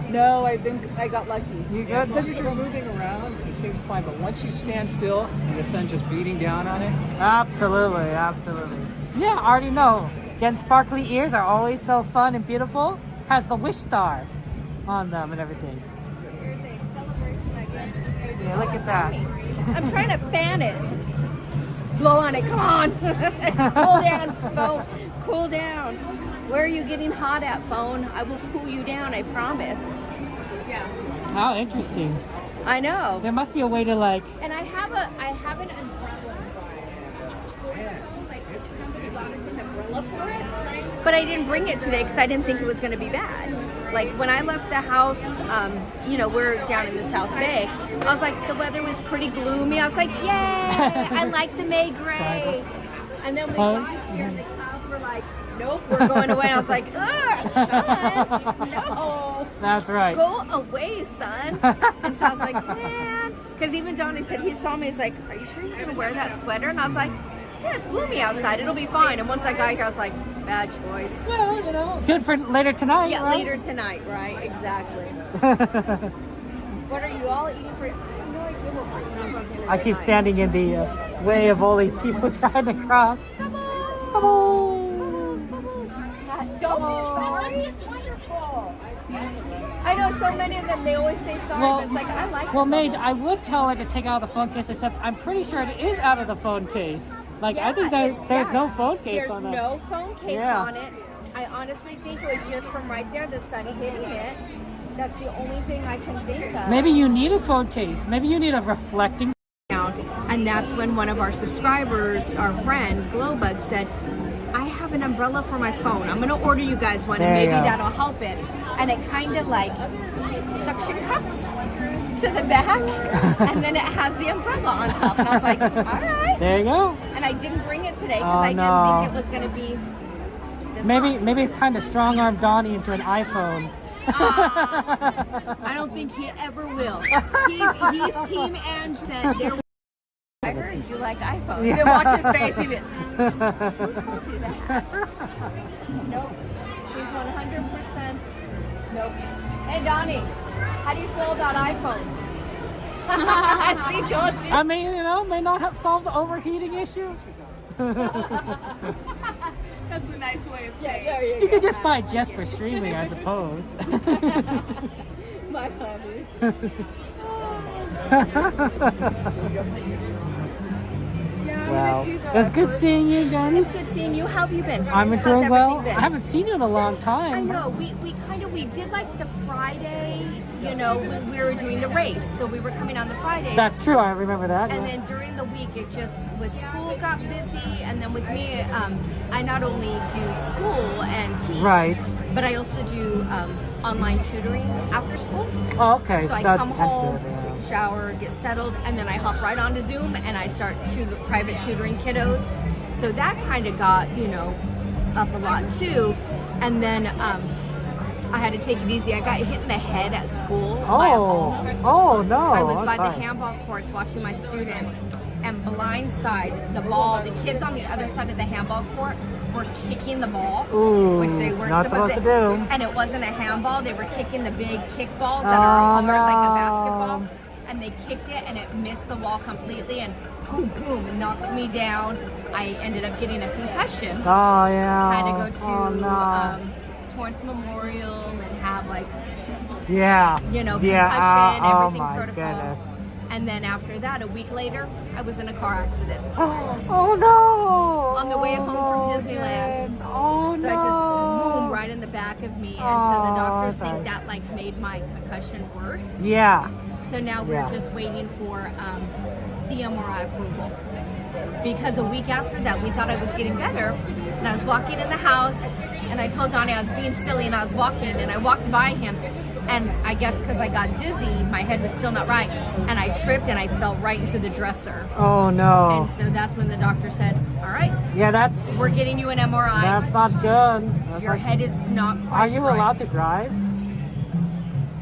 Speaker 3: No, I got lucky.
Speaker 1: You
Speaker 19: As
Speaker 1: good?
Speaker 19: long as you're moving around, it seems fine. But once you stand still and the sun's just beating down on it,
Speaker 1: Absolutely. Yeah, I already know. Jen's sparkly ears are always so fun and beautiful. Has the wish star on them and everything.
Speaker 9: Here's a celebration I guess.
Speaker 1: Yeah, look at that.
Speaker 9: I'm trying to fan it. Blow on it. Come on. Cool down, phone. Cool down. Where are you getting hot at, phone? I will cool you down, I promise. Yeah.
Speaker 1: How interesting.
Speaker 9: I know.
Speaker 1: There must be a way to like.
Speaker 9: And I have an umbrella. Like somebody got us an umbrella for it, but I didn't bring it today because I didn't think it was going to be bad. Like when I left the house, you know, we're down in the South Bay. I was like, the weather was pretty gloomy. I was like, yay! I like the May gray. And then we got here, and the clouds were like, nope, we're going away. And I was like, ugh, son, no.
Speaker 1: That's right.
Speaker 9: Go away, son. And so I was like, man. Because even Donnie said, he saw me, he's like, are you sure you're going to wear that sweater? And I was like, yeah, it's gloomy outside. It'll be fine. And once I got here, I was like, bad choice.
Speaker 1: Well, you know. Good for later tonight,
Speaker 9: Yeah,
Speaker 1: right?
Speaker 9: later tonight, right? Exactly. What are you all eating for? I have no idea what we're eating for dinner
Speaker 1: I keep
Speaker 9: tonight.
Speaker 1: standing in the way of all these people trying to cross.
Speaker 9: Don't be sorry. It's wonderful. I know so many of them. They always say sorry, but it's like I like.
Speaker 1: Well,
Speaker 9: the
Speaker 1: Mage,
Speaker 9: bubbles.
Speaker 1: I would tell her to take out the phone case, except I'm pretty sure it is out of the phone case. Like, I think there's no phone case on it.
Speaker 9: There's no phone case
Speaker 1: Yeah.
Speaker 9: on it. I honestly think it was just from right there, the sun hitting it. That's the only thing I can think of.
Speaker 1: Maybe you need a phone case. Maybe you need a reflecting.
Speaker 9: And that's when one of our subscribers, our friend Glowbug, said, I have an umbrella for my phone. I'm going to order you guys one,
Speaker 1: There
Speaker 9: and
Speaker 1: you
Speaker 9: maybe
Speaker 1: go.
Speaker 9: that'll help it. And it kind of like suction cups to the back, and then it has the umbrella on top. And I was like, all right.
Speaker 1: There you go.
Speaker 9: And I didn't bring it today because
Speaker 1: Oh,
Speaker 9: I didn't
Speaker 1: no.
Speaker 9: think it was going to be this
Speaker 1: Maybe it's time to strong arm Donnie into an iPhone.
Speaker 9: I don't think he ever will. He's Team Anton. I heard you like iPhones.
Speaker 1: Yeah.
Speaker 9: Yeah. Watch his face. He went, who told you that? Nope. He's 100%. Nope. Hey, Donnie, how do you feel about iPhones? He told you.
Speaker 1: I mean, you know, may not have solved the overheating issue.
Speaker 3: That's a nice way of saying
Speaker 9: There
Speaker 1: You could just buy it just for streaming, I suppose.
Speaker 9: My honey.
Speaker 1: Well, it was good seeing you again.
Speaker 9: It's good seeing you. How have you been?
Speaker 1: I'm
Speaker 9: How's
Speaker 1: doing well.
Speaker 9: everything been?
Speaker 1: I haven't seen you in a long time.
Speaker 9: I know. We did like the Friday, you know, we were doing the race. So we were coming on the Friday.
Speaker 1: That's true. I remember that.
Speaker 9: And
Speaker 1: yeah.
Speaker 9: then during the week, it just was school got busy. And then with me, I not only do school and teach,
Speaker 1: Right.
Speaker 9: but I also do online tutoring after school.
Speaker 1: Oh, okay.
Speaker 9: So I
Speaker 1: So
Speaker 9: come
Speaker 1: that's
Speaker 9: home,
Speaker 1: good, yeah.
Speaker 9: take a shower, get settled, and then I hop right onto Zoom and I start private tutoring kiddos. So that kind of got, you know, up a lot too. And then I had to take it easy. I got hit in the head at school. by a ball.
Speaker 1: Oh no.
Speaker 9: I was
Speaker 1: I'm
Speaker 9: by
Speaker 1: sorry.
Speaker 9: the handball courts watching my student, and blindside the ball. The kids on the other side of the handball court were kicking the ball,
Speaker 1: Ooh,
Speaker 9: which they weren't
Speaker 1: not supposed to do.
Speaker 9: And it wasn't a handball. They were kicking the big kickballs that are hard like a basketball. And they kicked it, and it missed the wall completely, and boom, boom, knocked me down. I ended up getting a concussion.
Speaker 1: Oh yeah.
Speaker 9: Had to go to
Speaker 1: Oh, no.
Speaker 9: Torrance Memorial and have like,
Speaker 1: Yeah.
Speaker 9: you know,
Speaker 1: Yeah.
Speaker 9: concussion,
Speaker 1: Oh
Speaker 9: everything
Speaker 1: my
Speaker 9: protocol.
Speaker 1: goodness.
Speaker 9: And then after that, a week later, I was in a car accident.
Speaker 1: Oh no!
Speaker 9: On the way home from Disneyland.
Speaker 1: Oh
Speaker 9: So
Speaker 1: no!
Speaker 9: I just boom right in the back of me. And so the doctors
Speaker 1: sorry.
Speaker 9: think that like made my concussion worse.
Speaker 1: Yeah.
Speaker 9: So now we're
Speaker 1: Yeah.
Speaker 9: just waiting for the MRI approval. Because a week after that, we thought I was getting better. And I was walking in the house, and I told Donnie I was being silly, and I was walking, and I walked by him. And I guess because I got dizzy, my head was still not right. And I tripped, and I fell right into the dresser.
Speaker 1: Oh no!
Speaker 9: And so that's when the doctor said, all right,
Speaker 1: Yeah, that's
Speaker 9: we're getting you an MRI.
Speaker 1: that's not good. That's
Speaker 9: Your
Speaker 1: like-
Speaker 9: head is not quite
Speaker 1: Are you
Speaker 9: right.
Speaker 1: allowed to drive?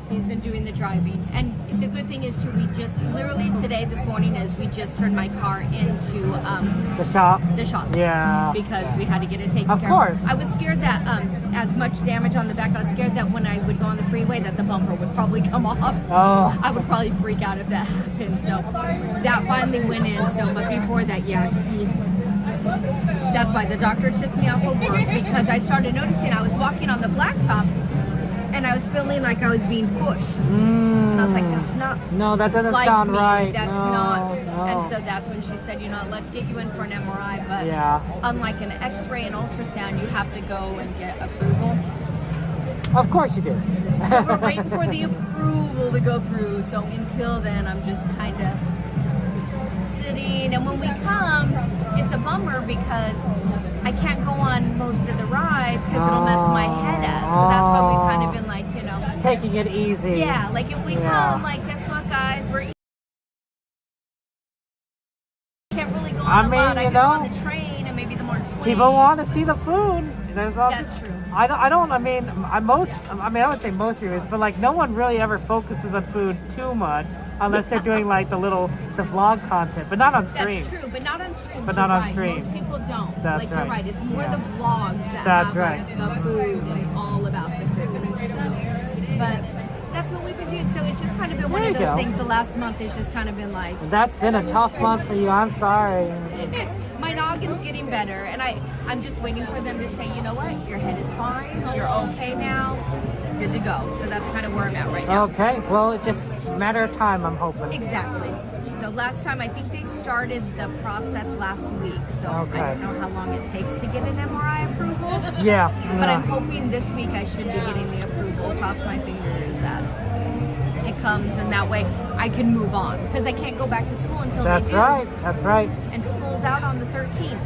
Speaker 9: He's been doing the driving. And the good thing is too, we just literally today, this morning, is we just turned my car into
Speaker 1: The shop.
Speaker 9: the shop.
Speaker 1: Yeah.
Speaker 9: Because we had to get it taken
Speaker 1: Of
Speaker 9: care
Speaker 1: course.
Speaker 9: I was scared that as much damage on the back, I was scared that when I would go on the freeway that the bumper would probably come off.
Speaker 1: Oh.
Speaker 9: I would probably freak out if that happened. So that finally went in. So but before that, yeah, That's why the doctor took me off of work, because I started noticing I was walking on the blacktop and I was feeling like I was being pushed. And I was like, that's not
Speaker 1: No, that doesn't
Speaker 9: like
Speaker 1: sound
Speaker 9: me.
Speaker 1: right.
Speaker 9: That's
Speaker 1: No,
Speaker 9: not.
Speaker 1: no.
Speaker 9: And so that's when she said, you know, let's get you in for an MRI. But
Speaker 1: Yeah.
Speaker 9: unlike an X-ray and ultrasound, you have to go and get approval.
Speaker 1: Of course you do.
Speaker 9: So we're waiting for the approval to go through. So until then, I'm just kind of sitting. And when we come, it's a bummer because I can't go on most of the rides because it'll mess my head up. So that's why we've kind of been like, you know,
Speaker 1: taking it easy.
Speaker 9: yeah, like if we come, like, guess what, guys? We're can't really go on the lot. I can go on the train and maybe the more
Speaker 1: People want to see the food.
Speaker 9: That's true.
Speaker 1: I would say most viewers, but like no one really ever focuses on food too much unless they're doing like the vlog content, but not on streams.
Speaker 9: That's true, but not on streams.
Speaker 1: But not
Speaker 9: You're
Speaker 1: on
Speaker 9: right.
Speaker 1: streams.
Speaker 9: Most people don't.
Speaker 1: That's
Speaker 9: like,
Speaker 1: right.
Speaker 9: You're right. It's more the vlogs that
Speaker 1: That's
Speaker 9: have
Speaker 1: right.
Speaker 9: like, the food, like all about the food. So, but that's what we've been doing. So it's just kind of been one
Speaker 1: There
Speaker 9: of
Speaker 1: you
Speaker 9: those
Speaker 1: go.
Speaker 9: things. The last month has just kind of been like.
Speaker 1: That's been a tough month for you. I'm sorry.
Speaker 9: My noggin's getting better, and I'm just waiting for them to say, you know what, your head is fine, you're okay now, good to go. So that's kind of where I'm at right now.
Speaker 1: Okay. Well, it's just a matter of time, I'm hoping.
Speaker 9: Exactly. So last time, I think they started the process last week. So
Speaker 1: Okay.
Speaker 9: I don't know how long it takes to get an MRI approval.
Speaker 1: Yeah.
Speaker 9: But I'm hoping this week I should be getting the approval. Cross my fingers that it comes, and that way I can move on, because I can't go back to school until
Speaker 1: That's
Speaker 9: they do.
Speaker 1: right. That's right.
Speaker 9: And school's out on the 13th.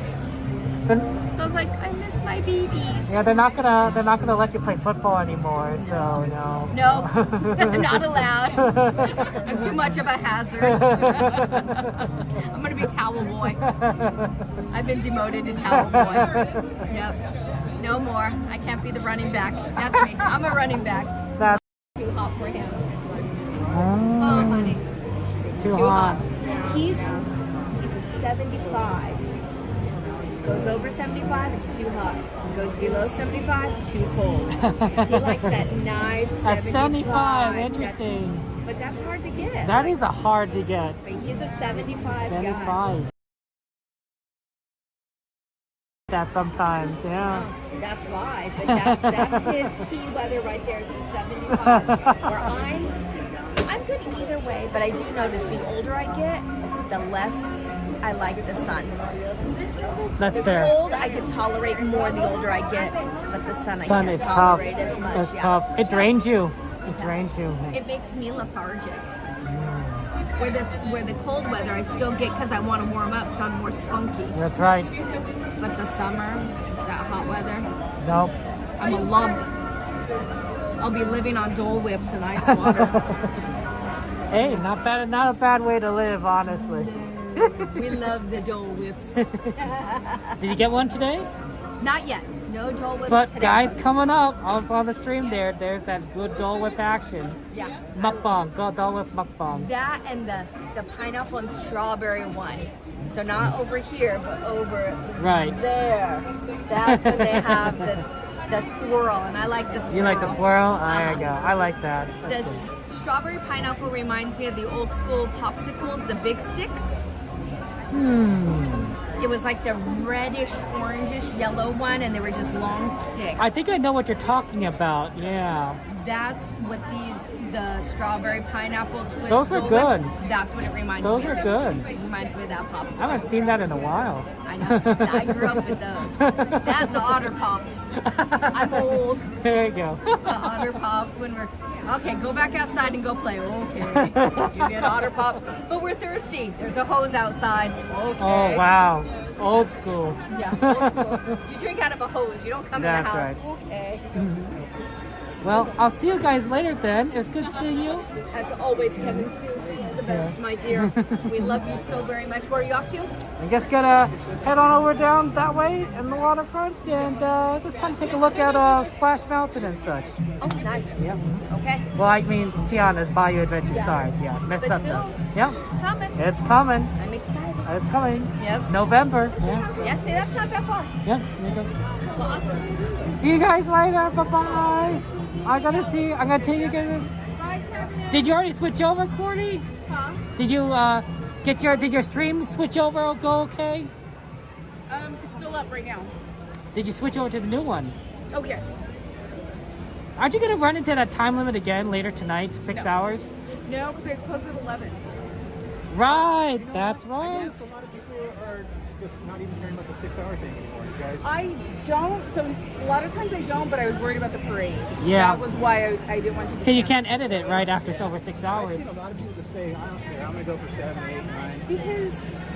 Speaker 1: But,
Speaker 9: So I was like, I miss my babies.
Speaker 1: yeah, they're not gonna let you play football anymore. So no.
Speaker 9: No, I'm not allowed. I'm too much of a hazard. I'm gonna be towel boy. I've been demoted to towel boy. Yep. No more. I can't be the running back. That's me. I'm a running back.
Speaker 1: That's
Speaker 9: too hot for him. Oh, honey.
Speaker 1: too hot.
Speaker 9: He's a 75. Goes over 75, it's too hot. Goes below 75, too cold. He likes that nice 75.
Speaker 1: That's 75. Interesting.
Speaker 9: But that's hard to get.
Speaker 1: That is a hard to get.
Speaker 9: But he's a 75 guy.
Speaker 1: 75. That sometimes, yeah.
Speaker 9: That's why. But that's his key weather right there is the 75. Where I'm good either way, but I do notice the older I get, the less I like the sun.
Speaker 1: That's
Speaker 9: the
Speaker 1: fair.
Speaker 9: cold I can tolerate more the older I get, but the sun I
Speaker 1: Sun
Speaker 9: can't
Speaker 1: is tough.
Speaker 9: tolerate as much.
Speaker 1: It's
Speaker 9: yeah.
Speaker 1: tough. It drains you. It drains you.
Speaker 9: It makes me lethargic. Where the cold weather I still get because I want to warm up, so I'm more spunky.
Speaker 1: That's right.
Speaker 9: But the summer, that hot weather,
Speaker 1: Nope.
Speaker 9: I'm a lump. I'll be living on Dole Whips and ice water.
Speaker 1: Hey, not a bad way to live, honestly.
Speaker 9: We love the Dole Whips.
Speaker 1: Did you get one today?
Speaker 9: Not yet. No Dole Whips
Speaker 1: But
Speaker 9: today.
Speaker 1: guys, coming up on the stream there's that good Dole Whip action.
Speaker 9: Yeah.
Speaker 1: Mukbang, Dole Whip mukbang.
Speaker 9: That and the pineapple and strawberry one. So not over here, but over
Speaker 1: Right.
Speaker 9: there. That's when they have the swirl, and I like the swirl.
Speaker 1: You like the swirl? There you go. I like that.
Speaker 9: The strawberry pineapple reminds me of the old school popsicles, the big sticks. It was like the reddish, orangish, yellow one, and they were just long sticks.
Speaker 1: I think I know what you're talking about. Yeah.
Speaker 9: That's what the strawberry pineapple twist.
Speaker 1: Those were
Speaker 9: Dole
Speaker 1: good.
Speaker 9: Whips, that's what it reminds
Speaker 1: Those
Speaker 9: me
Speaker 1: were
Speaker 9: of.
Speaker 1: good.
Speaker 9: It reminds me of that popsicle.
Speaker 1: I haven't seen that in a while.
Speaker 9: I know. I grew up with those. That and the Otter Pops. I'm old.
Speaker 1: There you go.
Speaker 9: The Otter Pops when we're... Okay, go back outside and go play. Okay. Give me an Otter Pop. But we're thirsty. There's a hose outside. Okay.
Speaker 1: Oh, wow. Old school.
Speaker 9: Yeah, old school. You drink out of a hose. You don't come in
Speaker 1: That's
Speaker 9: the house.
Speaker 1: right.
Speaker 9: Okay.
Speaker 1: Well, I'll see you guys later then. It's good seeing you.
Speaker 9: As always, Kevin Sue, you're the best, my dear. We love you so very much. Where are you off to?
Speaker 1: I'm just gonna head on over down that way in the waterfront and just kind of take a look at Splash Mountain and such.
Speaker 9: Oh, nice.
Speaker 1: Yep.
Speaker 9: Okay.
Speaker 1: Well, I mean Tiana's Bayou Adventure.
Speaker 9: Yeah.
Speaker 1: Sorry, yeah, messed
Speaker 9: But
Speaker 1: up. there.
Speaker 9: soon,
Speaker 1: Yep.
Speaker 9: it's coming.
Speaker 1: It's coming.
Speaker 9: I'm excited.
Speaker 1: It's coming.
Speaker 9: Yep.
Speaker 1: November. Yeah.
Speaker 9: Yeah, see, that's not that far.
Speaker 1: Yep. There you go.
Speaker 9: Awesome.
Speaker 1: See you guys later. Bye bye. I'm gonna take you guys. Did you already switch over, Courtney?
Speaker 3: Huh?
Speaker 1: Did you did your stream switch over go okay?
Speaker 3: So fill up right now.
Speaker 1: Did you switch over to the new one?
Speaker 3: Oh, yes.
Speaker 1: Aren't you gonna run into that time limit again later tonight, 6 hours?
Speaker 3: No, because I close at 11.
Speaker 1: Right, that's right.
Speaker 19: Yes, a lot of people are just not even caring about the 6-hour thing anymore, you guys.
Speaker 3: I don't, so a lot of times I don't, but I was worried about the parade.
Speaker 1: Yeah.
Speaker 3: That was why I didn't want to.
Speaker 1: Okay, you can't edit it right after it's over 6
Speaker 19: I've
Speaker 1: hours.
Speaker 19: seen a lot of people just say, I don't care, I'm gonna go for 7, 8, 9.
Speaker 3: Because,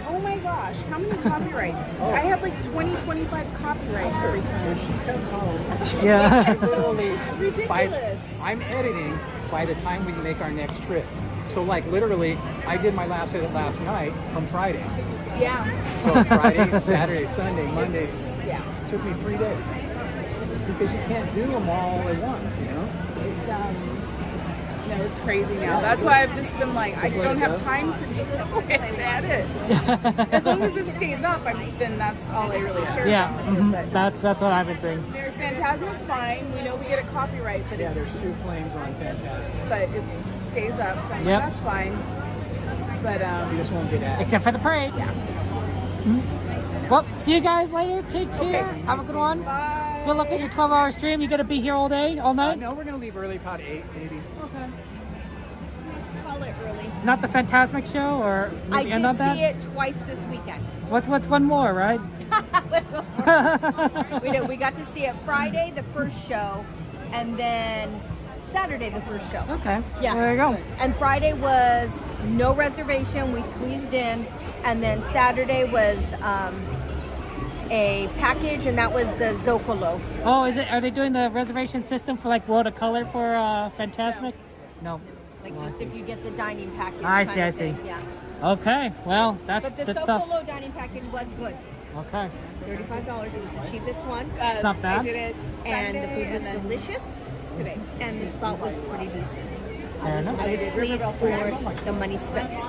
Speaker 3: oh my gosh, how many copyrights?
Speaker 19: Oh.
Speaker 3: I have like 20, 25 copyrights every time.
Speaker 19: When she comes home,
Speaker 1: Yeah.
Speaker 3: It's ridiculous.
Speaker 19: I'm editing by the time we make our next trip. So like literally, I did my last edit last night from Friday.
Speaker 3: Yeah.
Speaker 19: So Friday, Saturday, Sunday, Monday.
Speaker 3: Yeah.
Speaker 19: Took me 3 days. Because you can't do them all at once, you know?
Speaker 3: It's no, it's crazy now. That's why I've just been like, I don't have time to do it, to edit. As long as it stays up, then that's all I really care
Speaker 1: Yeah,
Speaker 3: about. But
Speaker 1: that's what I've been thinking.
Speaker 3: there's Fantasmic's fine. We know we get a copyright, but
Speaker 19: Yeah, there's 2 claims on Fantasmic.
Speaker 3: but it stays up, so I'm like,
Speaker 1: Yep.
Speaker 3: that's fine. But
Speaker 19: You just won't get ads.
Speaker 1: Except for the parade.
Speaker 3: Yeah.
Speaker 1: Well, see you guys later. Take care. Have a good one.
Speaker 3: Bye.
Speaker 1: Good luck at your 12-hour stream. You gonna be here all day, all night?
Speaker 19: No, we're gonna leave early, about 8 maybe.
Speaker 1: Okay.
Speaker 9: Call it early.
Speaker 1: Not the Fantasmic show, or
Speaker 9: I
Speaker 1: maybe end
Speaker 9: did
Speaker 1: on that?
Speaker 9: see it twice this weekend.
Speaker 1: What's one more, right?
Speaker 9: Let's go for it. We did. We got to see it Friday, the first show, and then Saturday, the first show.
Speaker 1: Okay.
Speaker 9: Yeah.
Speaker 1: There you go.
Speaker 9: And Friday was no reservation. We squeezed in, and then Saturday was a package, and that was the Zocalo.
Speaker 1: Oh, is it? Are they doing the reservation system for like World of Color for Fantasmic? No.
Speaker 9: Like just if you get the dining package.
Speaker 1: I
Speaker 9: kind
Speaker 1: see, I
Speaker 9: of thing.
Speaker 1: see.
Speaker 9: Yeah.
Speaker 1: Okay. Well,
Speaker 9: But the
Speaker 1: that's tough.
Speaker 9: Zocalo dining package was good.
Speaker 1: Okay.
Speaker 9: $35. It was the cheapest one.
Speaker 1: It's not bad.
Speaker 3: I did it
Speaker 9: And the
Speaker 3: Sunday
Speaker 9: food was
Speaker 3: and then
Speaker 9: delicious.
Speaker 3: today.
Speaker 9: And the spot was pretty decent.
Speaker 1: Fair enough.
Speaker 9: I was pleased for the money spent.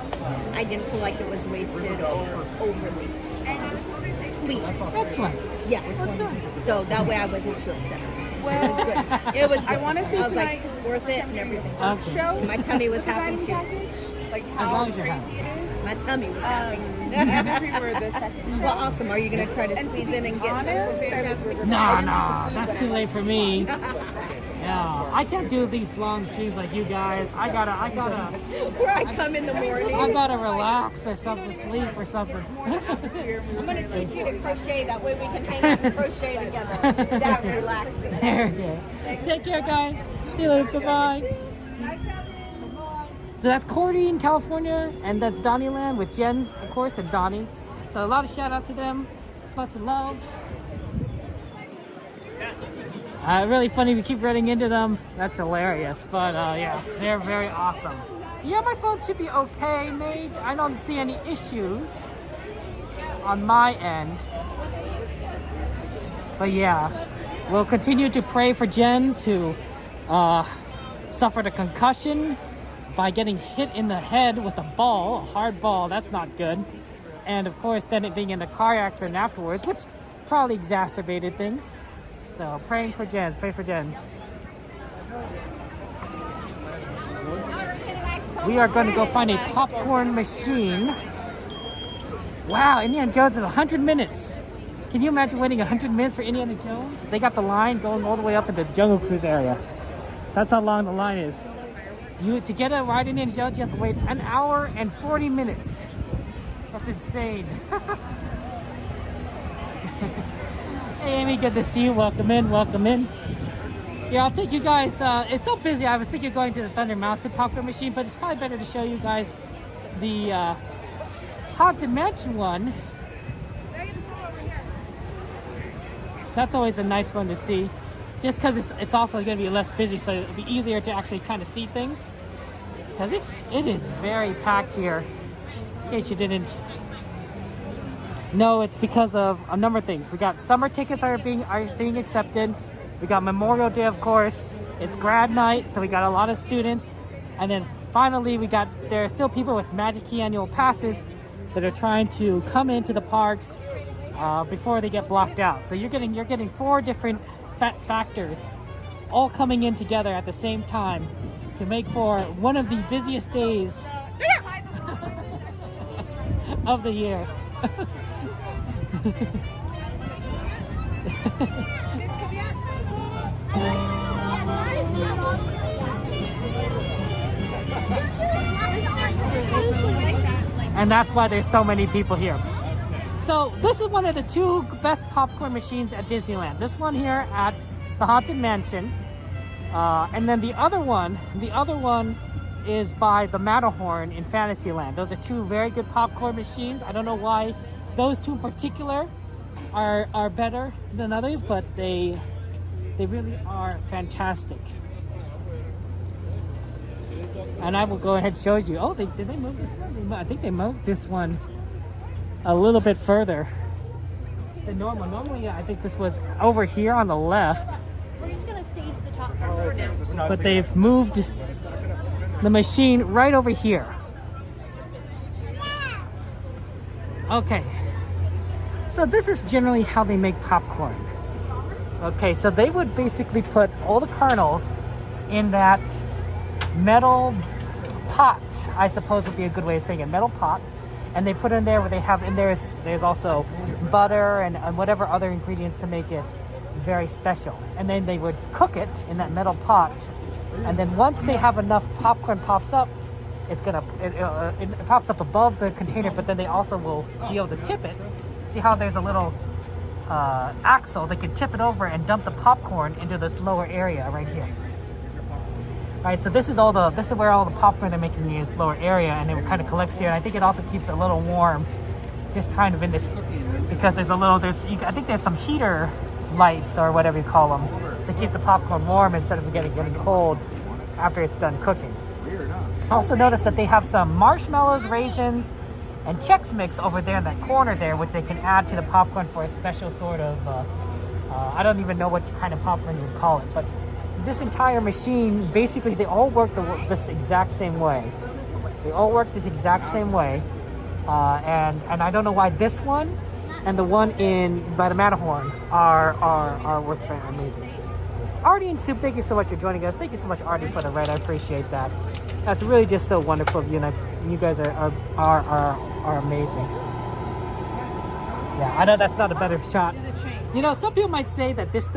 Speaker 9: I didn't feel like it was wasted or overly. I was pleased.
Speaker 1: Excellent.
Speaker 9: Yeah.
Speaker 1: That's good.
Speaker 9: So that way I wasn't too upset.
Speaker 3: Well,
Speaker 9: it was good. It was good.
Speaker 3: I want to see
Speaker 9: I was like,
Speaker 3: tonight 'cause
Speaker 9: worth it and everything.
Speaker 1: Okay.
Speaker 3: show.
Speaker 9: My tummy was
Speaker 3: the
Speaker 9: happy
Speaker 3: dining
Speaker 9: too.
Speaker 3: package, like
Speaker 1: As
Speaker 3: how
Speaker 1: long as you're
Speaker 3: crazy
Speaker 1: happy.
Speaker 3: it is.
Speaker 9: My tummy was happy.
Speaker 3: We were the second.
Speaker 9: Well, awesome. Are you going to try to squeeze in and get some for Fantasmic?
Speaker 1: No, that's too late for me. Yeah, I can't do these long streams like you guys. I gotta.
Speaker 9: Where I come in the morning.
Speaker 1: I gotta relax or something, sleep or something.
Speaker 9: I'm going to teach you to crochet. That way we can hang out and crochet together. That's relaxing.
Speaker 1: There you go. Take care, guys. See you later. Goodbye. So that's Cordy in California, and that's Donnyland with Jens, of course, and Donnie. So a lot of shout out to them. Lots of love. Really funny. We keep running into them. That's hilarious. But yeah, they're very awesome. Yeah, my phone should be okay, mate. I don't see any issues on my end. But yeah, we'll continue to pray for Jens, who suffered a concussion by getting hit in the head with a ball, a hard ball. That's not good. And of course, then it being in a car accident afterwards, which probably exacerbated things. So praying for Jens, pray for Jens. We are going to go find a popcorn machine. Wow, Indiana Jones is 100 minutes. Can you imagine waiting 100 minutes for Indiana Jones? They got the line going all the way up into the Jungle Cruise area. That's how long the line is. To get a ride in Indiana Jones, you have to wait 1 hour and 40 minutes. That's insane. Hey Amy, good to see you. Welcome in, welcome in. Yeah, I'll take you guys. It's so busy. I was thinking of going to the Thunder Mountain popcorn machine, but it's probably better to show you guys the Haunted Mansion one. That's always a nice one to see. Just because it's also going to be less busy, so it'll be easier to actually kind of see things. Because it is very packed here. In case you didn't know, it's because of a number of things. We got summer tickets are being accepted. We got Memorial Day, of course. It's grad night, so we got a lot of students. And then finally, there are still people with Magic Key annual passes that are trying to come into the parks before they get blocked out. So you're getting 4 different factors all coming in together at the same time to make for one of the busiest days of the year. And that's why there's so many people here. So this is one of the two best popcorn machines at Disneyland. This one here at the Haunted Mansion. And then the other one is by the Matterhorn in Fantasyland. Those are two very good popcorn machines. I don't know why those two in particular are better than others, but they really are fantastic. And I will go ahead and show you. Oh, did they move this one? I think they moved this one a little bit further than normal. Normally, I think this was over here on the left.
Speaker 9: We're just gonna stage the top part for now.
Speaker 1: But they've moved the machine right over here. Okay. So this is generally how they make popcorn. Okay, so they would basically put all the kernels in that metal pot, I suppose would be a good way of saying it, metal pot, and they put in there where they have in there's also butter and whatever other ingredients to make it very special, and then they would cook it in that metal pot, and then once they have enough popcorn pops up, it pops up above the container, but then they also will be able to tip it. See how there's a little axle, they can tip it over and dump the popcorn into this lower area right here. Right, so this is where all the popcorn they're making in this lower area, and it kind of collects here. And I think it also keeps it a little warm, just kind of in this, because I think there's some heater lights or whatever you call them to keep the popcorn warm instead of getting cold after it's done cooking. Also notice that they have some marshmallows, raisins, and Chex Mix over there in that corner there, which they can add to the popcorn for a special sort of, I don't even know what kind of popcorn you would call it, but this entire machine, basically they all work this exact same way. They all work this exact same way. And I don't know why this one and the one by the Matterhorn are work amazing. Artie and Soup, thank you so much for joining us. Thank you so much, Artie, for the ride. I appreciate that. That's really just so wonderful of you, and you guys are amazing. Yeah, I know that's not a better shot. You know, some people might say that this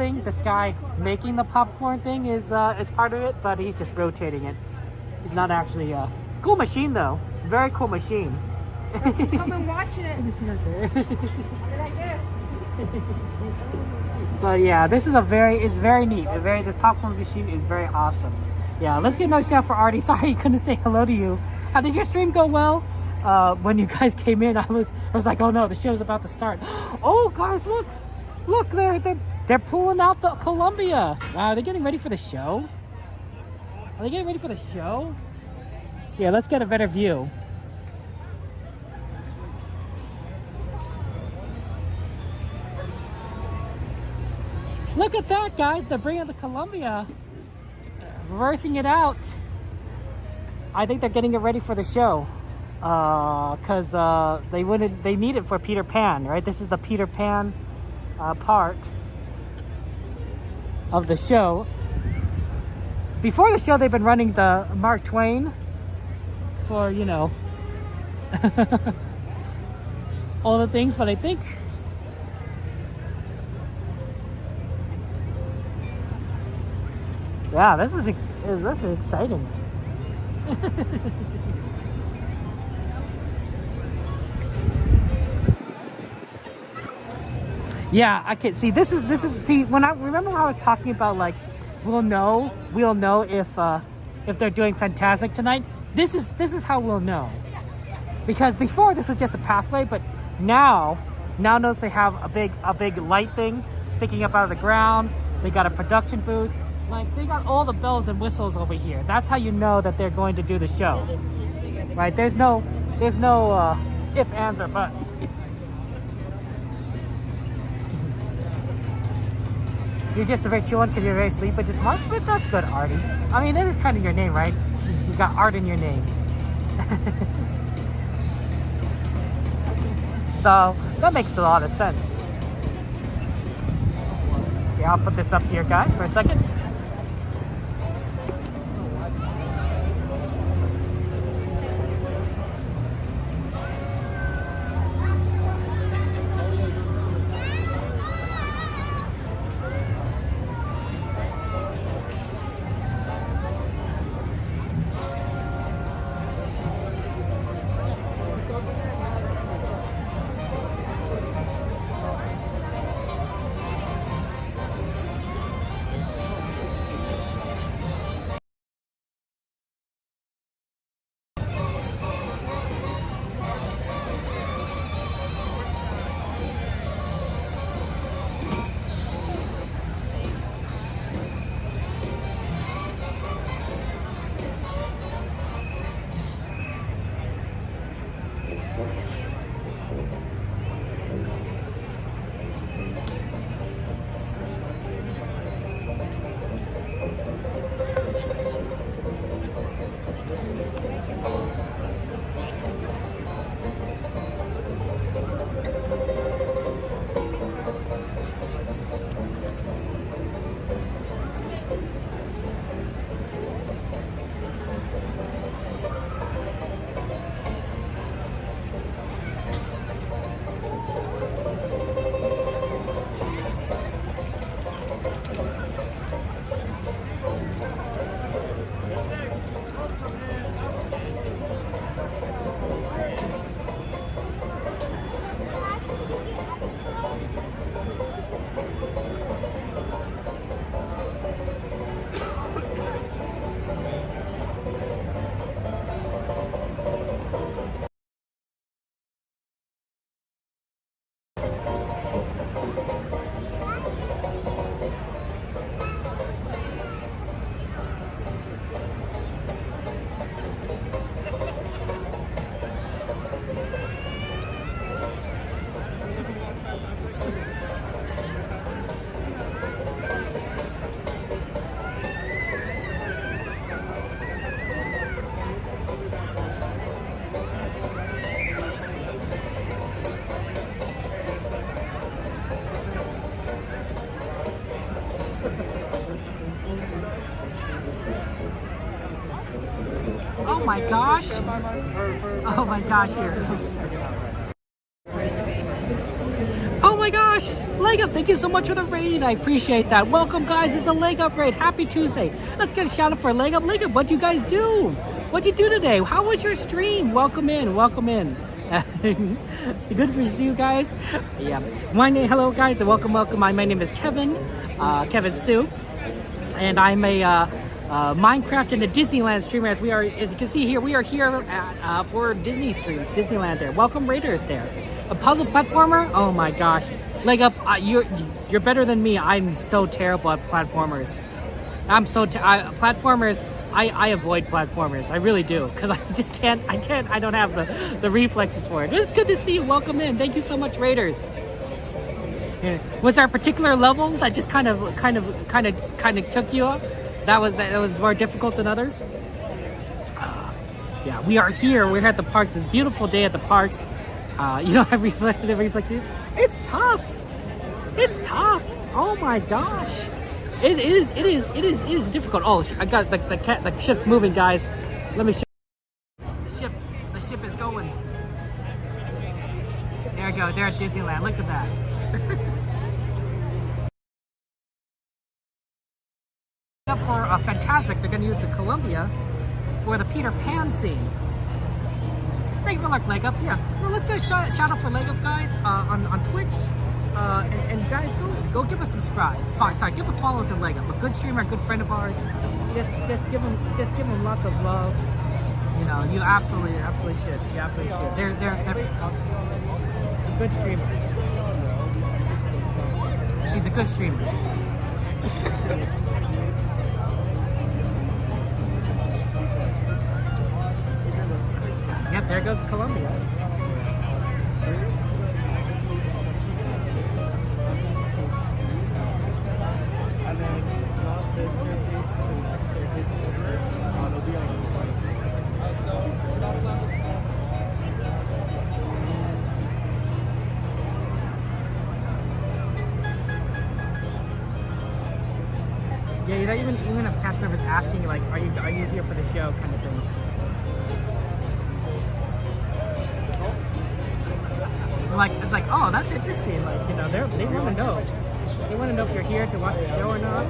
Speaker 1: guy making the popcorn thing is part of it, but he's just rotating it. He's not actually cool machine though. Very cool machine.
Speaker 3: Come and watch it. Like this.
Speaker 1: But yeah, this is it's very neat. This popcorn machine is very awesome. Yeah, let's get another shout for Artie. Sorry, he couldn't say hello to you. How did your stream go well? When you guys came in, I was like, oh no, the show's about to start. Oh guys, look, they're pulling out the Columbia. Wow, are they getting ready for the show? Are they getting ready for the show? Yeah, let's get a better view. Look at that, guys. They're bringing the Columbia, reversing it out. I think they're getting it ready for the show. Because they need it for Peter Pan, right? This is the Peter Pan part of the show. Before the show, they've been running the Mark Twain for, you know, all the things, but I think yeah, this is exciting. Yeah, I can see. This is when I remember when I was talking about, like, we'll know if they're doing Fantasmic tonight. This is how we'll know, because before this was just a pathway, but now notice they have a big light thing sticking up out of the ground. They got a production booth. Like, they got all the bells and whistles over here. That's how you know that they're going to do the show, right? There's no ifs, ands, or buts. You're just a very chill one because you're very sleepy, but just smart. But that's good, Artie. I mean, that is kind of your name, right? You got art in your name. So that makes a lot of sense. Okay, I'll put this up here, guys, for a second. my gosh. Oh my gosh, here. Oh my gosh, Leg Up, thank you so much for the raid. I appreciate that. Welcome guys, it's a Leg Up raid. Happy Tuesday. Let's get a shout out for Leg Up. Leg Up, what'd you guys do? What'd you do today? How was your stream? Welcome in, welcome in. Good to see you guys. Yeah. Hello guys, and welcome. My name is Kevin, Kevin Sue, and I'm a Minecraft and a Disneyland streamer. As you can see here, we are here at, for Disney streams, Disneyland there. Welcome Raiders there. A puzzle platformer? Oh my gosh. Leg Up, you're better than me. I'm so terrible at platformers. Platformers, I avoid platformers. I really do, because I just can't, I don't have the reflexes for it. It's good to see you. Welcome in. Thank you so much, Raiders. Yeah. Was there a particular level that just kind of took you up? That was more difficult than others? Yeah, we are here. We're at the parks. It's a beautiful day at the parks. You don't have reflexes? It's tough. It's tough. Oh my gosh. It is difficult. Oh, I got the ship's moving, guys. Let me show you. The ship is going. There we go. They're at Disneyland. Look at that. Up for Fantasmic, they're going to use the Columbia for the Peter Pan scene. Thank you for luck, Leg Up. Yeah. Well, let's go shout out for Leg Up, guys, on Twitch. And guys, go give us a subscribe. Sorry, give a follow to Leg Up, a good streamer, a good friend of ours. Just give him lots of love. You know, you absolutely should. You absolutely should. They're a good streamer. She's a good streamer. Yep, there goes Columbia.
Speaker 7: And then not this staircase, but the next staircase over. They'll be on the side. So we're not allowed to stop.
Speaker 1: Yeah, you don't even have cast members asking you like, are you here for the show, kind of thing. Like, it's like, oh, that's interesting. Like, you know, they want to know. They want to know if you're here to watch the show or not.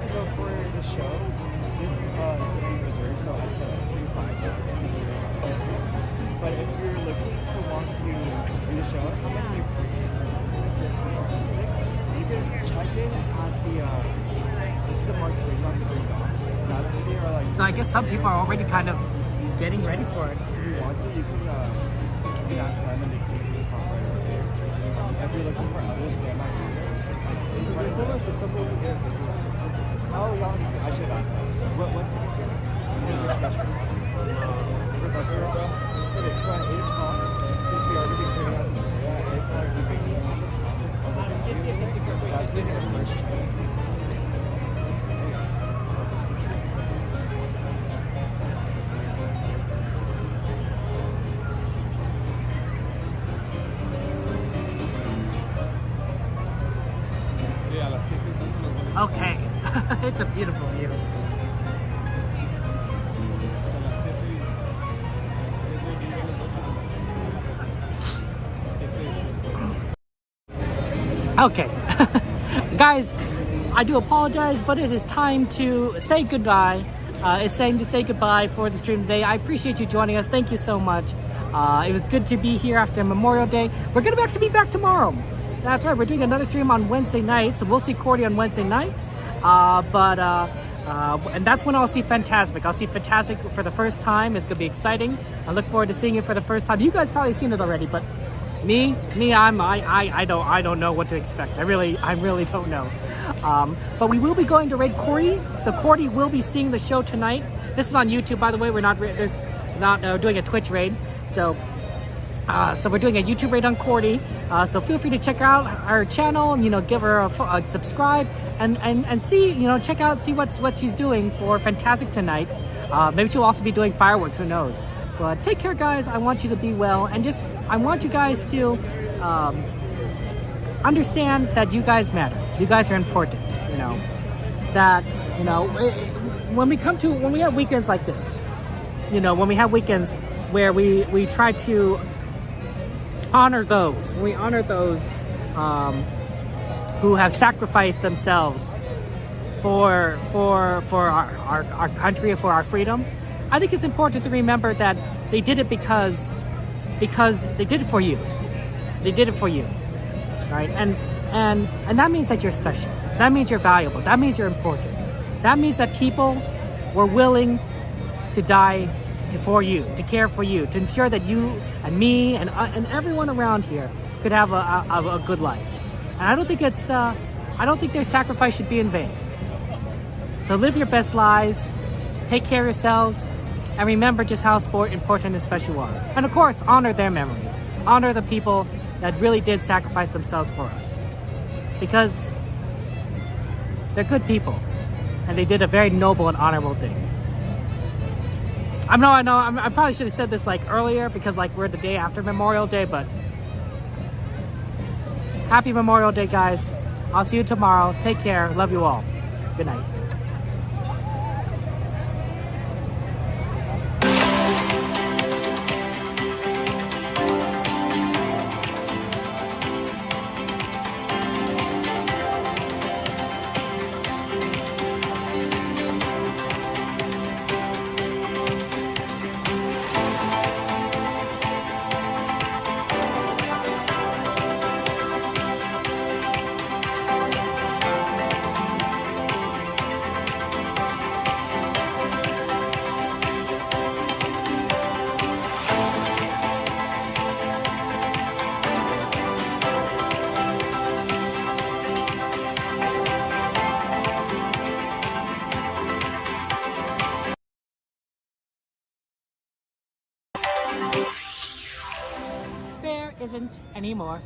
Speaker 7: So for the show, this is going to be reserved, so it's a free five. But if you're looking to want to do the show, you can check in at the mark bridge on the Green Dot. That's where they are like.
Speaker 1: So I guess some people are already kind of getting ready for it.
Speaker 7: If you want to, you can ask them and they can just pop right over there. If you're looking for others, they might be there. Oh, yeah, I should ask that. What's the question? Okay, so at 8 o'clock, since we are going to be clearing out this area, at 8 o'clock, we're going to that's been the first check.
Speaker 1: Okay, it's a beautiful view. Okay, guys, I do apologize, but it is time to say goodbye. It's saying to say goodbye for the stream today. I appreciate you joining us. Thank you so much. It was good to be here after Memorial Day. We're going to actually be back tomorrow. That's right, we're doing another stream on Wednesday night, so we'll see Cordy on Wednesday night. And that's when I'll see Fantasmic. I'll see Fantasmic for the first time. It's gonna be exciting. I look forward to seeing it for the first time. You guys probably seen it already, but me, I don't know what to expect. I really don't know. But we will be going to raid Cordy, so Cordy will be seeing the show tonight. This is on YouTube, by the way. We're not doing a Twitch raid, so we're doing a YouTube raid on Cordy. So feel free to check out our channel and give her a subscribe and see see what she's doing for Fantasmic tonight. Maybe she'll also be doing fireworks. Who knows? But take care, guys. I want you to be well, and I want you guys to understand that you guys matter. You guys are important. When we have weekends like this, you know, when we have weekends where we try to honor those. We honor those who have sacrificed themselves for our country and for our freedom. I think it's important to remember that they did it because they did it for you. They did it for you, right? And that means that you're special. That means you're valuable. That means you're important. That means that people were willing to die for you, to care for you, to ensure that you and me and everyone around here could have a good life. And I don't think their sacrifice should be in vain. So live your best lives, take care of yourselves, and remember just how important and special you are. And of course, honor their memory. Honor the people that really did sacrifice themselves for us. Because they're good people, and they did a very noble and honorable thing. I know, I probably should have said this like earlier because like we're the day after Memorial Day, but happy Memorial Day, guys. I'll see you tomorrow. Take care. Love you all. Good night. There isn't anymore.